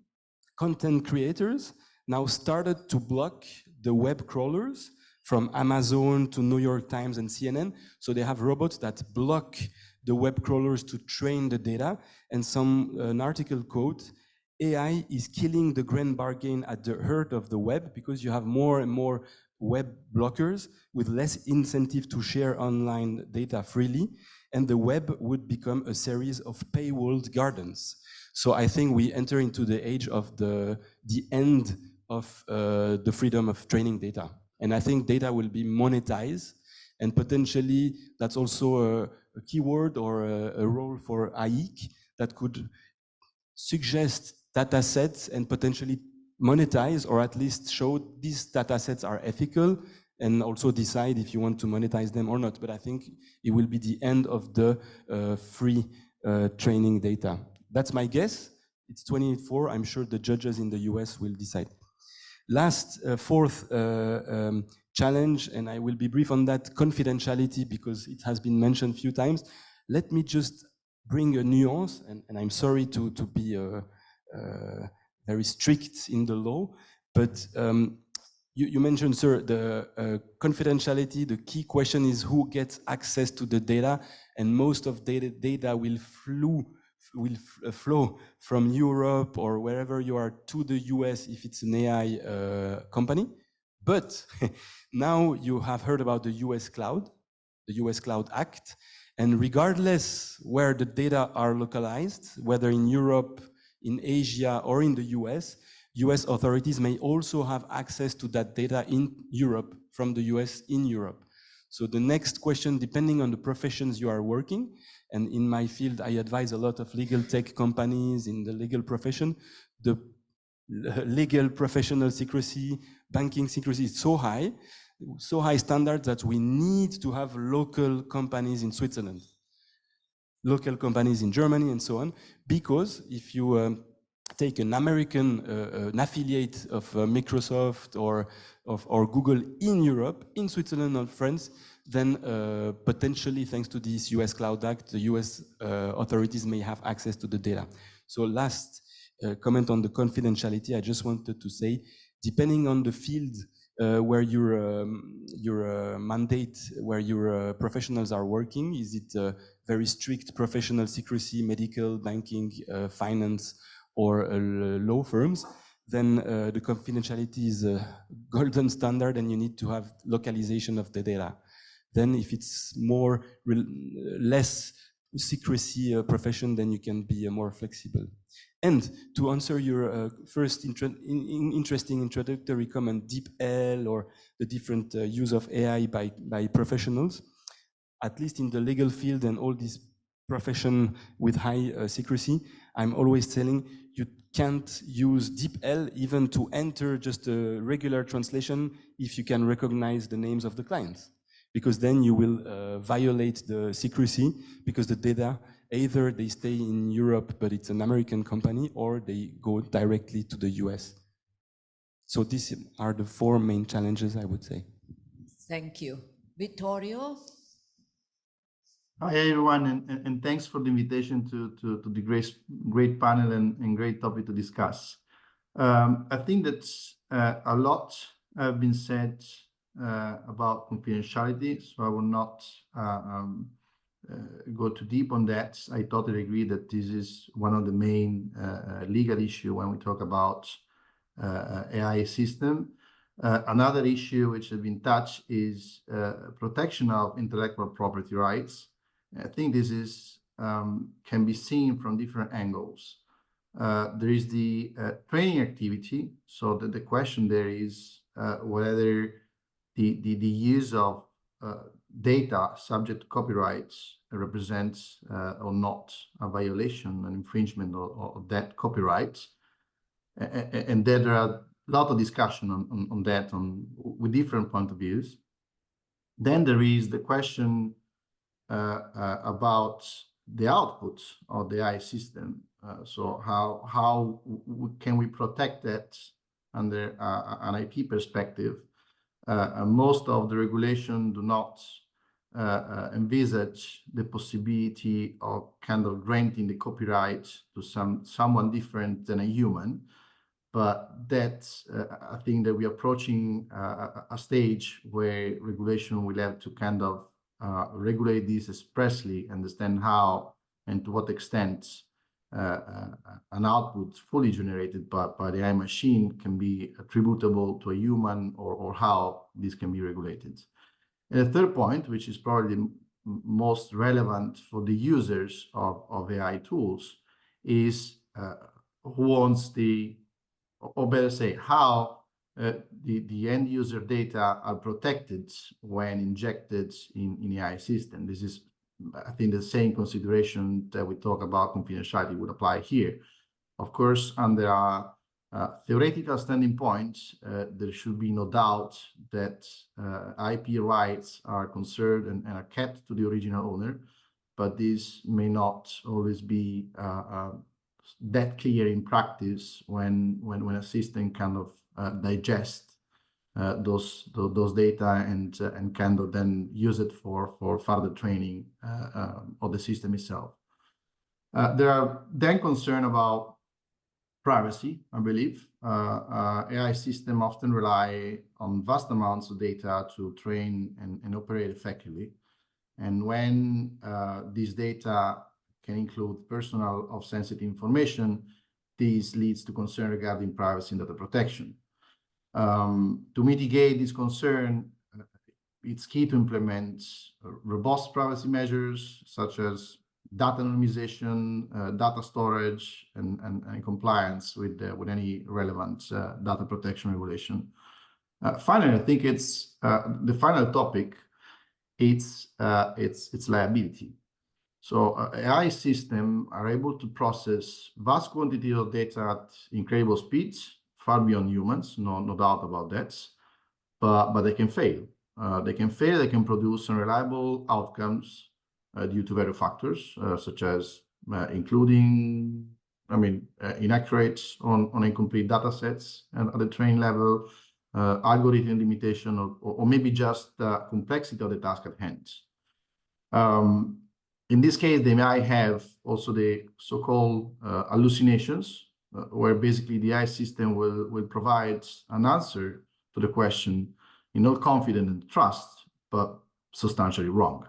content creators now started to block the web crawlers from Amazon to New York Times and CNN. So they have robots that block the web crawlers to train the data. And an article quote, "AI is killing the grand bargain at the heart of the web because you have more and more web blockers with less incentive to share online data freely, and the web would become a series of paywalled gardens." So I think we enter into the age of the end of the freedom of training data. And I think data will be monetized, and potentially that's also a keyword or a role for AIC that could suggest data sets and potentially monetize, or at least show these data sets are ethical, and also decide if you want to monetize them or not. But I think it will be the end of the free training data. That's my guess. It's 24. I'm sure the judges in the US will decide. Last, fourth challenge, and I will be brief on that, confidentiality, because it has been mentioned a few times. Let me just bring a nuance, and I'm sorry to be very strict in the law, but you mentioned, sir, the confidentiality. The key question is who gets access to the data, and most of data will flow from Europe or wherever you are to the US if it's an AI company. But now you have heard about the US Cloud Act, and regardless where the data are localized, whether in Europe, in Asia, or in the US authorities may also have access to that data in Europe, from the US in Europe. So the next question, depending on the professions you are working, and in my field, I advise a lot of legal tech companies in the legal profession, the legal professional secrecy, banking secrecy is so high standards that we need to have local companies in Switzerland, local companies in Germany, and so on, because if you take an American, an affiliate of Microsoft or Google in Europe, in Switzerland or France, then potentially, thanks to this US Cloud Act, the US authorities may have access to the data. So last comment on the confidentiality, I just wanted to say, depending on the field where your mandate, where your professionals are working, is it very strict professional secrecy, medical, banking, finance, or law firms, then the confidentiality is a golden standard and you need to have localization of the data. Then if it's less secrecy profession, then you can be more flexible. And to answer your first interesting introductory comment, DeepL or the different use of AI by professionals, at least in the legal field and all these profession with high secrecy, I'm always telling you can't use DeepL even to enter just a regular translation if you can recognize the names of the clients, because then you will violate the secrecy, because the data, either they stay in Europe but it's an American company, or they go directly to the US. So these are the 4 main challenges, I would say. Thank you. Vittorio? Hi, everyone, and thanks for the invitation to the great panel and great topic to discuss. I think that a lot have been said about confidentiality, so I will not go too deep on that. I totally agree that this is one of the main legal issues when we talk about AI system. Another issue which has been touched is protection of intellectual property rights. I think this is can be seen from different angles. There is the training activity, so that the question there is whether the use of data subject to copyrights represents or not a violation, an infringement of that copyright. And there are a lot of discussion on that with different point of views. Then there is the question about the output of the AI system. So how can we protect that under an IP perspective? Most of the regulation do not envisage the possibility of kind of granting the copyright to someone different than a human. But that's, I think that we're approaching a stage where regulation will have to kind of regulate this expressly, understand how and to what extent an output fully generated by the AI machine can be attributable to a human, or how this can be regulated. And the third point, which is probably the most relevant for the users of AI tools, is who owns or better say, how the end user data are protected when injected in AI system. This is, I think, the same consideration that we talk about confidentiality would apply here. Of course, under a theoretical standing point, there should be no doubt that IP rights are conserved and are kept to the original owner, but this may not always be that clear in practice when a system kind of digests those data and kind of then use it for further training of the system itself. There are then concern about privacy, I believe. AI systems often rely on vast amounts of data to train and operate effectively. And when these data can include personal or sensitive information, this leads to concern regarding privacy and data protection. To mitigate this concern, it's key to implement robust privacy measures such as data anonymization, data storage, and compliance with any relevant data protection regulation. Finally, I think it's the final topic. It's liability. So AI systems are able to process vast quantities of data at incredible speeds, far beyond humans, no doubt about that. But they can fail. They can produce unreliable outcomes due to various factors, such as including, inaccurate on incomplete data sets and at the train level, algorithm limitation, or maybe just the complexity of the task at hand. In this case, they might have also the so-called hallucinations, where basically the AI system will provide an answer to the question in all confidence and trust, but substantially wrong.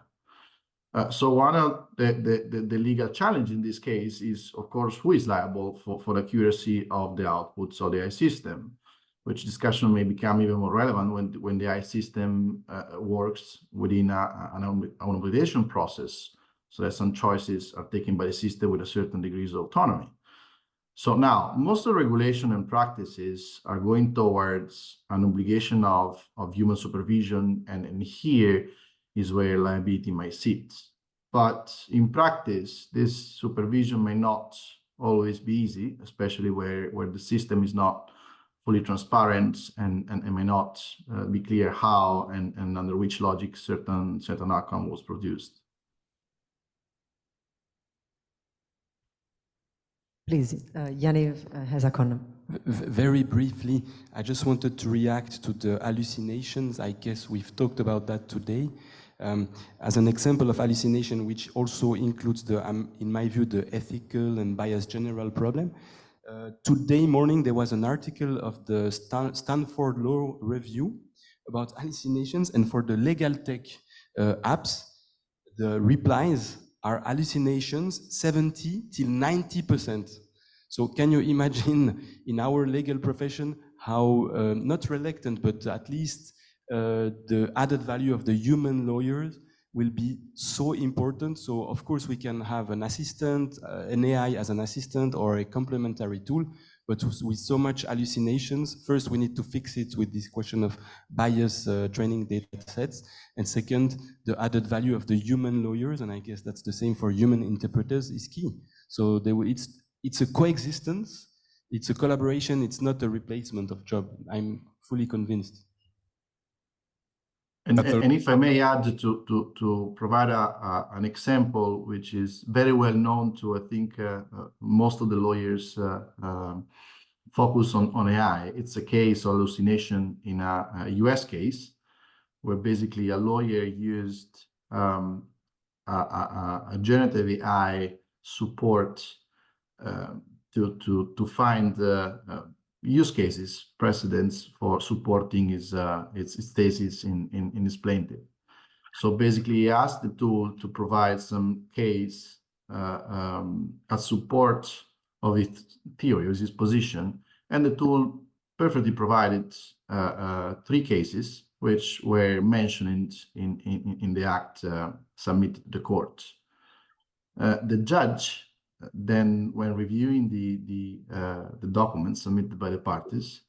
So one of the legal challenge in this case is, of course, who is liable for the accuracy of the outputs of the AI system, which discussion may become even more relevant when the AI system works within an obligation process, so that some choices are taken by the system with a certain degrees of autonomy. So now, most of the regulation and practices are going towards an obligation of human supervision, and here is where liability might sit. But in practice, this supervision may not always be easy, especially where the system is not fully transparent and may not be clear how and under which logic certain outcome was produced. Please, Yaniv has a comment. Very briefly, I just wanted to react to the hallucinations. I guess we've talked about that today. As an example of hallucination, which also includes in my view, the ethical and bias general problem. Today morning, there was an article of the Stanford Law Review about hallucinations, and for the legal tech apps, the replies are hallucinations 70 till 90%. So can you imagine in our legal profession how not reluctant, but at least the added value of the human lawyers will be so important. So of course we can have an assistant, an AI as an assistant or a complementary tool, but with so much hallucinations, first we need to fix it with this question of bias training data sets. And second, the added value of the human lawyers, and I guess that's the same for human interpreters, is key. So it's a coexistence, it's a collaboration, it's not a replacement of job. I'm fully convinced. And if I may add to provide an example, which is very well known to, I think, most of the lawyers focus on AI. It's a case of hallucination in a US case, where basically a lawyer used a generative AI support to find use cases, precedents for supporting his thesis in his plaintiff. So basically, he asked the tool to provide some case as support of his theory, of his position, and the tool perfectly provided 3 cases which were mentioned in the act submitted to the court. The judge then, when reviewing the documents submitted by the parties,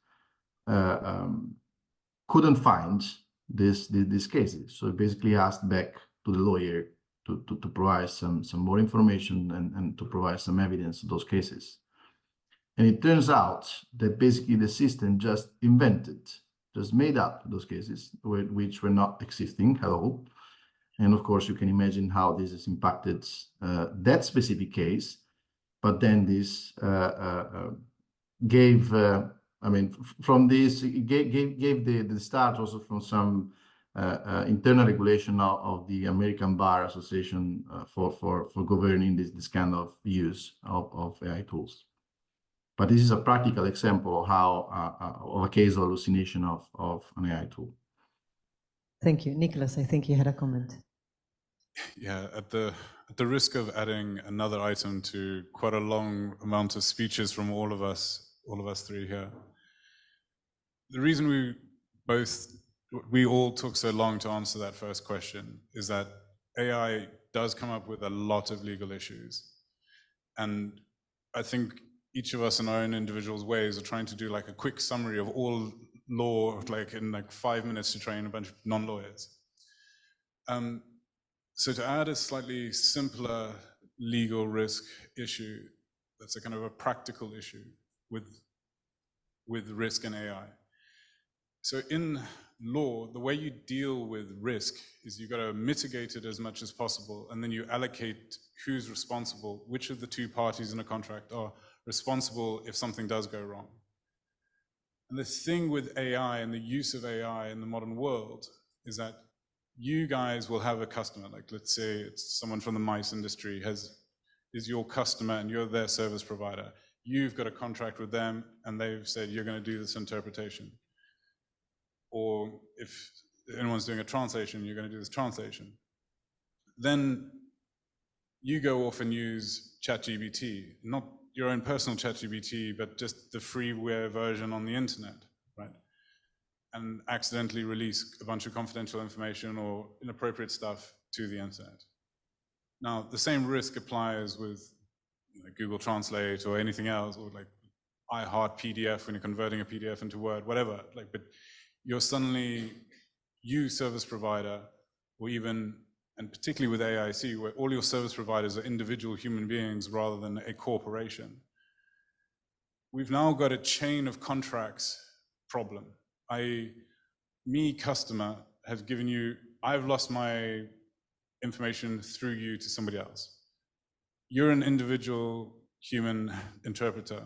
couldn't find these cases. So basically asked back to the lawyer to provide some more information and to provide some evidence of those cases. And it turns out that basically the system just made up those cases, which were not existing at all. And of course, you can imagine how this has impacted that specific case. But then this gave I mean, from this, it gave the start also from some internal regulation of the American Bar Association for governing this kind of use of AI tools. But this is a practical example of how of a case of hallucination of an AI tool. Thank you. Nicholas, I think you had a comment. Yeah, at the risk of adding another item to quite a long amount of speeches from all of us three here, the reason we all took so long to answer that first question is that AI does come up with a lot of legal issues. And I think each of us in our own individual ways are trying to do like a quick summary of all law, like in like 5 minutes to train a bunch of non-lawyers. So to add a slightly simpler legal risk issue, that's a kind of a practical issue with risk in AI. So in law, the way you deal with risk is you've got to mitigate it as much as possible, and then you allocate who's responsible, which of the two parties in a contract are responsible if something does go wrong. And the thing with AI and the use of AI in the modern world is that you guys will have a customer, like let's say it's someone from the mice industry is your customer and you're their service provider. You've got a contract with them and they've said you're going to do this interpretation. Or if anyone's doing a translation, you're going to do this translation. Then you go off and use ChatGPT, not your own personal ChatGPT, but just the freeware version on the internet, right? And accidentally release a bunch of confidential information or inappropriate stuff to the internet. Now, the same risk applies with Google Translate or anything else, or like iHeart PDF when you're converting a PDF into Word, whatever. Like, but you're suddenly, you service provider, or even, and particularly with AIC, where all your service providers are individual human beings rather than a corporation. We've now got a chain of contracts problem. Me, customer, have given you, I've lost my information through you to somebody else. You're an individual human interpreter,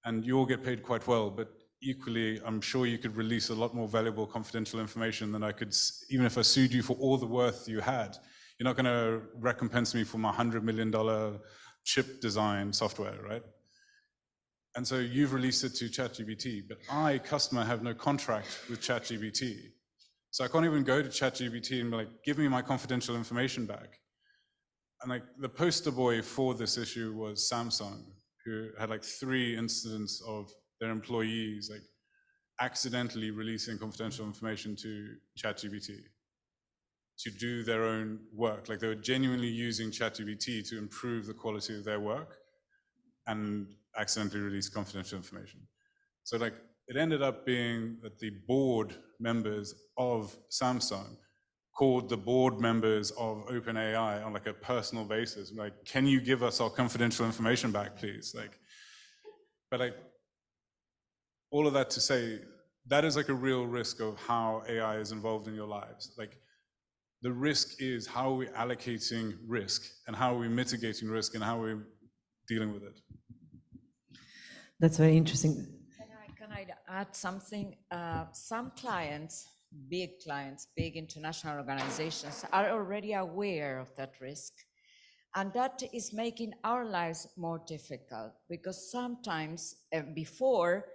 and you all get paid quite well, but equally, I'm sure you could release a lot more valuable confidential information than I could, even if I sued you for all the worth you had. You're not going to recompense me for my $100 million chip design software, right? And so you've released it to ChatGPT, but I, customer, have no contract with ChatGPT. So I can't even go to ChatGPT and be like, give me my confidential information back. And like the poster boy for this issue was Samsung, who had like 3 incidents of their employees like accidentally releasing confidential information to ChatGPT to do their own work. Like they were genuinely using ChatGPT to improve the quality of their work and accidentally release confidential information. So like it ended up being that the board members of Samsung called the board members of OpenAI on like a personal basis, like, can you give us our confidential information back, please? Like, but like all of that to say, that is like a real risk of how AI is involved in your lives. Like the risk is how are we allocating risk and how are we mitigating risk and how are we dealing with it. That's very interesting. Can I add something? Some clients, big international organizations are already aware of that risk. And that is making our lives more difficult because sometimes before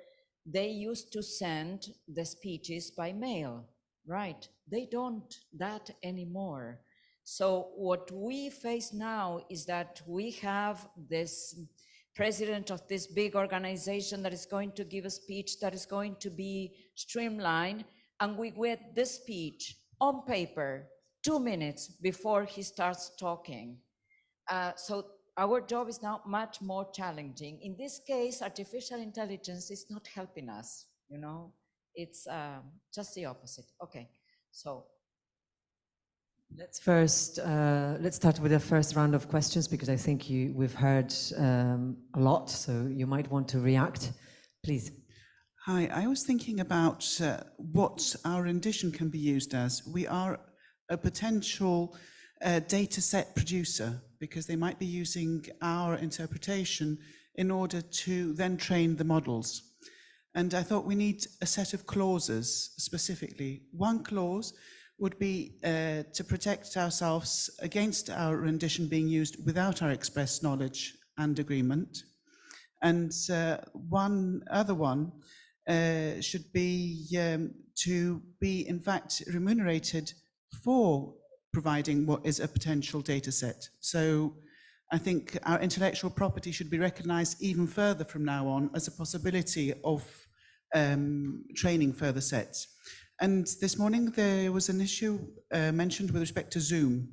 they used to send the speeches by mail, right? They don't that anymore. So what we face now is that we have this president of this big organization that is going to give a speech that is going to be streamlined, and we get this speech on paper 2 minutes before he starts talking. So our job is now much more challenging. In this case, artificial intelligence is not helping us, you know? It's just the opposite. Okay, so. Let's start with the first round of questions because I think we've heard a lot, so you might want to react. Please. Hi, I was thinking about what our rendition can be used as. We are a potential data set producer because they might be using our interpretation in order to then train the models. And I thought we need a set of clauses specifically. One clause would be to protect ourselves against our rendition being used without our express knowledge and agreement. And one other one should be to be, in fact, remunerated for providing what is a potential data set. So I think our intellectual property should be recognized even further from now on as a possibility of training further sets. And this morning there was an issue mentioned with respect to Zoom.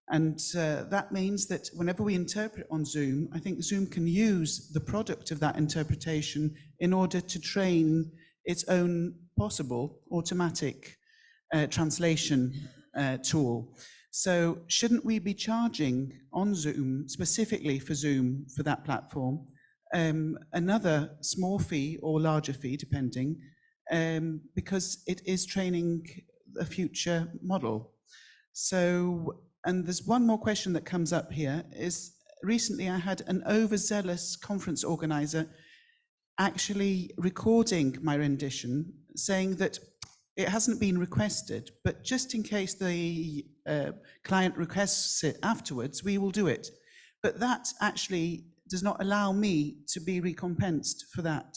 And that means that whenever we interpret on Zoom, I think Zoom can use the product of that interpretation in order to train its own possible automatic translation tool. So shouldn't we be charging on Zoom, specifically for Zoom, for that platform, another small fee or larger fee, depending, because it is training a future model? So, and there's one more question that comes up here, is recently I had an overzealous conference organizer actually recording my rendition, saying that it hasn't been requested, but just in case the client requests it afterwards, we will do it. But that actually does not allow me to be recompensed for that.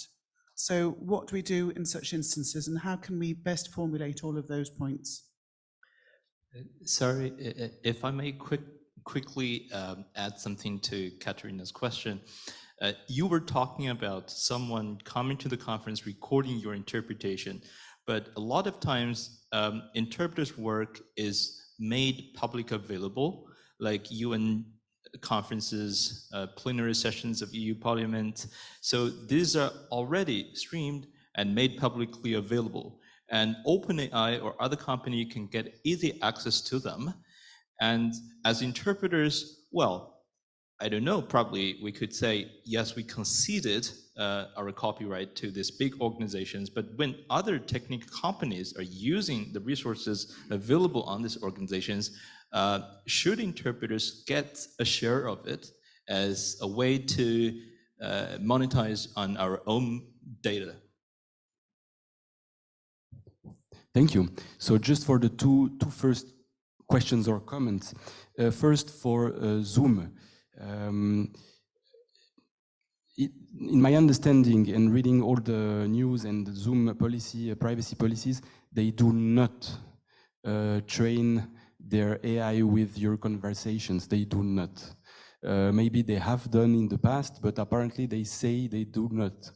So what do we do in such instances, and how can we best formulate all of those points? Sorry, if I may quickly add something to Katerina's question. You were talking about someone coming to the conference, recording your interpretation, but a lot of times interpreters' work is made public available, like UN conferences, plenary sessions of EU Parliament. So these are already streamed and made publicly available. And OpenAI or other company can get easy access to them. And as interpreters, well, I don't know, probably we could say, yes, we conceded our copyright to these big organizations, but when other technical companies are using the resources available on these organizations, should interpreters get a share of it as a way to monetize on our own data? Thank you. So just for the two first questions or comments. First for Zoom. In my understanding and reading all the news and the Zoom policy, privacy policies, they do not train their AI with your conversations. They do not. Maybe they have done in the past, but apparently they say they do not.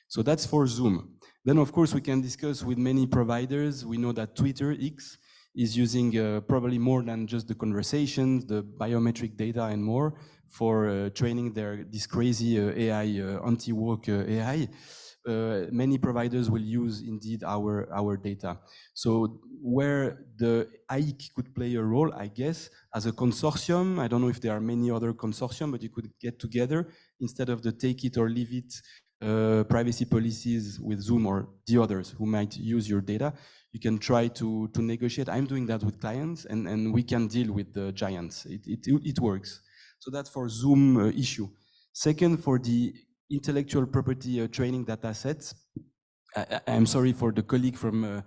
So that's for Zoom. Then, of course, we can discuss with many providers. We know that Twitter, X, is using probably more than just the conversations, the biometric data and more for training this crazy AI, anti-woke AI. Many providers will use indeed our data. So where the AIC could play a role, I guess, as a consortium, I don't know if there are many other consortium, but you could get together instead of the take it or leave it privacy policies with Zoom or the others who might use your data. You can try to negotiate. I'm doing that with clients, and we can deal with the giants. It works. So that's for Zoom issue. Second, for the intellectual property training data sets, I'm sorry for the colleague from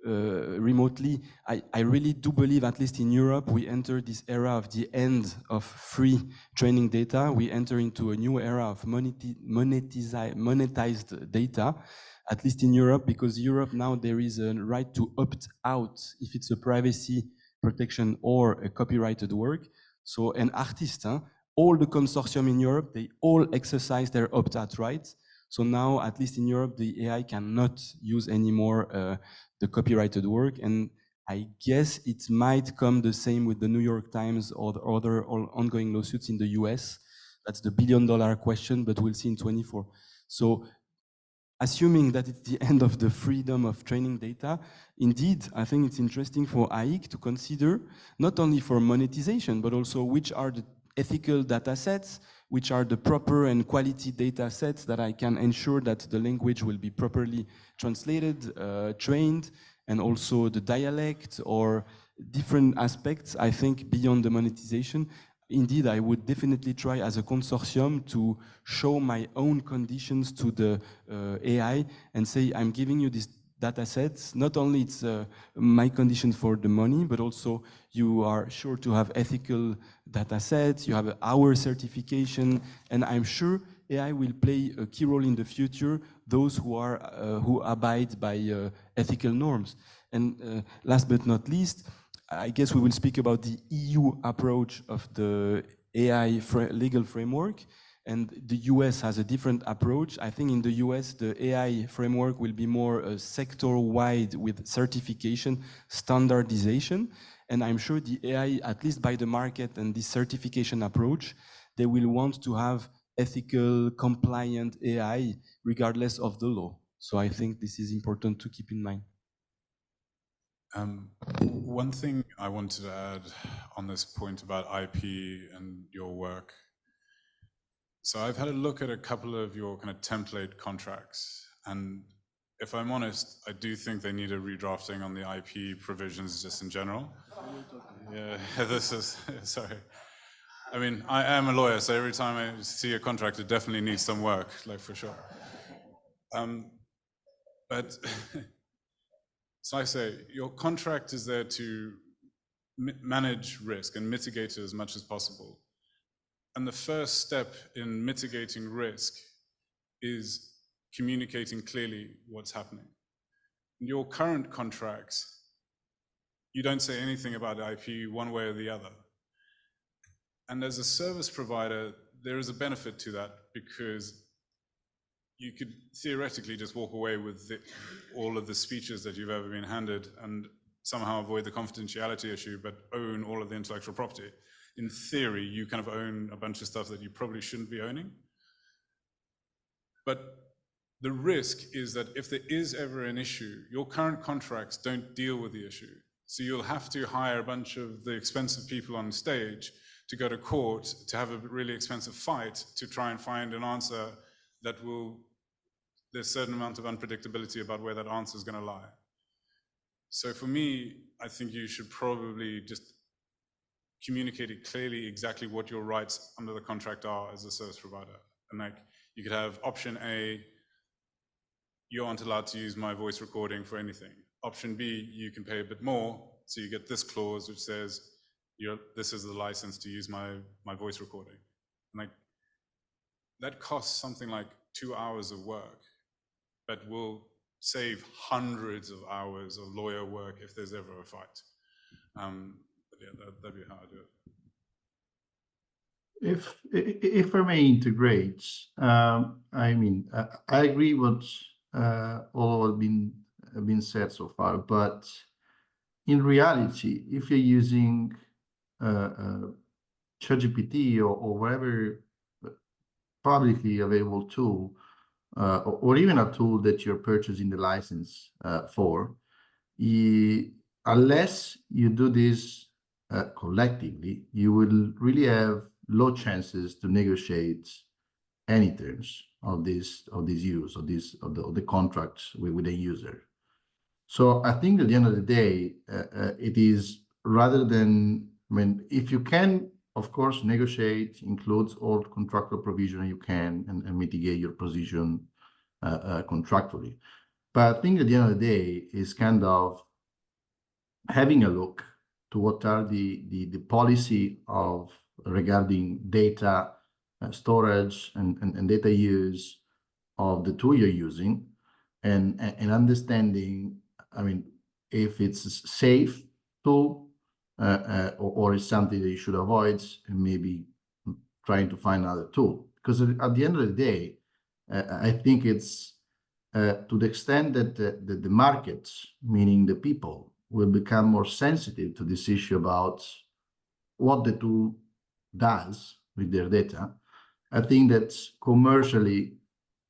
remotely. I really do believe, at least in Europe, we enter this era of the end of free training data. We enter into a new era of monetized data, at least in Europe, because Europe now there is a right to opt out if it's a privacy protection or a copyrighted work. So an artist, all the consortium in Europe, they all exercise their opt-out rights. So now, at least in Europe, the AI cannot use anymore the copyrighted work. And I guess it might come the same with the New York Times or the other ongoing lawsuits in the US. That's the billion-dollar question, but we'll see in 24. So assuming that it's the end of the freedom of training data, indeed, I think it's interesting for AIC to consider, not only for monetization, but also which are the ethical data sets, which are the proper and quality data sets that I can ensure that the language will be properly translated, trained, and also the dialect or different aspects, I think, beyond the monetization. indeed, I would definitely try as a consortium to show my own conditions to the AI and say, I'm giving you these data sets. Not only it's my condition for the money, but also you are sure to have ethical data sets, you have our certification, and I'm sure AI will play a key role in the future, those who abide by ethical norms. And last but not least, I guess we will speak about the EU approach of the AI legal framework, and the US has a different approach. I think in the US, the AI framework will be more sector-wide with certification, standardization, and I'm sure the AI, at least by the market and this certification approach, they will want to have ethical, compliant AI regardless of the law. So I think this is important to keep in mind. One thing I wanted to add on this point about IP and your work. So I've had a look at a couple of your kind of template contracts, and if I'm honest, I do think they need a redrafting on the IP provisions just in general. Yeah, this is, sorry. I mean, I am a lawyer, so every time I see a contract, it definitely needs some work, like for sure. But so I say, your contract is there to manage risk and mitigate it as much as possible. And the first step in mitigating risk is communicating clearly what's happening. In your current contracts, you don't say anything about IP one way or the other. And as a service provider, there is a benefit to that because you could theoretically just walk away with all of the speeches that you've ever been handed and somehow avoid the confidentiality issue, but own all of the intellectual property. In theory, you kind of own a bunch of stuff that you probably shouldn't be owning. But the risk is that if there is ever an issue, your current contracts don't deal with the issue. So you'll have to hire a bunch of the expensive people on stage to go to court to have a really expensive fight to try and find an answer that will, there's a certain amount of unpredictability about where that answer is going to lie. So for me, I think you should probably just communicate it clearly exactly what your rights under the contract are as a service provider. And like, you could have option A, you aren't allowed to use my voice recording for anything. Option B, you can pay a bit more, so you get this clause which says, this is the license to use my voice recording. And like, that costs something like 2 hours of work, but will save hundreds of hours of lawyer work if there's ever a fight. But yeah, that'd be how I do it. If I may integrate, I mean, I agree what all have been said so far, but in reality, if you're using ChatGPT or whatever publicly available tool, or even a tool that you're purchasing the license for, unless you do this collectively, you will really have low chances to negotiate any terms of this use of the contracts with a user. So I think at the end of the day, it is rather than, I mean, if you can, of course, negotiate, includes all contractual provision you can and mitigate your position contractually. But I think at the end of the day is kind of having a look to what are the policy of regarding data storage and data use of the tool you're using, and understanding, I mean, if it's a safe tool or is something that you should avoid, and maybe trying to find another tool. Because at the end of the day, I think it's to the extent that the markets, meaning the people, will become more sensitive to this issue about what the tool does with their data. I think that commercially,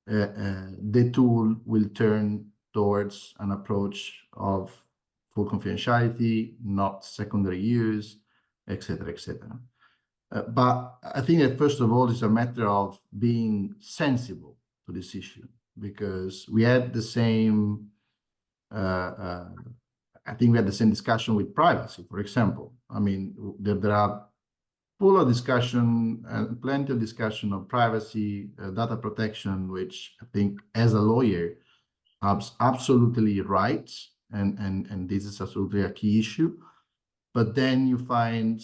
the tool will turn towards an approach of full confidentiality, not secondary use, etc., etc. But I think that first of all, it's a matter of being sensible to this issue, because we had the same, I think we had the same discussion with privacy, for example. I mean, there are full of discussion and plenty of discussion of privacy, data protection, which I think as a lawyer, absolutely right. And this is absolutely a key issue. But then you find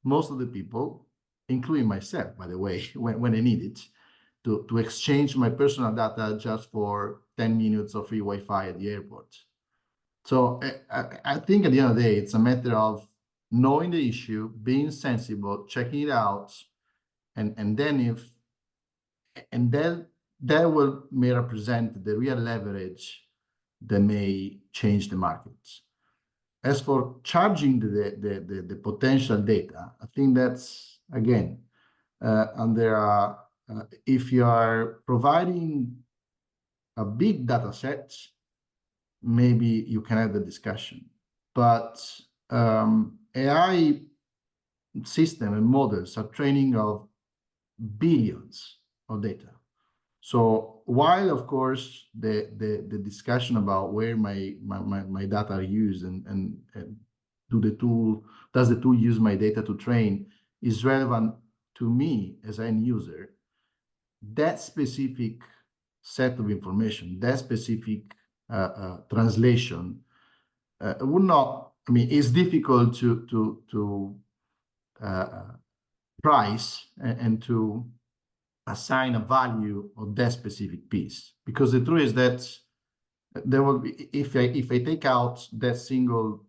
most of the people, including myself, by the way, when I need it, to exchange my personal data just for 10 minutes of free Wi-Fi at the airport. So I think at the end of the day, it's a matter of knowing the issue, being sensible, checking it out, and then that will may represent the real leverage that may change the markets. As for charging the potential data, I think that's again under if you are providing a big data set, maybe you can have the discussion. But AI system and models are training of billions of data. So while, of course, the discussion about where my data are used and does the tool use my data to train is relevant to me as an end user, that specific set of information, that specific translation would not, I mean, it's difficult to price and to assign a value of that specific piece. Because the truth is that there will be, if I take out that single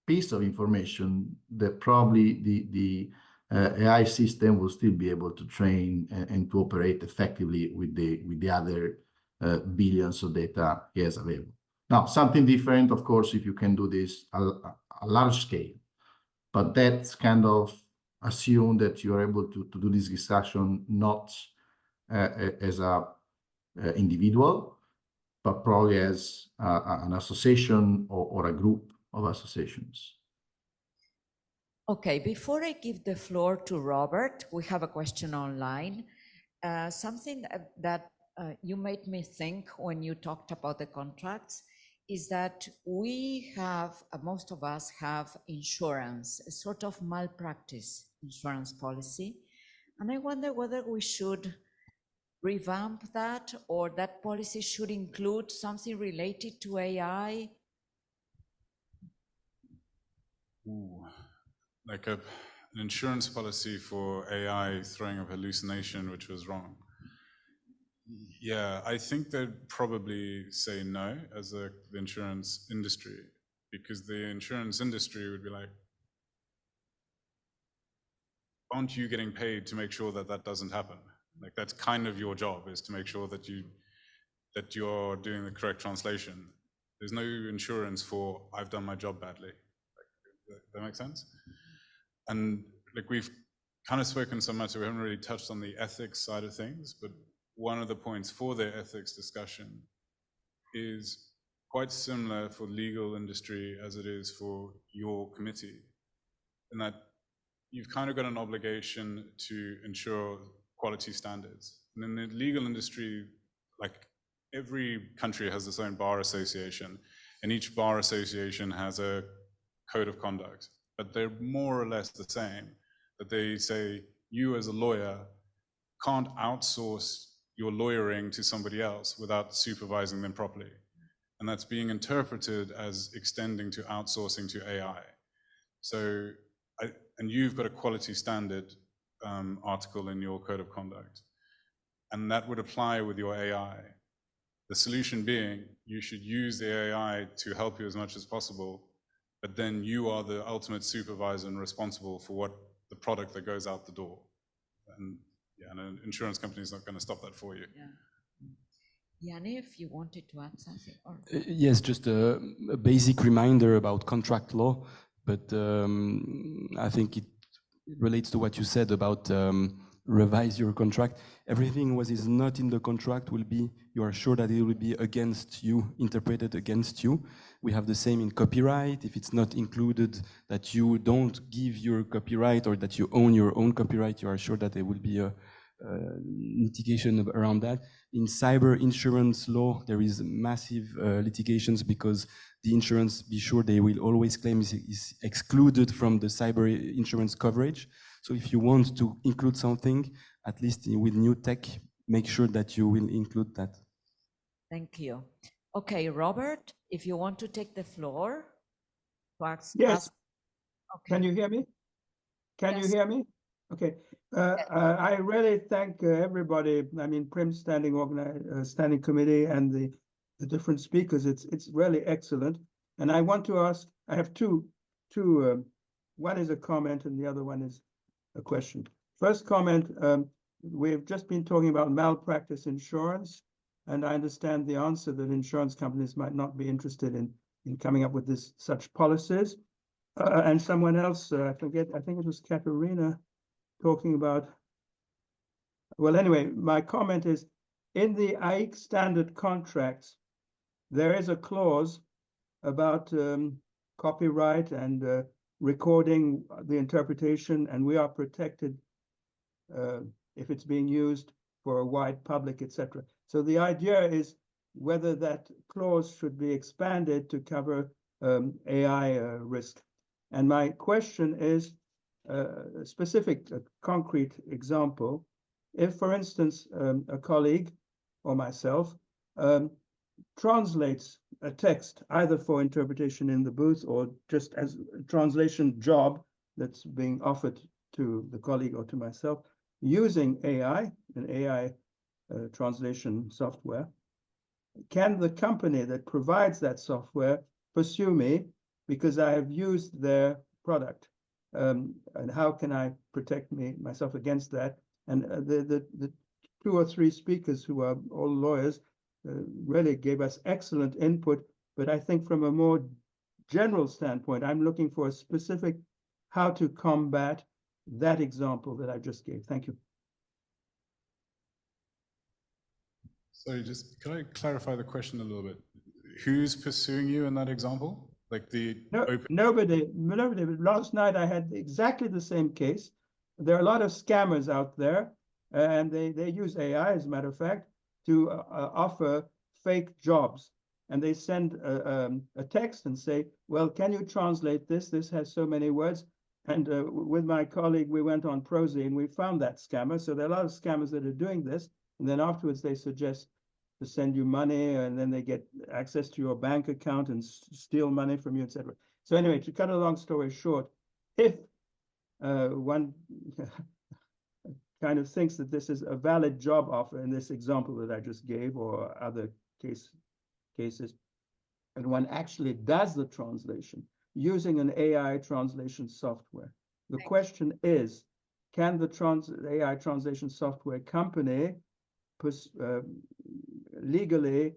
piece of information, that probably the AI system will still be able to train and to operate effectively with the other billions of data he has available. Now, something different, of course, if you can do this a large scale, but that's kind of assume that you are able to do this discussion not as a individual, but probably as an association or a group of associations. Okay, before I give the floor to Robert, we have a question online. Something that you made me think when you talked about the contracts is that we have, most of us have insurance, a sort of malpractice insurance policy. And I wonder whether we should revamp that, or that policy should include something related to AI. Ooh, like an insurance policy for AI throwing up hallucination, which was wrong. Yeah, I think they'd probably say no as the insurance industry, because the insurance industry would be like, aren't you getting paid to make sure that that doesn't happen? Like, that's kind of your job, is to make sure that you're doing the correct translation. There's no insurance for I've done my job badly. Like, that makes sense? And like, we've kind of spoken so much, so we haven't really touched on the ethics side of things, but one of the points for their ethics discussion is quite similar for legal industry as it is for your committee, in that you've kind of got an obligation to ensure quality standards. And in the legal industry, like, every country has its own bar association, and each bar association has a code of conduct, but they're more or less the same. That they say, you as a lawyer can't outsource your lawyering to somebody else without supervising them properly. And that's being interpreted as extending to outsourcing to AI. So, and you've got a quality standard article in your code of conduct, and that would apply with your AI. The solution being, you should use the AI to help you as much as possible, but then you are the ultimate supervisor and responsible for what the product that goes out the door. And yeah, and an insurance company is not going to stop that for you. Yeah. Yanni, if you wanted to add something. Or... Yes, just a basic reminder about contract law, but I think it relates to what you said about revise your contract. Everything what is not in the contract will be, you are sure that it will be against you, interpreted against you. We have the same in copyright. If it's not included that you don't give your copyright or that you own your own copyright, you are sure that there will be a litigation around that. In cyber insurance law, there is massive litigations because the insurance, be sure they will always claim is excluded from the cyber insurance coverage. So if you want to include something, at least with new tech, make sure that you will include that. Thank you. Okay, Robert, if you want to take the floor. Yes. Okay. Can you hear me? Can you Yes. hear me? Okay. I really thank everybody. I mean, PRIMS standing committee and the different speakers. It's really excellent. And I want to ask. I have two. One is a comment, and the other one is a question. First comment. We've just been talking about malpractice insurance, and I understand the answer that insurance companies might not be interested in coming up with such policies. And someone else, I forget, I think it was Katerina, talking about, well, anyway, my comment is, in the AIC standard contracts, there is a clause about copyright and recording the interpretation, and we are protected if it's being used for a wide public, etc. So the idea is whether that clause should be expanded to cover AI risk. And my question is a specific, concrete example. If, for instance, a colleague or myself translates a text, either for interpretation in the booth or just as a translation job that's being offered to the colleague or to myself, using AI, an AI translation software, can the company that provides that software pursue me because I have used their product? And how can I protect myself against that? And the two or three speakers who are all lawyers really gave us excellent input. But I think from a more general standpoint, I'm looking for a specific how to combat that example that I just gave. Thank you. Sorry, just can I clarify the question a little bit? Who's pursuing you in that example? Like Nobody. Last night I had exactly the same case. There are a lot of scammers out there, and they use AI, as a matter of fact, to offer fake jobs. And they send a text and say, well, can you translate this? This has so many words. And with my colleague, we went on Prosy and we found that scammer. So there are a lot of scammers that are doing this. And then afterwards they suggest to send you money, and then they get access to your bank account and steal money from you, etc. So anyway, to cut a long story short, if one kind of thinks that this is a valid job offer in this example that I just gave, or other cases, and one actually does the translation using an AI translation software, the question is, can the AI translation software company legally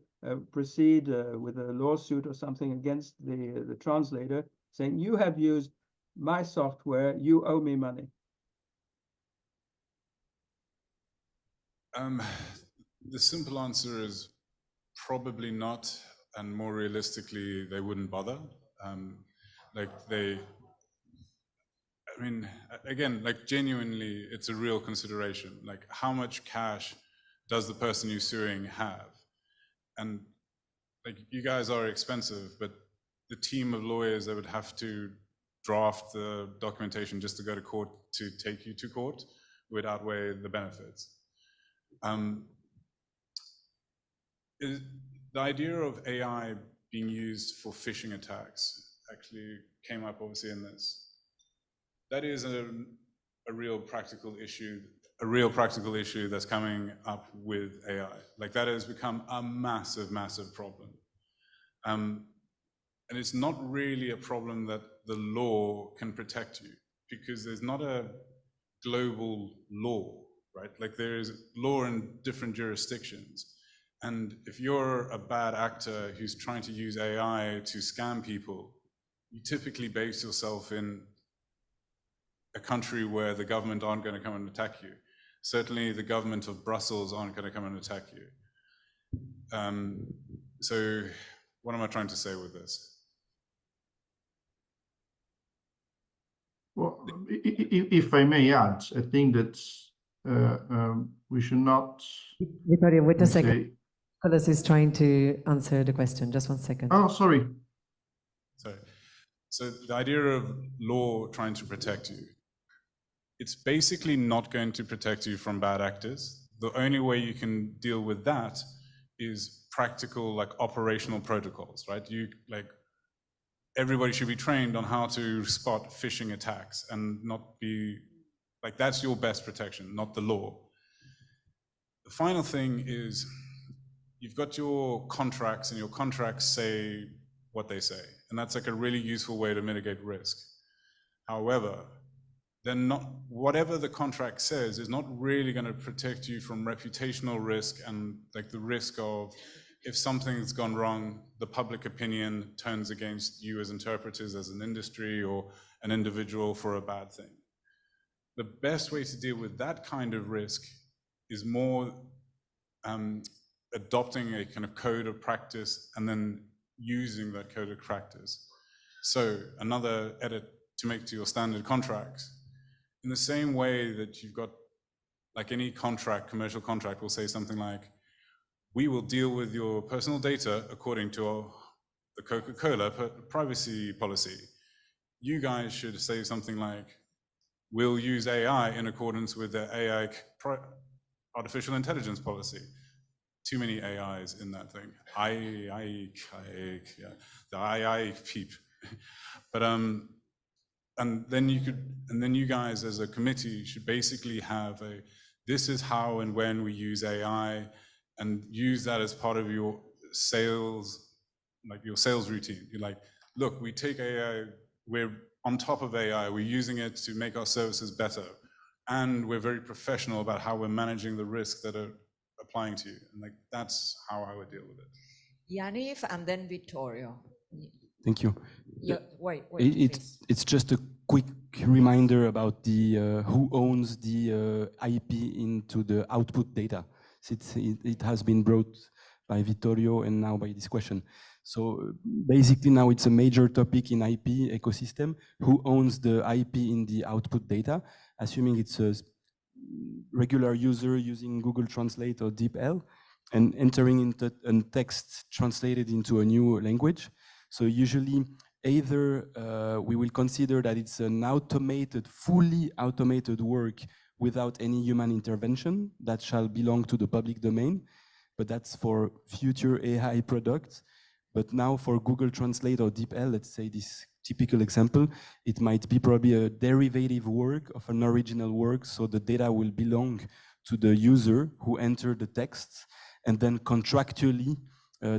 proceed with a lawsuit or something against the translator, saying, you have used my software, you owe me money? The simple answer is probably not, and more realistically, they wouldn't bother. I mean, again, like genuinely, it's a real consideration. Like, how much cash does the person you're suing have? And like, you guys are expensive, but the team of lawyers that would have to draft the documentation just to go to court to take you to court would outweigh the benefits. The idea of AI being used for phishing attacks actually came up obviously in this. That is a real practical issue, that's coming up with AI. Like, that has become a massive, massive problem. And it's not really a problem that the law can protect you, because there's not a global law, right? Like, there is law in different jurisdictions. And if you're a bad actor who's trying to use AI to scam people, you typically base yourself in a country where the government aren't going to come and attack you. Certainly the government of Brussels aren't going to come and attack you. So what am I trying to say with this? Well, if I may add, I think that we should not... Vittorio, wait a second. Nicholas is trying to answer the question. Just 1 second. Oh, sorry. Sorry. So the idea of law trying to protect you, it's basically not going to protect you from bad actors. The only way you can deal with that is practical, like operational protocols, right? Everybody should be trained on how to spot phishing attacks and not be, like, that's your best protection, not the law. The final thing is, you've got your contracts, and your contracts say what they say, and that's like a really useful way to mitigate risk. However, then whatever the contract says is not really going to protect you from reputational risk and like the risk of, if something's gone wrong, the public opinion turns against you as interpreters, as an industry, or an individual for a bad thing. The best way to deal with that kind of risk is more adopting a kind of code of practice and then using that code of practice. So another edit to make to your standard contracts, in the same way that you've got, like any contract, commercial contract will say something like, we will deal with your personal data according to the Coca-Cola privacy policy. You guys should say something like, we'll use AI in accordance with the AI artificial intelligence policy. Too many AIs in that thing. Yeah, the AI peep. But and then you guys as a committee should basically have this is how and when we use AI, and use that as part of your sales, like your sales routine. You're like, look, we take AI, we're on top of AI, we're using it to make our services better, and we're very professional about how we're managing the risks that are applying to you. And like, that's how I would deal with it. Yaniv and then Vittorio. Thank you. Wait, it's just a quick reminder about the who owns the IP into the output data. It has been brought by Vittorio and now by this question. So basically now it's a major topic in IP ecosystem. Who owns the IP in the output data? Assuming it's a regular user using Google Translate or DeepL and entering into a text translated into a new language. So usually either we will consider that it's an automated, fully automated work without any human intervention that shall belong to the public domain, but that's for future AI products. But now for Google Translate or DeepL, let's say this typical example, it might be probably a derivative work of an original work, so the data will belong to the user who entered the text, and then contractually,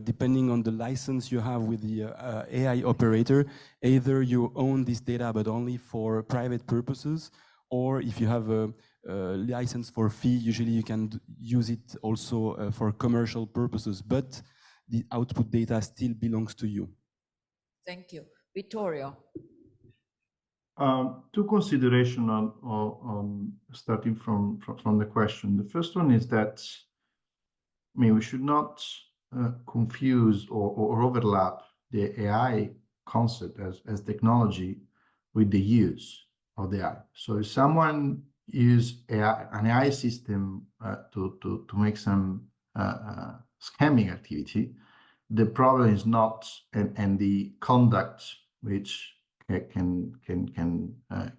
depending on the license you have with the AI operator, either you own this data but only for private purposes, or if you have a license for fee, usually you can use it also for commercial purposes, but the output data still belongs to you. Thank you. Vittorio. Two considerations on starting from the question. The first one is that, I mean, we should not confuse or overlap the AI concept as technology with the use of the AI. So if someone use an AI system to make some scamming activity, the problem is not and the conduct which can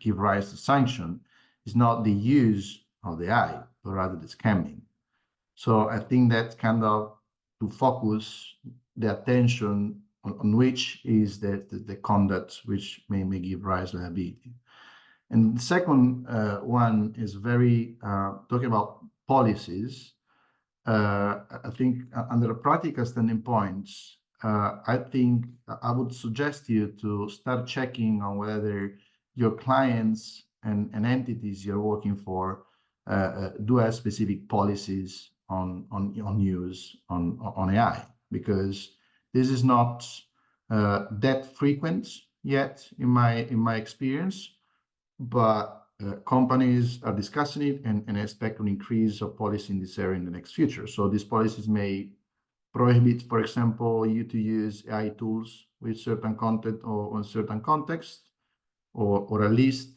give rise to sanction is not the use of the AI, but rather the scamming. So I think that's kind of to focus the attention on which is the conduct which may give rise to liability. And the second one is very talking about policies. I think under a practical standing points, I think I would suggest you to start checking on whether your clients and entities you're working for do have specific policies on use on AI, because this is not that frequent yet in my experience, but companies are discussing it and expect an increase of policy in this area in the next future. So these policies may prohibit, for example, you to use AI tools with certain content or on certain context, or at least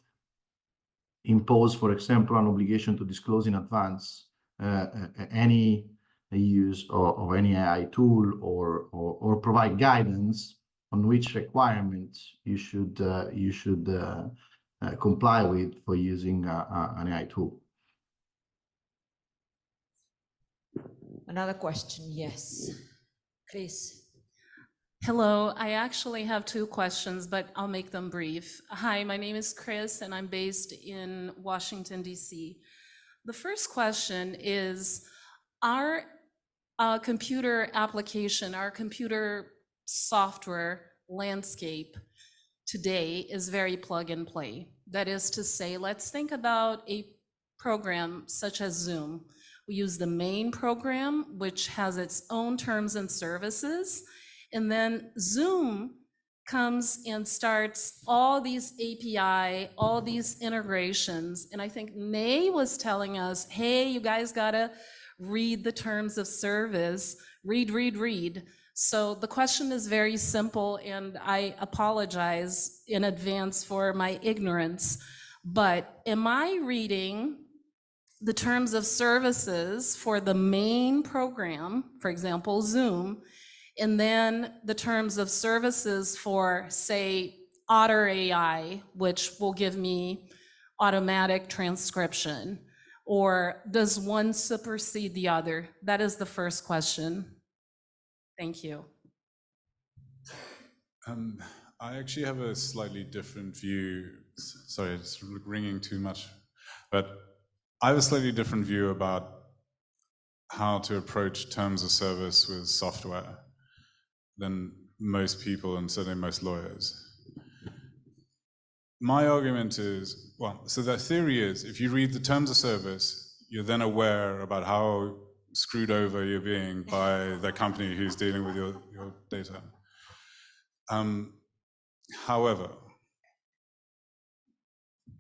impose, for example, an obligation to disclose in advance any use of any AI tool, or provide guidance on which requirements you should comply with for using an AI tool. Another question, yes, please. Hello, I actually have two questions, but I'll make them brief. Hi, my name is Chris, and I'm based in Washington, D.C. The first question is, our computer application, our computer software landscape today is very plug and play. That is to say, let's think about a program such as Zoom. We use the main program, which has its own terms and services, and then Zoom comes and starts all these API, all these integrations. And I think Nay was telling us, hey, you guys gotta read the terms of service, read. So the question is very simple, and I apologize in advance for my ignorance, but am I reading the terms of services for the main program, for example, Zoom, and then the terms of services for, say, Otter AI, which will give me automatic transcription? Or does one supersede the other? That is the first question. Thank you. I actually have a slightly different view. Sorry, it's ringing too much. But I have a slightly different view about how to approach terms of service with software than most people, and certainly most lawyers. My argument is, well, so the theory is, if you read the terms of service, you're then aware about how screwed over you're being by the company who's dealing with your data. However,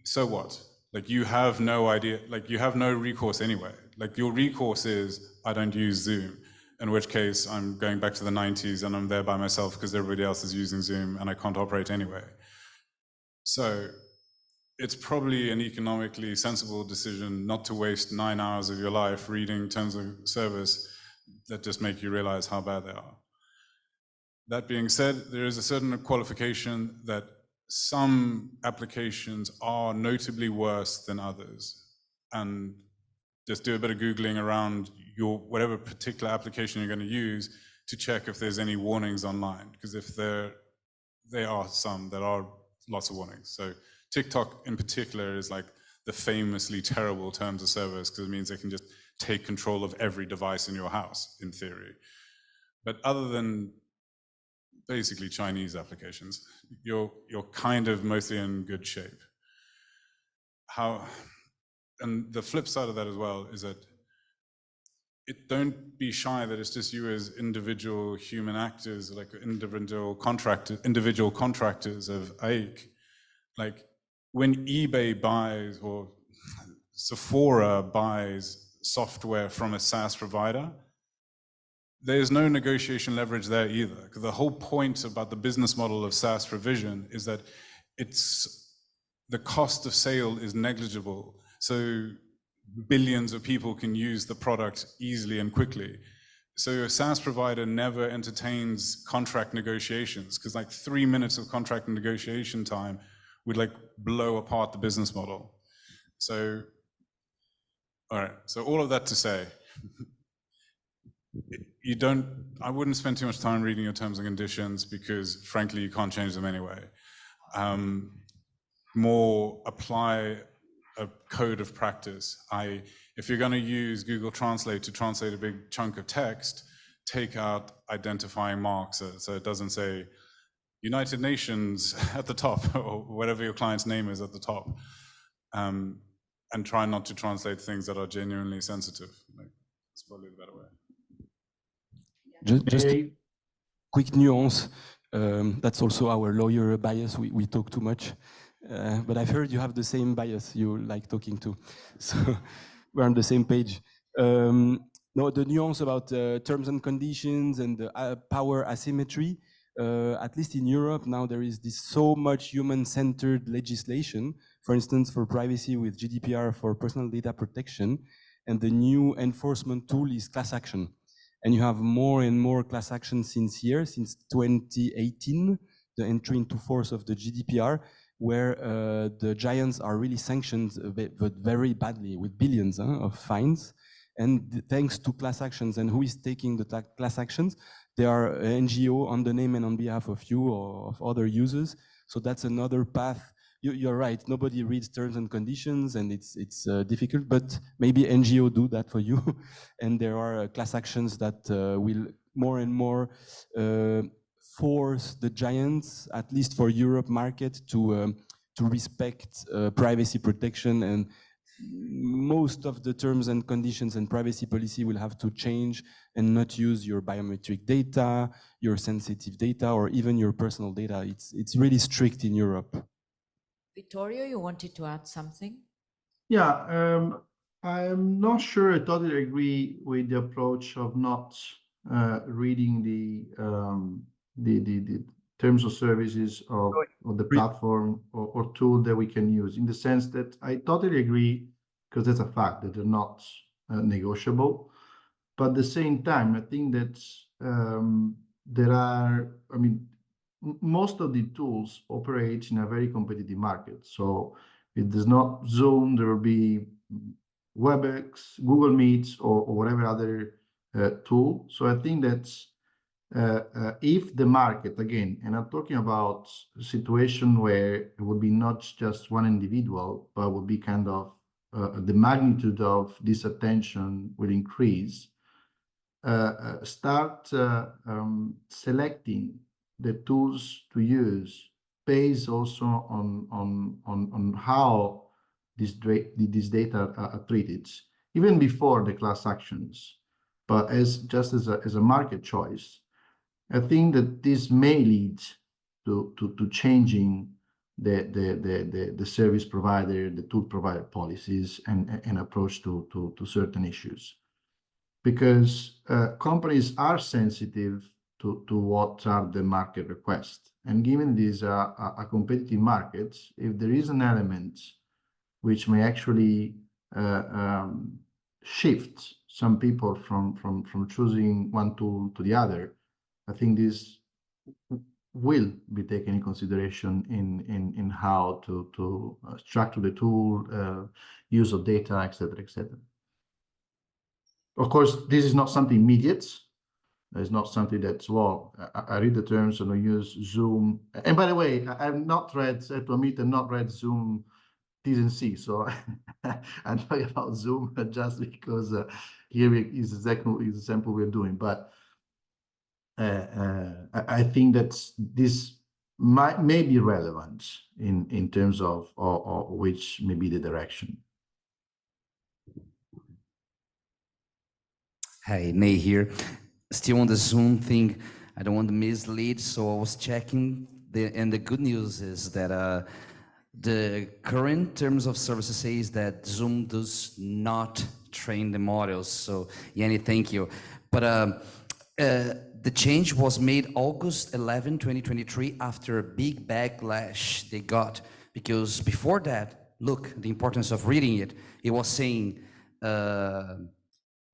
so what? Like, you have no idea, like, you have no recourse anyway. Like, your recourse is, I don't use Zoom, in which case I'm going back to the 90s and I'm there by myself because everybody else is using Zoom and I can't operate anyway. So it's probably an economically sensible decision not to waste 9 hours of your life reading terms of service that just make you realize how bad they are. That being said, there is a certain qualification that some applications are notably worse than others. And just do a bit of Googling around your whatever particular application you're going to use to check if there's any warnings online. Because if there are some that are lots of warnings. So TikTok in particular is like the famously terrible terms of service because it means they can just take control of every device in your house, in theory. But other than basically Chinese applications, you're kind of mostly in good shape. And the flip side of that as well is that don't be shy that it's just you as individual human actors, like individual contractors of AIC. Like when eBay buys or Sephora buys software from a SaaS provider, there's no negotiation leverage there either. Because the whole point about the business model of SaaS provision is that the cost of sale is negligible. So billions of people can use the product easily and quickly. So a SaaS provider never entertains contract negotiations because like 3 minutes of contract negotiation time would like blow apart the business model. So, all right, so all of that to say, I wouldn't spend too much time reading your terms and conditions because frankly, you can't change them anyway. More apply a code of practice. If you're going to use Google Translate to translate a big chunk of text, take out identifying marks so it doesn't say United Nations at the top or whatever your client's name is at the top, and try not to translate things that are genuinely sensitive. That's probably the better way. Just a quick nuance. That's also our lawyer bias. We talk too much. But I've heard you have the same bias you like talking to. So we're on the same page. No, the nuance about terms and conditions and the power asymmetry, at least in Europe now there is this so much human-centered legislation, for instance, for privacy with GDPR for personal data protection, and the new enforcement tool is class action. And you have more and more class action since 2018, the entry into force of the GDPR, where the giants are really sanctioned, but very badly, with billions of fines. And thanks to class actions, and who is taking the class actions? They are NGO on the name and on behalf of you or of other users. So that's another path. You're right, nobody reads terms and conditions, and it's difficult, but maybe NGO do that for you. And there are class actions that will more and more force the giants, at least for Europe market, to respect privacy protection, and most of the terms and conditions and privacy policy will have to change and not use your biometric data, your sensitive data, or even your personal data. It's really strict in Europe. Vittorio, you wanted to add something? Yeah, I'm not sure I totally agree with the approach of not reading the terms of services of the platform or tool that we can use, in the sense that I totally agree, because that's a fact that they're not negotiable. But at the same time, I think that there are, I mean, most of the tools operate in a very competitive market. So if there's not Zoom, there will be WebEx, Google Meets, or whatever other tool. So I think that if the market, again, and I'm talking about a situation where it would be not just one individual, but would be kind of the magnitude of this attention will increase, start selecting the tools to use based also on how this data are treated, even before the class actions, but just as a market choice. I think that this may lead to changing the service provider, the tool provider policies and approach to certain issues, because companies are sensitive to what are the market requests. And given these are competitive markets, if there is an element which may actually shift some people from choosing one tool to the other, I think this will be taken in consideration in how to structure the tool, use of data, etc., etc. Of course, this is not something immediate. It's not something that's, well, I read the terms and I use Zoom. And by the way, I've not read, I have to admit, I've not read Zoom T's and C's. So I'm talking about Zoom just because here is exactly the example we're doing. But I think that this may be relevant in terms of which may be the direction. Hey, Ney here. Still on the Zoom thing, I don't want to mislead, so I was checking, and the good news is that the current terms of services says that Zoom does not train the models. So, Yanni, thank you. But the change was made August 11, 2023, after a big backlash they got, because before that, look, the importance of reading it, it was saying,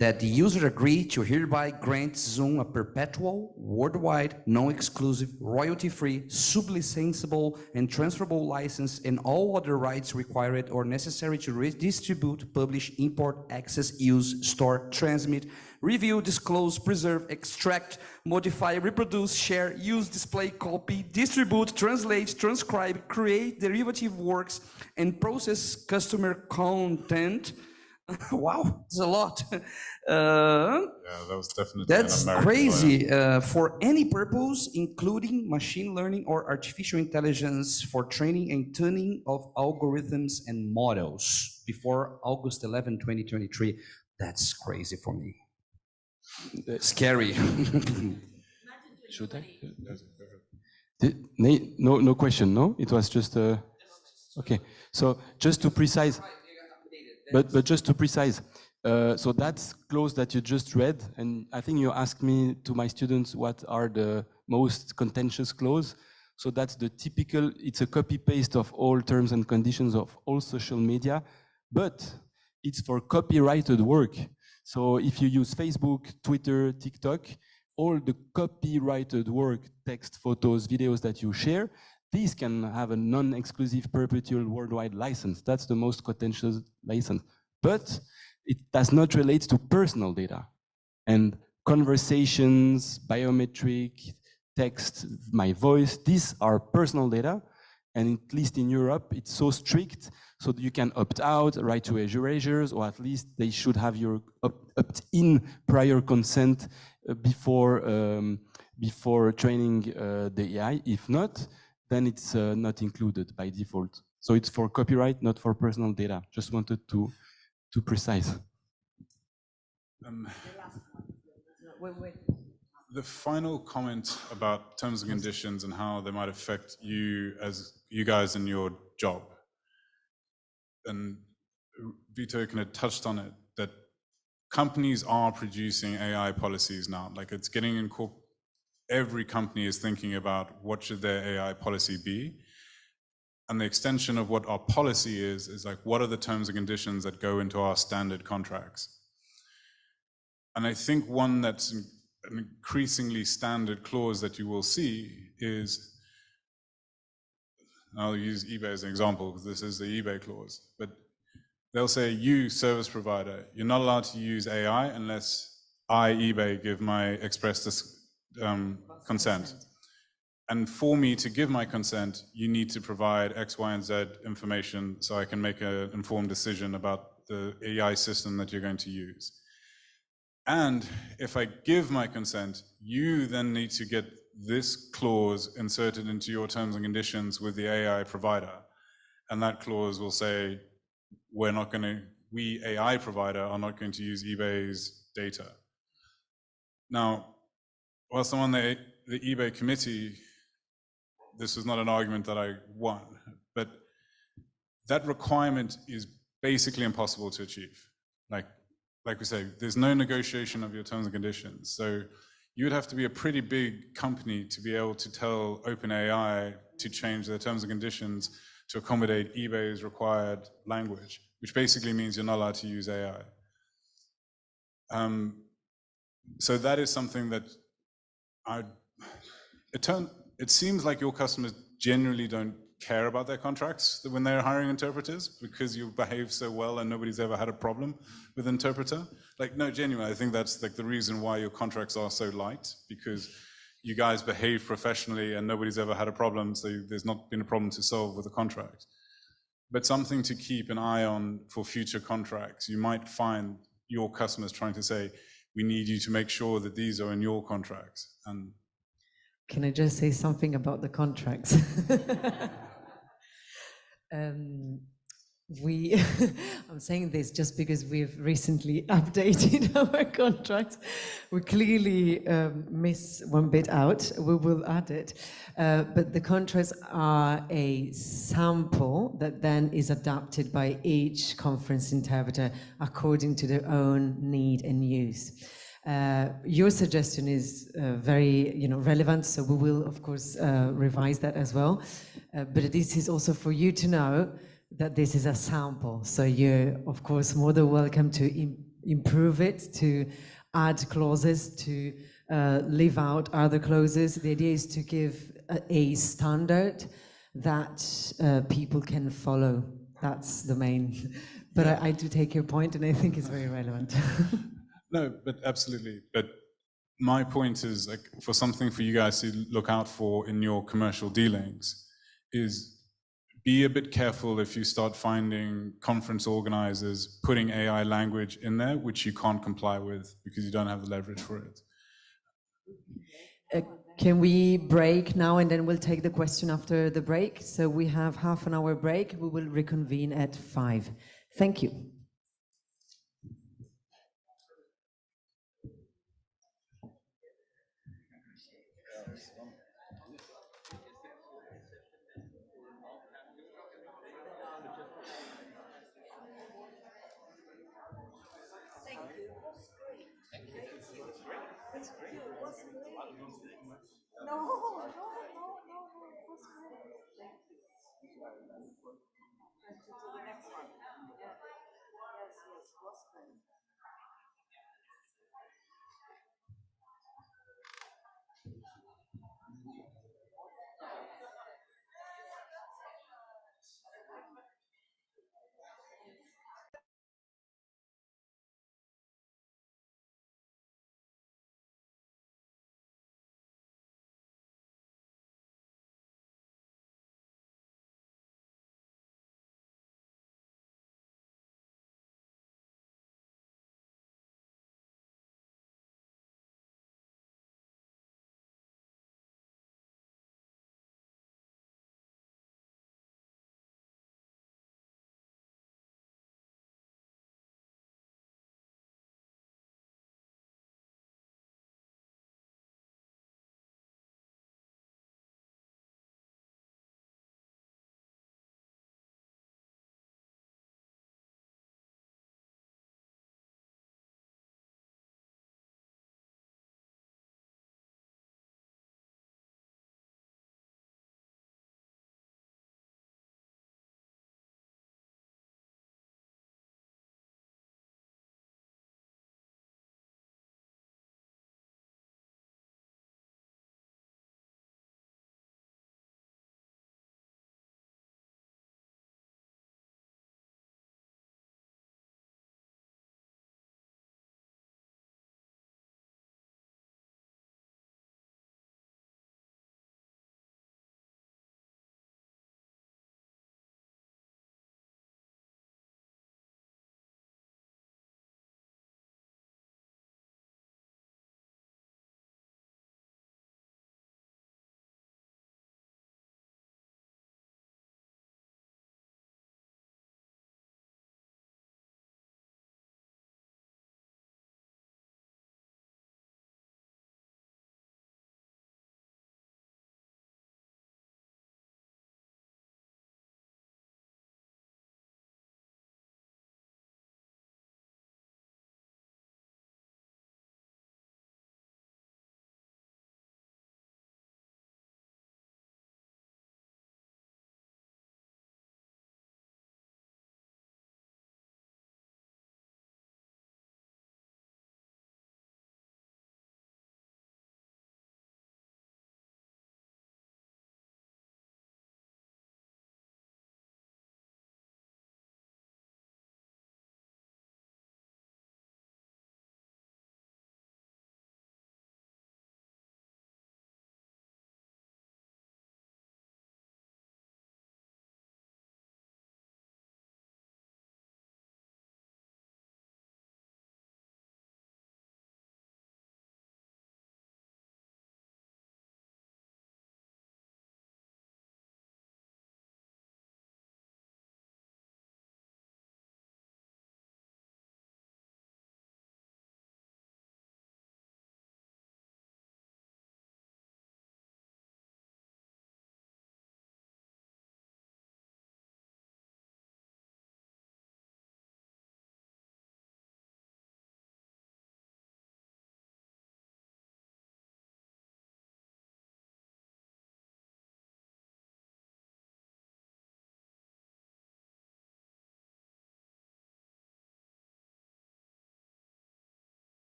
that the user agreed to hereby grant Zoom a perpetual, worldwide, non-exclusive, royalty-free, sublicensable, and transferable license and all other rights required or necessary to redistribute, publish, import, access, use, store, transmit, review, disclose, preserve, extract, modify, reproduce, share, use, display, copy, distribute, translate, transcribe, create derivative works, and process customer content. Wow, it's a lot. Yeah, that was definitely That's an American crazy. lawyer. For any purpose, including machine learning or artificial intelligence for training and tuning of algorithms and models before August 11, 2023. That's crazy for me. Scary. Should I? No question, no? It was just okay. So just to precise, but just to precise, so that clause that you just read, and I think you asked me to my students what are the most contentious clause. So that's the typical, it's a copy-paste of all terms and conditions of all social media, but it's for copyrighted work. So if you use Facebook, Twitter, TikTok, all the copyrighted work, text, photos, videos that you share, These can have a non-exclusive perpetual worldwide license. That's the most contentious license. But it does not relate to personal data. And conversations, biometric, text, my voice, these are personal data. And at least in Europe, it's so strict so that you can opt out, right to erasures, or at least they should have your opt-in prior consent before training the AI. If not, then it's not included by default. So it's for copyright, not for personal data. Just wanted to precise. The final comment about terms and conditions and how they might affect you guys in your job. And Vito kind of touched on it, that companies are producing AI policies now. Like it's getting in every company is thinking about what should their AI policy be. And the extension of what our policy is like, what are the terms and conditions that go into our standard contracts? And I think one that's an increasingly standard clause that you will see is, I'll use eBay as an example because this is the eBay clause, but they'll say, you service provider, you're not allowed to use AI unless I, eBay, give my express consent. And for me to give my consent, you need to provide X, Y, and Z information so I can make an informed decision about the AI system that you're going to use. And if I give my consent, you then need to get this clause inserted into your terms and conditions with the AI provider. And that clause will say, we AI provider are not going to use eBay's data. Now, whilst I'm on the eBay committee, this was not an argument that I won, but that requirement is basically impossible to achieve. Like we say, there's no negotiation of your terms and conditions. So you would have to be a pretty big company to be able to tell OpenAI to change their terms and conditions to accommodate eBay's required language, which basically means you're not allowed to use AI. So that is something that it seems like your customers generally don't care about their contracts when they're hiring interpreters because you behave so well and nobody's ever had a problem with interpreter. Like, no, genuinely, I think that's like the reason why your contracts are so light, because you guys behave professionally and nobody's ever had a problem, so there's not been a problem to solve with the contract. But something to keep an eye on for future contracts. You might find your customers trying to say, we need you to make sure that these are in your contracts. And can I just say something about the contracts? I'm saying this just because we've recently updated our contract. We clearly miss one bit out. We will add it. But the contracts are a sample that then is adapted by each conference interpreter according to their own need and use. Your suggestion is very relevant, so we will, of course, revise that as well. But this is also for you to know that this is a sample. So you're, of course, more than welcome to improve it, to add clauses, to leave out other clauses. The idea is to give a standard that people can follow. That's the main. But I do take your point, and I think it's very relevant. No, but absolutely. But my point is, like, for something for you guys to look out for in your commercial dealings is be a bit careful if you start finding conference organizers putting AI language in there, which you can't comply with because you don't have the leverage for it. Can we break now and then we'll take the question after the break? So we have half an hour break. We will reconvene at 5. Thank you.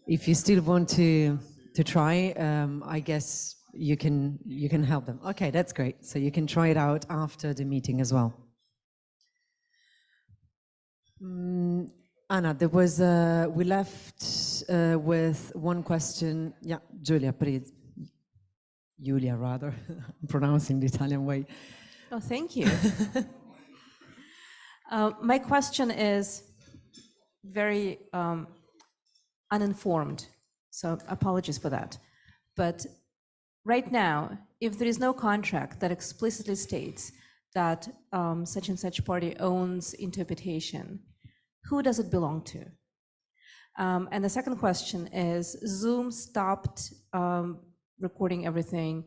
if you still want to try, I guess you can help them. Okay, that's great. So you can try it out after the meeting as well. Anna, there was we left with one question. Yeah, Julia, please. Julia, rather, I'm pronouncing the Italian way. Oh, thank you. My question is very uninformed, so apologies for that. But right now, if there is no contract that explicitly states that such and such party owns interpretation, who does it belong to? And the second question is, Zoom stopped recording everything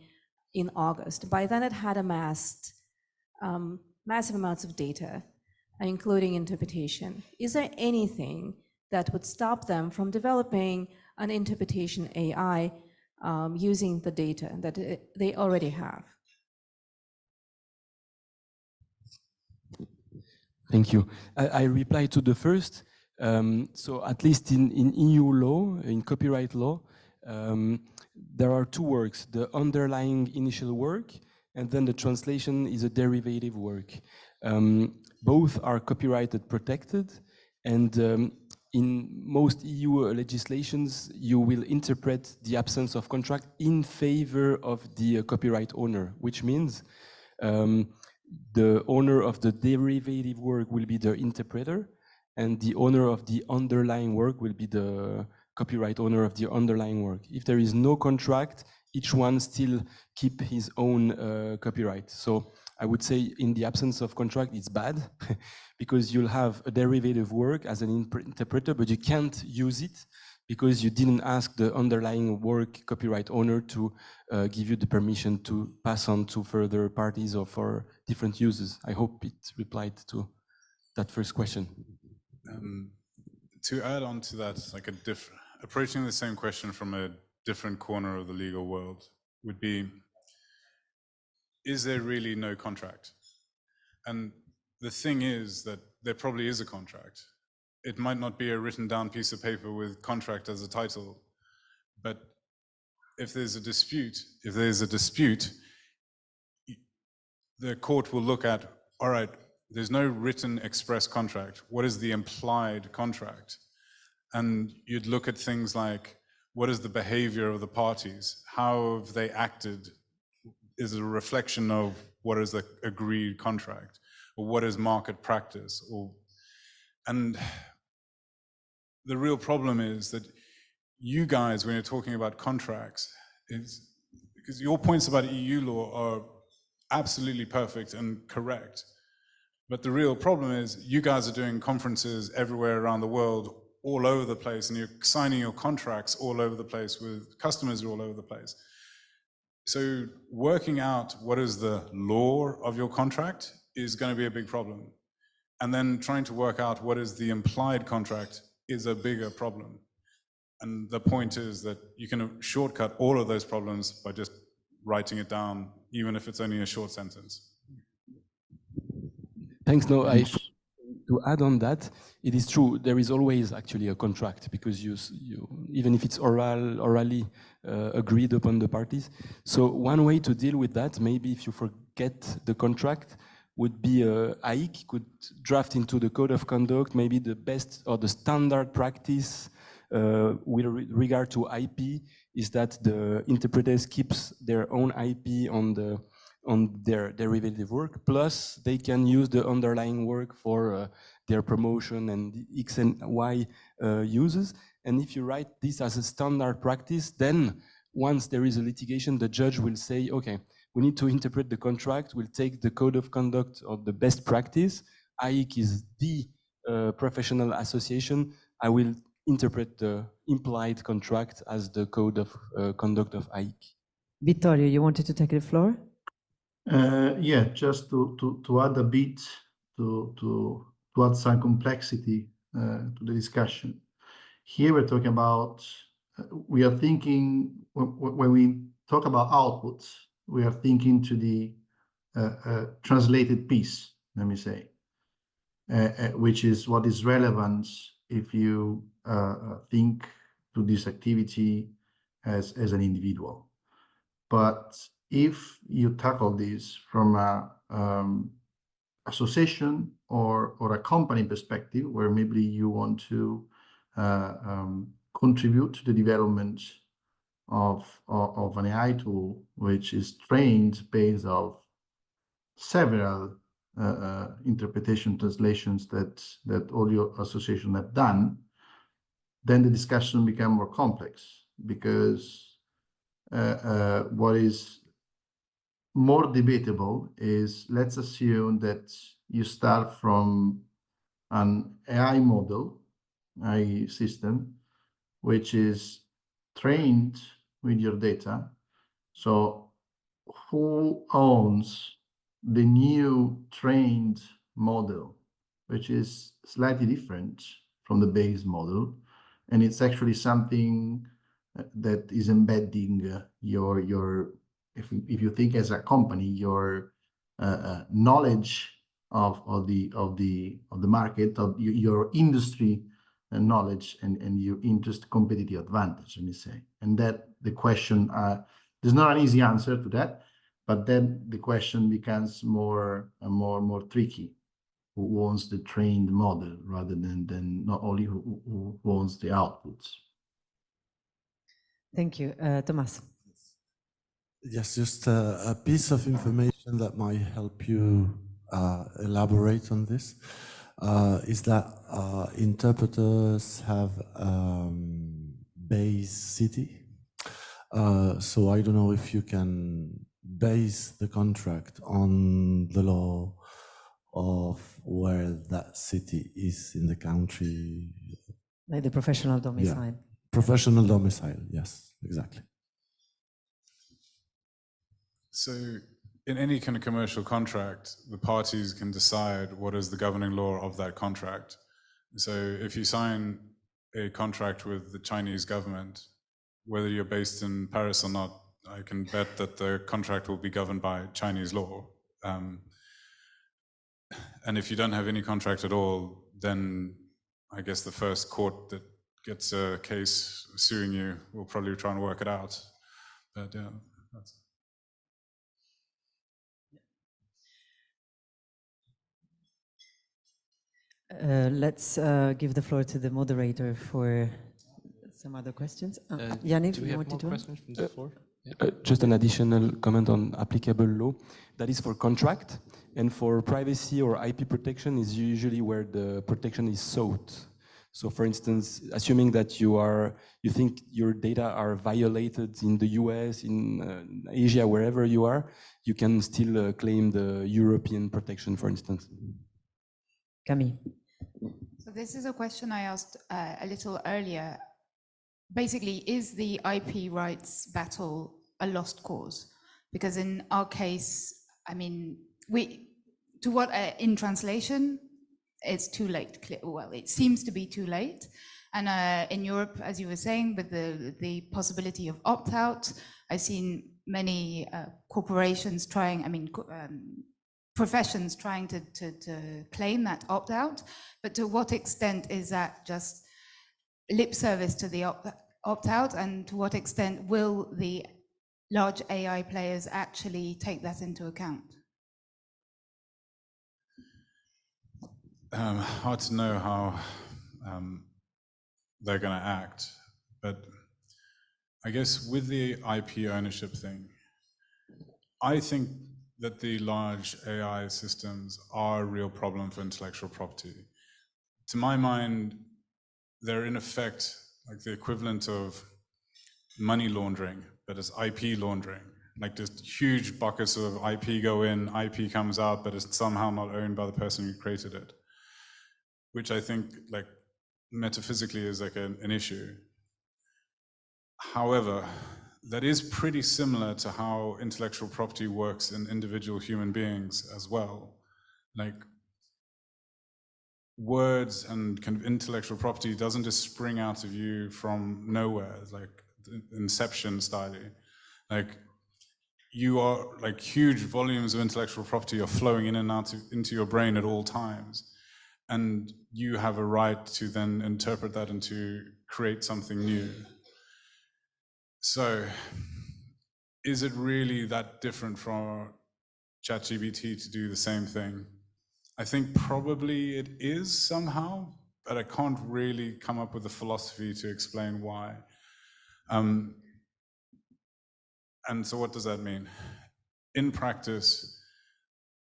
in August. By then it had amassed massive amounts of data, including interpretation. Is there anything that would stop them from developing an interpretation AI using the data that they already have? Thank you. I reply to the first. So at least in EU law, in copyright law, there are two works, the underlying initial work, and then the translation is a derivative work. Both are copyrighted protected, and in most EU legislations, you will interpret the absence of contract in favor of the copyright owner, which means the owner of the derivative work will be the interpreter, and the owner of the underlying work will be the copyright owner of the underlying work. If there is no contract, each one still keep his own copyright. So I would say in the absence of contract, it's bad because you'll have a derivative work as an interpreter, but you can't use it because you didn't ask the underlying work copyright owner to give you the permission to pass on to further parties or for different uses. I hope it replied to that first question. To add on to that, like approaching the same question from a different corner of the legal world would be, is there really no contract? And the thing is that there probably is a contract. It might not be a written down piece of paper with contract as a title, but if there's a dispute, the court will look at, all right, there's no written express contract. What is the implied contract? And you'd look at things like, what is the behavior of the parties? How have they acted? Is it a reflection of what is the agreed contract? Or what is market practice? And the real problem is that you guys, when you're talking about contracts, is because your points about EU law are absolutely perfect and correct. But the real problem is you guys are doing conferences everywhere around the world, all over the place, and you're signing your contracts all over the place with customers all over the place. So working out what is the law of your contract is going to be a big problem. And then trying to work out what is the implied contract is a bigger problem. And the point is that you can shortcut all of those problems by just writing it down, even if it's only a short sentence. Thanks. No, to add on that, it is true. There is always actually a contract because you even if it's orally agreed upon the parties. So one way to deal with that, maybe if you forget the contract, would be AIC could draft into the code of conduct maybe the best or the standard practice with regard to IP is that the interpreters keeps their own IP on their derivative work, plus they can use the underlying work for their promotion and X and Y uses. And if you write this as a standard practice, then once there is a litigation, the judge will say, okay, we need to interpret the contract, we'll take the code of conduct of the best practice. AIC is the professional association. I will interpret the implied contract as the code of conduct of AIC. Vittorio, you wanted to take the floor? Yeah, just to add a bit, to add some complexity to the discussion. Here we're talking about, we are thinking, when we talk about outputs, we are thinking to the translated piece, let me say, which is what is relevant if you think to this activity as an individual. But if you tackle this from a association or a company perspective, where maybe you want to contribute to the development of an AI tool, which is trained based on several interpretation translations that all your association have done, then the discussion become more complex, because what is more debatable is, let's assume that you start from an AI model, AI system, which is trained with your data. So who owns the new trained model, which is slightly different from the base model? And it's actually something that is embedding your if you think as a company, your knowledge of the market, of your industry knowledge, and your interest competitive advantage, let me say. And that the question, there's not an easy answer to that, but then the question becomes more tricky. Who owns the trained model, rather than not only who owns the outputs. Thank you. Thomas. Yes, just a piece of information that might help you elaborate on this is that interpreters have base city. So I don't know if you can base the contract on the law of where that city is in the country. Like the professional domicile. Yeah. Professional domicile, yes, exactly. So in any kind of commercial contract, the parties can decide what is the governing law of that contract. So if you sign a contract with the Chinese government, whether you're based in Paris or not, I can bet that the contract will be governed by Chinese law. And if you don't have any contract at all, then I guess the first court that gets a case suing you will probably try and work it out. But yeah, that's... Let's give the floor to the moderator for some other questions. Yannick, do we you have wanted more to? questions from the floor? Just an additional comment on applicable law. That is for contract, and for privacy or IP protection is usually where the protection is sought. So for instance, assuming that you think your data are violated in the US, in Asia, wherever you are, you can still claim the European protection, for instance. Camille. So this is a question I asked a little earlier. Basically, is the IP rights battle a lost cause? Because in our case, I mean, in translation, it's too late. Well, it seems to be too late. And in Europe, as you were saying, with the possibility of opt-out, I've seen many corporations trying, professions trying to claim that opt-out. But to what extent is that just lip service to the opt-out, and to what extent will the large AI players actually take that into account? Hard to know how they're going to act, but I guess with the IP ownership thing, I think that the large AI systems are a real problem for intellectual property. To my mind, they're in effect like the equivalent of money laundering, but it's IP laundering. Like just huge buckets of IP go in, IP comes out, but it's somehow not owned by the person who created it, which I think like metaphysically is like an issue. However, that is pretty similar to how intellectual property works in individual human beings as well. Like words and kind of intellectual property doesn't just spring out of you from nowhere, it's like Inception style. Like you are like huge volumes of intellectual property are flowing in and out into your brain at all times. and you have a right to then interpret that and to create something new. So is it really that different from ChatGPT to do the same thing? I think probably it is somehow, but I can't really come up with a philosophy to explain why. And so what does that mean? In practice,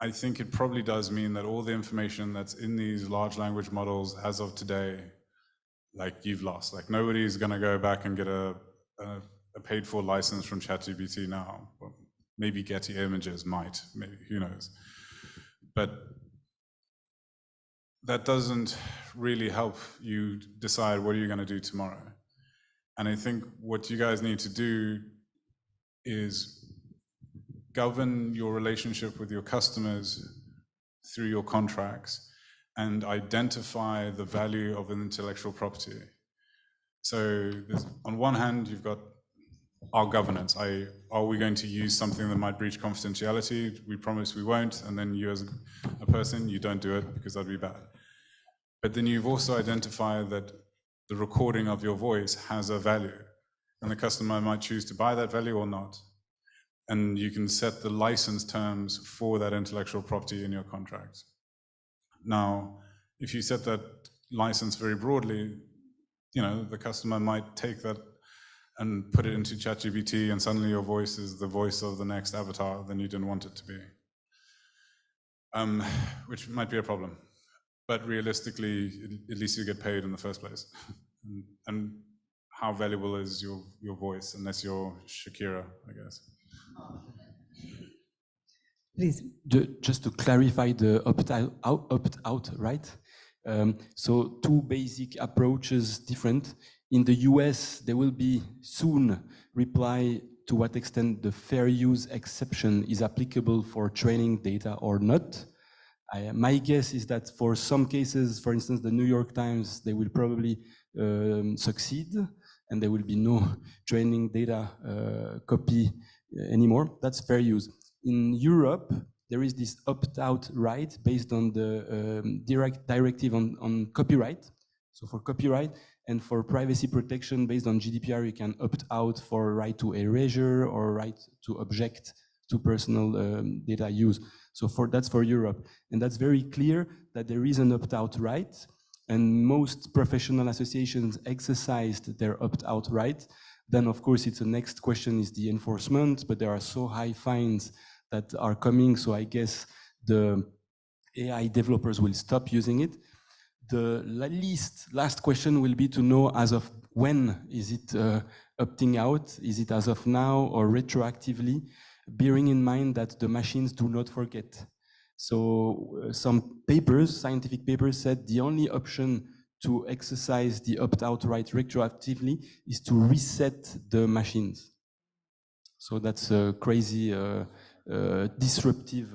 I think it probably does mean that all the information that's in these large language models as of today, like you've lost. Like nobody's gonna go back and get a paid for license from ChatGPT now. Well, maybe Getty Images might, maybe, who knows. But that doesn't really help you decide what are you gonna do tomorrow. And I think what you guys need to do is govern your relationship with your customers through your contracts and identify the value of an intellectual property. So on one hand, you've got our governance. Are we going to use something that might breach confidentiality? We promise we won't, and then you as a person, you don't do it because that'd be bad. But then you've also identified that the recording of your voice has a value, and the customer might choose to buy that value or not. And you can set the license terms for that intellectual property in your contract. Now, if you set that license very broadly, you know, the customer might take that and put it into ChatGPT, and suddenly your voice is the voice of the next avatar than you didn't want it to be, which might be a problem. But realistically, at least you get paid in the first place. And how valuable is your voice, unless you're Shakira, I guess. Please. Just to clarify the opt-out, right? So two basic approaches different. In the US, there will be soon reply to what extent the fair use exception is applicable for training data or not. My guess is that for some cases, for instance, the New York Times, they will probably succeed, and there will be no training data copy anymore. That's fair use. In Europe, there is this opt-out right based on the directive on copyright. So for copyright and for privacy protection based on GDPR, you can opt out for right to erasure or right to object to personal data use. So that's for Europe. And that's very clear that there is an opt-out right. And most professional associations exercised their opt-out right. Then, of course, the next question is the enforcement, but there are so high fines that are coming. So I guess the AI developers will stop using it. The last question will be to know as of when is it opting out? Is it as of now or retroactively? Bearing in mind that the machines do not forget. So some papers, scientific papers, said the only option to exercise the opt-out right retroactively is to reset the machines. So that's a crazy, disruptive,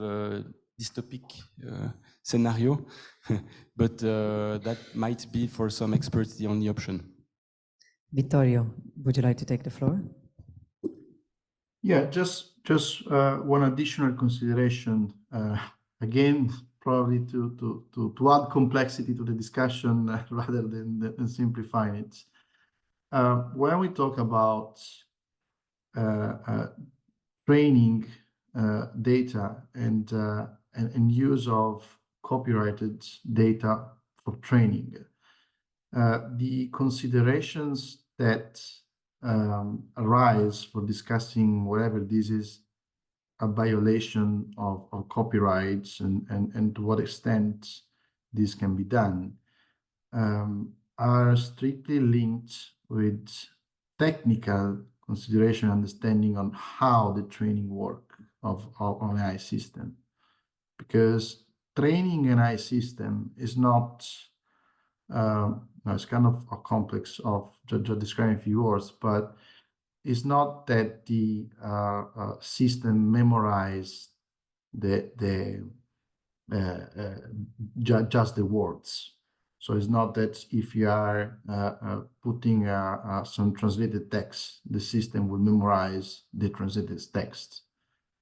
dystopic scenario, but that might be for some experts the only option. Vittorio, would you like to take the floor? Yeah, just one additional consideration. Again, probably to add complexity to the discussion rather than simplifying it. When we talk about training data and use of copyrighted data for training, the considerations that arise for discussing whether this is a violation of copyrights and to what extent this can be done are strictly linked with technical consideration, understanding on how the training work of an AI system. Because training an AI system is not, it's kind of a complex of just describing a few words, but it's not that the system memorized just the words. So it's not that if you are putting some translated text, the system will memorize the translated text.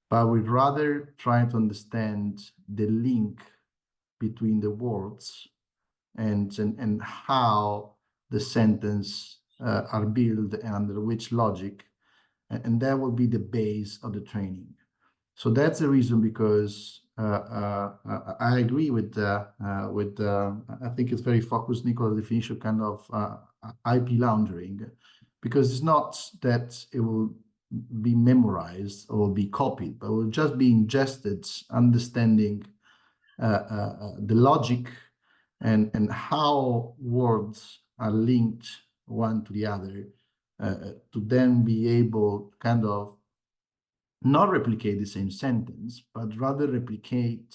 But we'd rather try to understand the link between the words and how the sentence are built and under which logic, and that will be the base of the training. So that's the reason, because I agree with I think it's very focused, Nicola's definition, kind of IP laundering, because it's not that it will be memorized or be copied, but will just be ingested, understanding the logic and how words are linked one to the other, to then be able to kind of not replicate the same sentence, but rather replicate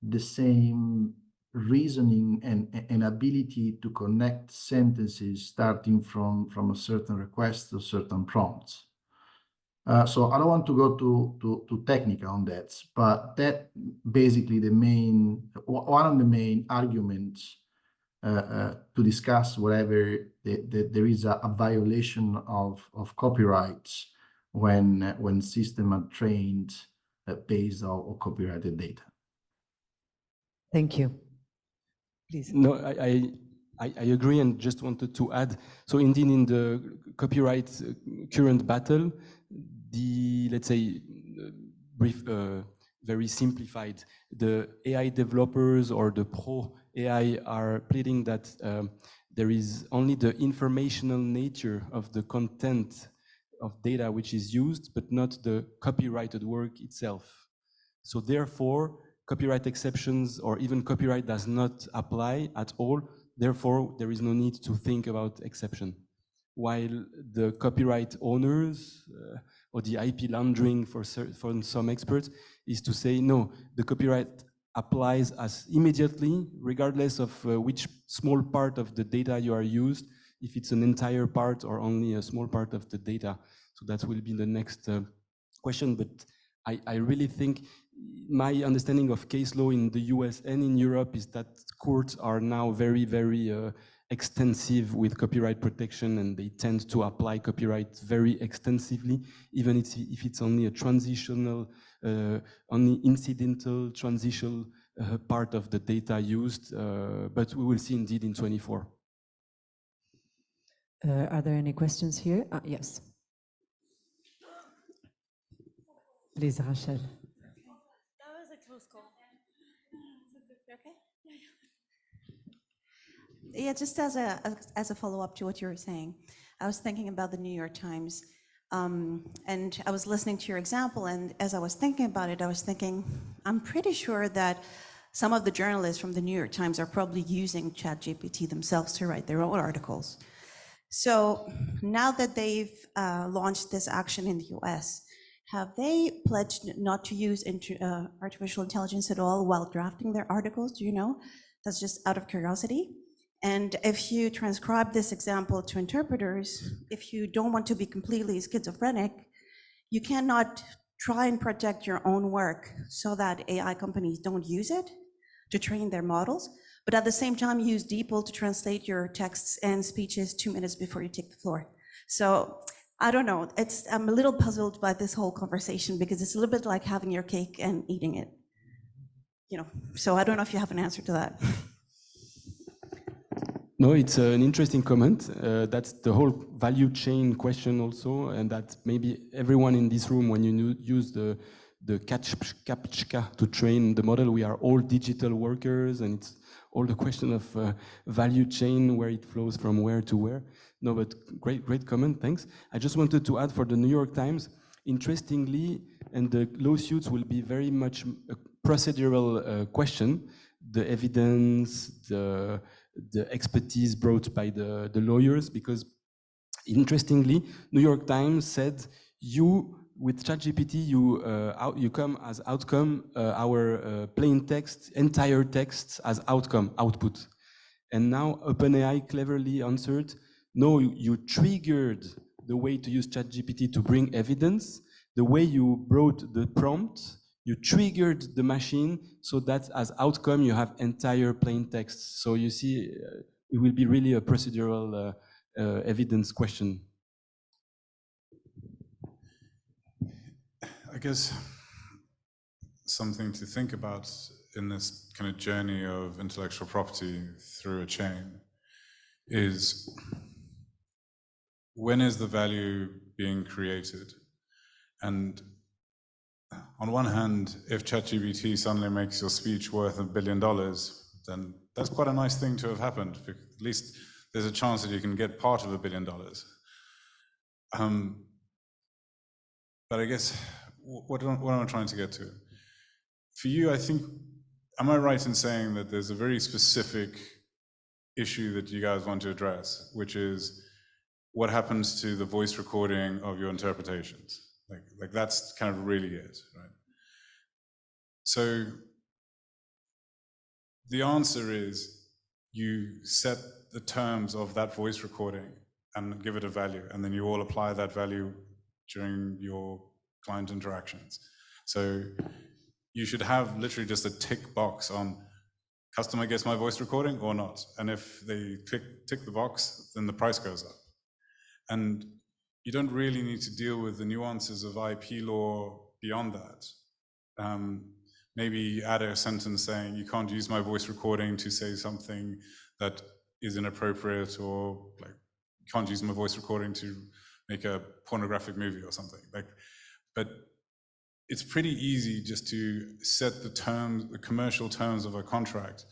the same reasoning and ability to connect sentences starting from a certain request to certain prompts. So I don't want to go too technical on that, but that basically one of the main arguments to discuss whether there is a violation of copyrights when systems are trained based on copyrighted data. Thank you. Please. No, I agree, and just wanted to add. So indeed, in the copyright current battle, let's say, brief, very simplified, the AI developers or the pro AI are pleading that there is only the informational nature of the content of data which is used, but not the copyrighted work itself. So therefore, copyright exceptions or even copyright does not apply at all. Therefore, there is no need to think about exception. While the copyright owners or the IP laundering for some experts is to say, no, the copyright applies as immediately, regardless of which small part of the data you are used, if it's an entire part or only a small part of the data. So that will be the next question. But I really think my understanding of case law in the US and in Europe is that courts are now very, very extensive with copyright protection, and they tend to apply copyright very extensively, even if it's only a transitional, only incidental, transitional part of the data used. But we will see indeed in 24. Are there any questions here? Yes. Please, Rachel. That was a close call. Okay? Yeah, just as a follow-up to what you were saying, I was thinking about the New York Times, and I was listening to your example, and as I was thinking about it, I was thinking, I'm pretty sure that some of the journalists from the New York Times are probably using ChatGPT themselves to write their own articles. So now that they've launched this action in the US, have they pledged not to use artificial intelligence at all while drafting their articles? Do you know? That's just out of curiosity. And if you transcribe this example to interpreters, if you don't want to be completely schizophrenic, you cannot try and protect your own work so that AI companies don't use it to train their models, but at the same time use DeepL to translate your texts and speeches 2 minutes before you take the floor. So I don't know, I'm a little puzzled by this whole conversation because it's a little bit like having your cake and eating it. So I don't know if you have an answer to that. No, it's an interesting comment. That's the whole value chain question also, and that maybe everyone in this room, when you use the CAPTCHA to train the model, we are all digital workers, and it's all the question of value chain, where it flows from where to where. No, but great comment, thanks. I just wanted to add for the New York Times, interestingly, and the lawsuits will be very much a procedural question, the evidence, the expertise brought by the lawyers, because interestingly, New York Times said, with ChatGPT, you come as outcome our plain text, entire text as output. And now OpenAI cleverly answered, no, you triggered the way to use ChatGPT to bring evidence, the way you brought the prompt, you triggered the machine so that as outcome you have entire plain text. So you see, it will be really a procedural evidence question. I guess something to think about in this kind of journey of intellectual property through a chain is, when is the value being created? And on one hand, if ChatGPT suddenly makes your speech worth $1 billion, then that's quite a nice thing to have happened. At least there's a chance that you can get part of $1 billion. But I guess, what am I trying to get to? For you, I think, am I right in saying that there's a very specific issue that you guys want to address, which is what happens to the voice recording of your interpretations? Like that's kind of really it, right? So the answer is you set the terms of that voice recording and give it a value, and then you all apply that value during your client interactions. So you should have literally just a tick box on customer gets my voice recording or not. And if they tick the box, then the price goes up. And you don't really need to deal with the nuances of IP law beyond that. Maybe add a sentence saying you can't use my voice recording to say something that is inappropriate, or like you can't use my voice recording to make a pornographic movie or something. But it's pretty easy just to set the terms, the commercial terms of a contract.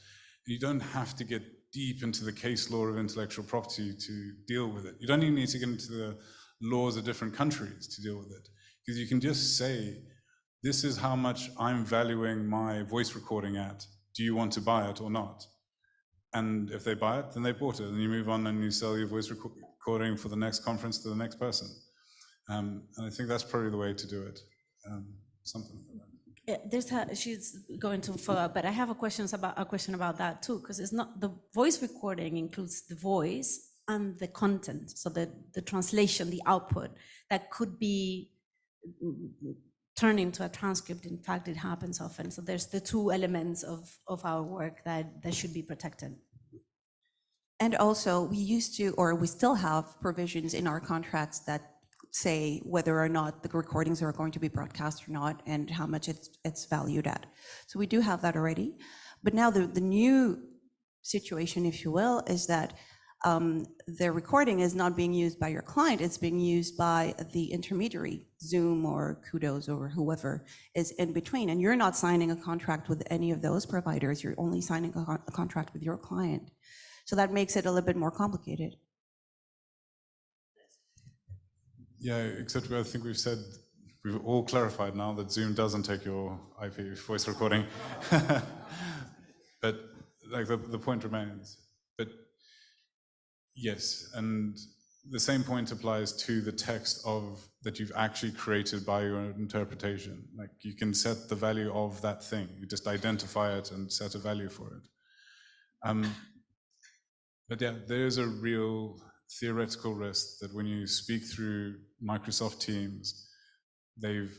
You don't have to get deep into the case law of intellectual property to deal with it. You don't even need to get into the laws of different countries to deal with it, because you can just say, this is how much I'm valuing my voice recording at. Do you want to buy it or not? And if they buy it, then they bought it, and you move on and you sell your voice recording for the next conference to the next person. And I think that's probably the way to do it. Something like that. She's going to follow up, but I have a question about that too, because it's not, the voice recording includes the voice and the content, so the translation, the output that could be turned into a transcript. In fact, it happens often. So there's the two elements of our work that should be protected. And also, we used to, or we still have provisions in our contracts that say whether or not the recordings are going to be broadcast or not, and how much it's valued at. So we do have that already. But now the new situation, if you will, is that the recording is not being used by your client, it's being used by the intermediary, Zoom or Kudos or whoever is in between. And you're not signing a contract with any of those providers, you're only signing a contract with your client. So that makes it a little bit more complicated. Yeah, except I think we've all clarified now that Zoom doesn't take your IP voice recording. But like the point remains. But yes, and the same point applies to the text that you've actually created by your interpretation. Like you can set the value of that thing. You just identify it and set a value for it. But yeah, there is a real theoretical risk that when you speak through Microsoft Teams, they've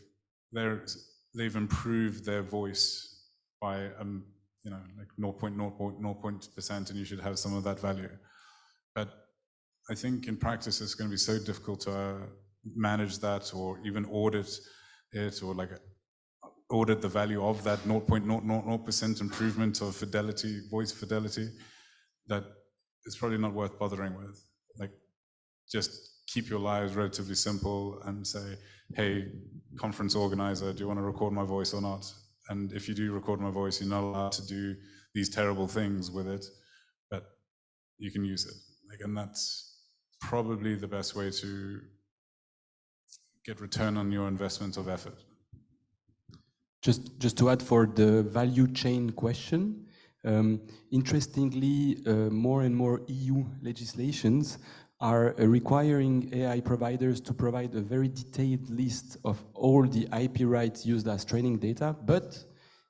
improved their voice by like 0.0%, and you should have some of that value. But I think in practice it's going to be so difficult to manage that, or even audit it, or like audit the value of that 0.00% improvement of fidelity, voice fidelity, that it's probably not worth bothering with. Like, just keep your lives relatively simple and say, hey, conference organizer, do you want to record my voice or not? And if you do record my voice, you're not allowed to do these terrible things with it, but you can use it. Like, and that's probably the best way to get return on your investment of effort. Just to add for the value chain question, interestingly, more and more EU legislations are requiring AI providers to provide a very detailed list of all the IP rights used as training data, but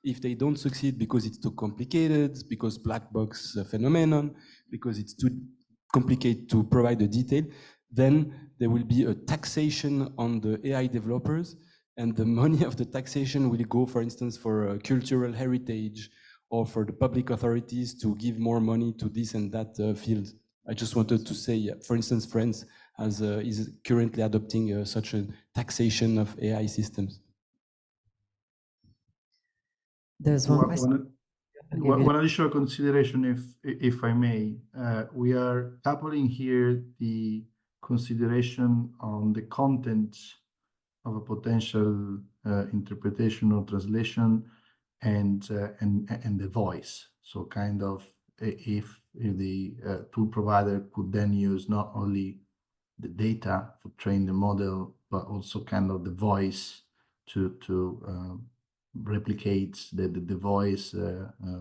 if they don't succeed because it's too complicated, because black box phenomenon, because it's too complicated to provide the detail, then there will be a taxation on the AI developers, and the money of the taxation will go, for instance, for cultural heritage, or for the public authorities to give more money to this and that field. I just wanted to say, for instance, France is currently adopting such a taxation of AI systems. There's one question. One additional consideration, if I may, we are coupling here the consideration on the content of a potential interpretation or translation and the voice. So kind of if the tool provider could then use not only the data to train the model, but also kind of the voice to replicate the voice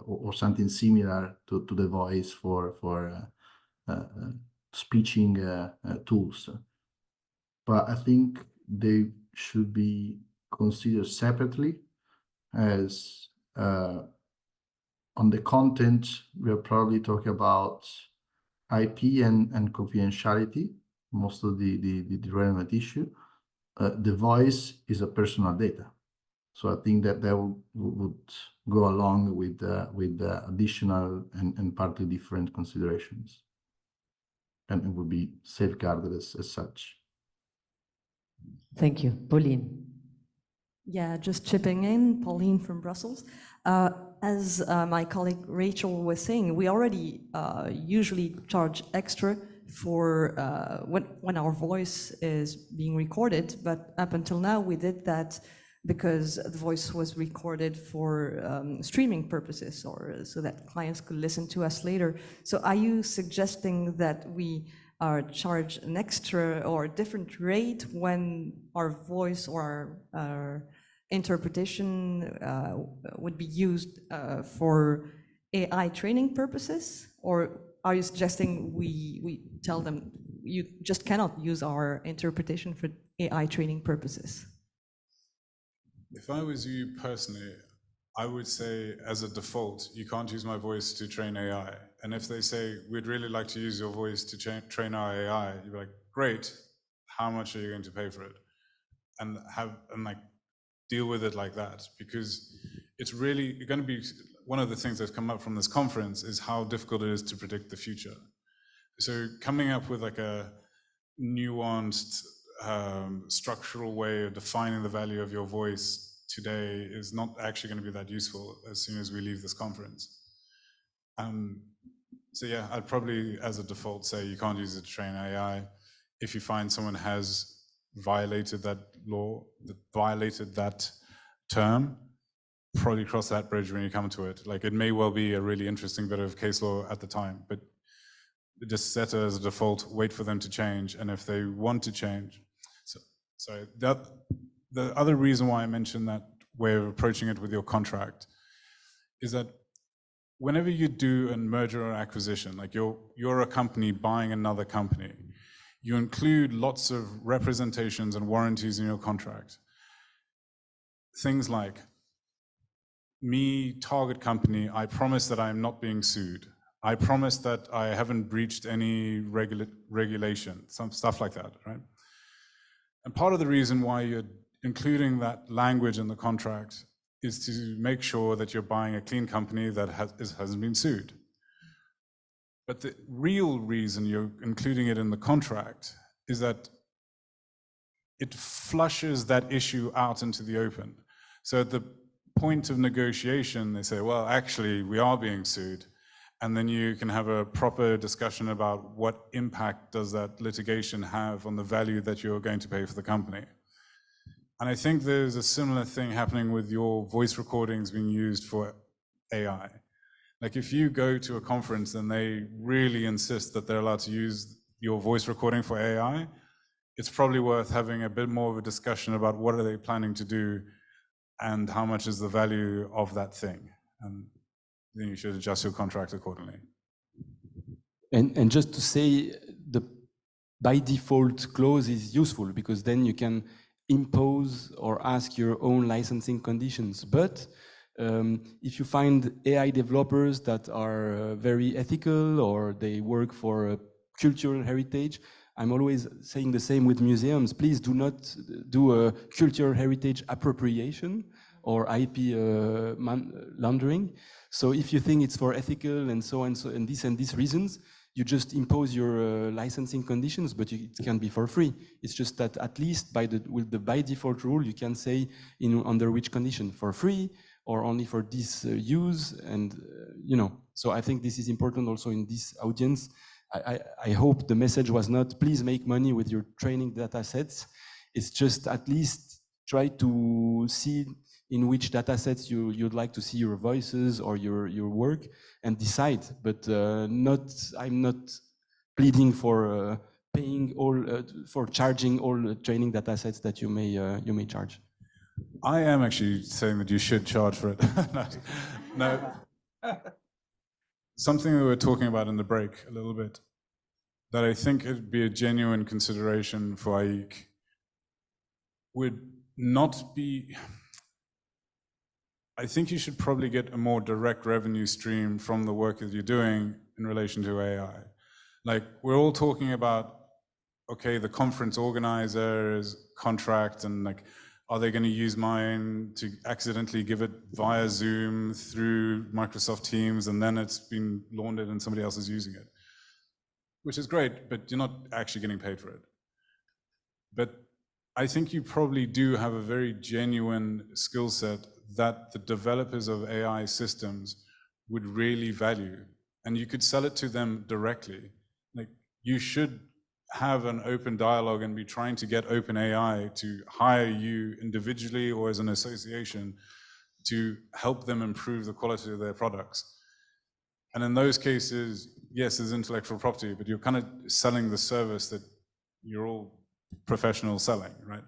or something similar to the voice for speaking tools. But I think they should be considered separately as on the content, we're probably talking about IP and confidentiality, most of the relevant issue. The voice is a personal data. So I think that would go along with additional and partly different considerations. And it would be safeguarded as such. Thank you. Pauline. Yeah, just chipping in, Pauline from Brussels. As my colleague Rachel was saying, we already usually charge extra for when our voice is being recorded, but up until now we did that because the voice was recorded for streaming purposes or so that clients could listen to us later. So are you suggesting that we charge an extra or a different rate when our voice or our interpretation would be used for AI training purposes? Or are you suggesting we tell them you just cannot use our interpretation for AI training purposes? If I was you personally, I would say as a default, you can't use my voice to train AI. And if they say, we'd really like to use your voice to train our AI, you'd be like, great, how much are you going to pay for it? And like deal with it like that, because it's really going to be one of the things that's come up from this conference is how difficult it is to predict the future. So coming up with like a nuanced structural way of defining the value of your voice today is not actually going to be that useful as soon as we leave this conference. So yeah, I'd probably as a default say you can't use it to train AI. If you find someone has violated that law, that violated that term, probably cross that bridge when you come to it. Like it may well be a really interesting bit of case law at the time, but just set it as a default, wait for them to change, and if they want to change. So the other reason why I mentioned that way of approaching it with your contract is that whenever you do a merger or acquisition, like you're a company buying another company, you include lots of representations and warranties in your contract. Things like, me, target company, I promise that I'm not being sued. I promise that I haven't breached any regulation, some stuff like that, right? And part of the reason why you're including that language in the contract is to make sure that you're buying a clean company that hasn't been sued. But the real reason you're including it in the contract is that it flushes that issue out into the open. So at the point of negotiation, they say, well, actually, we are being sued. And then you can have a proper discussion about what impact does that litigation have on the value that you're going to pay for the company. And I think there's a similar thing happening with your voice recordings being used for AI. Like if you go to a conference and they really insist that they're allowed to use your voice recording for AI, it's probably worth having a bit more of a discussion about what are they planning to do and how much is the value of that thing. And then you should adjust your contract accordingly. And just to say, the by default clause is useful because then you can impose or ask your own licensing conditions. But if you find AI developers that are very ethical or they work for cultural heritage, I'm always saying the same with museums. Please do not do a cultural heritage appropriation or IP laundering. So if you think it's for ethical and so on, and these reasons, you just impose your licensing conditions, but it can be for free. It's just that at least with the by default rule, you can say under which condition, for free, or only for this use, and you know. So I think this is important also in this audience. I hope the message was not, please make money with your training data sets. It's just at least try to see in which data sets you'd like to see your voices or your work, and decide. But I'm not pleading for paying all, for charging all training data sets that you may charge. I am actually saying that you should charge for it. No. Something that we were talking about in the break a little bit, that I think it'd be a genuine consideration for AIC, would not be, I think you should probably get a more direct revenue stream from the work that you're doing in relation to AI. Like, we're all talking about, okay, the conference organizer's contract, and like, are they going to use mine to accidentally give it via Zoom through Microsoft Teams, and then it's been laundered and somebody else is using it? Which is great, but you're not actually getting paid for it. But I think you probably do have a very genuine skill set that the developers of AI systems would really value, and you could sell it to them directly. Like, you should have an open dialogue and be trying to get OpenAI to hire you individually or as an association to help them improve the quality of their products. And in those cases, yes, there's intellectual property, but you're kind of selling the service that you're all professionals selling, right?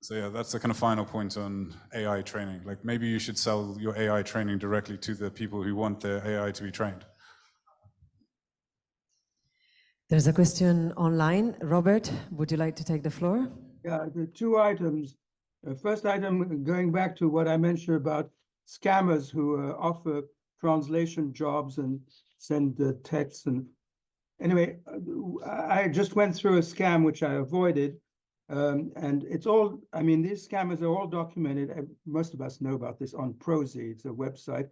So yeah, that's the kind of final point on AI training. Like, maybe you should sell your AI training directly to the people who want their AI to be trained. There's a question online. Robert, would you like to take the floor? Yeah, the two items. First item, going back to what I mentioned about scammers who offer translation jobs and send texts. And anyway, I just went through a scam which I avoided. And it's all, I mean, these scammers are all documented. Most of us know about this on Prosy. It's a website.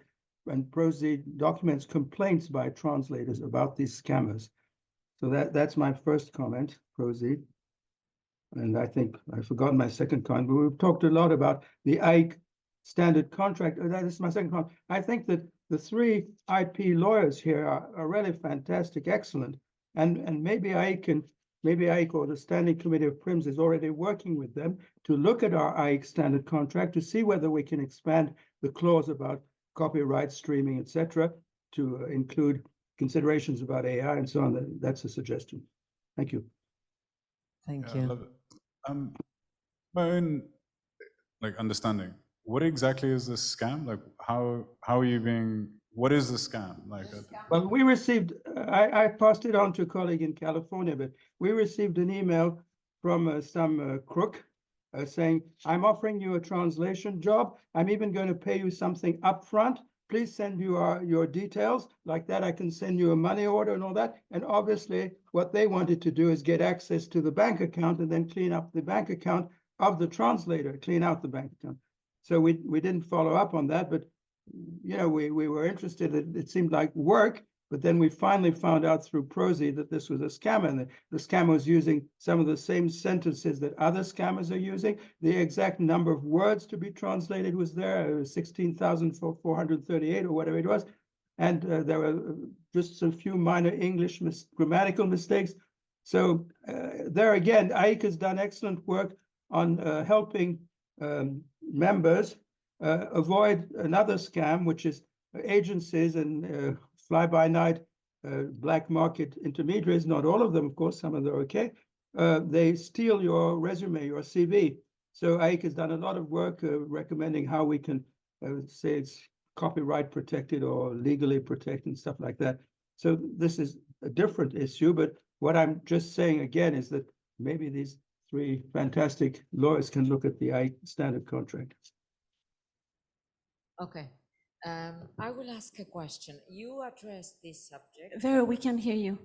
And Prosy documents complaints by translators about these scammers. So that's my first comment, Prosy. And I think I've forgotten my second comment, but we've talked a lot about the AIC standard contract. That is my second comment. I think that the three IP lawyers here are really fantastic, excellent. And maybe AIC or the Standing Committee of PRIMS is already working with them to look at our AIC standard contract to see whether we can expand the clause about copyright, streaming, etc., to include considerations about AI and so on. That's a suggestion. Thank you. Thank you. I love it. My own understanding. What exactly is this scam? Like, how are you being? What is the scam? Like, well, we received. I passed it on to a colleague in California, but we received an email from some crook saying, "I'm offering you a translation job. I'm even going to pay you something upfront. Please send your details. Like that, I can send you a money order and all that." And obviously, what they wanted to do is get access to the bank account and then clean up the bank account of the translator, clean out the bank account. So we didn't follow up on that, but you know, we were interested. It seemed like work, but then we finally found out through Prosy that this was a scam, and the scammer was using some of the same sentences that other scammers are using. The exact number of words to be translated was there, 16,438 or whatever it was. And there were just a few minor English grammatical mistakes. So there again, AIC has done excellent work on helping members avoid another scam, which is agencies and fly-by-night black market intermediaries. Not all of them, of course, some of them are okay. They steal your resume, your CV. So AIC has done a lot of work recommending how we can say it's copyright protected or legally protected and stuff like that. So this is a different issue, but what I'm just saying again is that maybe these three fantastic lawyers can look at the AIC standard contract. Okay. I will ask a question. You addressed this subject. Vera, we can hear you.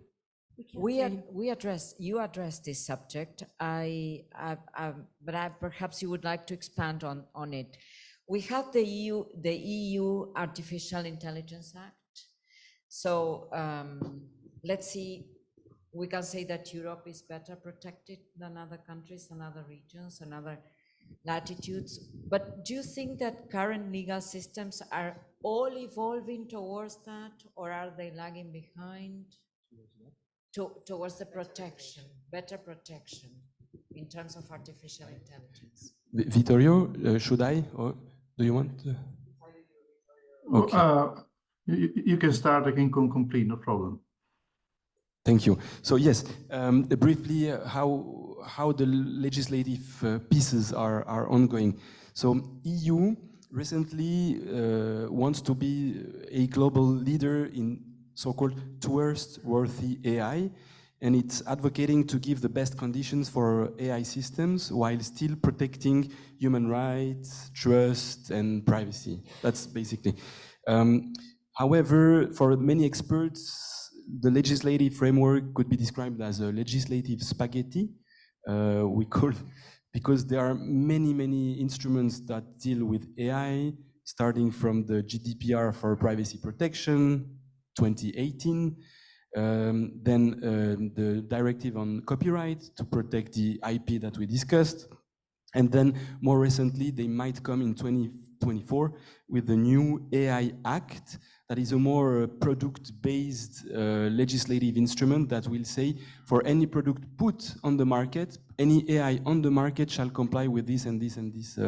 You address this subject. But perhaps you would like to expand on it. We have the EU Artificial Intelligence Act. So let's see. We can say that Europe is better protected than other countries and other regions and other latitudes. But do you think that current legal systems are all evolving towards that, or are they lagging behind? Towards the protection, better protection in terms of artificial intelligence. Vittorio, should I, or do you want? Okay. You can start, I can complete, no problem. Thank you. So yes, briefly, how the legislative pieces are ongoing. So EU recently wants to be a global leader in so-called trustworthy AI, and it's advocating to give the best conditions for AI systems while still protecting human rights, trust, and privacy. That's basically. However, for many experts, the legislative framework could be described as a legislative spaghetti, we call, because there are many instruments that deal with AI, starting from the GDPR for privacy protection, 2018, then the directive on copyright to protect the IP that we discussed, and then more recently, they might come in 2024 with the new AI Act that is a more product-based legislative instrument that will say for any product put on the market, any AI on the market shall comply with this and this and this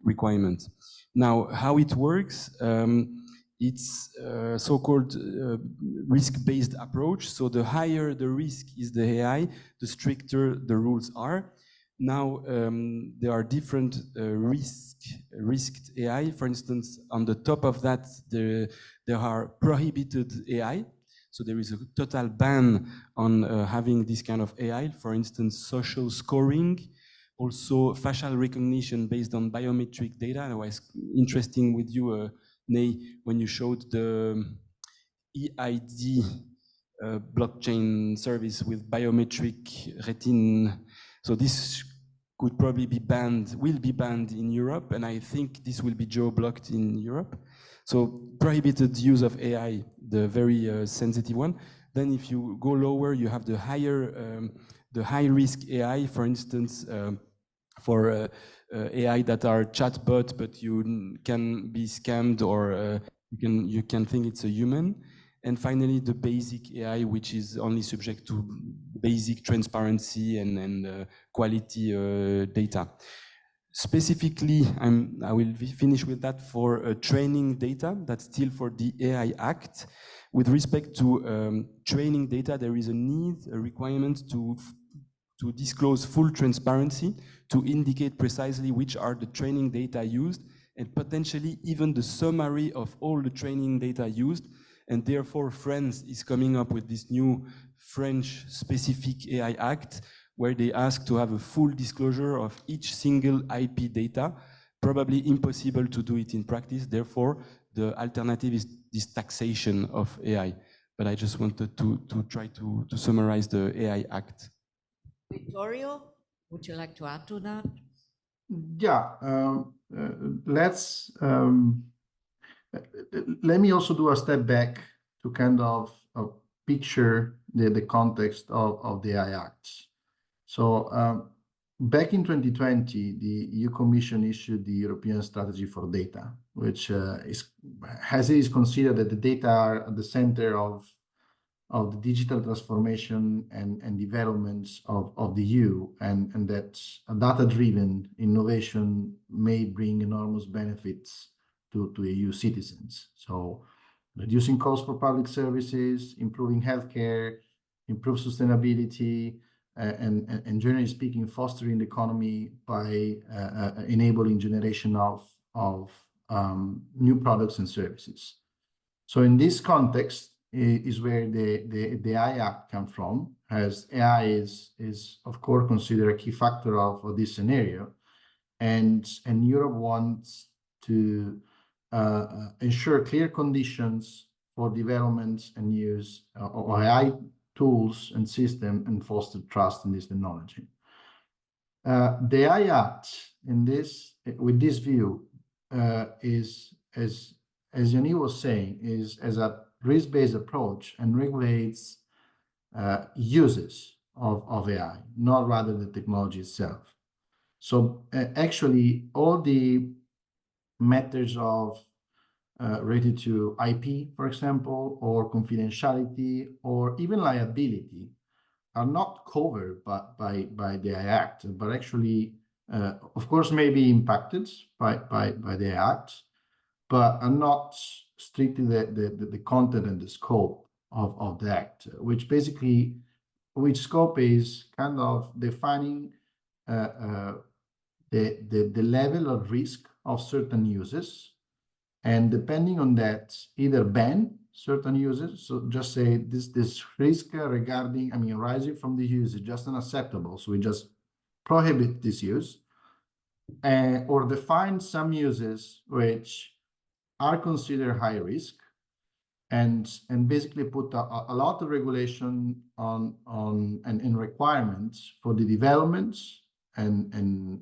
requirement. Now, how it works, it's so-called risk-based approach. So the higher the risk is the AI, the stricter the rules are. Now, there are different risked AI. For instance, on the top of that, there are prohibited AI. So there is a total ban on having this kind of AI. For instance, social scoring, also facial recognition based on biometric data. And it was interesting with you, Ney, when you showed the EID blockchain service with biometric retina. So this could probably be banned, will be banned in Europe, and I think this will be geo-blocked in Europe. So prohibited use of AI, the very sensitive one. Then if you go lower, you have the high-risk AI, for instance, for AI that are chatbot, but you can be scammed, or you can think it's a human. And finally, the basic AI, which is only subject to basic transparency and quality data. Specifically, I will finish with that for training data. That's still for the AI Act. With respect to training data, there is a requirement to disclose full transparency, to indicate precisely which are the training data used, and potentially even the summary of all the training data used. And therefore, France is coming up with this new French specific AI Act, where they ask to have a full disclosure of each single IP data. Probably impossible to do it in practice. Therefore, the alternative is this taxation of AI. But I just wanted to try to summarize the AI Act. Vittorio, would you like to add to that? Yeah, let me also do a step back to kind of picture the context of the AI Act. So back in 2020, the EU Commission issued the European Strategy for Data, which is considered that the data are at the center of the digital transformation and developments of the EU, and that data-driven innovation may bring enormous benefits to EU citizens. So reducing costs for public services, improving healthcare, improve sustainability, and generally speaking, fostering the economy by enabling generation of new products and services. So in this context is where the AI Act comes from, as AI is of course considered a key factor of this scenario, and Europe wants to ensure clear conditions for development and use of AI tools and systems and foster trust in this technology. The AI Act, with this view, is, as Yanni was saying, is as a risk-based approach and regulates uses of AI, not rather the technology itself. So actually, all the matters of related to IP, for example, or confidentiality, or even liability are not covered by the AI Act, but actually, of course, may be impacted by the AI Act, but are not strictly the content and the scope of the Act, which basically, which scope is kind of defining the level of risk of certain uses, and depending on that, either ban certain uses, so just say this risk regarding, I mean, rising from the use is just unacceptable, so we just prohibit this use, or define some uses which are considered high risk, and basically put a lot of regulation on and requirements for the development and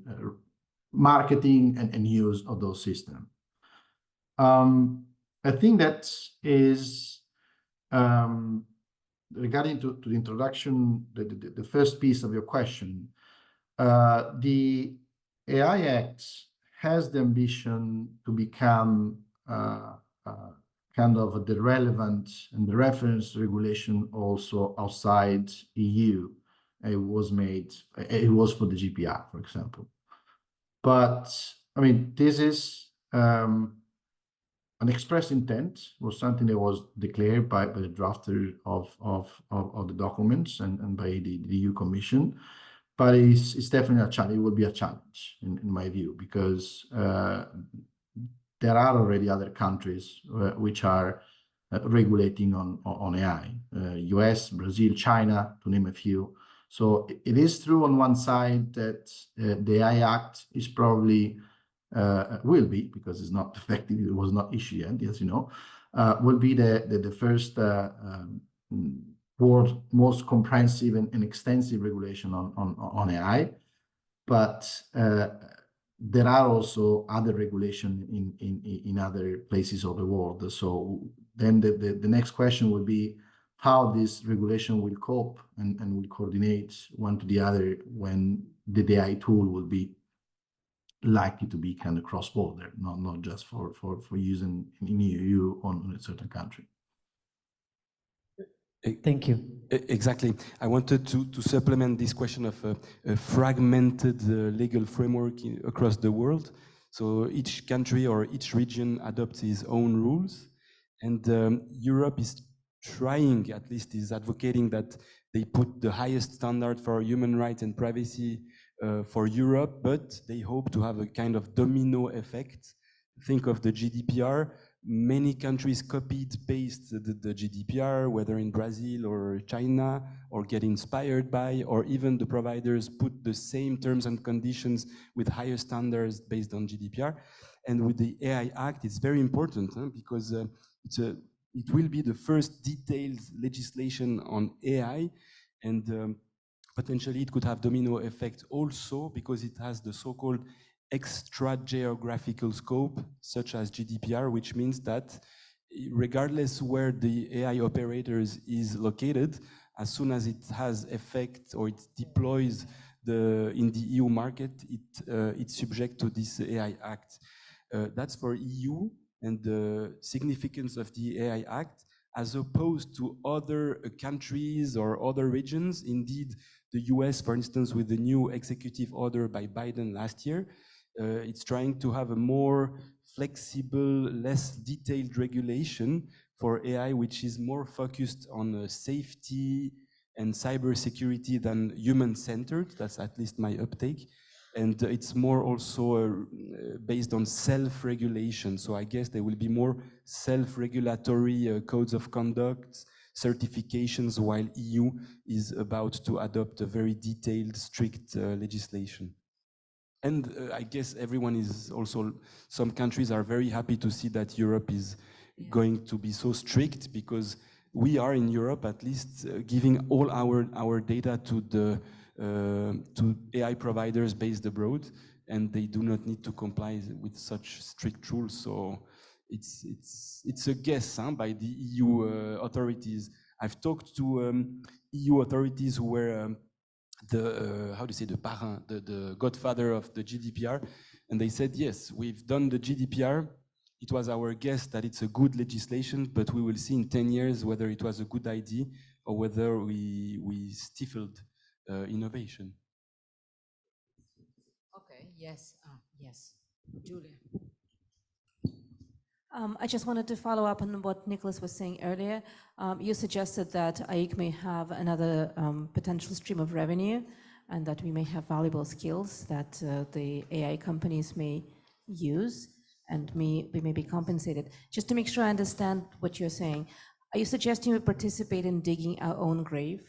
marketing and use of those systems. I think that is regarding to the introduction, the first piece of your question. The AI Act has the ambition to become kind of the relevant and the reference regulation also outside EU. It was for the GDPR, for example. But I mean, this is an express intent, was something that was declared by the drafter of the documents and by the EU Commission. But it's definitely a challenge. It will be a challenge in my view, because there are already other countries which are regulating on AI, US, Brazil, China, to name a few. So it is true on one side that the AI Act is probably, will be, because it's not effective, it was not issued yet, as you know, will be the first world most comprehensive and extensive regulation on AI. But there are also other regulation in other places of the world. So then the next question will be how this regulation will cope and will coordinate one to the other when the AI tool will be likely to be kind of cross-border, not just for using in EU on a certain country. Thank you. Exactly. I wanted to supplement this question of a fragmented legal framework across the world. So each country or each region adopts its own rules. And Europe is trying, at least is advocating, that they put the highest standard for human rights and privacy for Europe, but they hope to have a kind of domino effect. Think of the GDPR. Many countries copied, pasted the GDPR, whether in Brazil or China, or get inspired by, or even the providers put the same terms and conditions with higher standards based on GDPR. And with the AI Act, it's very important because it will be the first detailed legislation on AI, and potentially it could have domino effect also because it has the so-called extra geographical scope, such as GDPR, which means that regardless where the AI operators is located, as soon as it has effect or it deploys in the EU market, it's subject to this AI Act. That's for EU, and the significance of the AI Act, as opposed to other countries or other regions. Indeed, the US, for instance, with the new executive order by Biden last year, it's trying to have a more flexible, less detailed regulation for AI, which is more focused on safety and cybersecurity than human-centered. That's at least my uptake. And it's more also based on self-regulation. So I guess there will be more self-regulatory codes of conduct, certifications, while EU is about to adopt a very detailed, strict legislation. And I guess everyone is also, some countries are very happy to see that Europe is going to be so strict, because we are in Europe at least giving all our data to AI providers based abroad, and they do not need to comply with such strict rules. So it's a guess by the EU authorities. I've talked to EU authorities who were the how do you say, the parrain, the godfather of the GDPR, and they said, yes, we've done the GDPR. It was our guess that it's a good legislation, but we will see in 10 years whether it was a good idea or whether we stifled innovation. Okay, yes, yes. Julia. I just wanted to follow up on what Nicholas was saying earlier. You suggested that AIC may have another potential stream of revenue and that we may have valuable skills that the AI companies may use and we may be compensated. Just to make sure I understand what you're saying, are you suggesting we participate in digging our own grave?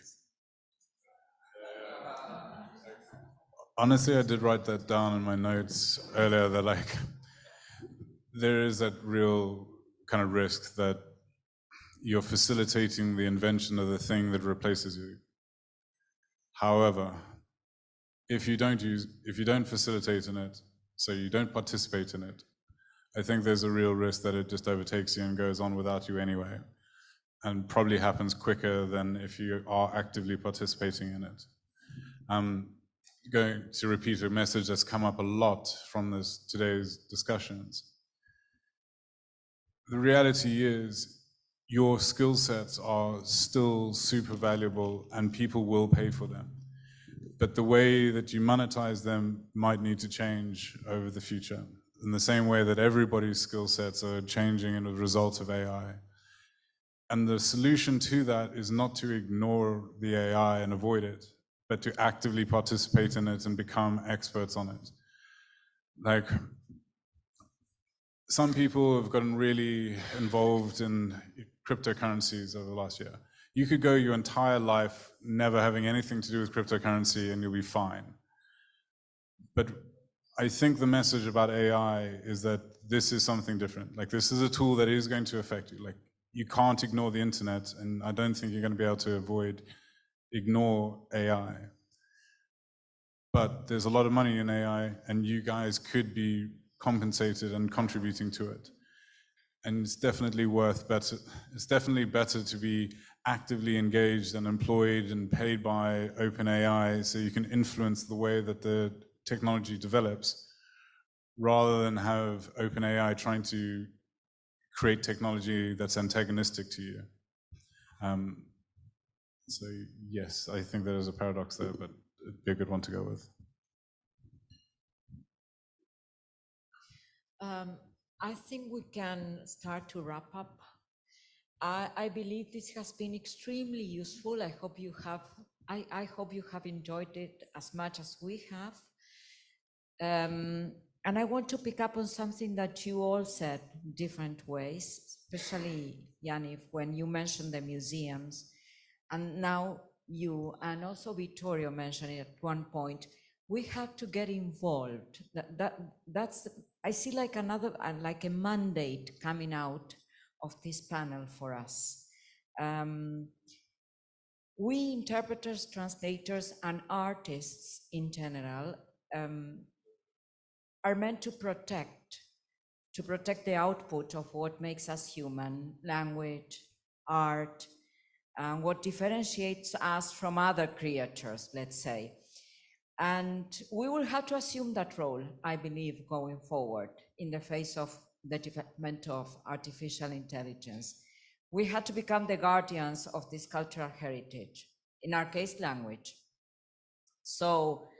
Honestly, I did write that down in my notes earlier, that like, there is that real kind of risk that you're facilitating the invention of the thing that replaces you. However, if you don't facilitate in it, so you don't participate in it, I think there's a real risk that it just overtakes you and goes on without you anyway, and probably happens quicker than if you are actively participating in it. I'm going to repeat a message that's come up a lot from today's discussions. The reality is your skill sets are still super valuable and people will pay for them. But the way that you monetize them might need to change over the future, in the same way that everybody's skill sets are changing as a result of AI. And the solution to that is not to ignore the AI and avoid it, but to actively participate in it and become experts on it. Like, some people have gotten really involved in cryptocurrencies over the last year. You could go your entire life never having anything to do with cryptocurrency and you'll be fine. But I think the message about AI is that this is something different. Like, this is a tool that is going to affect you. Like, you can't ignore the internet, and I don't think you're going to be able to ignore AI. But there's a lot of money in AI, and you guys could be compensated and contributing to it. And it's definitely it's definitely better to be actively engaged and employed and paid by OpenAI so you can influence the way that the technology develops, rather than have OpenAI trying to create technology that's antagonistic to you. So yes, I think there is a paradox there, but it'd be a good one to go with. I think we can start to wrap up. I believe this has been extremely useful. I hope you have enjoyed it as much as we have. And I want to pick up on something that you all said different ways, especially Yanni, when you mentioned the museums, and now you and also Vittorio mentioned it at one point. We have to get involved. That's I see like a mandate coming out of this panel for us. We interpreters, translators, and artists in general are meant to protect the output of what makes us human: language, art, and what differentiates us from other creatures, let's say. And we will have to assume that role, I believe, going forward in the face of the development of artificial intelligence. We had to become the guardians of this cultural heritage, in our case, language. So,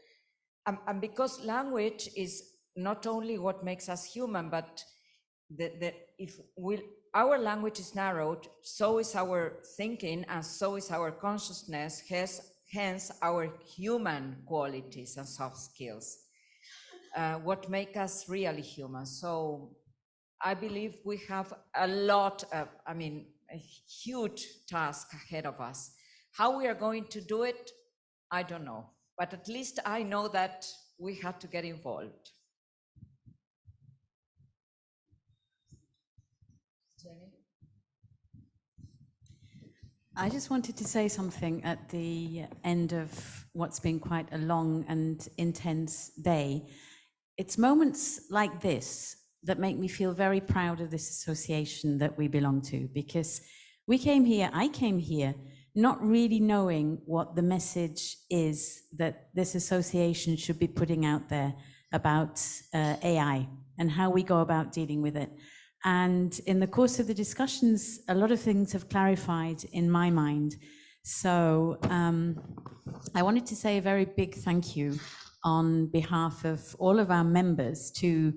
and because language is not only what makes us human, but our language is narrowed, so is our thinking, and so is our consciousness, hence our human qualities and soft skills, what make us really human. So I believe we have a huge task ahead of us. How we are going to do it, I don't know, but at least I know that we have to get involved. Jenny? I just wanted to say something at the end of what's been quite a long and intense day. It's moments like this that make me feel very proud of this association that we belong to, because I came here not really knowing what the message is that this association should be putting out there about AI and how we go about dealing with it. And in the course of the discussions, a lot of things have clarified in my mind. So I wanted to say a very big thank you on behalf of all of our members to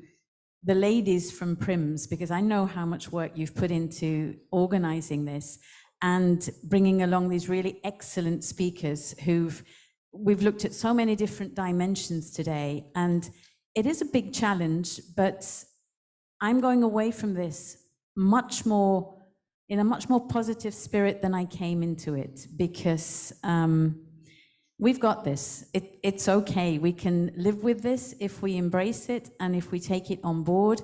the ladies from PRIMS, because I know how much work you've put into organizing this and bringing along these really excellent speakers we've looked at so many different dimensions today. And it is a big challenge, but I'm going away from this in a much more positive spirit than I came into it, because we've got this. It's okay. We can live with this if we embrace it and if we take it on board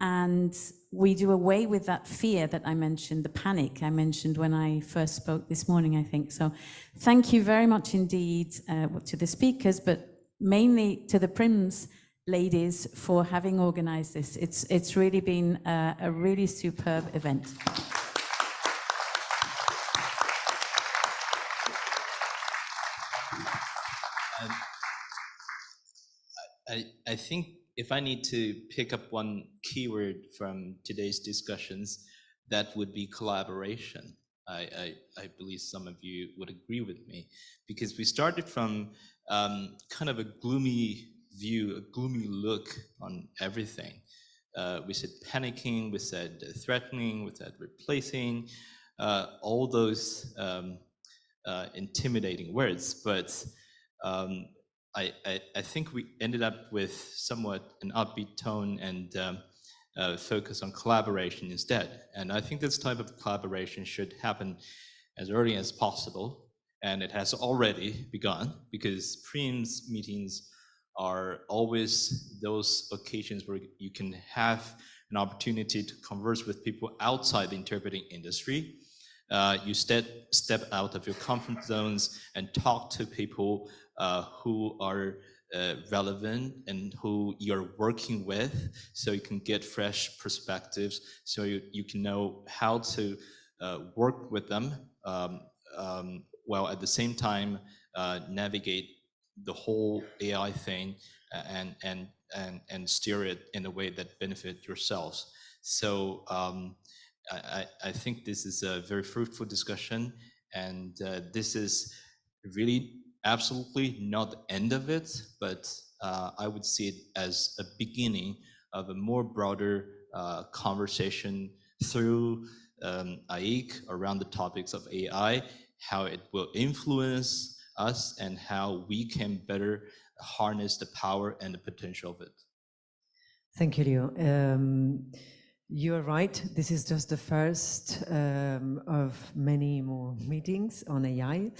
and we do away with that fear that I mentioned, the panic I mentioned when I first spoke this morning, I think. So thank you very much indeed to the speakers, but mainly to the PRIMS ladies for having organized this. It's really been a really superb event. I think if I need to pick up one keyword from today's discussions, that would be collaboration. I believe some of you would agree with me, because we started from kind of a gloomy view, a gloomy look on everything. We said panicking, we said threatening, we said replacing, all those intimidating words, but I think we ended up with somewhat an upbeat tone and focus on collaboration instead. And I think this type of collaboration should happen as early as possible. And it has already begun, because PRIMS meetings are always those occasions where you can have an opportunity to converse with people outside the interpreting industry. You step out of your comfort zones and talk to people who are relevant and who you're working with, so you can get fresh perspectives, so you can know how to work with them, while at the same time navigate the whole AI thing and steer it in a way that benefits yourselves. So I think this is a very fruitful discussion, and this is really absolutely not the end of it, but I would see it as a beginning of a more broader conversation through AIC around the topics of AI, how it will influence us, and how we can better harness the power and the potential of it. Thank you, Leo. You're right. This is just the first of many more meetings on AI.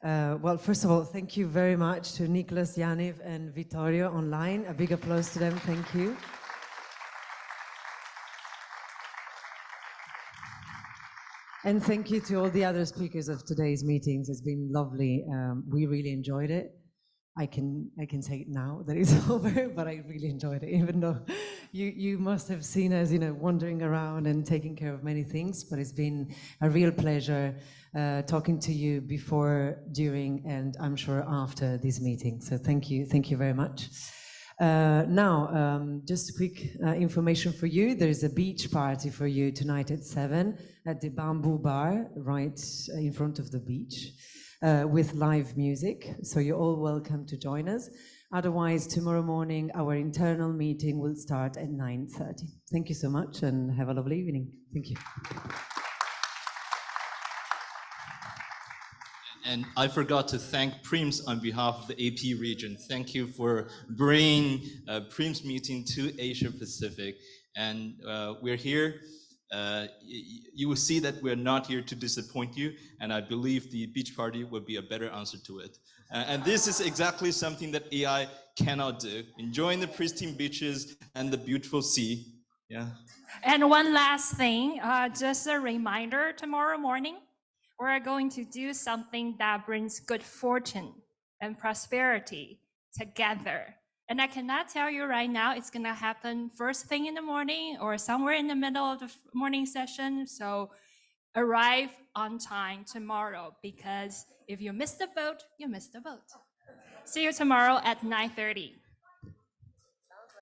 Well, first of all, thank you very much to Nicholas, Yaniv, and Vittorio online. A big applause to them. Thank you. And thank you to all the other speakers of today's meetings. It's been lovely. We really enjoyed it. I can say it now that it's over, but I really enjoyed it, even though you must have seen us, wandering around and taking care of many things. But it's been a real pleasure talking to you before, during, and I'm sure after this meeting. So thank you very much. Now, just quick information for you. There's a beach party for you tonight at 7 at the Bamboo Bar, right in front of the beach. With live music, so you're all welcome to join us. Otherwise, tomorrow morning, our internal meeting will start at 9:30. Thank you so much, and have a lovely evening. Thank you. And I forgot to thank PRIMS on behalf of the AP region. Thank you for bringing PRIMS meeting to Asia Pacific. And we're here. You will see that we're not here to disappoint you, and I believe the beach party would be a better answer to it. And this is exactly something that AI cannot do. Enjoying the pristine beaches and the beautiful sea. Yeah. And one last thing, just a reminder, tomorrow morning, we're going to do something that brings good fortune and prosperity together. And I cannot tell you right now, it's gonna happen first thing in the morning or somewhere in the middle of the morning session. So arrive on time tomorrow, because if you miss the vote, you miss the vote. See you tomorrow at 9:30.